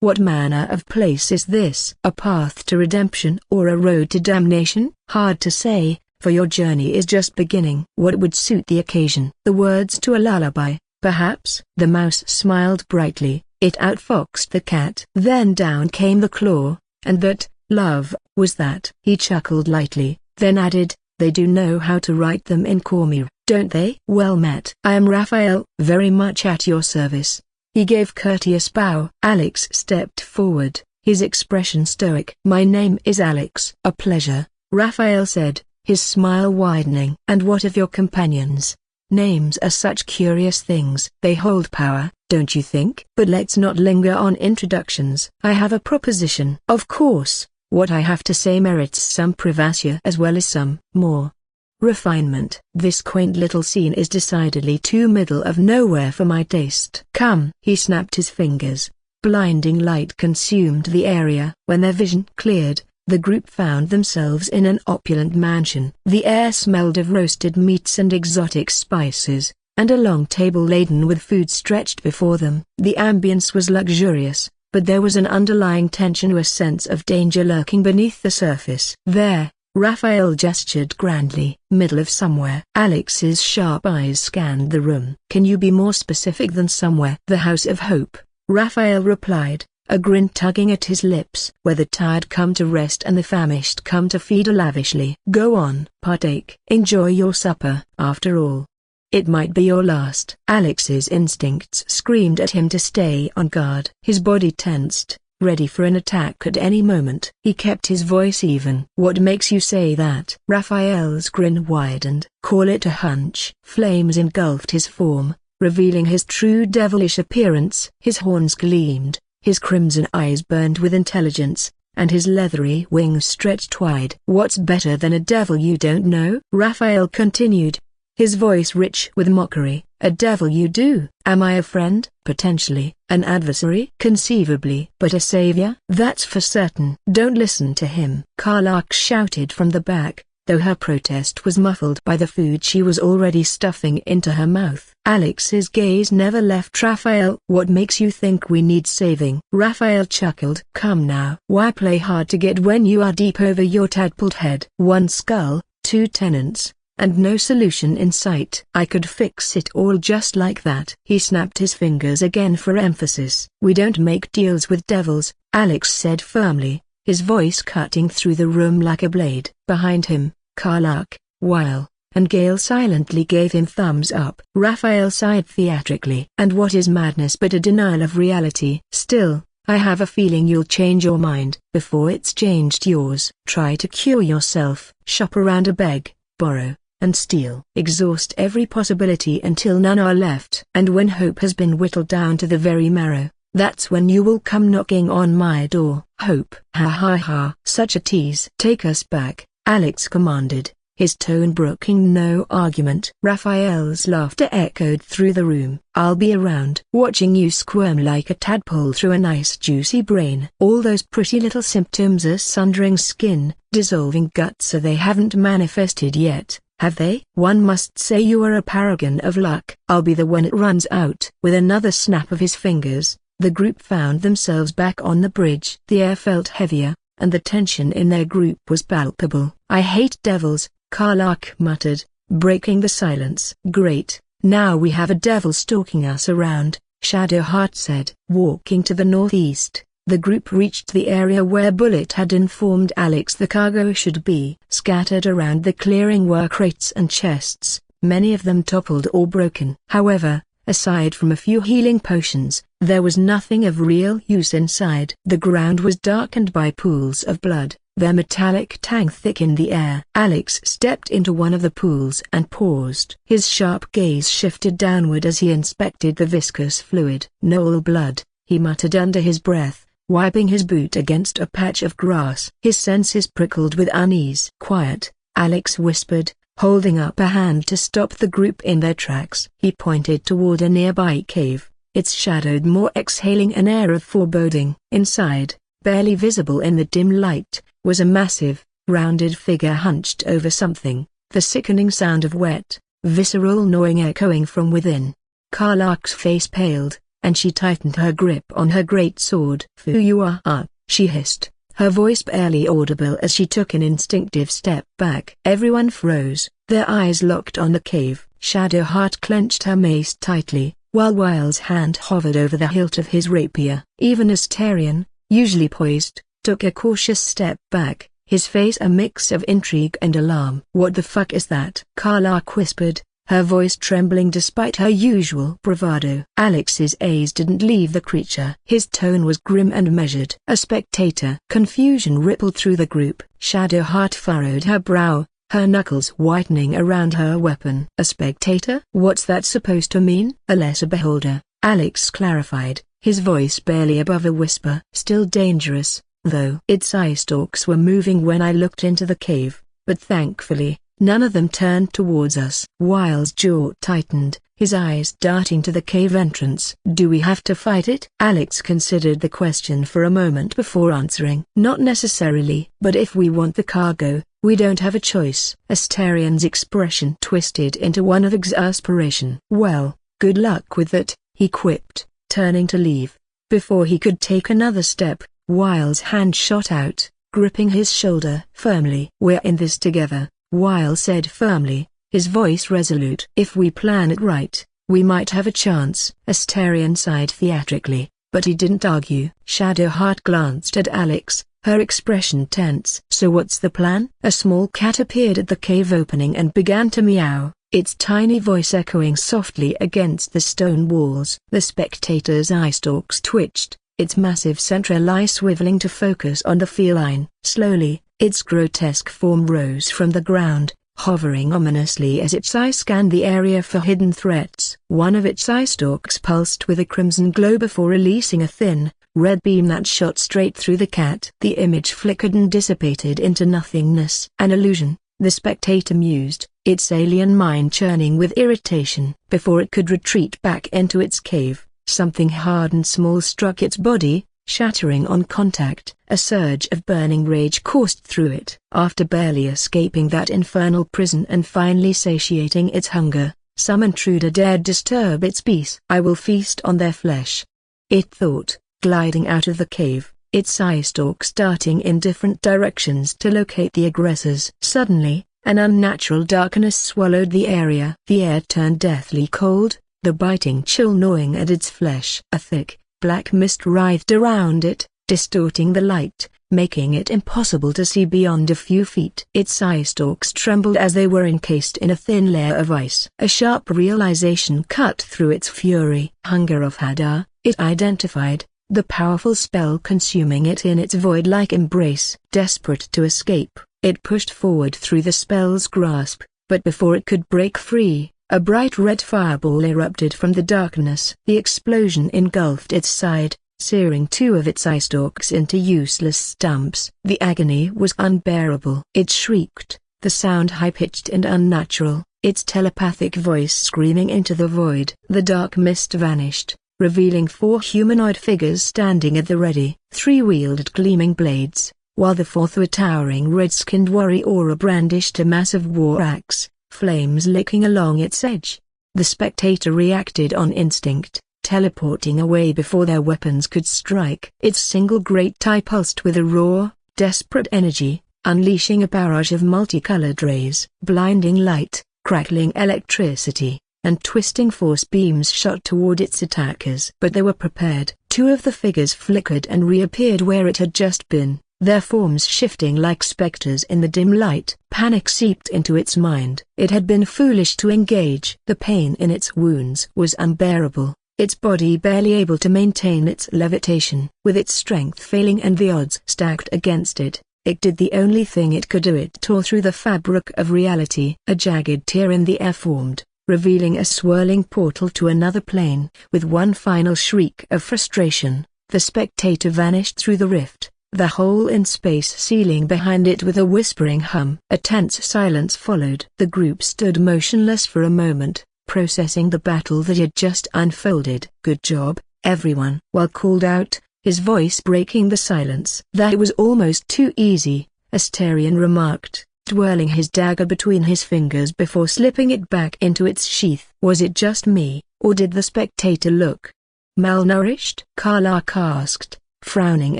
what manner of place is this? A path to redemption or a road to damnation? Hard to say, for your journey is just beginning. What would suit the occasion? The words to a lullaby, perhaps? The mouse smiled brightly. It outfoxed the cat. Then down came the claw, and that, love, was that. He chuckled lightly, then added, "They do know how to write them in Cormyr, don't they?" "Well met. I am Raphael, very much at your service." He gave courteous bow. Alex stepped forward, his expression stoic. "My name is Alex." "A pleasure," Raphael said, his smile widening. "And what of your companions? Names are such curious things. They hold power, don't you think? But let's not linger on introductions. I have a proposition." "Of course, what I have to say merits some privacy as well as some more refinement. This quaint little scene is decidedly too middle of nowhere for my taste." "Come." He snapped his fingers. Blinding light consumed the area. When their vision cleared, the group found themselves in an opulent mansion. The air smelled of roasted meats and exotic spices, and a long table laden with food stretched before them. The ambience was luxurious, but there was an underlying tension or a sense of danger lurking beneath the surface. "There," Raphael gestured grandly. "Middle of somewhere." Alex's sharp eyes scanned the room. "Can you be more specific than somewhere?" "The House of Hope," Raphael replied, a grin tugging at his lips. "Where the tired come to rest and the famished come to feed lavishly." "Go on, partake. Enjoy your supper. After all, it might be your last." Alex's instincts screamed at him to stay on guard. His body tensed, ready for an attack at any moment. He kept his voice even. "What makes you say that?" Raphael's grin widened. "Call it a hunch." Flames engulfed his form, revealing his true devilish appearance. His horns gleamed, his crimson eyes burned with intelligence, and his leathery wings stretched wide. "What's better than a devil you don't know?" Raphael continued, his voice rich with mockery. "A devil you do. Am I a friend? Potentially. An adversary? Conceivably. But a savior? That's for certain." "Don't listen to him," Karlach shouted from the back, though her protest was muffled by the food she was already stuffing into her mouth. Alex's gaze never left Raphael. "What makes you think we need saving?" Raphael chuckled. "Come now. Why play hard to get when you are deep over your tadpoled head? One skull, two tenants, and no solution in sight. I could fix it all just like that." He snapped his fingers again for emphasis. "We don't make deals with devils," Alex said firmly, his voice cutting through the room like a blade. Behind him, Karlach, Weil, and Gale silently gave him thumbs up. Raphael sighed theatrically. "And what is madness but a denial of reality? Still, I have a feeling you'll change your mind before it's changed yours. Try to cure yourself. Shop around, a beg, borrow, and steal. Exhaust every possibility until none are left. And when hope has been whittled down to the very marrow, that's when you will come knocking on my door." "Hope? Ha ha ha. Such a tease." "Take us back," Alex commanded, his tone brooking no argument. Raphael's laughter echoed through the room. "I'll be around, watching you squirm like a tadpole through a nice juicy brain. All those pretty little symptoms are sundering skin, dissolving guts, so they haven't manifested yet, have they? One must say you are a paragon of luck. I'll be the one it runs out." With another snap of his fingers, the group found themselves back on the bridge. The air felt heavier, and the tension in their group was palpable. "I hate devils," Karlach muttered, breaking the silence. "Great, now we have a devil stalking us around," Shadowheart said. Walking to the northeast, the group reached the area where Bullet had informed Alex the cargo should be. Scattered around the clearing were crates and chests, many of them toppled or broken. However, aside from a few healing potions, there was nothing of real use inside. The ground was darkened by pools of blood, their metallic tang thick in the air. Alex stepped into one of the pools and paused. His sharp gaze shifted downward as he inspected the viscous fluid. "Knoll blood," he muttered under his breath, wiping his boot against a patch of grass. His senses prickled with unease. "Quiet," Alex whispered, holding up a hand to stop the group in their tracks. He pointed toward a nearby cave, its shadowed maw exhaling an air of foreboding. Inside, barely visible in the dim light, was a massive, rounded figure hunched over something, the sickening sound of wet, visceral gnawing echoing from within. Karlach's face paled, and she tightened her grip on her great sword. "Who you are," she hissed, her voice barely audible as she took an instinctive step back. Everyone froze, their eyes locked on the cave. Shadowheart clenched her mace tightly, while Wiles' hand hovered over the hilt of his rapier. Even Astarion, usually poised, took a cautious step back, his face a mix of intrigue and alarm. "What the fuck is that?" Karlach whispered, her voice trembling despite her usual bravado. Alex's gaze didn't leave the creature. His tone was grim and measured. "A spectator." Confusion rippled through the group. Shadowheart furrowed her brow, her knuckles whitening around her weapon. "A spectator? What's that supposed to mean?" "A lesser beholder," Alex clarified, his voice barely above a whisper. "Still dangerous, though." "Its eye stalks were moving when I looked into the cave, but thankfully, none of them turned towards us." Wiles' jaw tightened, his eyes darting to the cave entrance. "Do we have to fight it?" Alex considered the question for a moment before answering. "Not necessarily. But if we want the cargo, we don't have a choice." Astarion's expression twisted into one of exasperation. "Well, good luck with that," he quipped, turning to leave. Before he could take another step, Wiles' hand shot out, gripping his shoulder firmly. "We're in this together," Wiles said firmly, his voice resolute. "If we plan it right, we might have a chance." Astarion sighed theatrically, but he didn't argue. Shadowheart glanced at Alex, her expression tense. "So what's the plan?" A small cat appeared at the cave opening and began to meow, its tiny voice echoing softly against the stone walls. The spectator's eye stalks twitched, its massive central eye swiveling to focus on the feline. Slowly, its grotesque form rose from the ground, hovering ominously as its eye scanned the area for hidden threats. One of its eye stalks pulsed with a crimson glow before releasing a thin, red beam that shot straight through the cat. The image flickered and dissipated into nothingness. "An illusion," the spectator mused, its alien mind churning with irritation. Before it could retreat back into its cave, something hard and small struck its body, shattering on contact. A surge of burning rage coursed through it. After barely escaping that infernal prison and finally satiating its hunger, some intruder dared disturb its peace. "I will feast on their flesh," it thought, gliding out of the cave, its eye stalks darting in different directions to locate the aggressors. Suddenly, an unnatural darkness swallowed the area. The air turned deathly cold, the biting chill gnawing at its flesh. A thick, black mist writhed around it, distorting the light, making it impossible to see beyond a few feet. Its eye stalks trembled as they were encased in a thin layer of ice. A sharp realization cut through its fury. Hunger of Hadar, it identified, the powerful spell consuming it in its void-like embrace. Desperate to escape, it pushed forward through the spell's grasp, but before it could break free, a bright red fireball erupted from the darkness. The explosion engulfed its side, searing two of its eye stalks into useless stumps. The agony was unbearable. It shrieked, the sound high-pitched and unnatural, its telepathic voice screaming into the void. The dark mist vanished, revealing four humanoid figures standing at the ready. Three wielded gleaming blades, while the fourth, a towering red-skinned warrior, brandished a massive war axe, flames licking along its edge. The spectator reacted on instinct, teleporting away before their weapons could strike. Its single great eye pulsed with a raw, desperate energy, unleashing a barrage of multicolored rays. Blinding light, crackling electricity, and twisting force beams shot toward its attackers. But they were prepared. Two of the figures flickered and reappeared where it had just been, their forms shifting like specters in the dim light. Panic seeped into its mind. It had been foolish to engage. The pain in its wounds was unbearable, its body barely able to maintain its levitation. With its strength failing and the odds stacked against it, it did the only thing it could do. It tore through the fabric of reality. A jagged tear in the air formed, revealing a swirling portal to another plane. With one final shriek of frustration, the spectator vanished through the rift, the hole in space sealing behind it with a whispering hum. A tense silence followed. The group stood motionless for a moment, processing the battle that had just unfolded. "Good job, everyone," Well called out, his voice breaking the silence. "That was almost too easy," Asterion remarked, twirling his dagger between his fingers before slipping it back into its sheath. "Was it just me, or did the spectator look malnourished?" Karlach asked, frowning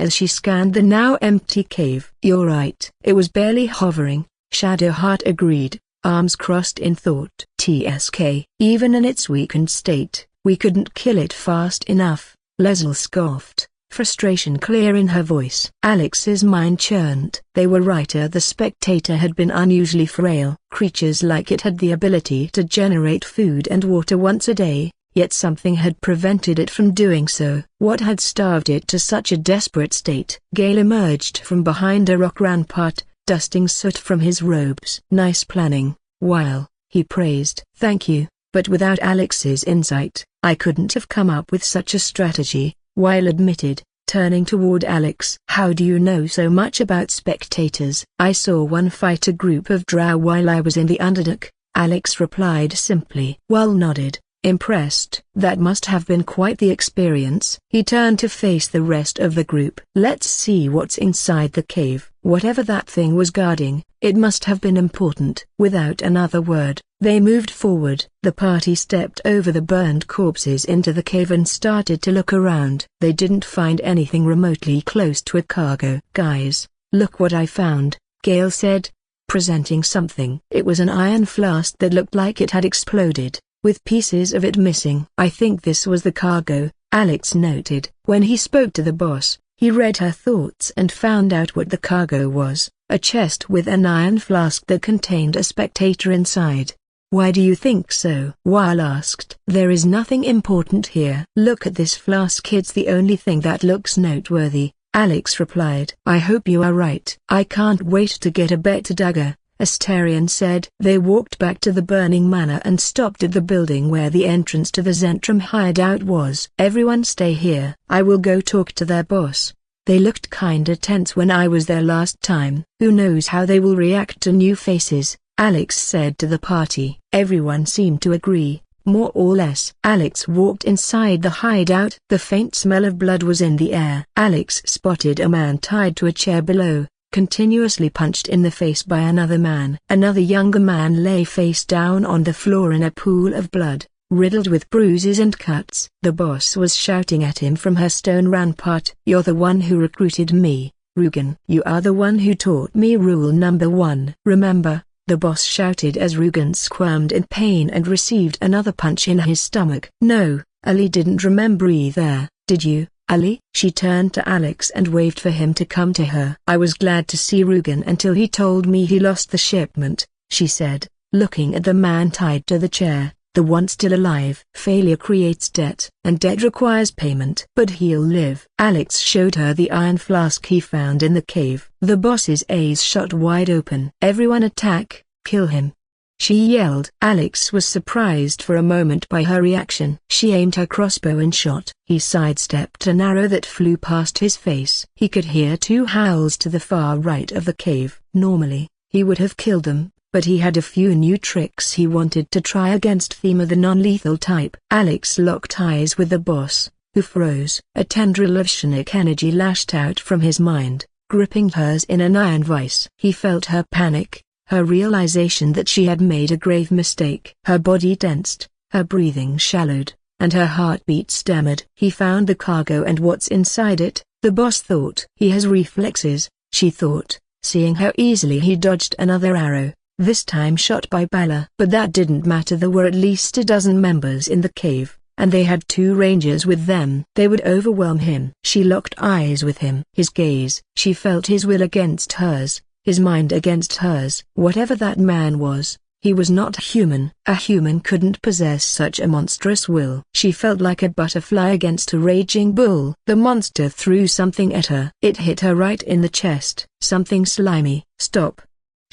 as she scanned the now empty cave. "You're right. It was barely hovering," Shadowheart agreed, arms crossed in thought. "TSK. Even in its weakened state, we couldn't kill it fast enough," Leslie scoffed, frustration clear in her voice. Alex's mind churned. They were right. The spectator had been unusually frail. Creatures like it had the ability to generate food and water once a day, yet something had prevented it from doing so. What had starved it to such a desperate state? Gale emerged from behind a rock rampart, dusting soot from his robes. "Nice planning, Weil," he praised. "Thank you, but without Alex's insight, I couldn't have come up with such a strategy," Weil admitted, turning toward Alex. "How do you know so much about spectators?" "I saw one fight a group of drow while I was in the Underdark," Alex replied simply. Weil nodded, impressed. "That must have been quite the experience." He turned to face the rest of the group. "Let's see what's inside the cave." Whatever that thing was guarding, it must have been important. Without another word, they moved forward. The party stepped over the burned corpses into the cave and started to look around. They didn't find anything remotely close to a cargo. "Guys, look what I found," Gale said, presenting something. It was an iron flask that looked like it had exploded, with pieces of it missing. "I think this was the cargo," Alex noted. When he spoke to the boss, he read her thoughts and found out what the cargo was: a chest with an iron flask that contained a spectator inside. "Why do you think so?" Weil asked. "There is nothing important here." "Look at this flask. It's the only thing that looks noteworthy," Alex replied. "I hope you are right." "I can't wait to get a better dagger," Asterion said. They walked back to the burning manor and stopped at the building where the entrance to the Zentrum hideout was. "Everyone stay here. I will go talk to their boss. They looked kinda tense when I was there last time. Who knows how they will react to new faces," Alex said to the party. Everyone seemed to agree, more or less. Alex walked inside the hideout. The faint smell of blood was in the air. Alex spotted a man tied to a chair below, continuously punched in the face by another man. Another younger man lay face down on the floor in a pool of blood, riddled with bruises and cuts. The boss was shouting at him from her stone rampart. "You're the one who recruited me, Rugen. You are the one who taught me rule number 1. Remember?" the boss shouted as Rugen squirmed in pain and received another punch in his stomach. "No, Ali didn't remember either, did you, Ali?" She turned to Alex and waved for him to come to her. "I was glad to see Rugen until he told me he lost the shipment," she said, looking at the man tied to the chair, the one still alive. "Failure creates debt, and debt requires payment. But he'll live." Alex showed her the iron flask he found in the cave. The boss's eyes shot wide open. "Everyone attack, kill him," she yelled. Alex was surprised for a moment by her reaction. She aimed her crossbow and shot. He sidestepped an arrow that flew past his face. He could hear 2 howls to the far right of the cave. Normally, he would have killed them, but he had a few new tricks he wanted to try against Thema, the non-lethal type. Alex locked eyes with the boss, who froze. A tendril of Shanic energy lashed out from his mind, gripping hers in an iron vice. He felt her panic, her realization that she had made a grave mistake. Her body tensed, her breathing shallowed, and her heartbeat stammered. "He found the cargo and what's inside it," the boss thought. "He has reflexes," she thought, seeing how easily he dodged another arrow, this time shot by Baldur. But that didn't matter. There were at least a dozen members in the cave, and they had 2 rangers with them. They would overwhelm him. She locked eyes with him. His gaze. She felt his will against hers, his mind against hers. Whatever that man was, he was not human. A human couldn't possess such a monstrous will. She felt like a butterfly against a raging bull. The monster threw something at her. It hit her right in the chest. Something slimy. Stop!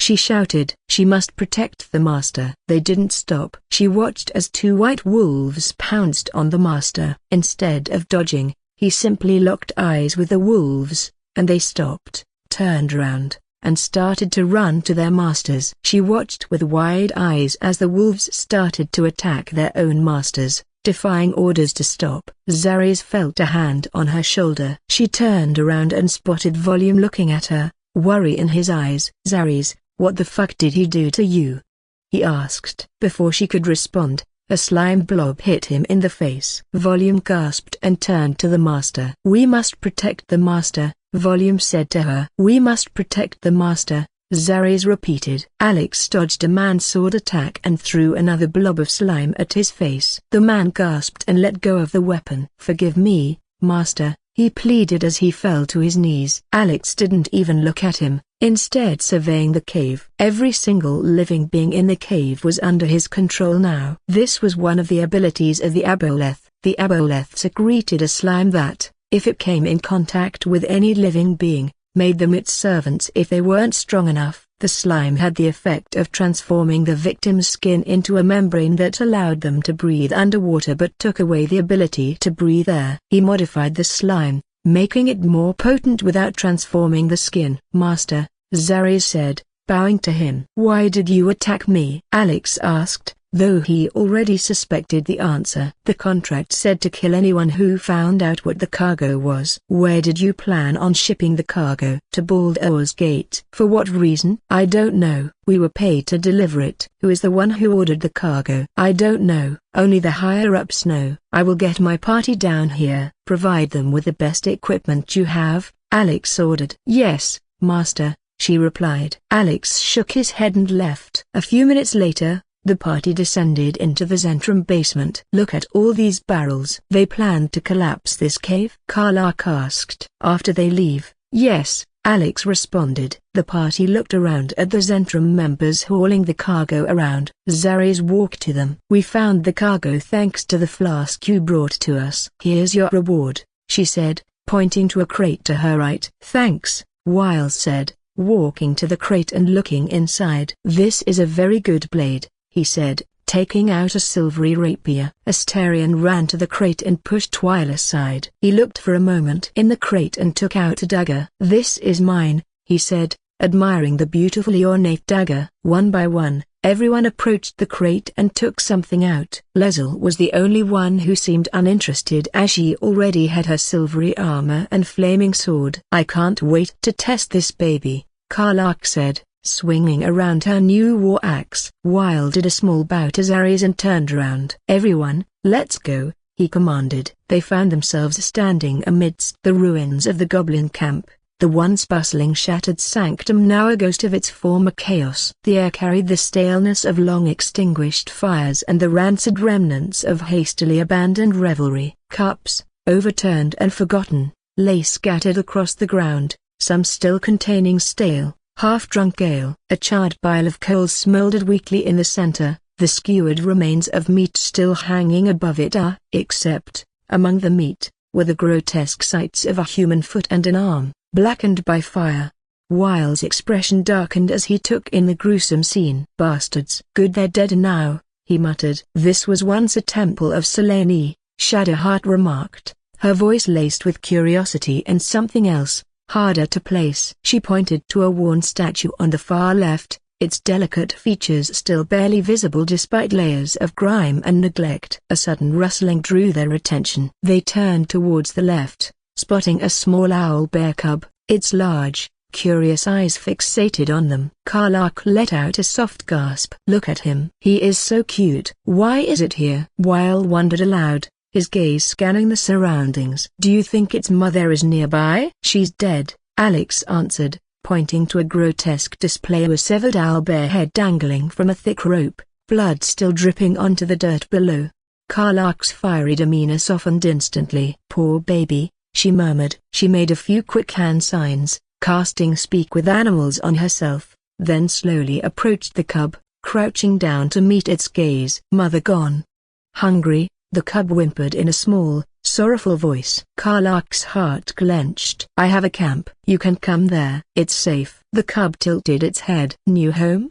She shouted. She must protect the master. They didn't stop. She watched as 2 white wolves pounced on the master. Instead of dodging, he simply locked eyes with the wolves, and they stopped, turned around, and started to run to their masters. She watched with wide eyes as the wolves started to attack their own masters, defying orders to stop. Zaris felt a hand on her shoulder. She turned around and spotted Volume looking at her, worry in his eyes. "Zaris, what the fuck did he do to you?" he asked. Before she could respond, a slime blob hit him in the face. Volume gasped and turned to the master. "We must protect the master," Volume said to her. "We must protect the master," Zaris repeated. Alex dodged a man's sword attack and threw another blob of slime at his face. The man gasped and let go of the weapon. "Forgive me, master," he pleaded as he fell to his knees. Alex didn't even look at him, instead surveying the cave. Every single living being in the cave was under his control now. This was one of the abilities of the aboleth. The aboleth secreted a slime that, if it came in contact with any living being, made them its servants if they weren't strong enough. The slime had the effect of transforming the victim's skin into a membrane that allowed them to breathe underwater but took away the ability to breathe air. He modified the slime, making it more potent without transforming the skin. "Master," Zaris said, bowing to him. "Why did you attack me?" Alex asked, though he already suspected the answer. "The contract said to kill anyone who found out what the cargo was." "Where did you plan on shipping the cargo?" "To Baldur's Gate." "For what reason?" "I don't know. We were paid to deliver it." "Who is the one who ordered the cargo?" "I don't know. Only the higher-ups know." "I will get my party down here." "Provide them with the best equipment you have," Alex ordered. "Yes, master," she replied. Alex shook his head and left. A few minutes later, the party descended into the Zentrum basement. "Look at all these barrels." "They planned to collapse this cave?" Karlach asked. "After they leave, yes," Alex responded. The party looked around at the Zentrum members hauling the cargo around. Zaris walked to them. "We found the cargo thanks to the flask you brought to us." "Here's your reward," she said, pointing to a crate to her right. "Thanks," Wiles said, walking to the crate and looking inside. "This is a very good blade," he said, taking out a silvery rapier. Astarion ran to the crate and pushed Weil aside. He looked for a moment in the crate and took out a dagger. "This is mine," he said, admiring the beautifully ornate dagger. One by one, everyone approached the crate and took something out. Leslie was the only one who seemed uninterested as she already had her silvery armor and flaming sword. "I can't wait to test this baby," Karlach said, swinging around her new war axe. Weil did a small bow to Zaris and turned around. "Everyone, let's go," he commanded. They found themselves standing amidst the ruins of the goblin camp, the once bustling shattered sanctum now a ghost of its former chaos. The air carried the staleness of long extinguished fires and the rancid remnants of hastily abandoned revelry. Cups, overturned and forgotten, lay scattered across the ground, some still containing stale, half-drunk ale. A charred pile of coals smoldered weakly in the center, the skewered remains of meat still hanging above it. Except, among the meat, were the grotesque sights of a human foot and an arm, blackened by fire. Wiles' expression darkened as he took in the gruesome scene. "Bastards. Good they're dead now," he muttered. "This was once a temple of Selene," Shadowheart remarked, her voice laced with curiosity and something else, harder to place. She pointed to a worn statue on the far left, its delicate features still barely visible despite layers of grime and neglect. A sudden rustling drew their attention. They turned towards the left, spotting a small owl bear cub, its large, curious eyes fixated on them. Karlach let out a soft gasp. "Look at him. He is so cute." "Why is it here?" Weil wondered aloud, his gaze scanning the surroundings. "Do you think its mother is nearby?" "She's dead," Alex answered, pointing to a grotesque display of a severed owlbear head dangling from a thick rope, blood still dripping onto the dirt below. Karlach's fiery demeanor softened instantly. "Poor baby," she murmured. She made a few quick hand signs, casting speak with animals on herself, then slowly approached the cub, crouching down to meet its gaze. "Mother gone. Hungry," the cub whimpered in a small, sorrowful voice. Karlach's heart clenched. "I have a camp. You can come there. It's safe." The cub tilted its head. "New home?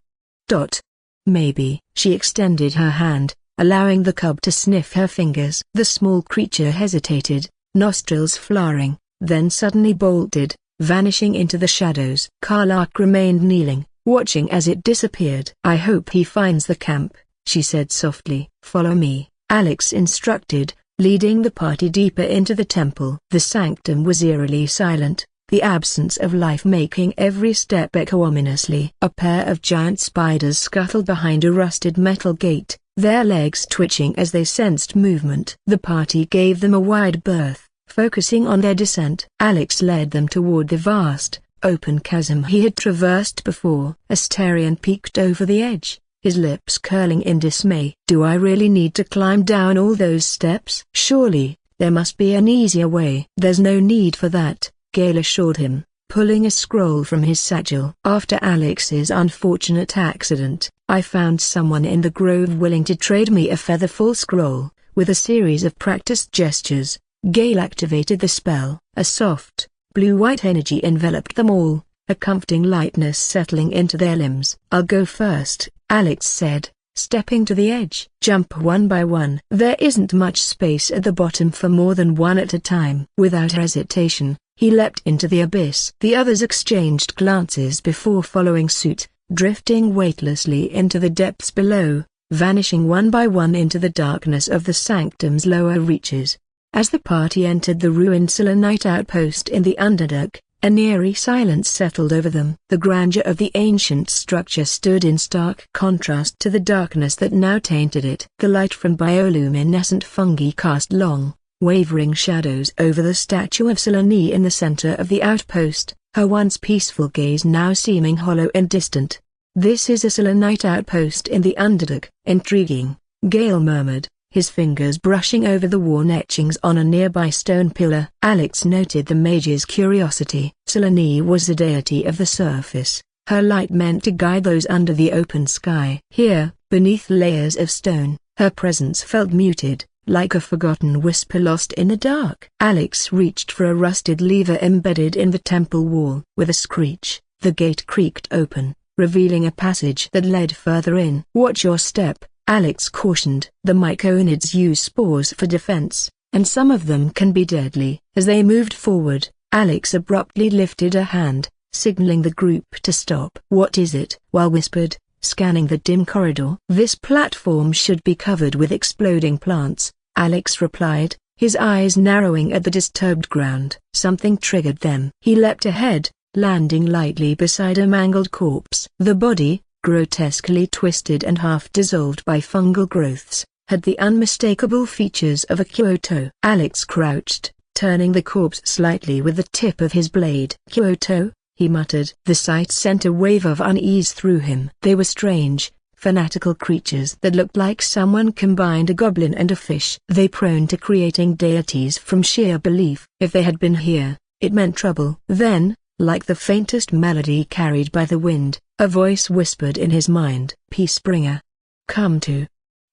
Maybe." She extended her hand, allowing the cub to sniff her fingers. The small creature hesitated, nostrils flaring, then suddenly bolted, vanishing into the shadows. Karlach remained kneeling, watching as it disappeared. "I hope he finds the camp," she said softly. "Follow me," Alex instructed, leading the party deeper into the temple. The sanctum was eerily silent, the absence of life making every step echo ominously. A pair of giant spiders scuttled behind a rusted metal gate, their legs twitching as they sensed movement. The party gave them a wide berth, focusing on their descent. Alex led them toward the vast, open chasm he had traversed before. Asterion peeked over the edge, his lips curling in dismay. "Do I really need to climb down all those steps? Surely, there must be an easier way." "There's no need for that," Gale assured him, pulling a scroll from his satchel. "After Alex's unfortunate accident, I found someone in the grove willing to trade me a featherful scroll." With a series of practiced gestures, Gale activated the spell. A soft, blue-white energy enveloped them all, a comforting lightness settling into their limbs. "I'll go first," Alex said, stepping to the edge. "Jump one by one. There isn't much space at the bottom for more than one at a time." Without hesitation, he leapt into the abyss. The others exchanged glances before following suit, drifting weightlessly into the depths below, vanishing one by one into the darkness of the sanctum's lower reaches. As the party entered the ruined Selenite outpost in the Underdark, an eerie silence settled over them. The grandeur of the ancient structure stood in stark contrast to the darkness that now tainted it. The light from bioluminescent fungi cast long, wavering shadows over the statue of Selene in the center of the outpost, her once peaceful gaze now seeming hollow and distant. "This is a Selenite outpost in the Underdark." "Intriguing," Gale murmured, his fingers brushing over the worn etchings on a nearby stone pillar. Alex noted the mage's curiosity. Selene was the deity of the surface, her light meant to guide those under the open sky. Here, beneath layers of stone, her presence felt muted, like a forgotten whisper lost in the dark. Alex reached for a rusted lever embedded in the temple wall. With a screech, the gate creaked open, revealing a passage that led further in. "Watch your step," Alex cautioned. "The myconids use spores for defense, and some of them can be deadly." As they moved forward, Alex abruptly lifted a hand, signaling the group to stop. "What is it?" While whispered, scanning the dim corridor. "This platform should be covered with exploding plants," Alex replied, his eyes narrowing at the disturbed ground. Something triggered them. He leapt ahead, landing lightly beside a mangled corpse. The body, grotesquely twisted and half dissolved by fungal growths, had the unmistakable features of a Kyoto. Alex crouched, turning the corpse slightly with the tip of his blade. "Kyoto?" he muttered. The sight sent a wave of unease through him. They were strange, fanatical creatures that looked like someone combined a goblin and a fish. They prone to creating deities from sheer belief. If they had been here, it meant trouble. Then, like the faintest melody carried by the wind, a voice whispered in his mind. "Peacebringer. Come to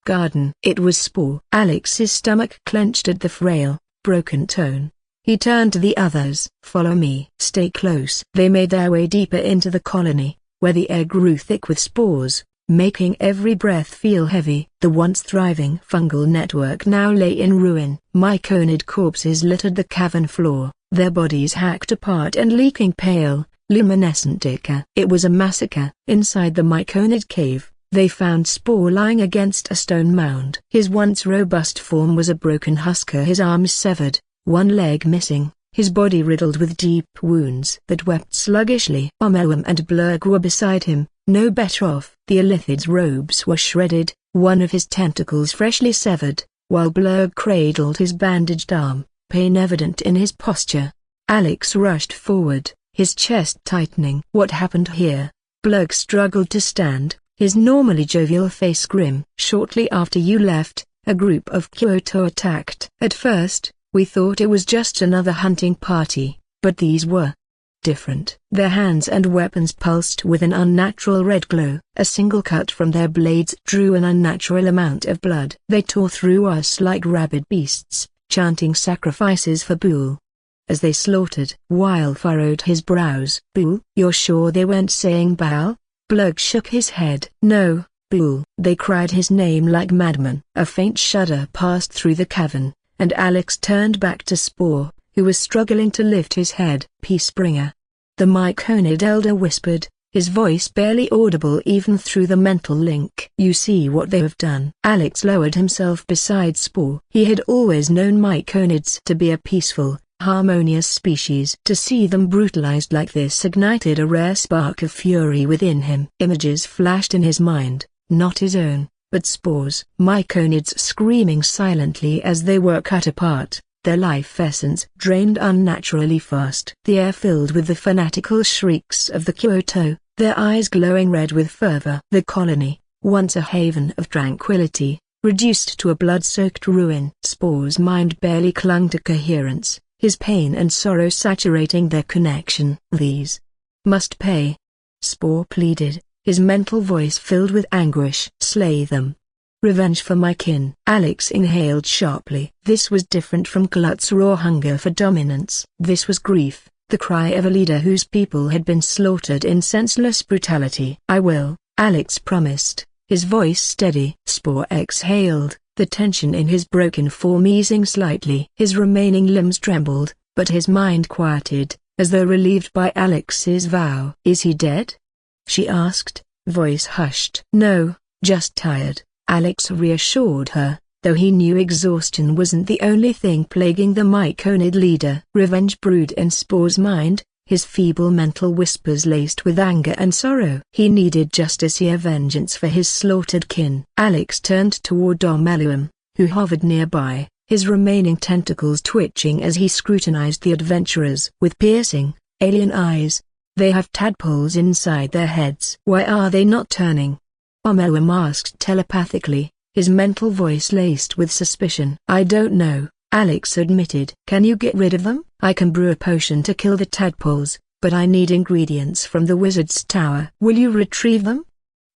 garden." It was Spore. Alex's stomach clenched at the frail, broken tone. He turned to the others. "Follow me." "Stay close." They made their way deeper into the colony, where the air grew thick with spores, making every breath feel heavy. The once thriving fungal network now lay in ruin. Myconid corpses littered the cavern floor, their bodies hacked apart and leaking pale, luminescent ichor. It was a massacre. Inside the myconid cave, they found Spore lying against a stone mound. His once robust form was a broken husker, his arms severed, one leg missing, his body riddled with deep wounds that wept sluggishly. Omoam and Blurg were beside him, no better off. The Illithid's robes were shredded, one of his tentacles freshly severed, while Blurg cradled his bandaged arm, pain evident in his posture. Alex rushed forward, his chest tightening. What happened here? Blug struggled to stand, his normally jovial face grim. Shortly after you left, a group of Kyoto attacked. At first, we thought it was just another hunting party, but these were different. Their hands and weapons pulsed with an unnatural red glow. A single cut from their blades drew an unnatural amount of blood. They tore through us like rabid beasts, chanting sacrifices for Bul. As they slaughtered, Weil furrowed his brows. Bul? You're sure they weren't saying Baal? Blug shook his head. No, Bul. They cried his name like madmen. A faint shudder passed through the cavern, and Alex turned back to Spore, who was struggling to lift his head. Peacebringer. The Myconid elder whispered, his voice barely audible even through the mental link. You see what they have done. Alex lowered himself beside Spore. He had always known Myconids to be a peaceful, harmonious species. To see them brutalized like this ignited a rare spark of fury within him. Images flashed in his mind, not his own, but Spore's. Myconids screaming silently as they were cut apart, their life essence drained unnaturally fast. The air filled with the fanatical shrieks of the Kyoto, their eyes glowing red with fervor. The colony, once a haven of tranquility, reduced to a blood-soaked ruin. Spore's mind barely clung to coherence, his pain and sorrow saturating their connection. These must pay. Spore pleaded, his mental voice filled with anguish. Slay them. Revenge for my kin. Alex inhaled sharply. This was different from Glut's raw hunger for dominance. This was grief, the cry of a leader whose people had been slaughtered in senseless brutality. I will, Alex promised, his voice steady. Spore exhaled, the tension in his broken form easing slightly. His remaining limbs trembled, but his mind quieted, as though relieved by Alex's vow. Is he dead? She asked, voice hushed. No, just tired. Alex reassured her, though he knew exhaustion wasn't the only thing plaguing the Myconid leader. Revenge brewed in Spore's mind, his feeble mental whispers laced with anger and sorrow. He needed justice here, vengeance for his slaughtered kin. Alex turned toward Domeluum, who hovered nearby, his remaining tentacles twitching as he scrutinized the adventurers with piercing, alien eyes. They have tadpoles inside their heads. Why are they not turning? Domeluum asked telepathically, his mental voice laced with suspicion. I don't know, Alex admitted. Can you get rid of them? I can brew a potion to kill the tadpoles, but I need ingredients from the wizard's tower. Will you retrieve them?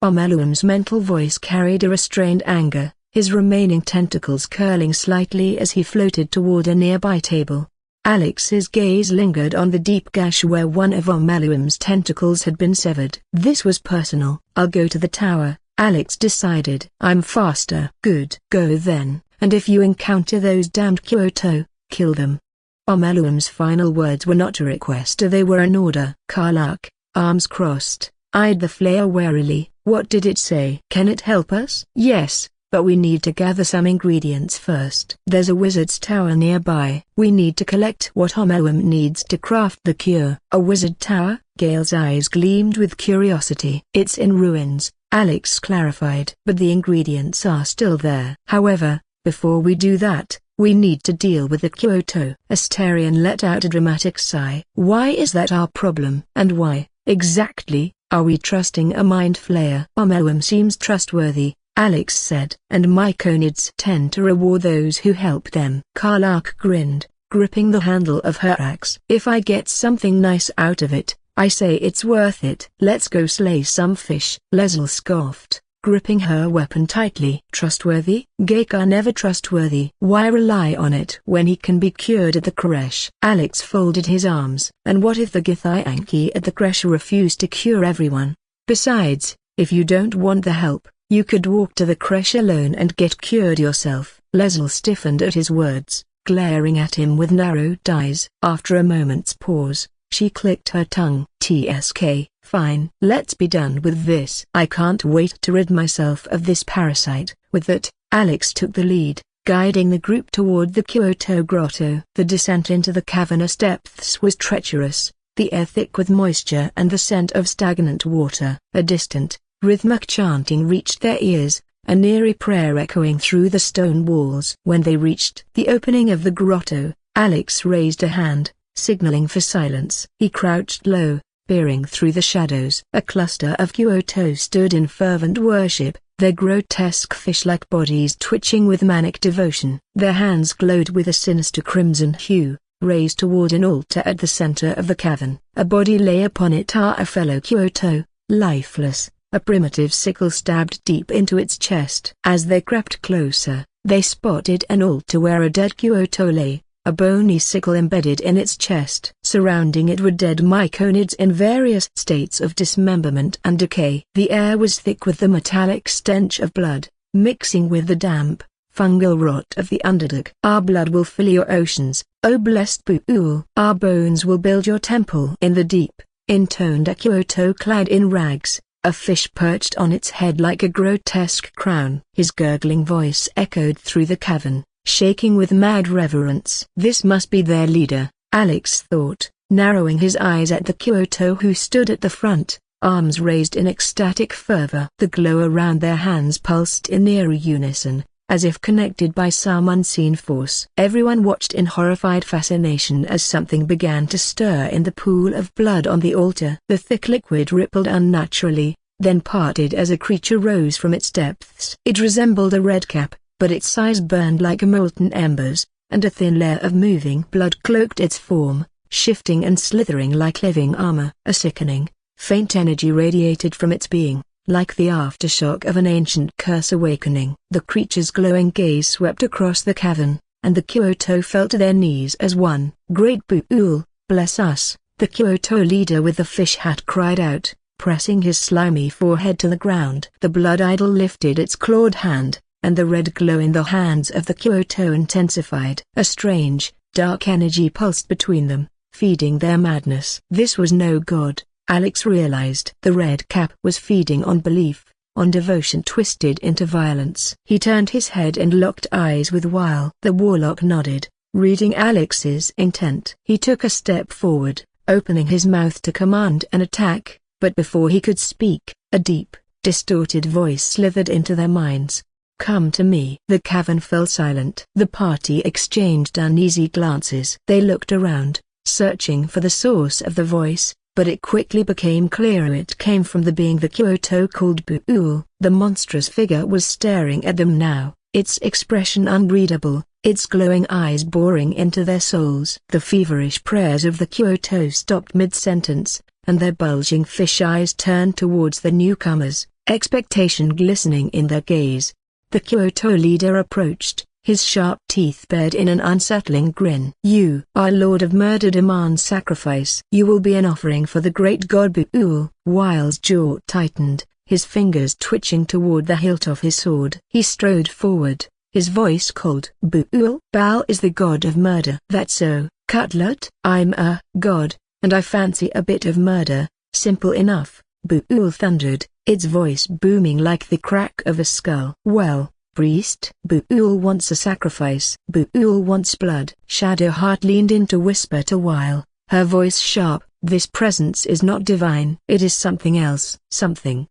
Domeluum's mental voice carried a restrained anger, his remaining tentacles curling slightly as he floated toward a nearby table. Alex's gaze lingered on the deep gash where one of Domeluum's tentacles had been severed. This was personal. I'll go to the tower, Alex decided. I'm faster. Good. Go then, and if you encounter those damned Kyoto, kill them. Domeluum's final words were not a request, they were an order. Karlach, arms crossed, eyed the flare warily. What did it say? Can it help us? Yes, but we need to gather some ingredients first. There's a wizard's tower nearby. We need to collect what Domeluum needs to craft the cure. A wizard tower? Gale's eyes gleamed with curiosity. It's in ruins, Alex clarified. But the ingredients are still there. However, before we do that, we need to deal with the Kyoto. Astarion let out a dramatic sigh. Why is that our problem? And why, exactly, are we trusting a mind flayer? Domeluum seems trustworthy, Alex said. And Myconids tend to reward those who help them. Karlach grinned, gripping the handle of her axe. If I get something nice out of it, I say it's worth it. Let's go slay some fish. Leslie scoffed, gripping her weapon tightly. Trustworthy? Gakar never trustworthy. Why rely on it when he can be cured at the creche? Alex folded his arms. And what if the Githyanki at the creche refuse to cure everyone? Besides, if you don't want the help, you could walk to the creche alone and get cured yourself. Leslie stiffened at his words, glaring at him with narrowed eyes. After a moment's pause, she clicked her tongue. TSK, fine. Let's be done with this. I can't wait to rid myself of this parasite. With that, Alex took the lead, guiding the group toward the Kyoto grotto. The descent into the cavernous depths was treacherous, the air thick with moisture and the scent of stagnant water. A distant, rhythmic chanting reached their ears, an eerie prayer echoing through the stone walls. When they reached the opening of the grotto, Alex raised a hand, signaling for silence. He crouched low, peering through the shadows. A cluster of Kyoto stood in fervent worship, their grotesque fish-like bodies twitching with manic devotion. Their hands glowed with a sinister crimson hue, raised toward an altar at the center of the cavern. A body lay upon it, a fellow Kyoto, lifeless, a primitive sickle stabbed deep into its chest. As they crept closer, they spotted an altar where a dead Kyoto lay, a bony sickle embedded in its chest. Surrounding it were dead myconids in various states of dismemberment and decay. The air was thick with the metallic stench of blood, mixing with the damp, fungal rot of the underdark. Our blood will fill your oceans, O blessed Buul. Our bones will build your temple in the deep, intoned a Kyoto clad in rags, a fish perched on its head like a grotesque crown. His gurgling voice echoed through the cavern, shaking with mad reverence. This must be their leader, Alex thought, narrowing his eyes at the Kyoto who stood at the front, arms raised in ecstatic fervor. The glow around their hands pulsed in eerie unison, as if connected by some unseen force. Everyone watched in horrified fascination as something began to stir in the pool of blood on the altar. The thick liquid rippled unnaturally, then parted as a creature rose from its depths. It resembled a redcap, but its size burned like molten embers, and a thin layer of moving blood cloaked its form, shifting and slithering like living armor. A sickening, faint energy radiated from its being, like the aftershock of an ancient curse awakening. The creature's glowing gaze swept across the cavern, and the Kyoto fell to their knees as one. Great Buul, bless us, the Kyoto leader with the fish hat cried out, pressing his slimy forehead to the ground. The blood idol lifted its clawed hand, and the red glow in the hands of the Kyoto intensified. A strange, dark energy pulsed between them, feeding their madness. This was no god, Alex realized. The red cap was feeding on belief, on devotion twisted into violence. He turned his head and locked eyes with Weil. The warlock nodded, reading Alex's intent. He took a step forward, opening his mouth to command an attack, but before he could speak, a deep, distorted voice slithered into their minds. Come to me. The cavern fell silent. The party exchanged uneasy glances. They looked around, searching for the source of the voice, but it quickly became clear it came from the being the Kyoto called Buul. The monstrous figure was staring at them now, its expression unreadable, its glowing eyes boring into their souls. The feverish prayers of the Kyoto stopped mid-sentence, and their bulging fish eyes turned towards the newcomers, expectation glistening in their gaze. The Kyoto leader approached, his sharp teeth bared in an unsettling grin. You, our lord of murder, demands sacrifice. You will be an offering for the great god Buul. Weil's jaw tightened, his fingers twitching toward the hilt of his sword. He strode forward, his voice cold. Buul? Baal is the god of murder. That's so, Cutlet. I'm a god, and I fancy a bit of murder. Simple enough, Buul thundered, its voice booming like the crack of a skull. Well, priest? Buul wants a sacrifice. Buul wants blood. Shadowheart leaned in to whisper to Weil, her voice sharp. This presence is not divine. It is something else. Something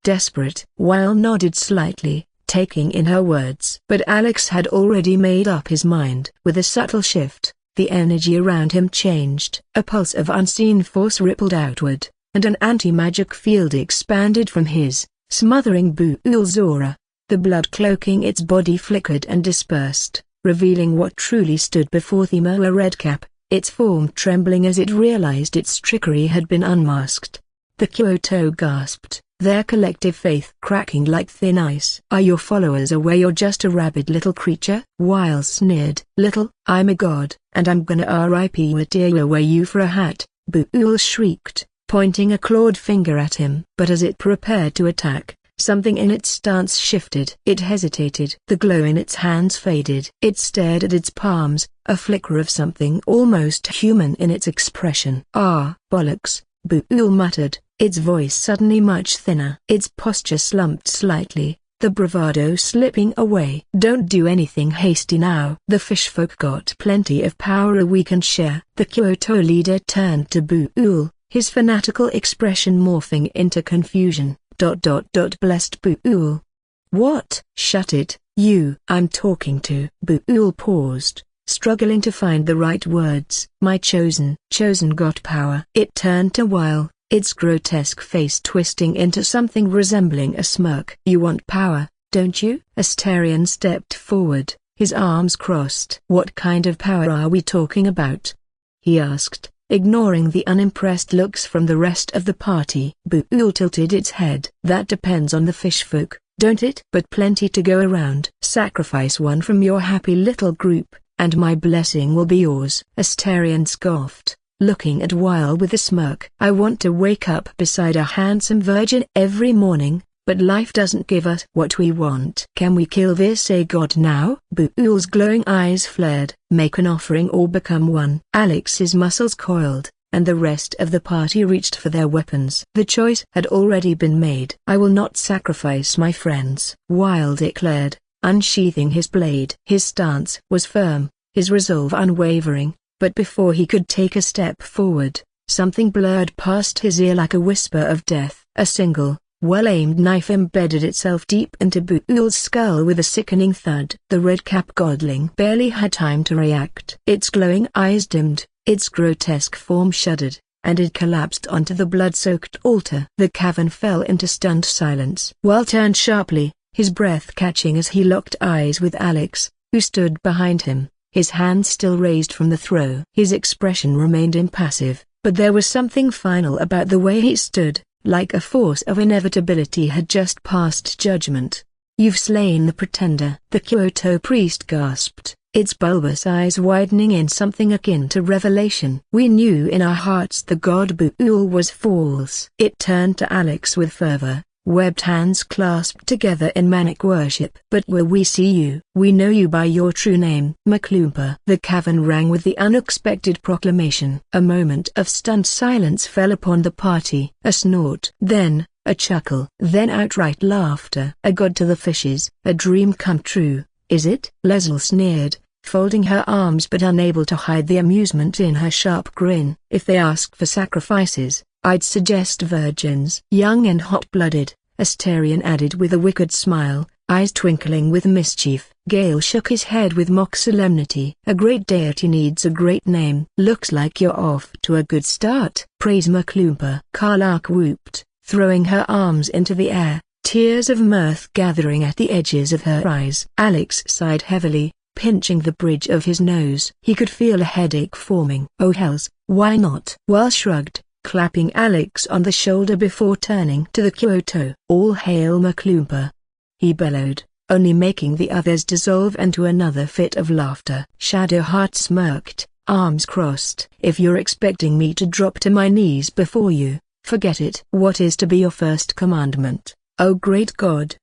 desperate. Weil nodded slightly, taking in her words. But Alex had already made up his mind. With a subtle shift, the energy around him changed. A pulse of unseen force rippled outward, and an anti-magic field expanded from his, smothering Buul's aura. The blood cloaking its body flickered and dispersed, revealing what truly stood before Thema Redcap, its form trembling as it realized its trickery had been unmasked. The Kyoto gasped, their collective faith cracking like thin ice. Are your followers aware you're just a rabid little creature? Weil sneered. Little? I'm a god, and I'm gonna rip away you for a hat, Buul shrieked, pointing a clawed finger at him. But as it prepared to attack, something in its stance shifted. It hesitated. The glow in its hands faded. It stared at its palms, a flicker of something almost human in its expression. Ah, bollocks, Buul muttered, its voice suddenly much thinner. Its posture slumped slightly, the bravado slipping away. Don't do anything hasty now. The fishfolk got plenty of power we can share. The Kyoto leader turned to Buul, his fanatical expression morphing into confusion. Blessed Buul. What? Shut it, you. I'm talking to. Buul paused, struggling to find the right words. My chosen got power. It turned to Weil, its grotesque face twisting into something resembling a smirk. You want power, don't you? Asterion stepped forward, his arms crossed. What kind of power are we talking about? He asked, ignoring the unimpressed looks from the rest of the party. Buul tilted its head. That depends on the fishfolk, don't it? But plenty to go around. Sacrifice one from your happy little group, and my blessing will be yours. Asterion scoffed, looking at Weil with a smirk. I want to wake up beside a handsome virgin every morning, but life doesn't give us what we want. Can we kill this god now? Buul's glowing eyes flared. Make an offering or become one. Alex's muscles coiled, and the rest of the party reached for their weapons. The choice had already been made. I will not sacrifice my friends, Weil declared, unsheathing his blade. His stance was firm, his resolve unwavering, but before he could take a step forward, something blurred past his ear like a whisper of death. A single, well-aimed knife embedded itself deep into Buul's skull with a sickening thud. The red-cap godling barely had time to react. Its glowing eyes dimmed, its grotesque form shuddered, and it collapsed onto the blood-soaked altar. The cavern fell into stunned silence. Weil turned sharply, his breath catching as he locked eyes with Alex, who stood behind him, his hand still raised from the throw. His expression remained impassive, but there was something final about the way he stood, like a force of inevitability had just passed judgment. You've slain the pretender. The Kyoto priest gasped, its bulbous eyes widening in something akin to revelation. We knew in our hearts the god Buul was false. It turned to Alex with fervor, webbed hands clasped together in manic worship. But where we see you, we know you by your true name. Maclumpa. The cavern rang with the unexpected proclamation. A moment of stunned silence fell upon the party. A snort. Then, a chuckle. Then outright laughter. A god to the fishes. A dream come true, is it? Leslie sneered, folding her arms but unable to hide the amusement in her sharp grin. If they ask for sacrifices, I'd suggest virgins. Young and hot-blooded, Asterion added with a wicked smile, eyes twinkling with mischief. Gale shook his head with mock solemnity. A great deity needs a great name. Looks like you're off to a good start. Praise Maclumpa. Karlach whooped, throwing her arms into the air, tears of mirth gathering at the edges of her eyes. Alex sighed heavily, pinching the bridge of his nose. He could feel a headache forming. Oh hells, why not? Weil shrugged, clapping Alex on the shoulder before turning to the Kyoto. All hail Maclumpa, he bellowed, only making the others dissolve into another fit of laughter. Shadowheart smirked, arms crossed. If you're expecting me to drop to my knees before you, forget it. What is to be your first commandment, O great god?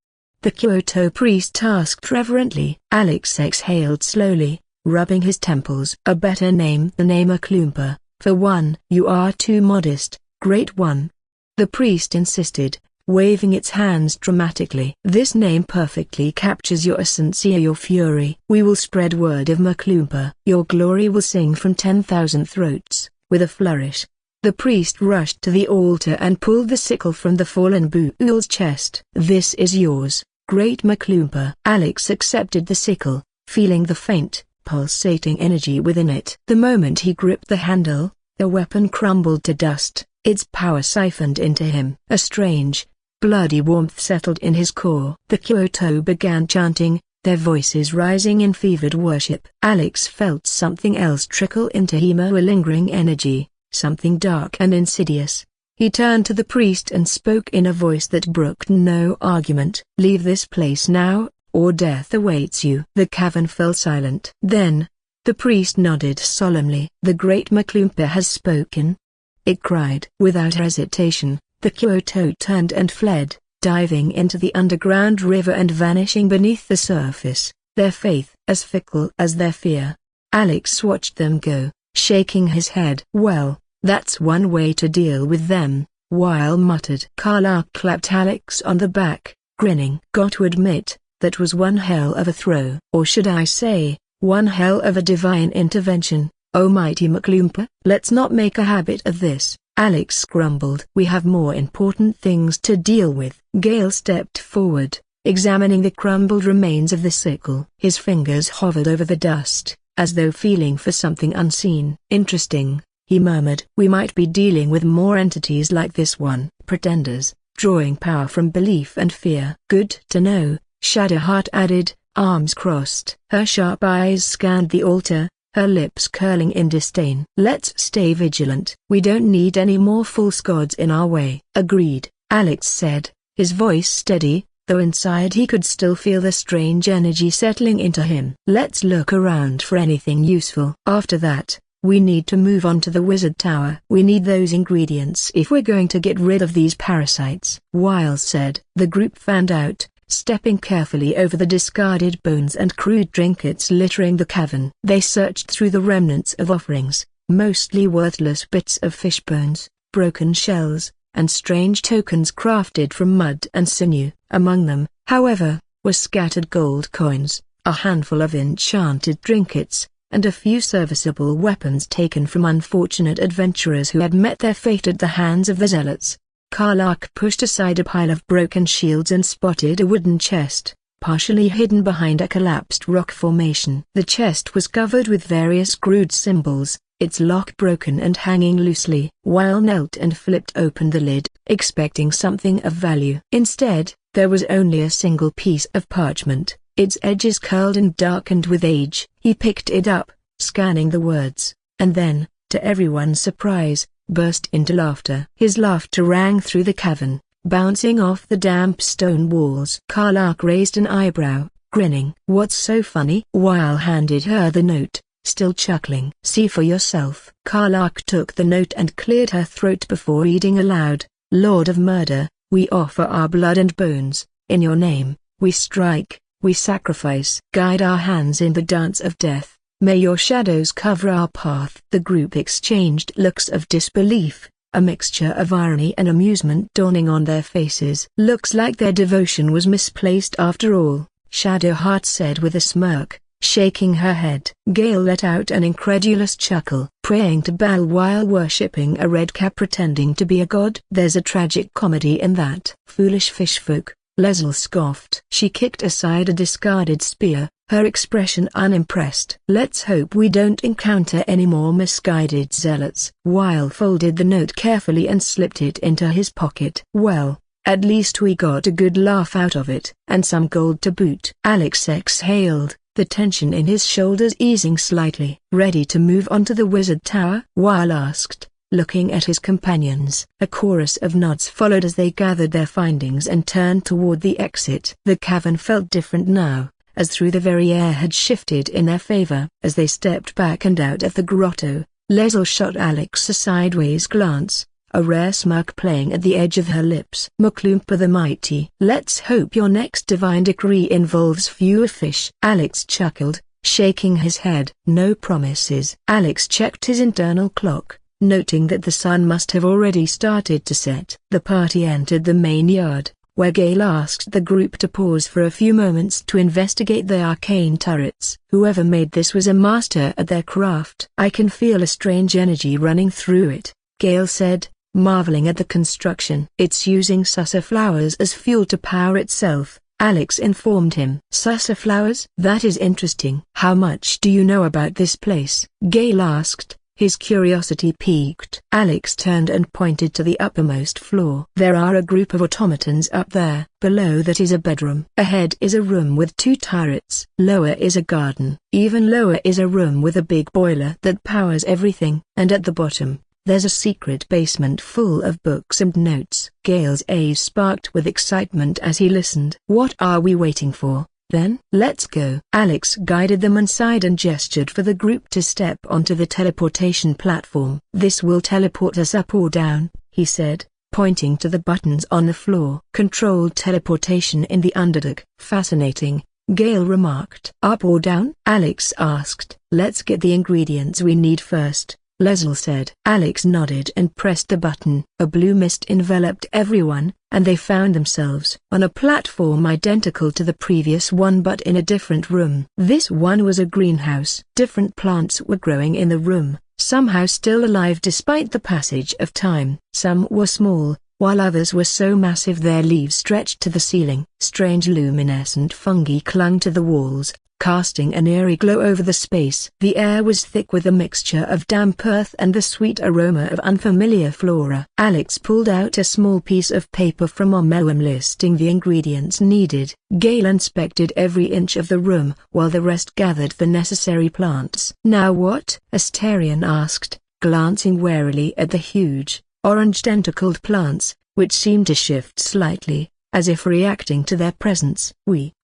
The Kyoto priest asked reverently. Alex exhaled slowly, rubbing his temples. A better name than Maclumpa. For one, you are too modest, great one. The priest insisted, waving its hands dramatically. This name perfectly captures your essence, your fury. We will spread word of Maclumpa. Your glory will sing from 10,000 throats. With a flourish, the priest rushed to the altar and pulled the sickle from the fallen Buul's chest. This is yours, great Maclumpa. Alex accepted the sickle, feeling the faint, pulsating energy within it. The moment he gripped the handle, the weapon crumbled to dust, its power siphoned into him. A strange, bloody warmth settled in his core. The Kyoto began chanting, their voices rising in fevered worship. Alex felt something else trickle into him, a lingering energy, something dark and insidious. He turned to the priest and spoke in a voice that brooked no argument. Leave this place now, or death awaits you. The cavern fell silent. Then, the priest nodded solemnly. The great Maclumpa has spoken, it cried. Without hesitation, the Kyoto turned and fled, diving into the underground river and vanishing beneath the surface, their faith as fickle as their fear. Alex watched them go, shaking his head. Well, that's one way to deal with them, Weil muttered. Karlach clapped Alex on the back, grinning. Got to admit, that was one hell of a throw. Or should I say, one hell of a divine intervention, oh mighty Maclumpa. Let's not make a habit of this, Alex grumbled. We have more important things to deal with. Gale stepped forward, examining the crumbled remains of the sickle. His fingers hovered over the dust, as though feeling for something unseen. Interesting, he murmured. We might be dealing with more entities like this one, pretenders, drawing power from belief and fear. Good to know, Shadowheart added, arms crossed. Her sharp eyes scanned the altar, her lips curling in disdain. Let's stay vigilant. We don't need any more false gods in our way. Agreed, Alex said, his voice steady, though inside he could still feel the strange energy settling into him. Let's look around for anything useful. After that, we need to move on to the wizard tower. We need those ingredients if we're going to get rid of these parasites. Wiles said. The group fanned out, stepping carefully over the discarded bones and crude trinkets littering the cavern. They searched through the remnants of offerings, mostly worthless bits of fish bones, broken shells, and strange tokens crafted from mud and sinew. Among them, however, were scattered gold coins, a handful of enchanted trinkets, and a few serviceable weapons taken from unfortunate adventurers who had met their fate at the hands of the zealots. Karlach pushed aside a pile of broken shields and spotted a wooden chest, partially hidden behind a collapsed rock formation. The chest was covered with various crude symbols, its lock broken and hanging loosely. Weil knelt and flipped open the lid, expecting something of value. Instead, there was only a single piece of parchment, its edges curled and darkened with age. He picked it up, scanning the words, and then, to everyone's surprise, burst into laughter. His laughter rang through the cavern, bouncing off the damp stone walls. Karlach raised an eyebrow, grinning. What's so funny? Weil handed her the note, still chuckling. See for yourself. Karlach took the note and cleared her throat before reading aloud. Lord of Murder, we offer our blood and bones, in your name, we strike, we sacrifice. Guide our hands in the dance of death. May your shadows cover our path. The group exchanged looks of disbelief, a mixture of irony and amusement dawning on their faces. Looks like their devotion was misplaced after all, Shadowheart said with a smirk, shaking her head. Gale let out an incredulous chuckle. Praying to Baal while worshipping a redcap pretending to be a god? There's a tragic comedy in that. Foolish fishfolk, Leslie scoffed. She kicked aside a discarded spear, her expression unimpressed. Let's hope we don't encounter any more misguided zealots. Weil folded the note carefully and slipped it into his pocket. Well, at least we got a good laugh out of it, and some gold to boot. Alex exhaled, the tension in his shoulders easing slightly. Ready to move on to the wizard tower? Weil asked, looking at his companions. A chorus of nods followed as they gathered their findings and turned toward the exit. The cavern felt different now, as through the very air had shifted in their favor. As they stepped back and out of the grotto, Leslie shot Alex a sideways glance, a rare smirk playing at the edge of her lips. Mukloompa the Mighty. Let's hope your next divine decree involves fewer fish. Alex chuckled, shaking his head. No promises. Alex checked his internal clock, noting that the sun must have already started to set. The party entered the main yard, where Gale asked the group to pause for a few moments to investigate the arcane turrets. Whoever made this was a master at their craft. I can feel a strange energy running through it, Gale said, marveling at the construction. It's using sassaflowers as fuel to power itself, Alex informed him. Sassaflowers? That is interesting. How much do you know about this place? Gale asked, his curiosity piqued. Alex turned and pointed to the uppermost floor. There are a group of automatons up there. Below that is a bedroom. Ahead is a room with 2 turrets. Lower is a garden. Even lower is a room with a big boiler that powers everything. And at the bottom, there's a secret basement full of books and notes. Gale's eyes sparked with excitement as he listened. What are we waiting for? Then, let's go. Alex guided them inside and gestured for the group to step onto the teleportation platform. This will teleport us up or down, he said, pointing to the buttons on the floor. Controlled teleportation in the Underdark. Fascinating, Gale remarked. Up or down? Alex asked. Let's get the ingredients we need first, Leslie said. Alex nodded and pressed the button. A blue mist enveloped everyone, and they found themselves on a platform identical to the previous one but in a different room. This one was a greenhouse. Different plants were growing in the room, somehow still alive despite the passage of time. Some were small, while others were so massive their leaves stretched to the ceiling. Strange luminescent fungi clung to the walls, casting an eerie glow over the space. The air was thick with a mixture of damp earth and the sweet aroma of unfamiliar flora. Alex pulled out a small piece of paper from a memo listing the ingredients needed. Gale inspected every inch of the room, while the rest gathered the necessary plants. "Now what?" Asterion asked, glancing warily at the huge, orange-tentacled plants, which seemed to shift slightly, as if reacting to their presence.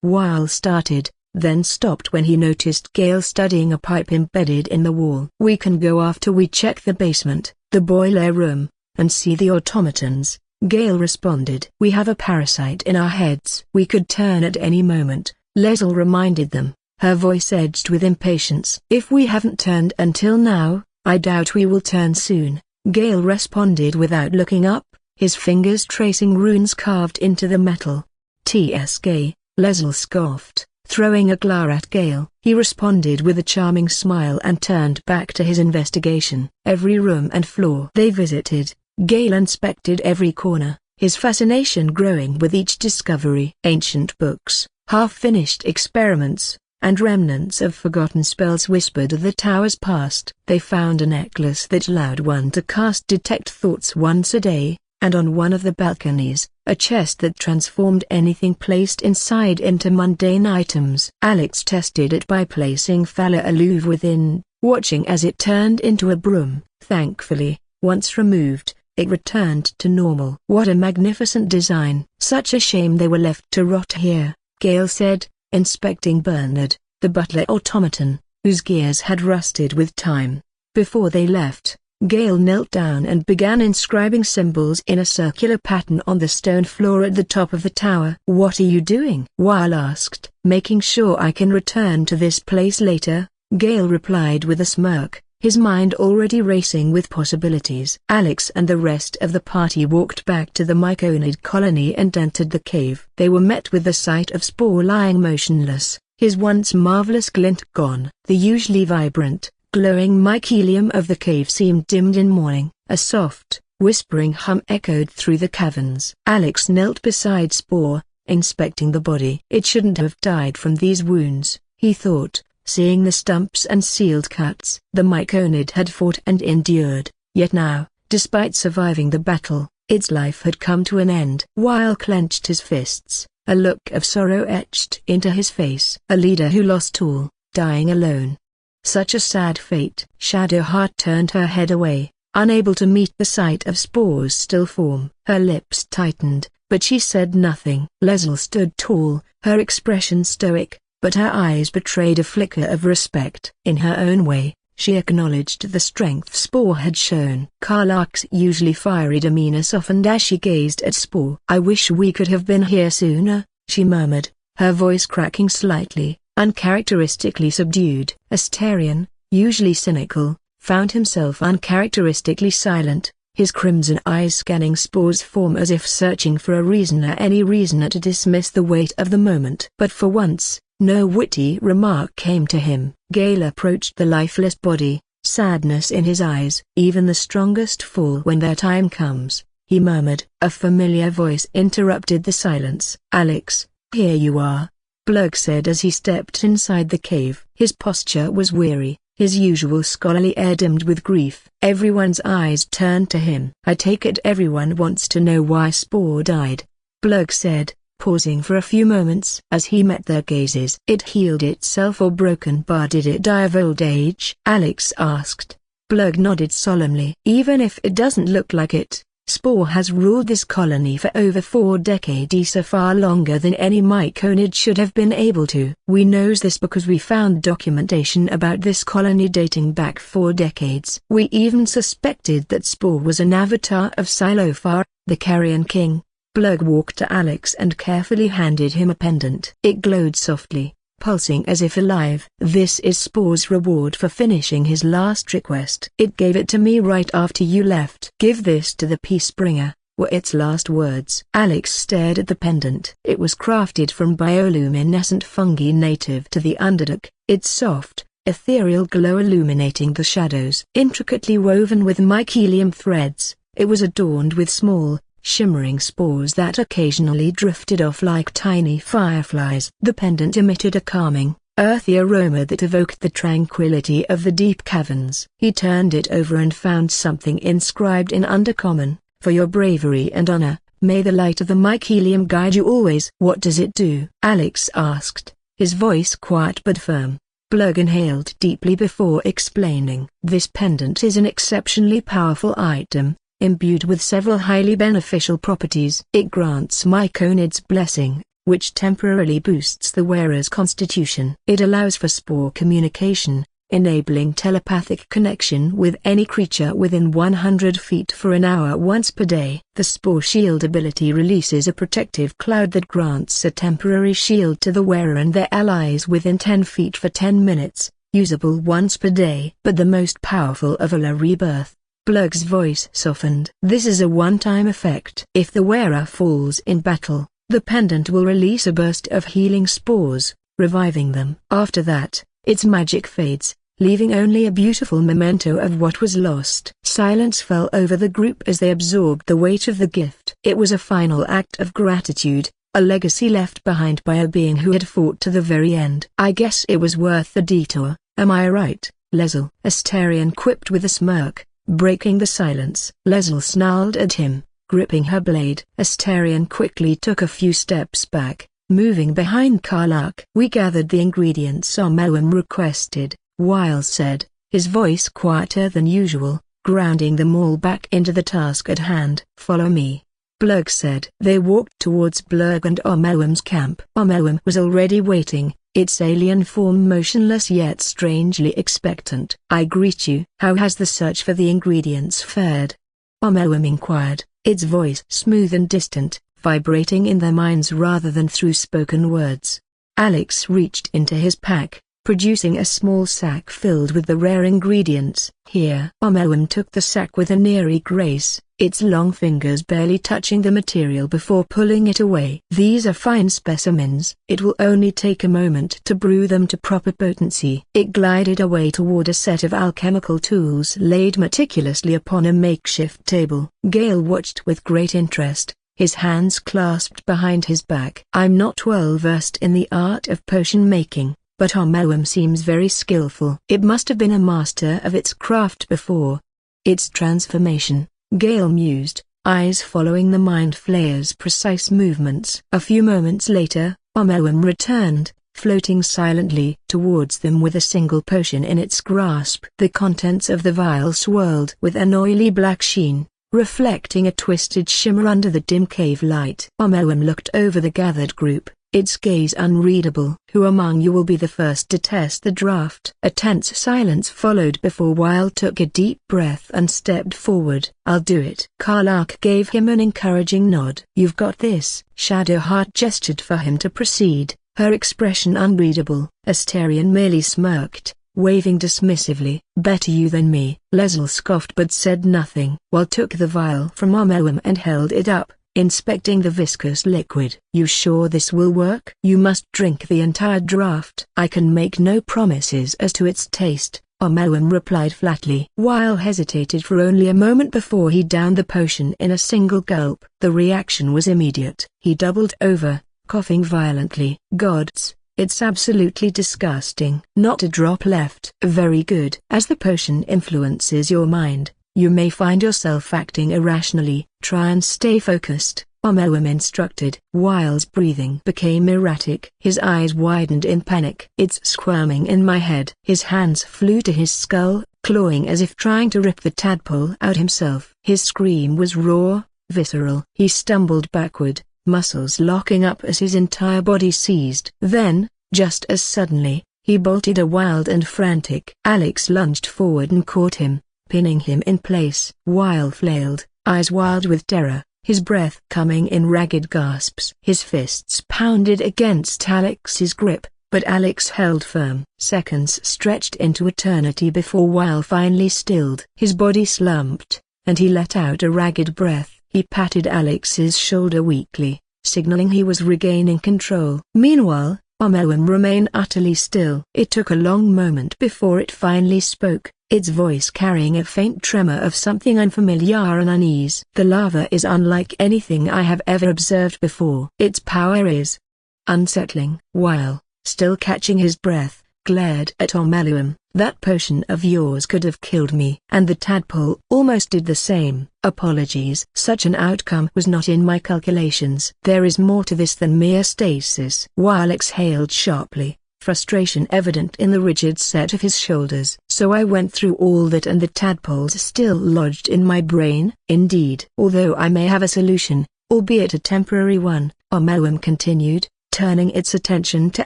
Weil started, then stopped when he noticed Gale studying a pipe embedded in the wall. "We can go after we check the basement, the boiler room, and see the automatons," Gale responded. "We have a parasite in our heads. We could turn at any moment," Leslie reminded them, her voice edged with impatience. "If we haven't turned until now, I doubt we will turn soon," Gale responded without looking up, his fingers tracing runes carved into the metal. "Tsk," Leslie scoffed, throwing a glare at Gale. He responded with a charming smile and turned back to his investigation. Every room and floor they visited, Gale inspected every corner, his fascination growing with each discovery. Ancient books, half-finished experiments, and remnants of forgotten spells whispered of the tower's past. They found a necklace that allowed one to cast Detect Thoughts once a day, and on one of the balconies, a chest that transformed anything placed inside into mundane items. Alex tested it by placing Fala Aluve within, watching as it turned into a broom. Thankfully, once removed, it returned to normal. "What a magnificent design! Such a shame they were left to rot here," Gale said, inspecting Bernard, the butler automaton, whose gears had rusted with time. Before they left, Gale knelt down and began inscribing symbols in a circular pattern on the stone floor at the top of the tower. "What are you doing?" Weil asked. "Making sure I can return to this place later," Gale replied with a smirk, his mind already racing with possibilities. Alex and the rest of the party walked back to the myconid colony and entered the cave. They were met with the sight of Spore lying motionless, his once marvelous glint gone. The usually vibrant, glowing mycelium of the cave seemed dimmed in morning. A soft, whispering hum echoed through the caverns. Alex knelt beside Spore, inspecting the body. It shouldn't have died from these wounds, he thought, seeing the stumps and sealed cuts. The myconid had fought and endured, yet now, despite surviving the battle, its life had come to an end. Weil clenched his fists, a look of sorrow etched into his face. A leader who lost all, dying alone. Such a sad fate. Shadowheart turned her head away, unable to meet the sight of Spore's still form. Her lips tightened, but she said nothing. Leslie stood tall, her expression stoic, but her eyes betrayed a flicker of respect. In her own way, she acknowledged the strength Spore had shown. Karlach's usually fiery demeanor softened as she gazed at Spore. "I wish we could have been here sooner," she murmured, her voice cracking slightly, uncharacteristically subdued. Asterion, usually cynical, found himself uncharacteristically silent, his crimson eyes scanning Spore's form as if searching for a reason or any reason to dismiss the weight of the moment. But for once, no witty remark came to him. Gale approached the lifeless body, sadness in his eyes. "Even the strongest fall when their time comes," he murmured. A familiar voice interrupted the silence. "Alex, here you are," Blug said as he stepped inside the cave. His posture was weary, his usual scholarly air dimmed with grief. Everyone's eyes turned to him. "I take it everyone wants to know why Spore died," Blug said, pausing for a few moments. As he met their gazes, "It healed itself or broken bar did it die of old age?" Alex asked. Blug nodded solemnly. "Even if it doesn't look like it, Spore has ruled this colony for over 4 decades, so far longer than any myconid should have been able to. We knows this because we found documentation about this colony dating back 4 decades. We even suspected that Spore was an avatar of Silofar, the Carrion King." Blug walked to Alex and carefully handed him a pendant. It glowed softly, pulsing as if alive. "This is Spore's reward for finishing his last request. It gave it to me right after you left. Give this to the Peacebringer," were its last words. Alex stared at the pendant. It was crafted from bioluminescent fungi native to the Underdark, its soft, ethereal glow illuminating the shadows. Intricately woven with mycelium threads, it was adorned with small, shimmering spores that occasionally drifted off like tiny fireflies. The pendant emitted a calming, earthy aroma that evoked the tranquility of the deep caverns. He turned it over and found something inscribed in Undercommon: "For your bravery and honor, may the light of the mycelium guide you always." "What does it do?" Alex asked, his voice quiet but firm. Blug inhaled deeply before explaining. "This pendant is an exceptionally powerful item, imbued with several highly beneficial properties. It grants Myconid's blessing, which temporarily boosts the wearer's constitution. It allows for spore communication, enabling telepathic connection with any creature within 100 feet for an hour once per day. The Spore Shield ability releases a protective cloud that grants a temporary shield to the wearer and their allies within 10 feet for 10 minutes, usable once per day. But the most powerful of all are rebirth. Blug's voice softened. This is a one-time effect. If the wearer falls in battle, the pendant will release a burst of healing spores, reviving them. After that, its magic fades, leaving only a beautiful memento of what was lost. Silence fell over the group as they absorbed the weight of the gift. It was a final act of gratitude, a legacy left behind by a being who had fought to the very end. "I guess it was worth the detour, am I right, Leslie?" Astarion quipped with a smirk, breaking the silence. Leslie snarled at him, gripping her blade. Astarion quickly took a few steps back, moving behind Karlach. "We gathered the ingredients Omelwym requested," Wiles said, his voice quieter than usual, grounding them all back into the task at hand. "Follow me," Blug said. They walked towards Blug and Omelwym's camp. Omelwym was already waiting, its alien form motionless yet strangely expectant. "I greet you." "How has the search for the ingredients fared?" Omelwym inquired, its voice smooth and distant, vibrating in their minds rather than through spoken words. Alex reached into his pack, producing a small sack filled with the rare ingredients. "Here." Omelwym took the sack with an eerie grace, its long fingers barely touching the material before pulling it away. "These are fine specimens. It will only take a moment to brew them to proper potency." It glided away toward a set of alchemical tools laid meticulously upon a makeshift table. Gale watched with great interest, his hands clasped behind his back. "I'm not well versed in the art of potion making, but Omelwym seems very skillful. It must have been a master of its craft before." "Its transformation," Gale mused, eyes following the Mind Flayer's precise movements. A few moments later, Omelwym returned, floating silently towards them with a single potion in its grasp. The contents of the vial swirled with an oily black sheen, reflecting a twisted shimmer under the dim cave light. Omelwym looked over the gathered group, its gaze unreadable. "Who among you will be the first to test the draft?" A tense silence followed before Weil took a deep breath and stepped forward. "I'll do it." Karlach gave him an encouraging nod. "You've got this." Shadowheart gestured for him to proceed, her expression unreadable. Astarion merely smirked, waving dismissively. "Better you than me." Leslie scoffed but said nothing. Weil took the vial from Omelwym and held it up, inspecting the viscous liquid. "You sure this will work?" "You must drink the entire draft." "I can make no promises as to its taste," Omelwym replied flatly. Weil hesitated for only a moment before he downed the potion in a single gulp. The reaction was immediate. He doubled over, coughing violently. "Gods, it's absolutely disgusting." "Not a drop left." "Very good." "As the potion influences your mind, you may find yourself acting irrationally. Try and stay focused," Omelwym instructed. Wiles' breathing became erratic. His eyes widened in panic. "It's squirming in my head." His hands flew to his skull, clawing as if trying to rip the tadpole out himself. His scream was raw, visceral. He stumbled backward, muscles locking up as his entire body seized. Then, just as suddenly, he bolted a wild and frantic. Alex lunged forward and caught him, pinning him in place. Weil flailed, eyes wild with terror, his breath coming in ragged gasps. His fists pounded against Alex's grip, but Alex held firm. Seconds stretched into eternity before Weil finally stilled. His body slumped, and he let out a ragged breath. He patted Alex's shoulder weakly, signaling he was regaining control. Meanwhile, Omeluum remained utterly still. It took a long moment before it finally spoke, its voice carrying a faint tremor of something unfamiliar and unease. The lava is unlike anything I have ever observed before. Its power is unsettling. While still catching his breath, glared at Omeluum. That potion of yours could have killed me. And the tadpole almost did the same. Apologies. Such an outcome was not in my calculations. There is more to this than mere stasis. While exhaled sharply, frustration evident in the rigid set of his shoulders. So I went through all that and the tadpoles still lodged in my brain? Indeed. Although I may have a solution, albeit a temporary one, Omeluum continued, turning its attention to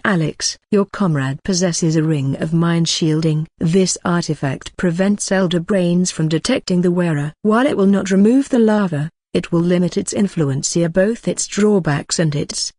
Alex. Your comrade possesses a ring of mind shielding. This artifact prevents elder brains from detecting the wearer. While it will not remove the lava, it will limit its influence here, both its drawbacks and its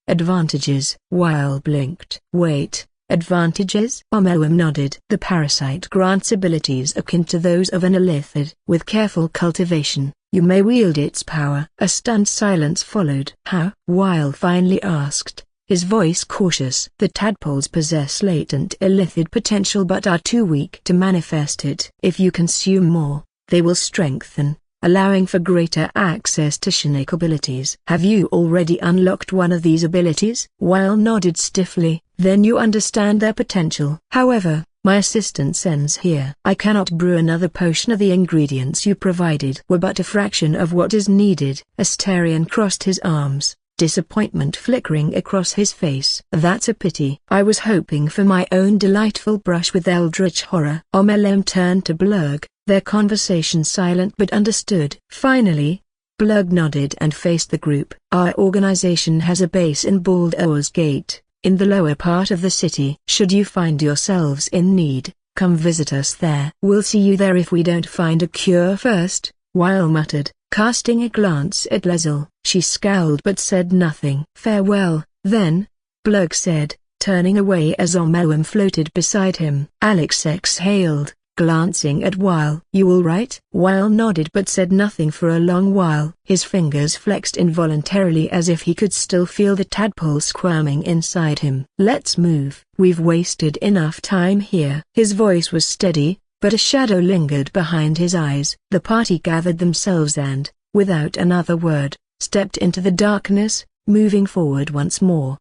advantages. Weil blinked. Wait, advantages? Omeluum nodded. The parasite grants abilities akin to those of an illithid. With careful cultivation, you may wield its power. A stunned silence followed. How? Weil finally asked, his voice cautious. The tadpoles possess latent illithid potential but are too weak to manifest it. If you consume more, they will strengthen, allowing for greater access to Shinik abilities. Have you already unlocked one of these abilities? Weil nodded stiffly. Then you understand their potential. However, my assistance ends here. I cannot brew another potion of the ingredients you provided were but a fraction of what is needed. Asterion crossed his arms, disappointment flickering across his face. That's a pity. I was hoping for my own delightful brush with eldritch horror. Omeluum turned to Blurg, their conversation silent but understood. Finally, Blurg nodded and faced the group. Our organization has a base in Baldur's Gate, in the lower part of the city. Should you find yourselves in need, come visit us there. We'll see you there if we don't find a cure first, Weil muttered, casting a glance at Leslie. She scowled but said nothing. Farewell, then, Blurg said, turning away as Omeluum floated beside him. Alex exhaled, glancing at Weil. You all right? Weil nodded but said nothing for a long while. His fingers flexed involuntarily as if he could still feel the tadpole squirming inside him. Let's move. We've wasted enough time here. His voice was steady, but a shadow lingered behind his eyes. The party gathered themselves and, without another word, stepped into the darkness, moving forward once more.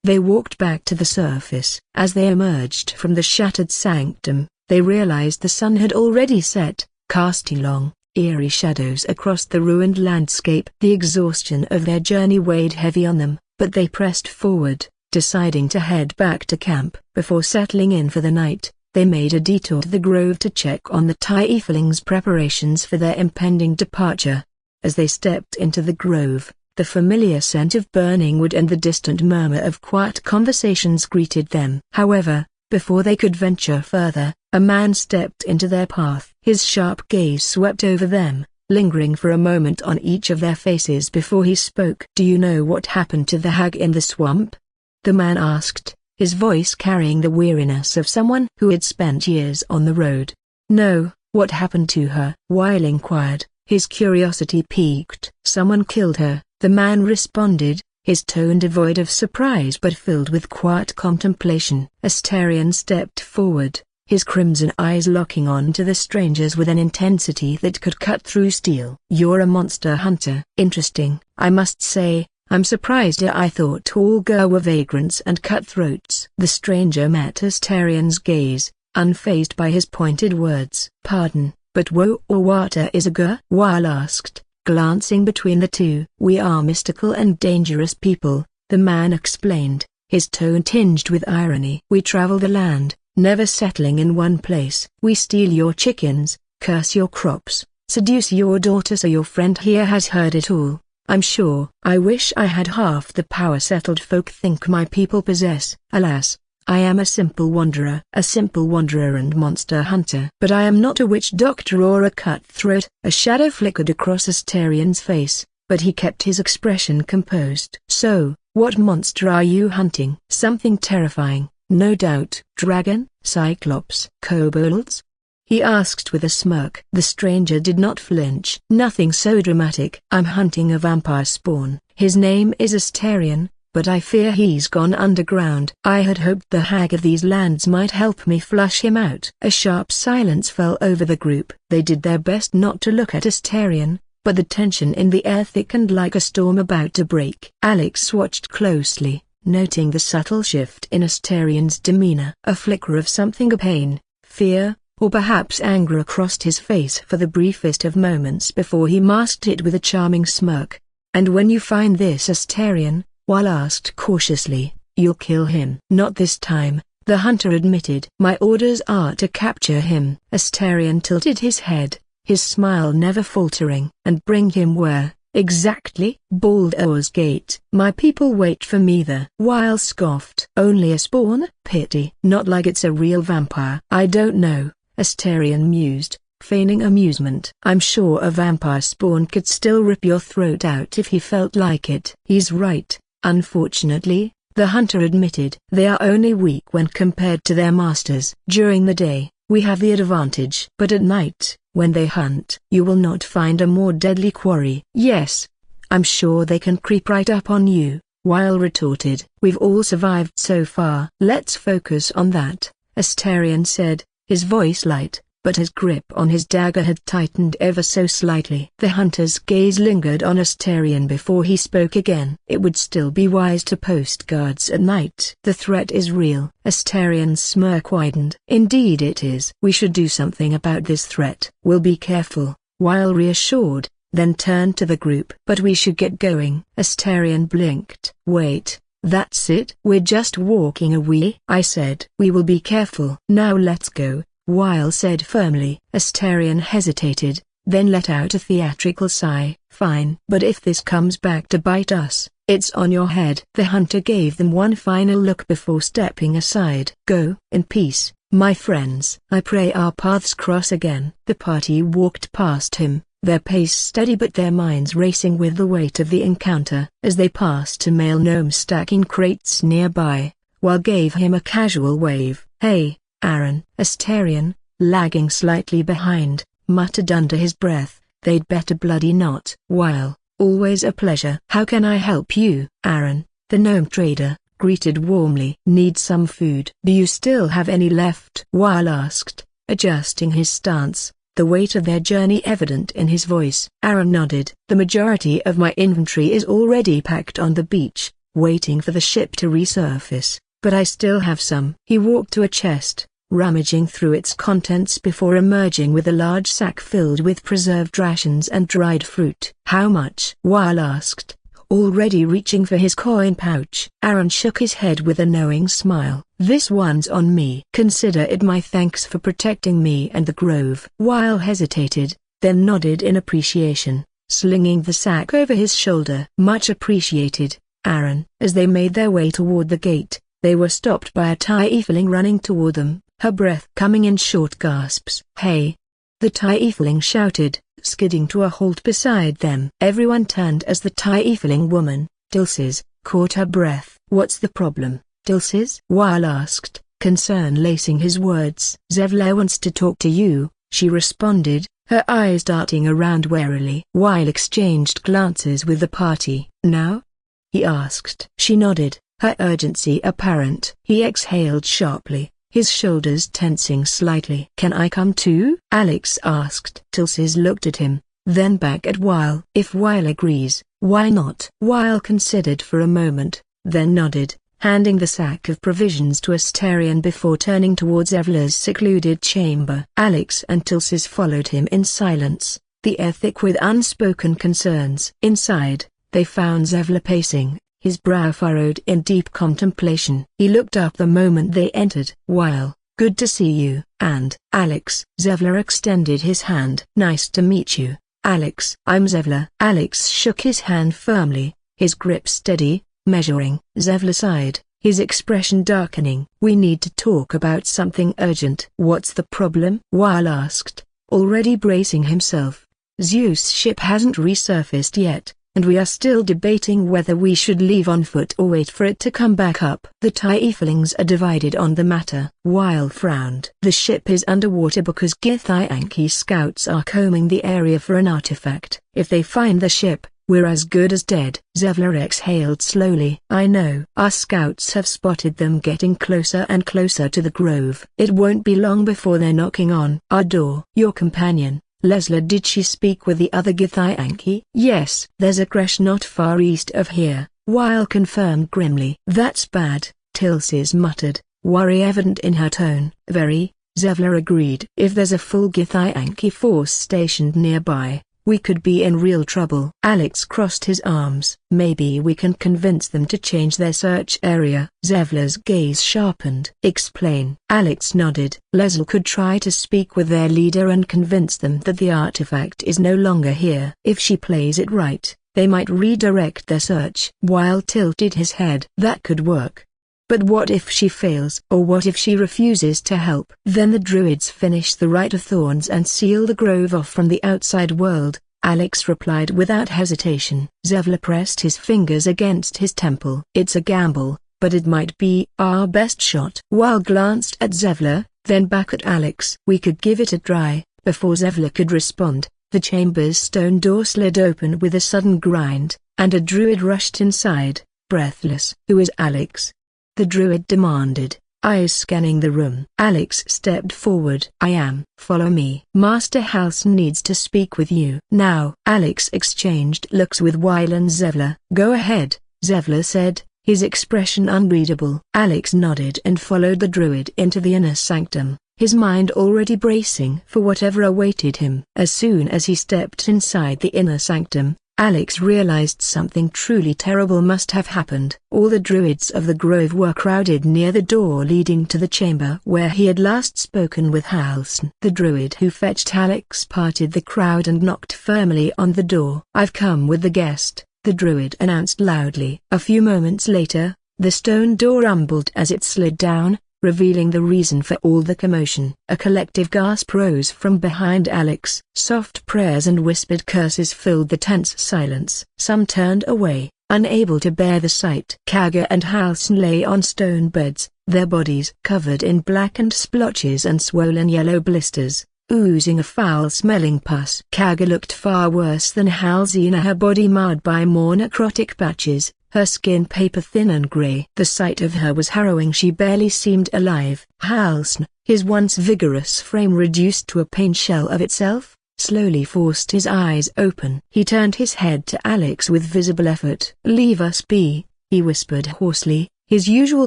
They walked back to the surface. As they emerged from the shattered sanctum, they realized the sun had already set, casting long, eerie shadows across the ruined landscape. The exhaustion of their journey weighed heavy on them, but they pressed forward, deciding to head back to camp. Before settling in for the night, they made a detour to the grove to check on the tieflings' preparations for their impending departure. As they stepped into the grove, the familiar scent of burning wood and the distant murmur of quiet conversations greeted them. However, before they could venture further, a man stepped into their path. His sharp gaze swept over them, lingering for a moment on each of their faces before he spoke. Do you know what happened to the hag in the swamp? The man asked, his voice carrying the weariness of someone who had spent years on the road. No, what happened to her? Weil inquired, his curiosity piqued. Someone killed her, the man responded, his tone devoid of surprise but filled with quiet contemplation. Asterion stepped forward, his crimson eyes locking on to the strangers with an intensity that could cut through steel. You're a monster hunter. Interesting. I must say, I'm surprised. I thought all Gur were vagrants and cutthroats. The stranger met Asterion's gaze, unfazed by his pointed words. Pardon, but Wo or Wata is a Gur? Weil asked, glancing between the two. We are mystical and dangerous people, the man explained, his tone tinged with irony. We travel the land, never settling in one place. We steal your chickens, curse your crops, seduce your daughter so your friend here has heard it all. I'm sure. I wish I had half the power settled folk think my people possess. Alas, I am a simple wanderer and monster hunter. But I am not a witch doctor or a cutthroat. A shadow flickered across Asterion's face, but he kept his expression composed. So, what monster are you hunting? Something terrifying, no doubt. Dragon, cyclops, kobolds? He asked with a smirk. The stranger did not flinch. Nothing so dramatic. I'm hunting a vampire spawn. His name is Asterion, but I fear he's gone underground. I had hoped the hag of these lands might help me flush him out. A sharp silence fell over the group. They did their best not to look at Asterion, but the tension in the air thickened like a storm about to break. Alex watched closely, noting the subtle shift in Asterion's demeanor. A flicker of something of pain, fear, or perhaps anger crossed his face for the briefest of moments before he masked it with a charming smirk. "And when you find this Asterion," Weil asked cautiously, "you'll kill him?" "Not this time," the hunter admitted. "My orders are to capture him." Asterion tilted his head, his smile never faltering. "And bring him where, exactly?" "Baldur's Gate." "My people wait for me there." Weil scoffed. "Only a spawn? Pity. Not like it's a real vampire." "I don't know," Asterion mused, feigning amusement. "I'm sure a vampire spawn could still rip your throat out if he felt like it." "He's right, unfortunately," the hunter admitted. "They are only weak when compared to their masters. During the day, we have the advantage. But at night, when they hunt, you will not find a more deadly quarry." "Yes, I'm sure they can creep right up on you," Weil retorted. "We've all survived so far." "Let's focus on that," Asterion said, his voice light, but his grip on his dagger had tightened ever so slightly. The hunter's gaze lingered on Asterion before he spoke again. "It would still be wise to post guards at night. The threat is real." Asterion's smirk widened. "Indeed it is. We should do something about this threat." "We'll be careful," Weil reassured, then turned to the group. "But we should get going." Asterion blinked. "Wait, that's it?" "We're just walking away," I said. "We will be careful." "Now let's go," Weil said firmly. Asterion hesitated, then let out a theatrical sigh. "Fine. But if this comes back to bite us, it's on your head." The hunter gave them one final look before stepping aside. "Go in peace, my friends. I pray our paths cross again." The party walked past him, their pace steady but their minds racing with the weight of the encounter. As they passed a male gnome stacking crates nearby, Weil gave him a casual wave. "Hey, Aaron." Asterion, lagging slightly behind, muttered under his breath, "They'd better bloody not." "Weil, always a pleasure." "How can I help you?" Aaron, the gnome trader, greeted warmly. "Need some food." "Do you still have any left?" Weil asked, adjusting his stance, the weight of their journey evident in his voice. Aaron nodded. "The majority of my inventory is already packed on the beach, waiting for the ship to resurface, but I still have some." He walked to a chest, rummaging through its contents before emerging with a large sack filled with preserved rations and dried fruit. "How much?" Weil asked, already reaching for his coin pouch. Aaron shook his head with a knowing smile. "This one's on me." "Consider it my thanks for protecting me and the grove." Weil hesitated, then nodded in appreciation, slinging the sack over his shoulder. "Much appreciated, Aaron." As they made their way toward the gate, they were stopped by a tiefling running toward them, her breath coming in short gasps. "Hey!" the tiefling shouted, skidding to a halt beside them. Everyone turned as the tiefling woman, Tilsis, caught her breath. "What's the problem, Tilsis?" Weil asked, concern lacing his words. "Zevla wants to talk to you," she responded, her eyes darting around warily. Weil exchanged glances with the party. "Now?" he asked. She nodded, her urgency apparent. He exhaled sharply, his shoulders tensing slightly. "Can I come too?" Alex asked. Tilsis looked at him, then back at Weil. "If Weil agrees, why not?" Weil considered for a moment, then nodded, handing the sack of provisions to Asterion before turning towards Zevla's secluded chamber. Alex and Tilsis followed him in silence, the air thick with unspoken concerns. Inside, they found Zevla pacing, his brow furrowed in deep contemplation. He looked up the moment they entered. "Weil, good to see you." "And, Alex." Zevla extended his hand. "Nice to meet you, Alex." "I'm Zevla." Alex shook his hand firmly, his grip steady, measuring. Zevla sighed, his expression darkening. "We need to talk about something urgent." "What's the problem?" Weil asked, already bracing himself. "Zeus' ship hasn't resurfaced yet, and we are still debating whether we should leave on foot or wait for it to come back up. The tieflings are divided on the matter." Weil frowned. "The ship is underwater because Githyanki scouts are combing the area for an artifact. If they find the ship, we're as good as dead. Zevlor exhaled slowly. I know. Our scouts have spotted them getting closer and closer to the grove. It won't be long before they're knocking on our door. Your companion, Leslie, did she speak with the other Githyanki? Yes. There's a creche not far east of here, Weil confirmed grimly. That's bad, Tilsis muttered, worry evident in her tone. Very, Zevlor agreed. If there's a full Githyanki force stationed nearby, we could be in real trouble. Alex crossed his arms. Maybe we can convince them to change their search area. Zevlor's gaze sharpened. Explain. Alex nodded. Leslie could try to speak with their leader and convince them that the artifact is no longer here. If she plays it right, they might redirect their search. Weil tilted his head. That could work. But what if she fails? Or what if she refuses to help? Then the Druids finish the Rite of Thorns and seal the grove off from the outside world, Alex replied without hesitation. Zevlor pressed his fingers against his temple. It's a gamble, but it might be our best shot. Weil glanced at Zevlor, then back at Alex. We could give it a try. Before Zevlor could respond, the chamber's stone door slid open with a sudden grind, and a Druid rushed inside, breathless. Who is Alex? The Druid demanded, eyes scanning the room. Alex stepped forward. I am. Follow me. Master Halsin needs to speak with you. Now. Alex exchanged looks with Weil and Zevlor. Go ahead, Zevlor said, his expression unreadable. Alex nodded and followed the Druid into the inner sanctum, his mind already bracing for whatever awaited him. As soon as he stepped inside the inner sanctum, Alex realized something truly terrible must have happened. All the Druids of the grove were crowded near the door leading to the chamber where he had last spoken with Halsin. The Druid who fetched Alex parted the crowd and knocked firmly on the door. I've come with the guest, the Druid announced loudly. A few moments later, the stone door rumbled as it slid down, revealing the reason for all the commotion. A collective gasp rose from behind Alex. Soft prayers and whispered curses filled the tense silence. Some turned away, unable to bear the sight. Kaga and Halsin lay on stone beds, their bodies covered in blackened splotches and swollen yellow blisters, oozing a foul-smelling pus. Kaga looked far worse than Halsin, her body marred by more necrotic patches, her skin paper-thin and grey. The sight of her was harrowing. She barely seemed alive. Halsin, his once vigorous frame reduced to a paint shell of itself, slowly forced his eyes open. He turned his head to Alex with visible effort. Leave us be, he whispered hoarsely, his usual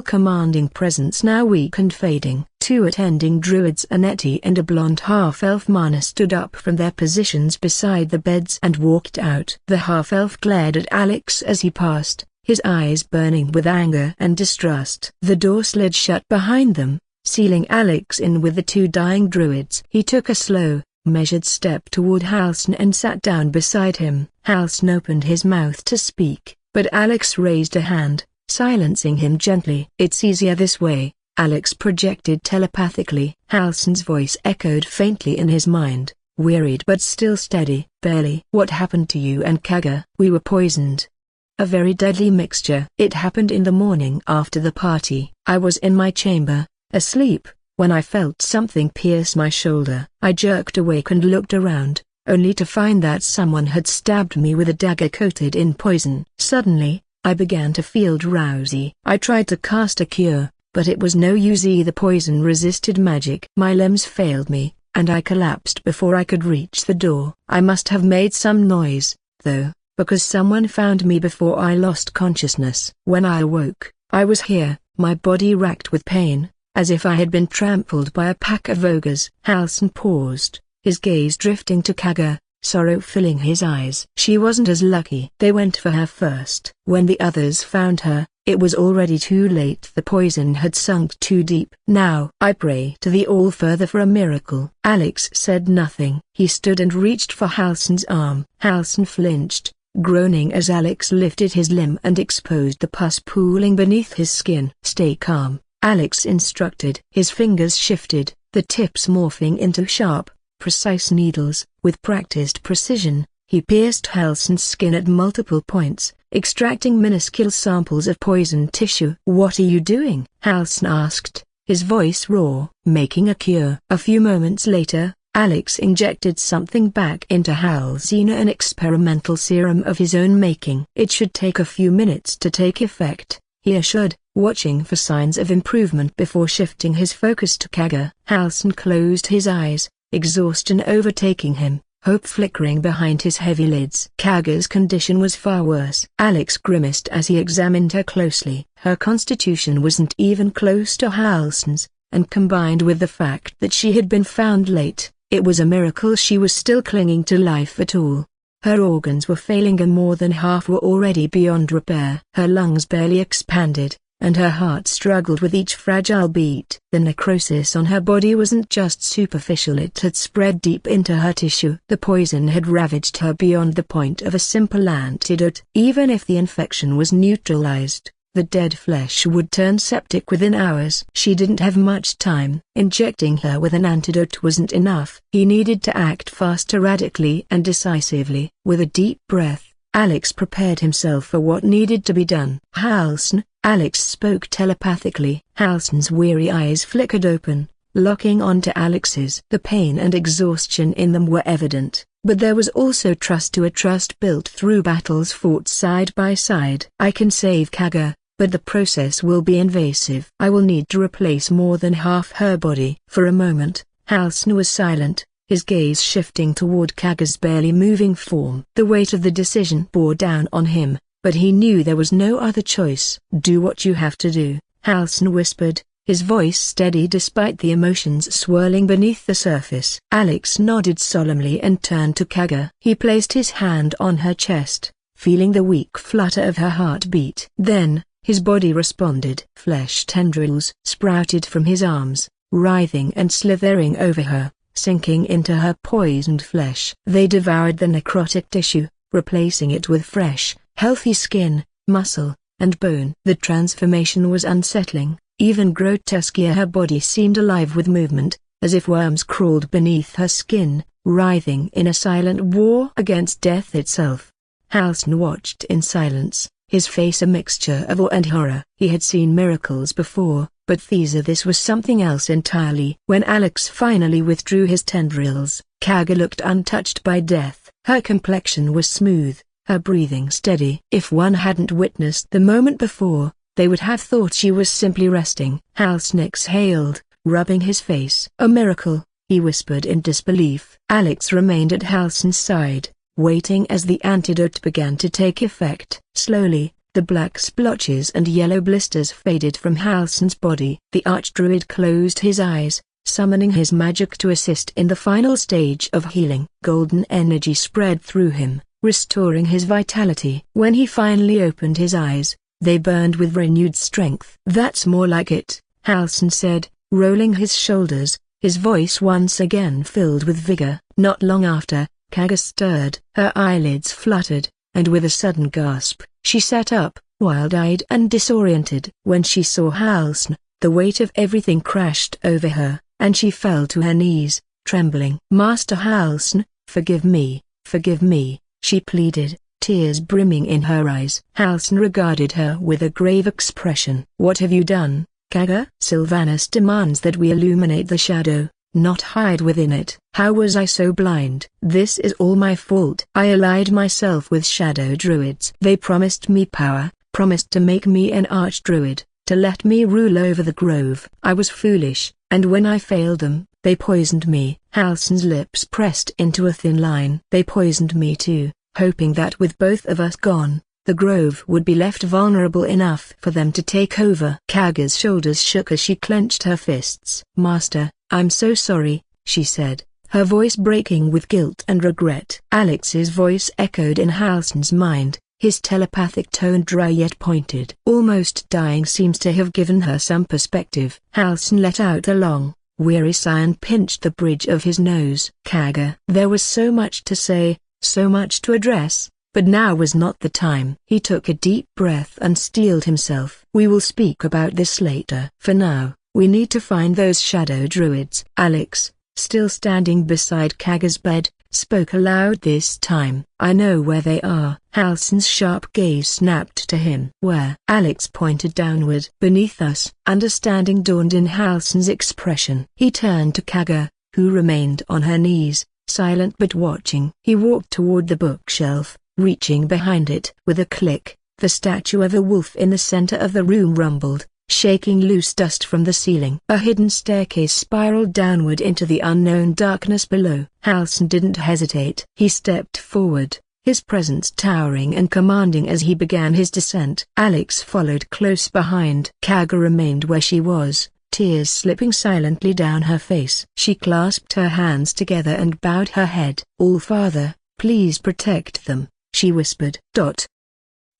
commanding presence now weak and fading. Two attending Druids, Annette and a blonde half-elf Mana, stood up from their positions beside the beds and walked out. The half-elf glared at Alex as he passed, his eyes burning with anger and distrust. The door slid shut behind them, sealing Alex in with the two dying Druids. He took a slow, measured step toward Halsin and sat down beside him. Halsin opened his mouth to speak, but Alex raised a hand, silencing him gently. It's easier this way, Alex projected telepathically. Halsin's voice echoed faintly in his mind, wearied but still steady. Barely. What happened to you and Kaga? We were poisoned. A very deadly mixture. It happened in the morning after the party. I was in my chamber, asleep, when I felt something pierce my shoulder. I jerked awake and looked around, only to find that someone had stabbed me with a dagger coated in poison. Suddenly, I began to feel drowsy. I tried to cast a cure, but it was no use. The poison resisted magic. My limbs failed me, and I collapsed before I could reach the door. I must have made some noise, though, because someone found me before I lost consciousness. When I awoke, I was here, my body racked with pain, as if I had been trampled by a pack of ogres. Halsin paused, his gaze drifting to Kaga, sorrow filling his eyes. She wasn't as lucky. They went for her first. When the others found her, it was already too late. The poison had sunk too deep. Now I pray to the All-Father for a miracle. Alex said nothing. He stood and reached for Halsin's arm. Halsin flinched, groaning as Alex lifted his limb and exposed the pus pooling beneath his skin. Stay calm, Alex instructed. His fingers shifted, the tips morphing into sharp, precise needles. With practiced precision, he pierced Halsin's skin at multiple points, extracting minuscule samples of poisoned tissue. What are you doing? Halsin asked, his voice raw. Making a cure. A few moments later, Alex injected something back into Halsina, an experimental serum of his own making. It should take a few minutes to take effect, he assured, watching for signs of improvement before shifting his focus to Kaga. Halsin closed his eyes, exhaustion overtaking him, hope flickering behind his heavy lids. Kaga's condition was far worse. Alex grimaced as he examined her closely. Her constitution wasn't even close to Halsin's, and combined with the fact that she had been found late, it was a miracle she was still clinging to life at all. Her organs were failing and more than half were already beyond repair. Her lungs barely expanded, and her heart struggled with each fragile beat. The necrosis on her body wasn't just superficial, it had spread deep into her tissue. The poison had ravaged her beyond the point of a simple antidote. Even if the infection was neutralized, the dead flesh would turn septic within hours. She didn't have much time. Injecting her with an antidote wasn't enough. He needed to act faster, radically and decisively. With a deep breath, Alex prepared himself for what needed to be done. Halsin, Alex spoke telepathically. Halsin's weary eyes flickered open, locking onto Alex's. The pain and exhaustion in them were evident, but there was also trust, to a trust built through battles fought side by side. I can save Kaga, but the process will be invasive. I will need to replace more than half her body. For a moment, Halsin was silent, his gaze shifting toward Kaga's barely moving form. The weight of the decision bore down on him, but he knew there was no other choice. Do what you have to do, Halsin whispered, his voice steady despite the emotions swirling beneath the surface. Alex nodded solemnly and turned to Kaga. He placed his hand on her chest, feeling the weak flutter of her heartbeat. Then, his body responded. Flesh tendrils sprouted from his arms, writhing and slithering over her, sinking into her poisoned flesh. They devoured the necrotic tissue, replacing it with fresh, healthy skin, muscle, and bone. The transformation was unsettling, even grotesquer. Her body seemed alive with movement, as if worms crawled beneath her skin, writhing in a silent war against death itself. Halsin watched in silence, his face a mixture of awe and horror. He had seen miracles before, but this was something else entirely. When Alex finally withdrew his tendrils, Kaga looked untouched by death. Her complexion was smooth, her breathing steady. If one hadn't witnessed the moment before, they would have thought she was simply resting. Halsin exhaled, rubbing his face. A miracle, he whispered in disbelief. Alex remained at Halsin's side, waiting as the antidote began to take effect. Slowly, the black splotches and yellow blisters faded from Halsin's body. The archdruid closed his eyes, summoning his magic to assist in the final stage of healing. Golden energy spread through him, restoring his vitality. When he finally opened his eyes, they burned with renewed strength. That's more like it, Halsin said, rolling his shoulders, his voice once again filled with vigor. Not long after, Kaga stirred. Her eyelids fluttered, and with a sudden gasp, she sat up, wild-eyed and disoriented. When she saw Halsin, the weight of everything crashed over her, and she fell to her knees, trembling. Master Halsin, forgive me, she pleaded, tears brimming in her eyes. Halsin regarded her with a grave expression. What have you done, Kaga? Sylvanus demands that we illuminate the shadow, not hide within it. How was I so blind? This is all my fault. I allied myself with shadow druids. They promised me power, promised to make me an archdruid, to let me rule over the grove. I was foolish, and when I failed them, they poisoned me. Halsin's lips pressed into a thin line. They poisoned me too, hoping that with both of us gone, the grove would be left vulnerable enough for them to take over. Kaga's shoulders shook as she clenched her fists. Master, I'm so sorry, she said, her voice breaking with guilt and regret. Alex's voice echoed in Halsin's mind, his telepathic tone dry yet pointed. Almost dying seems to have given her some perspective. Halsin let out a long, weary sigh and pinched the bridge of his nose. Kaga. There was so much to say, so much to address, but now was not the time. He took a deep breath and steeled himself. We will speak about this later. For now, we need to find those shadow druids. Alex, still standing beside Kaga's bed, spoke aloud this time. I know where they are. Halsin's sharp gaze snapped to him. Where? Alex pointed downward. Beneath us. Understanding dawned in Halsin's expression. He turned to Kaga, who remained on her knees, silent but watching. He walked toward the bookshelf, reaching behind it. With a click, the statue of a wolf in the center of the room rumbled, shaking loose dust from the ceiling. A hidden staircase spiraled downward into the unknown darkness below. Halsin didn't hesitate. He stepped forward, his presence towering and commanding as he began his descent. Alex followed close behind. Kaga remained where she was, tears slipping silently down her face. She clasped her hands together and bowed her head. "All-Father, please protect them," she whispered.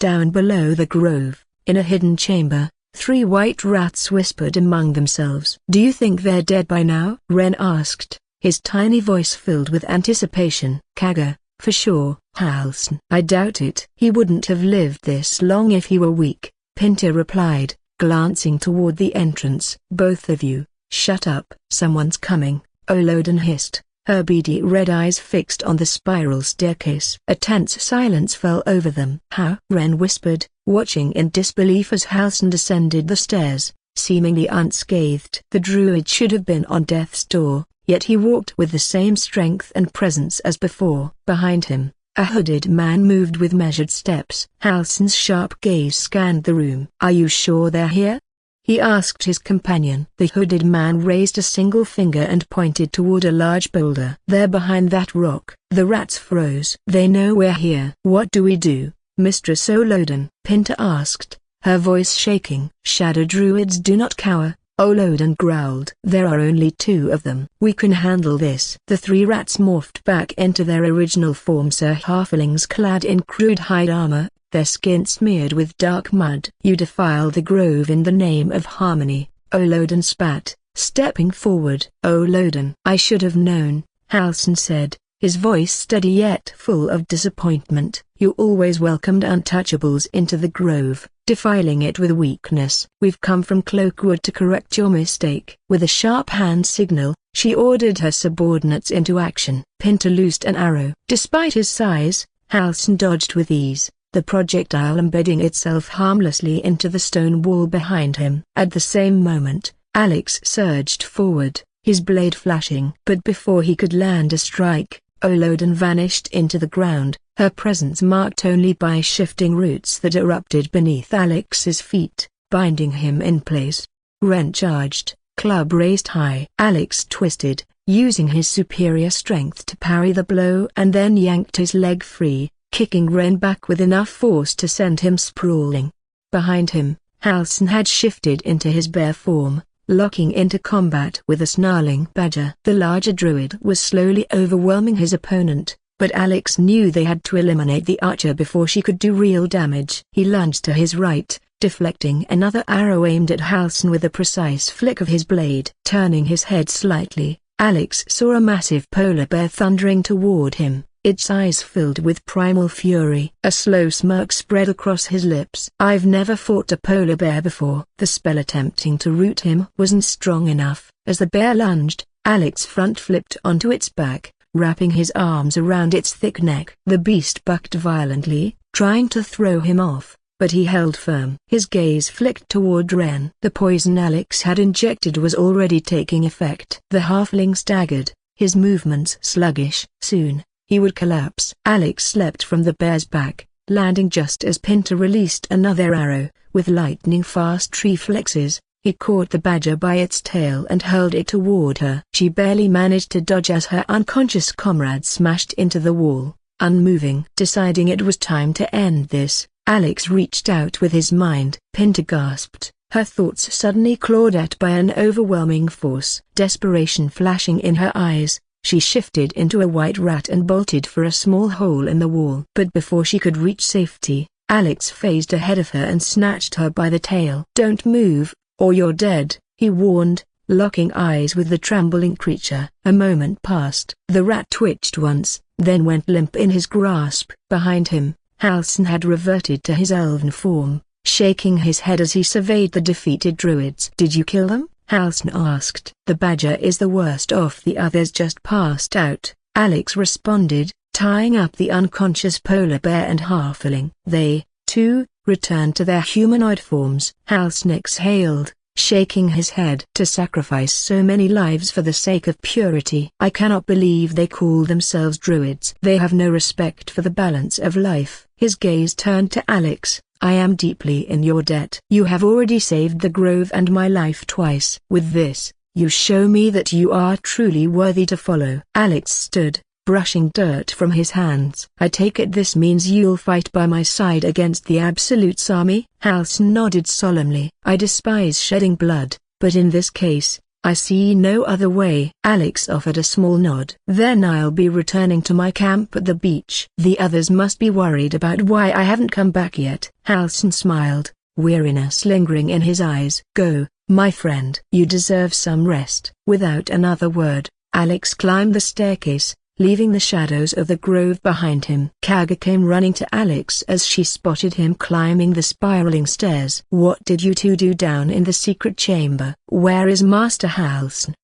Down below the grove, in a hidden chamber, 3 white rats whispered among themselves. "Do you think they're dead by now?" Ren asked, his tiny voice filled with anticipation. "Kaga, for sure." "Halsin, I doubt it. He wouldn't have lived this long if he were weak," Pinta replied, glancing toward the entrance. "Both of you, shut up." "Someone's coming," Olodin hissed, her beady red eyes fixed on the spiral staircase. A tense silence fell over them. "How?" Ren whispered, watching in disbelief as Halsin descended the stairs, seemingly unscathed. The druid should have been on death's door, yet he walked with the same strength and presence as before. Behind him, a hooded man moved with measured steps. Halsin's sharp gaze scanned the room. "Are you sure they're here?" he asked his companion. The hooded man raised a single finger and pointed toward a large boulder. "They're behind that rock." The rats froze. "They know we're here." "What do we do, Mistress Olodin?" Pinta asked, her voice shaking. "Shadow druids do not cower," Olodin growled. "There are only 2 of them. We can handle this." The 3 rats morphed back into their original forms, halflings clad in crude hide armor, their skin smeared with dark mud. "You defile the grove in the name of harmony," Olodin spat, stepping forward. "Olodin, I should have known," Halsin said, his voice steady yet full of disappointment. "You always welcomed untouchables into the grove, defiling it with weakness. We've come from Cloakwood to correct your mistake." With a sharp hand signal, she ordered her subordinates into action. Pinta loosed an arrow. Despite his size, Halsin dodged with ease, the projectile embedding itself harmlessly into the stone wall behind him. At the same moment, Alex surged forward, his blade flashing. But before he could land a strike, Olodin vanished into the ground, her presence marked only by shifting roots that erupted beneath Alex's feet, binding him in place. Ren charged, club raised high. Alex twisted, using his superior strength to parry the blow, and then yanked his leg free, kicking Ren back with enough force to send him sprawling. Behind him, Halsin had shifted into his bear form, locking into combat with a snarling badger. The larger druid was slowly overwhelming his opponent, but Alex knew they had to eliminate the archer before she could do real damage. He lunged to his right, deflecting another arrow aimed at Halsin with a precise flick of his blade. Turning his head slightly, Alex saw a massive polar bear thundering toward him, its eyes filled with primal fury. A slow smirk spread across his lips. "I've never fought a polar bear before." The spell attempting to root him wasn't strong enough. As the bear lunged, Alex front flipped onto its back, wrapping his arms around its thick neck. The beast bucked violently, trying to throw him off, but he held firm. His gaze flicked toward Ren. The poison Alex had injected was already taking effect. The halfling staggered, his movements sluggish. Soon, he would collapse. Alex leapt from the bear's back, landing just as Pinta released another arrow. With lightning-fast reflexes, he caught the badger by its tail and hurled it toward her. She barely managed to dodge as her unconscious comrade smashed into the wall, unmoving. Deciding it was time to end this, Alex reached out with his mind. Pinta gasped, her thoughts suddenly clawed at by an overwhelming force. Desperation flashing in her eyes, she shifted into a white rat and bolted for a small hole in the wall. But before she could reach safety, Alex phased ahead of her and snatched her by the tail. "Don't move, or you're dead," he warned, locking eyes with the trembling creature. A moment passed. The rat twitched once, then went limp in his grasp. Behind him, Halsin had reverted to his elven form, shaking his head as he surveyed the defeated druids. "Did you kill them?" Halsin asked. "The badger is the worst off, the others just passed out," Alex responded, tying up the unconscious polar bear and halfling. "They, too, returned to their humanoid forms." Halsin exhaled, shaking his head. To sacrifice so many lives for the sake of purity. I cannot believe they call themselves druids. They have no respect for the balance of life. His gaze turned to Alex. I am deeply in your debt. You have already saved the grove and my life twice. With this, you show me that you are truly worthy to follow. Alex stood, brushing dirt from his hands. I take it this means you'll fight by my side against the Absolute's army? Halsin nodded solemnly. I despise shedding blood, but in this case, I see no other way. Alex offered a small nod. Then I'll be returning to my camp at the beach. The others must be worried about why I haven't come back yet. Halsin smiled, weariness lingering in his eyes. Go, my friend. You deserve some rest. Without another word, Alex climbed the staircase, leaving the shadows of the grove behind him. Kaga came running to Alex as she spotted him climbing the spiraling stairs. What did you two do down in the secret chamber? Where is Master Halsin?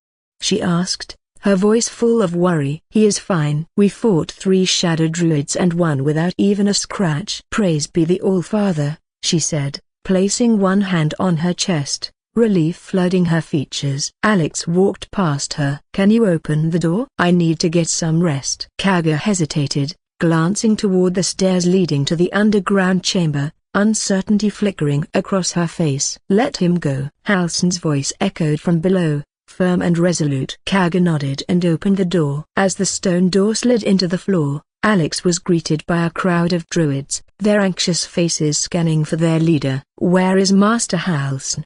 She asked, her voice full of worry. He is fine. We fought 3 shadow druids and won without even a scratch. Praise be the All-Father, she said, placing one hand on her chest, relief flooding her features. Alex walked past her. Can you open the door? I need to get some rest. Kaga hesitated, glancing toward the stairs leading to the underground chamber, uncertainty flickering across her face. Let him go. Halsin's voice echoed from below, firm and resolute. Kaga nodded and opened the door. As the stone door slid into the floor, Alex was greeted by a crowd of druids, their anxious faces scanning for their leader. Where is Master Halsin?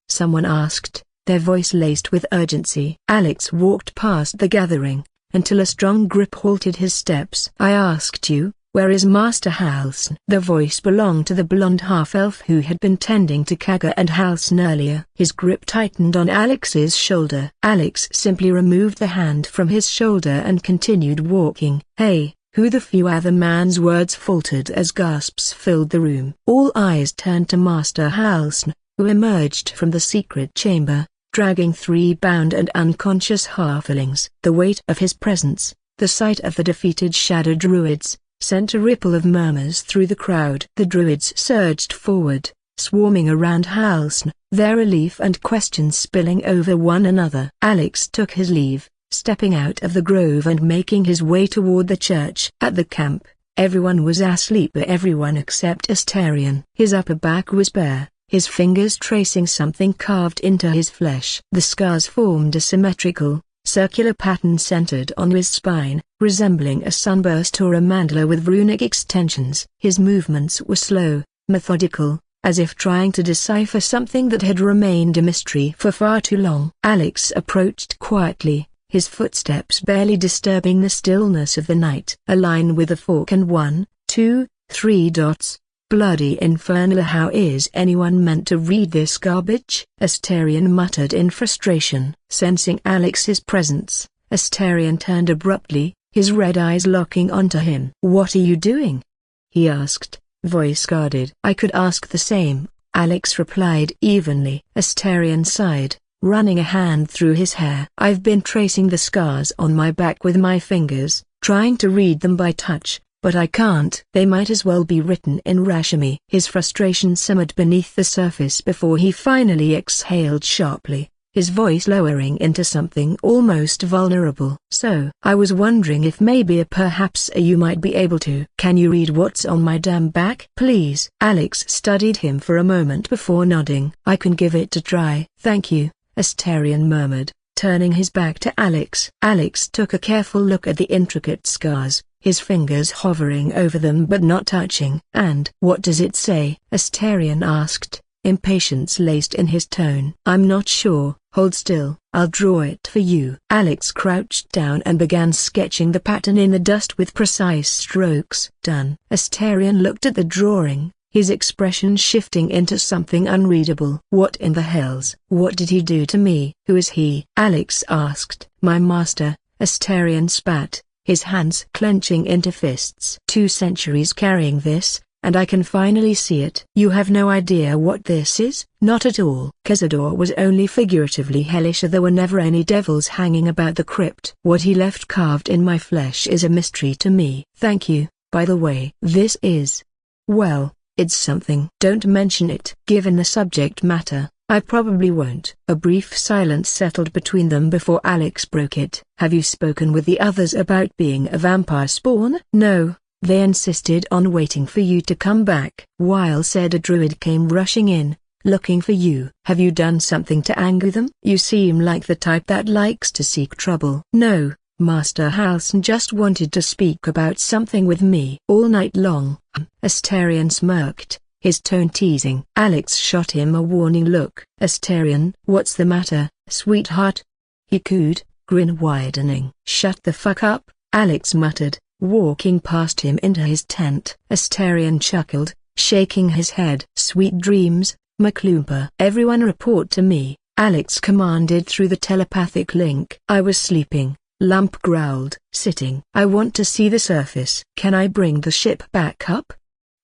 Someone asked, their voice laced with urgency. Alex walked past the gathering, until a strong grip halted his steps. I asked you, where is Master Halsin? The voice belonged to the blonde half-elf who had been tending to Kaga and Halsin earlier. His grip tightened on Alex's shoulder. Alex simply removed the hand from his shoulder and continued walking. Hey, who the few other man's words faltered as gasps filled the room. All eyes turned to Master Halsin, who emerged from the secret chamber, dragging 3 bound and unconscious halflings. The weight of his presence, the sight of the defeated shadow druids, sent a ripple of murmurs through the crowd. The druids surged forward, swarming around Halsin, their relief and questions spilling over one another. Alex took his leave, stepping out of the grove and making his way toward the church. At the camp, everyone was asleep, everyone except Astarion. His upper back was bare, his fingers tracing something carved into his flesh. The scars formed a symmetrical, circular pattern centered on his spine, resembling a sunburst or a mandala with runic extensions. His movements were slow, methodical, as if trying to decipher something that had remained a mystery for far too long. Alex approached quietly, his footsteps barely disturbing the stillness of the night. A line with a fork and 1, 2, 3 dots. Bloody infernal, how is anyone meant to read this garbage? Astarion muttered in frustration. Sensing Alex's presence, Astarion turned abruptly, his red eyes locking onto him. What are you doing? He asked, voice guarded. I could ask the same, Alex replied evenly. Astarion sighed, running a hand through his hair. I've been tracing the scars on my back with my fingers, trying to read them by touch. But I can't. They might as well be written in Rashami. His frustration simmered beneath the surface before he finally exhaled sharply, his voice lowering into something almost vulnerable. So, I was wondering if maybe perhaps you might be able to. Can you read what's on my damn back? Please. Alex studied him for a moment before nodding. I can give it a try. Thank you, Astarion murmured, turning his back to Alex. Alex took a careful look at the intricate scars, his fingers hovering over them but not touching. And what does it say? Astarion asked, impatience laced in his tone. I'm not sure. Hold still. I'll draw it for you. Alex crouched down and began sketching the pattern in the dust with precise strokes. Done. Astarion looked at the drawing, his expression shifting into something unreadable. What in the hells? What did he do to me? Who is he? Alex asked. My master, Astarion spat, his hands clenching into fists. 2 centuries carrying this, and I can finally see it. You have no idea what this is? Not at all. Cazador was only figuratively hellish. There were never any devils hanging about the crypt. What he left carved in my flesh is a mystery to me. Thank you, by the way. This is... well, it's something. Don't mention it. Given the subject matter, I probably won't. A brief silence settled between them before Alex broke it. Have you spoken with the others about being a vampire spawn? No. They insisted on waiting for you to come back. While said a druid came rushing in, looking for you. Have you done something to anger them? You seem like the type that likes to seek trouble. No, Master Halson just wanted to speak about something with me. All night long. Astarion smirked, his tone teasing. Alex shot him a warning look. Astarion, what's the matter, sweetheart? He cooed, grin widening. Shut the fuck up, Alex muttered, walking past him into his tent. Astarion chuckled, shaking his head. Sweet dreams, McClooper. Everyone report to me, Alex commanded through the telepathic link. I was sleeping, Lump growled. Sitting. I want to see the surface. Can I bring the ship back up?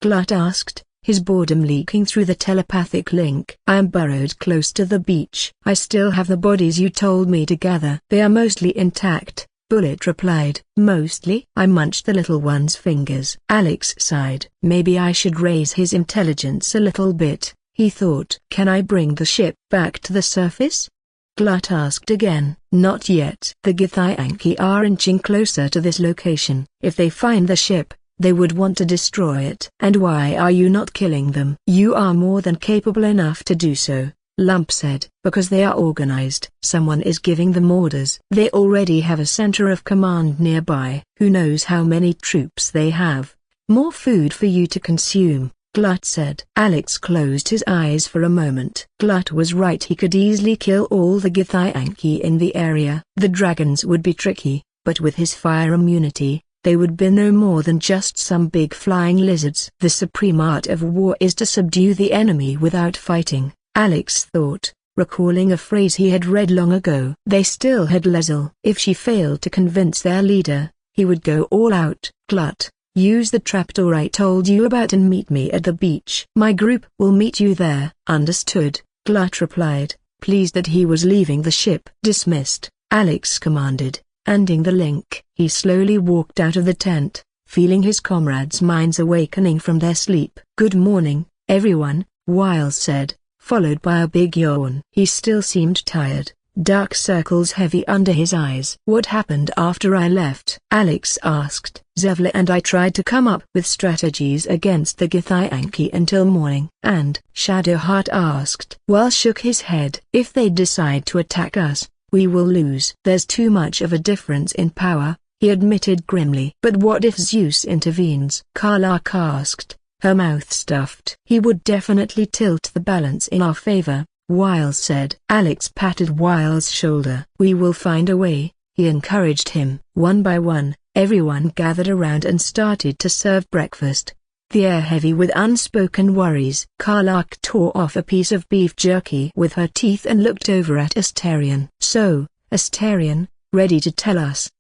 Glut asked, his boredom leaking through the telepathic link. I am burrowed close to the beach. I still have the bodies you told me to gather. They are mostly intact, Bullet replied. Mostly? I munched the little one's fingers. Alex sighed. Maybe I should raise his intelligence a little bit, he thought. Can I bring the ship back to the surface? Glut asked again. Not yet. The Githyanki are inching closer to this location. If they find the ship, they would want to destroy it. And why are you not killing them? You are more than capable enough to do so, Lump said. Because they are organized. Someone is giving them orders. They already have a center of command nearby. Who knows how many troops they have? More food for you to consume, Glut said. Alex closed his eyes for a moment. Glut was right, he could easily kill all the Githyanki in the area. The dragons would be tricky, but with his fire immunity, they would be no more than just some big flying lizards. The supreme art of war is to subdue the enemy without fighting, Alex thought, recalling a phrase he had read long ago. They still had Lezel. If she failed to convince their leader, he would go all out. Glut, use the trapdoor I told you about and meet me at the beach. My group will meet you there. Understood, Glut replied, pleased that he was leaving the ship. Dismissed, Alex commanded, ending the link. He slowly walked out of the tent, feeling his comrades' minds awakening from their sleep. Good morning, everyone, Wiles said, followed by a big yawn. He still seemed tired, dark circles heavy under his eyes. What happened after I left? Alex asked. Zevla and I tried to come up with strategies against the Githyanki until morning. And Shadowheart asked. Well shook his head. If they decide to attack us, we will lose. There's too much of a difference in power, he admitted grimly. But what if Zeus intervenes? Karlach asked, her mouth stuffed. He would definitely tilt the balance in our favor, Wiles said. Alex patted Wiles' shoulder. We will find a way, he encouraged him. One by one, everyone gathered around and started to serve breakfast, the air heavy with unspoken worries. Karlach tore off a piece of beef jerky with her teeth and looked over at Astarion. So, Astarion, ready to tell us,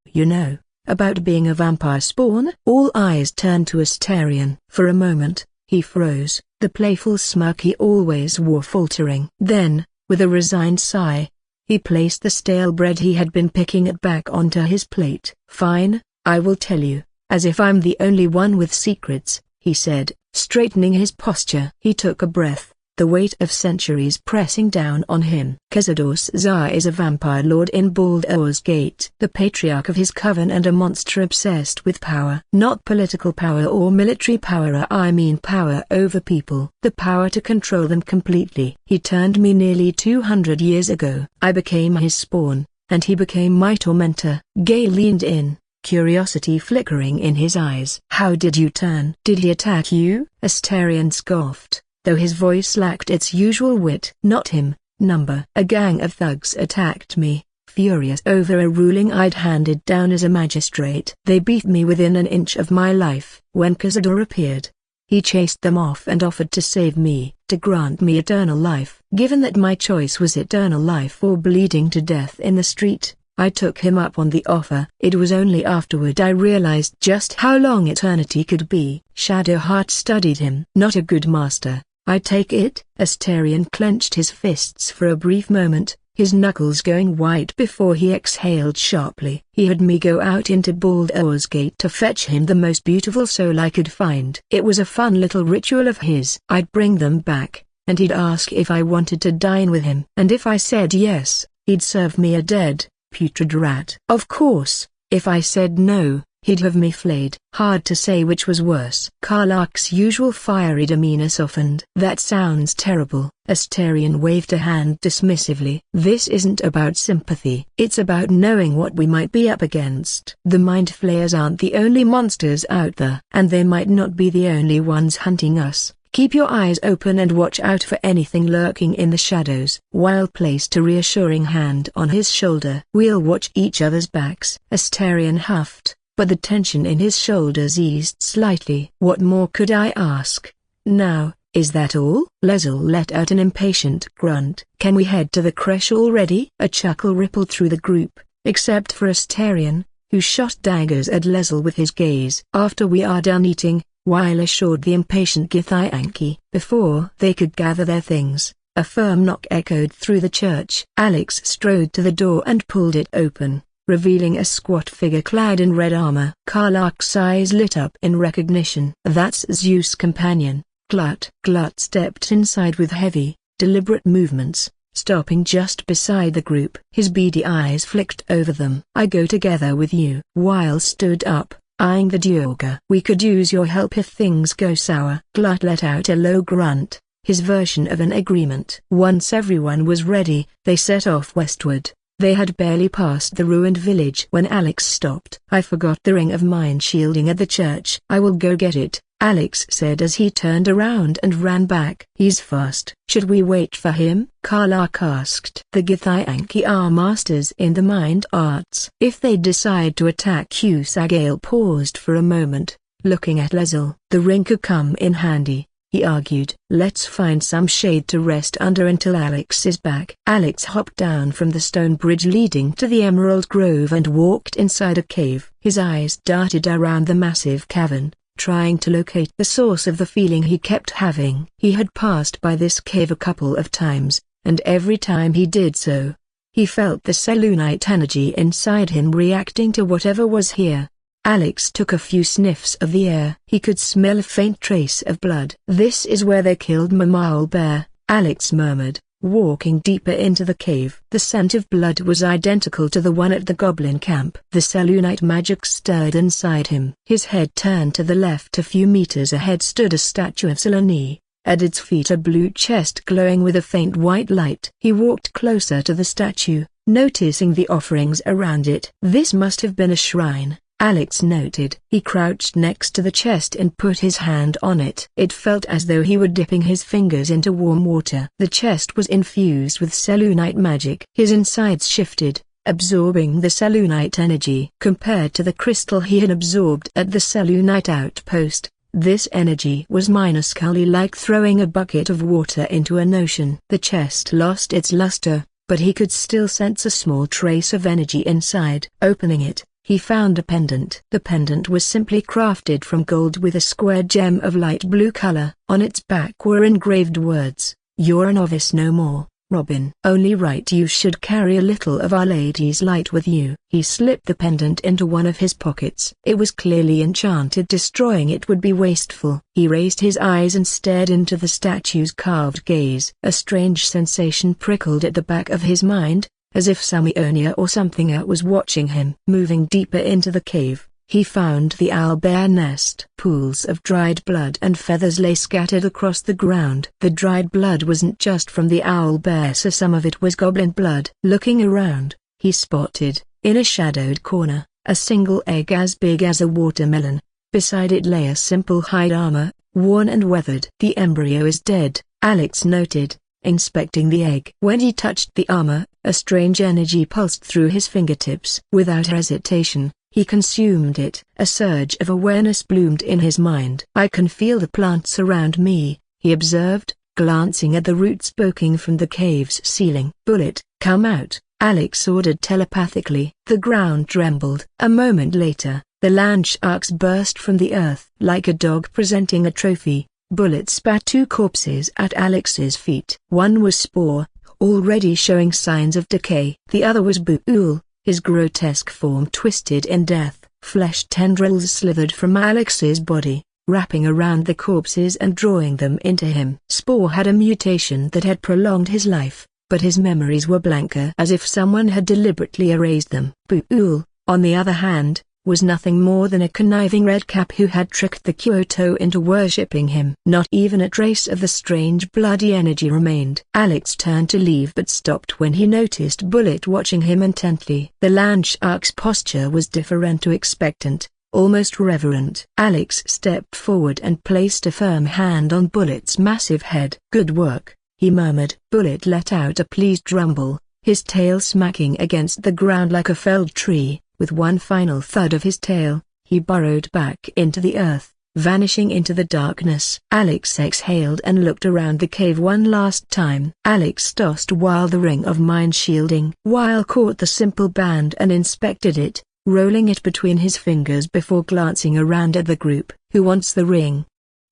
about being a vampire spawn? All eyes turned to Astarion. For a moment, he froze, the playful smirk he always wore faltering. Then, with a resigned sigh, he placed the stale bread he had been picking at back onto his plate. Fine, I will tell you, as if I'm the only one with secrets, he said, straightening his posture. He took a breath, the weight of centuries pressing down on him. Khazad-dûr Zar is a vampire lord in Baldur's Gate, the patriarch of his coven and a monster obsessed with power. Not political power or military power, I mean power over people. The power to control them completely. He turned me nearly 200 years ago. I became his spawn, and he became my tormentor. Gay leaned in, curiosity flickering in his eyes. How did you turn? Did he attack you? Astarion scoffed, though his voice lacked its usual wit. Not him, Number. A gang of thugs attacked me, furious over a ruling I'd handed down as a magistrate. They beat me within an inch of my life. When Khazad-dûr appeared, he chased them off and offered to save me, to grant me eternal life. Given that my choice was eternal life or bleeding to death in the street, I took him up on the offer. It was only afterward I realized just how long eternity could be. Shadowheart studied him. Not a good master, I take it? Astarion clenched his fists for a brief moment, his knuckles going white before he exhaled sharply. He had me go out into Baldur's Gate to fetch him the most beautiful soul I could find. It was a fun little ritual of his. I'd bring them back, and he'd ask if I wanted to dine with him. And if I said yes, he'd serve me a dead, putrid rat. Of course, if I said no, he'd have me flayed. Hard to say which was worse. Karlach's usual fiery demeanor softened. That sounds terrible. Astarion waved a hand dismissively. This isn't about sympathy. It's about knowing what we might be up against. The Mind Flayers aren't the only monsters out there. And they might not be the only ones hunting us. Keep your eyes open and watch out for anything lurking in the shadows. Weil placed a reassuring hand on his shoulder. We'll watch each other's backs. Astarion huffed, but the tension in his shoulders eased slightly. What more could I ask? Now, is that all? Leslie let out an impatient grunt. Can we head to the creche already? A chuckle rippled through the group, except for Astarion, who shot daggers at Leslie with his gaze. After we are done eating, Weil assured the impatient Githyanki. Before they could gather their things, a firm knock echoed through the church. Alex strode to the door and pulled it open, revealing a squat figure clad in red armor. Karlach's eyes lit up in recognition. That's Zeus' companion, Glut. Glut stepped inside with heavy, deliberate movements, stopping just beside the group. His beady eyes flicked over them. I go together with you. Weil stood up, eyeing the Duergar. We could use your help if things go sour. Glut let out a low grunt, his version of an agreement. Once everyone was ready, they set off westward. They had barely passed the ruined village when Alex stopped. I forgot the ring of mind shielding at the church. I will go get it, Alex said as he turned around and ran back. He's fast. Should we wait for him? Karlach asked. The Githyanki are masters in the mind arts. If they decide to attack you. Sagale paused for a moment, looking at Leslie. The ring could come in handy, he argued. Let's find some shade to rest under until Alex is back. Alex hopped down from the stone bridge leading to the Emerald Grove and walked inside a cave. His eyes darted around the massive cavern, trying to locate the source of the feeling he kept having. He had passed by this cave a couple of times, and every time he did so, he felt the Selûnite energy inside him reacting to whatever was here. Alex took a few sniffs of the air. He could smell a faint trace of blood. This is where they killed Mama Owlbear, Alex murmured, walking deeper into the cave. The scent of blood was identical to the one at the goblin camp. The Selûnite magic stirred inside him. His head turned to the left. A few meters ahead stood a statue of Selûne, at its feet a blue chest glowing with a faint white light. He walked closer to the statue, noticing the offerings around it. This must have been a shrine, Alex noted. He crouched next to the chest and put his hand on it. It felt as though he were dipping his fingers into warm water. The chest was infused with Selûnite magic. His insides shifted, absorbing the Selûnite energy. Compared to the crystal he had absorbed at the Selûnite outpost, this energy was minusculely like throwing a bucket of water into an ocean. The chest lost its luster, but he could still sense a small trace of energy inside. Opening it, he found a pendant. The pendant was simply crafted from gold with a square gem of light blue color. On its back were engraved words, "You're a novice no more, Robin. Only right you should carry a little of Our Lady's light with you." He slipped the pendant into one of his pockets. It was clearly enchanted. Destroying it would be wasteful. He raised his eyes and stared into the statue's carved gaze. A strange sensation prickled at the back of his mind, as if some Ionia or something else was watching him. Moving deeper into the cave, he found the owlbear nest. Pools of dried blood and feathers lay scattered across the ground. The dried blood wasn't just from the owlbear, so some of it was goblin blood. Looking around, he spotted, in a shadowed corner, a single egg as big as a watermelon. Beside it lay a simple hide armor, worn and weathered. The embryo is dead, Alex noted, inspecting the egg. When he touched the armor, a strange energy pulsed through his fingertips. Without hesitation, he consumed it. A surge of awareness bloomed in his mind. "I can feel the plants around me," he observed, glancing at the roots poking from the cave's ceiling. "Bullet, come out," Alex ordered telepathically. The ground trembled. A moment later, the land sharks burst from the earth. Like a dog presenting a trophy, Bullet spat two corpses at Alex's feet. One was Spore, already showing signs of decay. The other was Buul, his grotesque form twisted in death. Flesh tendrils slithered from Alex's body, wrapping around the corpses and drawing them into him. Spore had a mutation that had prolonged his life, but his memories were blanker, as if someone had deliberately erased them. Buul, on the other hand, was nothing more than a conniving redcap who had tricked the Kyoto into worshipping him. Not even a trace of the strange bloody energy remained. Alex turned to leave but stopped when he noticed Bullet watching him intently. The Landshark's posture was different to expectant, almost reverent. Alex stepped forward and placed a firm hand on Bullet's massive head. "Good work," he murmured. Bullet let out a pleased rumble, his tail smacking against the ground like a felled tree. With one final thud of his tail, he burrowed back into the earth, vanishing into the darkness. Alex exhaled and looked around the cave one last time. Alex tossed while the ring of mind shielding. Weil caught the simple band and inspected it, rolling it between his fingers before glancing around at the group. "Who wants the ring?"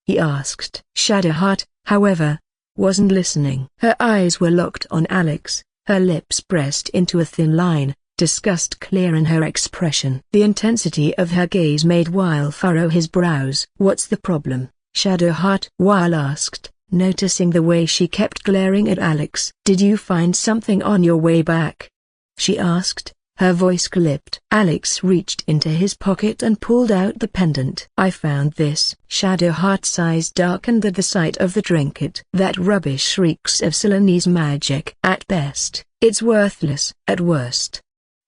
he asked. Shadowheart, however, wasn't listening. Her eyes were locked on Alex, her lips pressed into a thin line, disgust clear in her expression. The intensity of her gaze made Weil furrow his brows. "What's the problem, Shadowheart?" Weil asked, noticing the way she kept glaring at Alex. "Did you find something on your way back?" she asked, her voice clipped. Alex reached into his pocket and pulled out the pendant. "I found this." Shadowheart's eyes darkened at the sight of the trinket. "That rubbish reeks of Silanese magic. At best, it's worthless. At worst,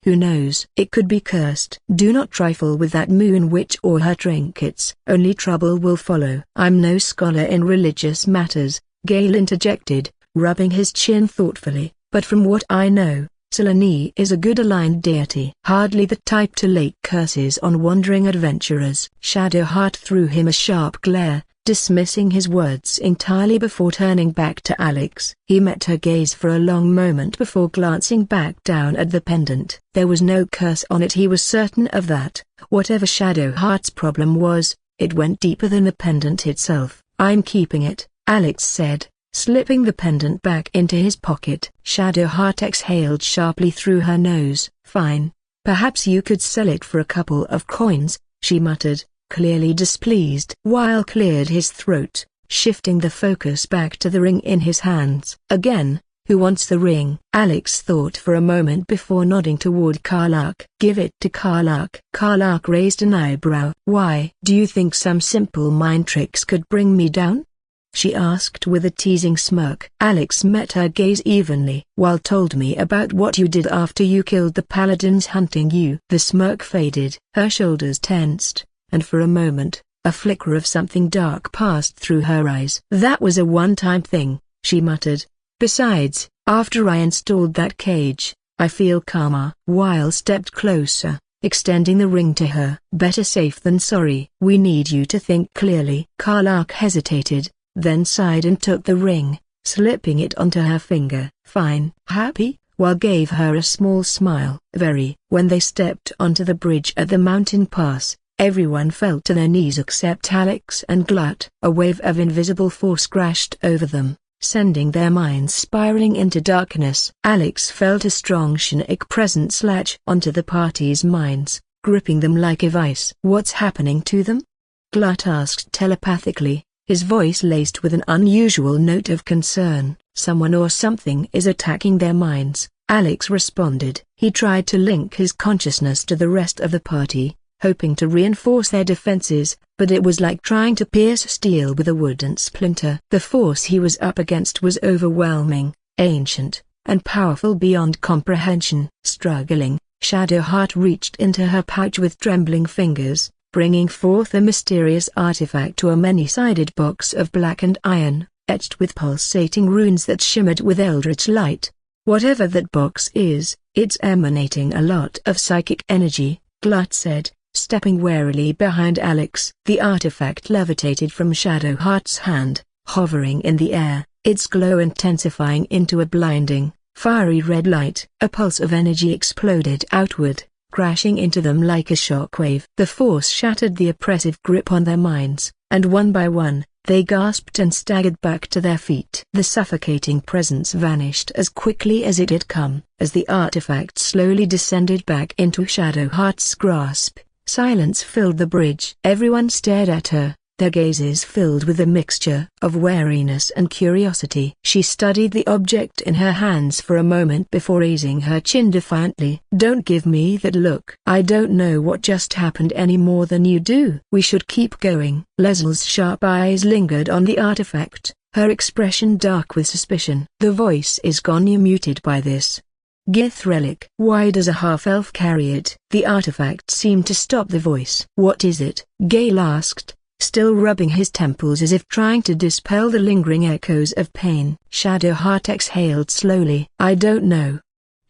who knows? It could be cursed." "Do not trifle with that moon witch or her trinkets. Only trouble will follow." "I'm no scholar in religious matters," Gale interjected, rubbing his chin thoughtfully, "but from what I know, Selene is a good aligned deity. Hardly the type to lay curses on wandering adventurers." Shadowheart threw him a sharp glare, dismissing his words entirely before turning back to Alex. He met her gaze for a long moment before glancing back down at the pendant. There was no curse on it, he was certain of that. Whatever Shadowheart's problem was, it went deeper than the pendant itself. "I'm keeping it," Alex said, slipping the pendant back into his pocket. Shadowheart exhaled sharply through her nose. "Fine. Perhaps you could sell it for a couple of coins," she muttered, clearly displeased. Weil cleared his throat, shifting the focus back to the ring in his hands. "Again, who wants the ring?" Alex thought for a moment before nodding toward Karlach. "Give it to Karlach." Karlach raised an eyebrow. "Why? Do you think some simple mind tricks could bring me down?" she asked with a teasing smirk. Alex met her gaze evenly. "Weil told me about what you did after you killed the paladins hunting you." The smirk faded. Her shoulders tensed, and for a moment, a flicker of something dark passed through her eyes. "That was a one-time thing," she muttered. "Besides, after I installed that cage, I feel calmer." Weil stepped closer, extending the ring to her. "Better safe than sorry." "We need you to think clearly." Karlach hesitated, then sighed and took the ring, slipping it onto her finger. "Fine." "Happy?" Weil gave her a small smile. "Very." When they stepped onto the bridge at the mountain pass, everyone fell to their knees except Alex and Glut. A wave of invisible force crashed over them, sending their minds spiraling into darkness. Alex felt a strong Shanic presence latch onto the party's minds, gripping them like a vice. "What's happening to them?" Glut asked telepathically, his voice laced with an unusual note of concern. "Someone or something is attacking their minds," Alex responded. He tried to link his consciousness to the rest of the party, hoping to reinforce their defenses, but it was like trying to pierce steel with a wooden splinter. The force he was up against was overwhelming, ancient, and powerful beyond comprehension. Struggling, Shadowheart reached into her pouch with trembling fingers, bringing forth a mysterious artifact to a many-sided box of blackened iron, etched with pulsating runes that shimmered with eldritch light. "Whatever that box is, it's emanating a lot of psychic energy," Glut said, stepping warily behind Alex. The artifact levitated from Shadowheart's hand, hovering in the air, its glow intensifying into a blinding, fiery red light. A pulse of energy exploded outward, crashing into them like a shockwave. The force shattered the oppressive grip on their minds, and one by one, they gasped and staggered back to their feet. The suffocating presence vanished as quickly as it had come. As the artifact slowly descended back into Shadowheart's grasp, silence filled the bridge. Everyone stared at her, their gazes filled with a mixture of wariness and curiosity. She studied the object in her hands for a moment before raising her chin defiantly. "Don't give me that look. I don't know what just happened any more than you do." "We should keep going." Leslie's sharp eyes lingered on the artifact, her expression dark with suspicion. "The voice is gone," you muted by this. "Gith relic. Why does a half-elf carry it?" The artifact seemed to stop the voice. "What is it?" Gale asked, still rubbing his temples as if trying to dispel the lingering echoes of pain. Shadowheart exhaled slowly. "I don't know.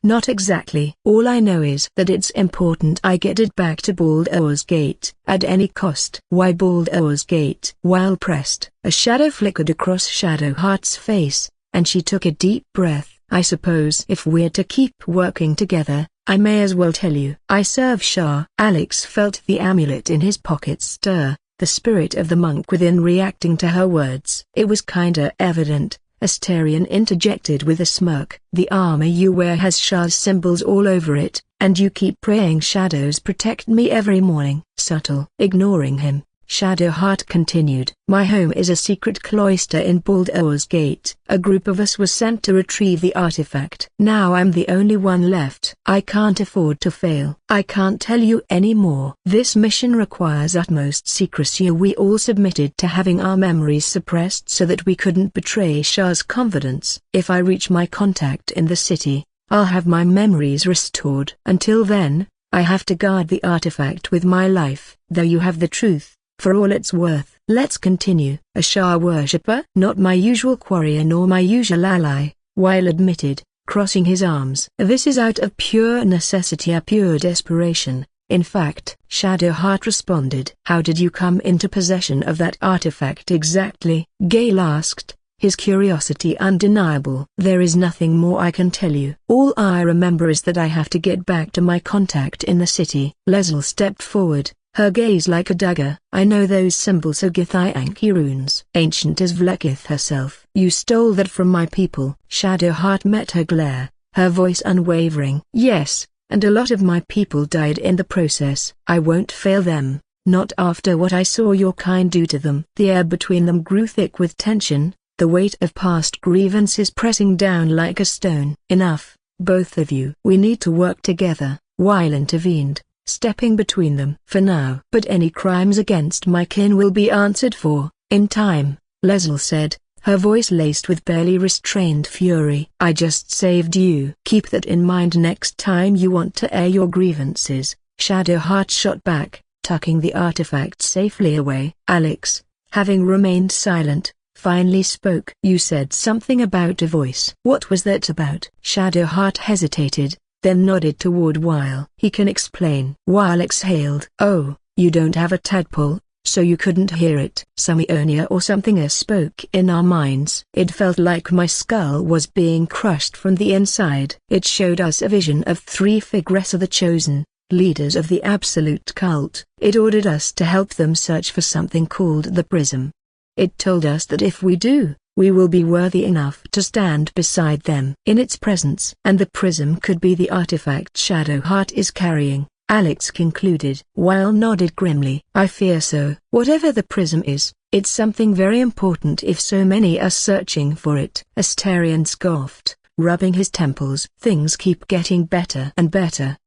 Not exactly. All I know is that it's important I get it back to Baldur's Gate, at any cost." "Why Baldur's Gate?" While pressed, a shadow flickered across Shadowheart's face, and she took a deep breath. "I suppose if we're to keep working together, I may as well tell you. I serve Shah." Alex felt the amulet in his pocket stir, the spirit of the monk within reacting to her words. "It was kinda evident," Astarion interjected with a smirk. "The armor you wear has Shah's symbols all over it, and you keep praying shadows protect me every morning." Subtle. Ignoring him, Shadowheart continued. "My home is a secret cloister in Baldur's Gate. A group of us was sent to retrieve the artifact. Now I'm the only one left. I can't afford to fail. I can't tell you any more. This mission requires utmost secrecy. We all submitted to having our memories suppressed so that we couldn't betray Shah's confidence. If I reach my contact in the city, I'll have my memories restored. Until then, I have to guard the artifact with my life. Though you have the truth, for all it's worth." "Let's continue." "A Shah worshipper?" "Not my usual quarry nor my usual ally," Weil admitted, crossing his arms. "This is out of pure necessity, a pure desperation, in fact," Shadowheart responded. "How did you come into possession of that artifact exactly?" Gale asked, his curiosity undeniable. "There is nothing more I can tell you. All I remember is that I have to get back to my contact in the city." Leslie stepped forward, her gaze like a dagger. "I know those symbols are Githyanki runes, ancient as Vlekith herself." "You stole that from my people." Shadowheart met her glare, her voice unwavering. "Yes, and a lot of my people died in the process. I won't fail them, not after what I saw your kind do to them." The air between them grew thick with tension, the weight of past grievances pressing down like a stone. "Enough, both of you." "We need to work together," Weil intervened, stepping between them. "For now." "But any crimes against my kin will be answered for, in time," Leslie said, her voice laced with barely restrained fury. "I just saved you." "Keep that in mind next time you want to air your grievances," Shadowheart shot back, tucking the artifact safely away. Alex, having remained silent, finally spoke. "You said something about a voice. What was that about?" Shadowheart hesitated, then nodded toward Weil. "He can explain." Weil exhaled. "Oh, you don't have a tadpole, so you couldn't hear it." "Samionia or something spoke in our minds." "It felt like my skull was being crushed from the inside." "It showed us a vision of three figures of the Chosen, leaders of the Absolute cult. It ordered us to help them search for something called the Prism. It told us that if we do, we will be worthy enough to stand beside them in its presence." "And the prism could be the artifact Shadowheart is carrying," Alex concluded. Weil nodded grimly. "I fear so. Whatever the prism is, it's something very important if so many are searching for it." Astarion scoffed, rubbing his temples. "Things keep getting better and better.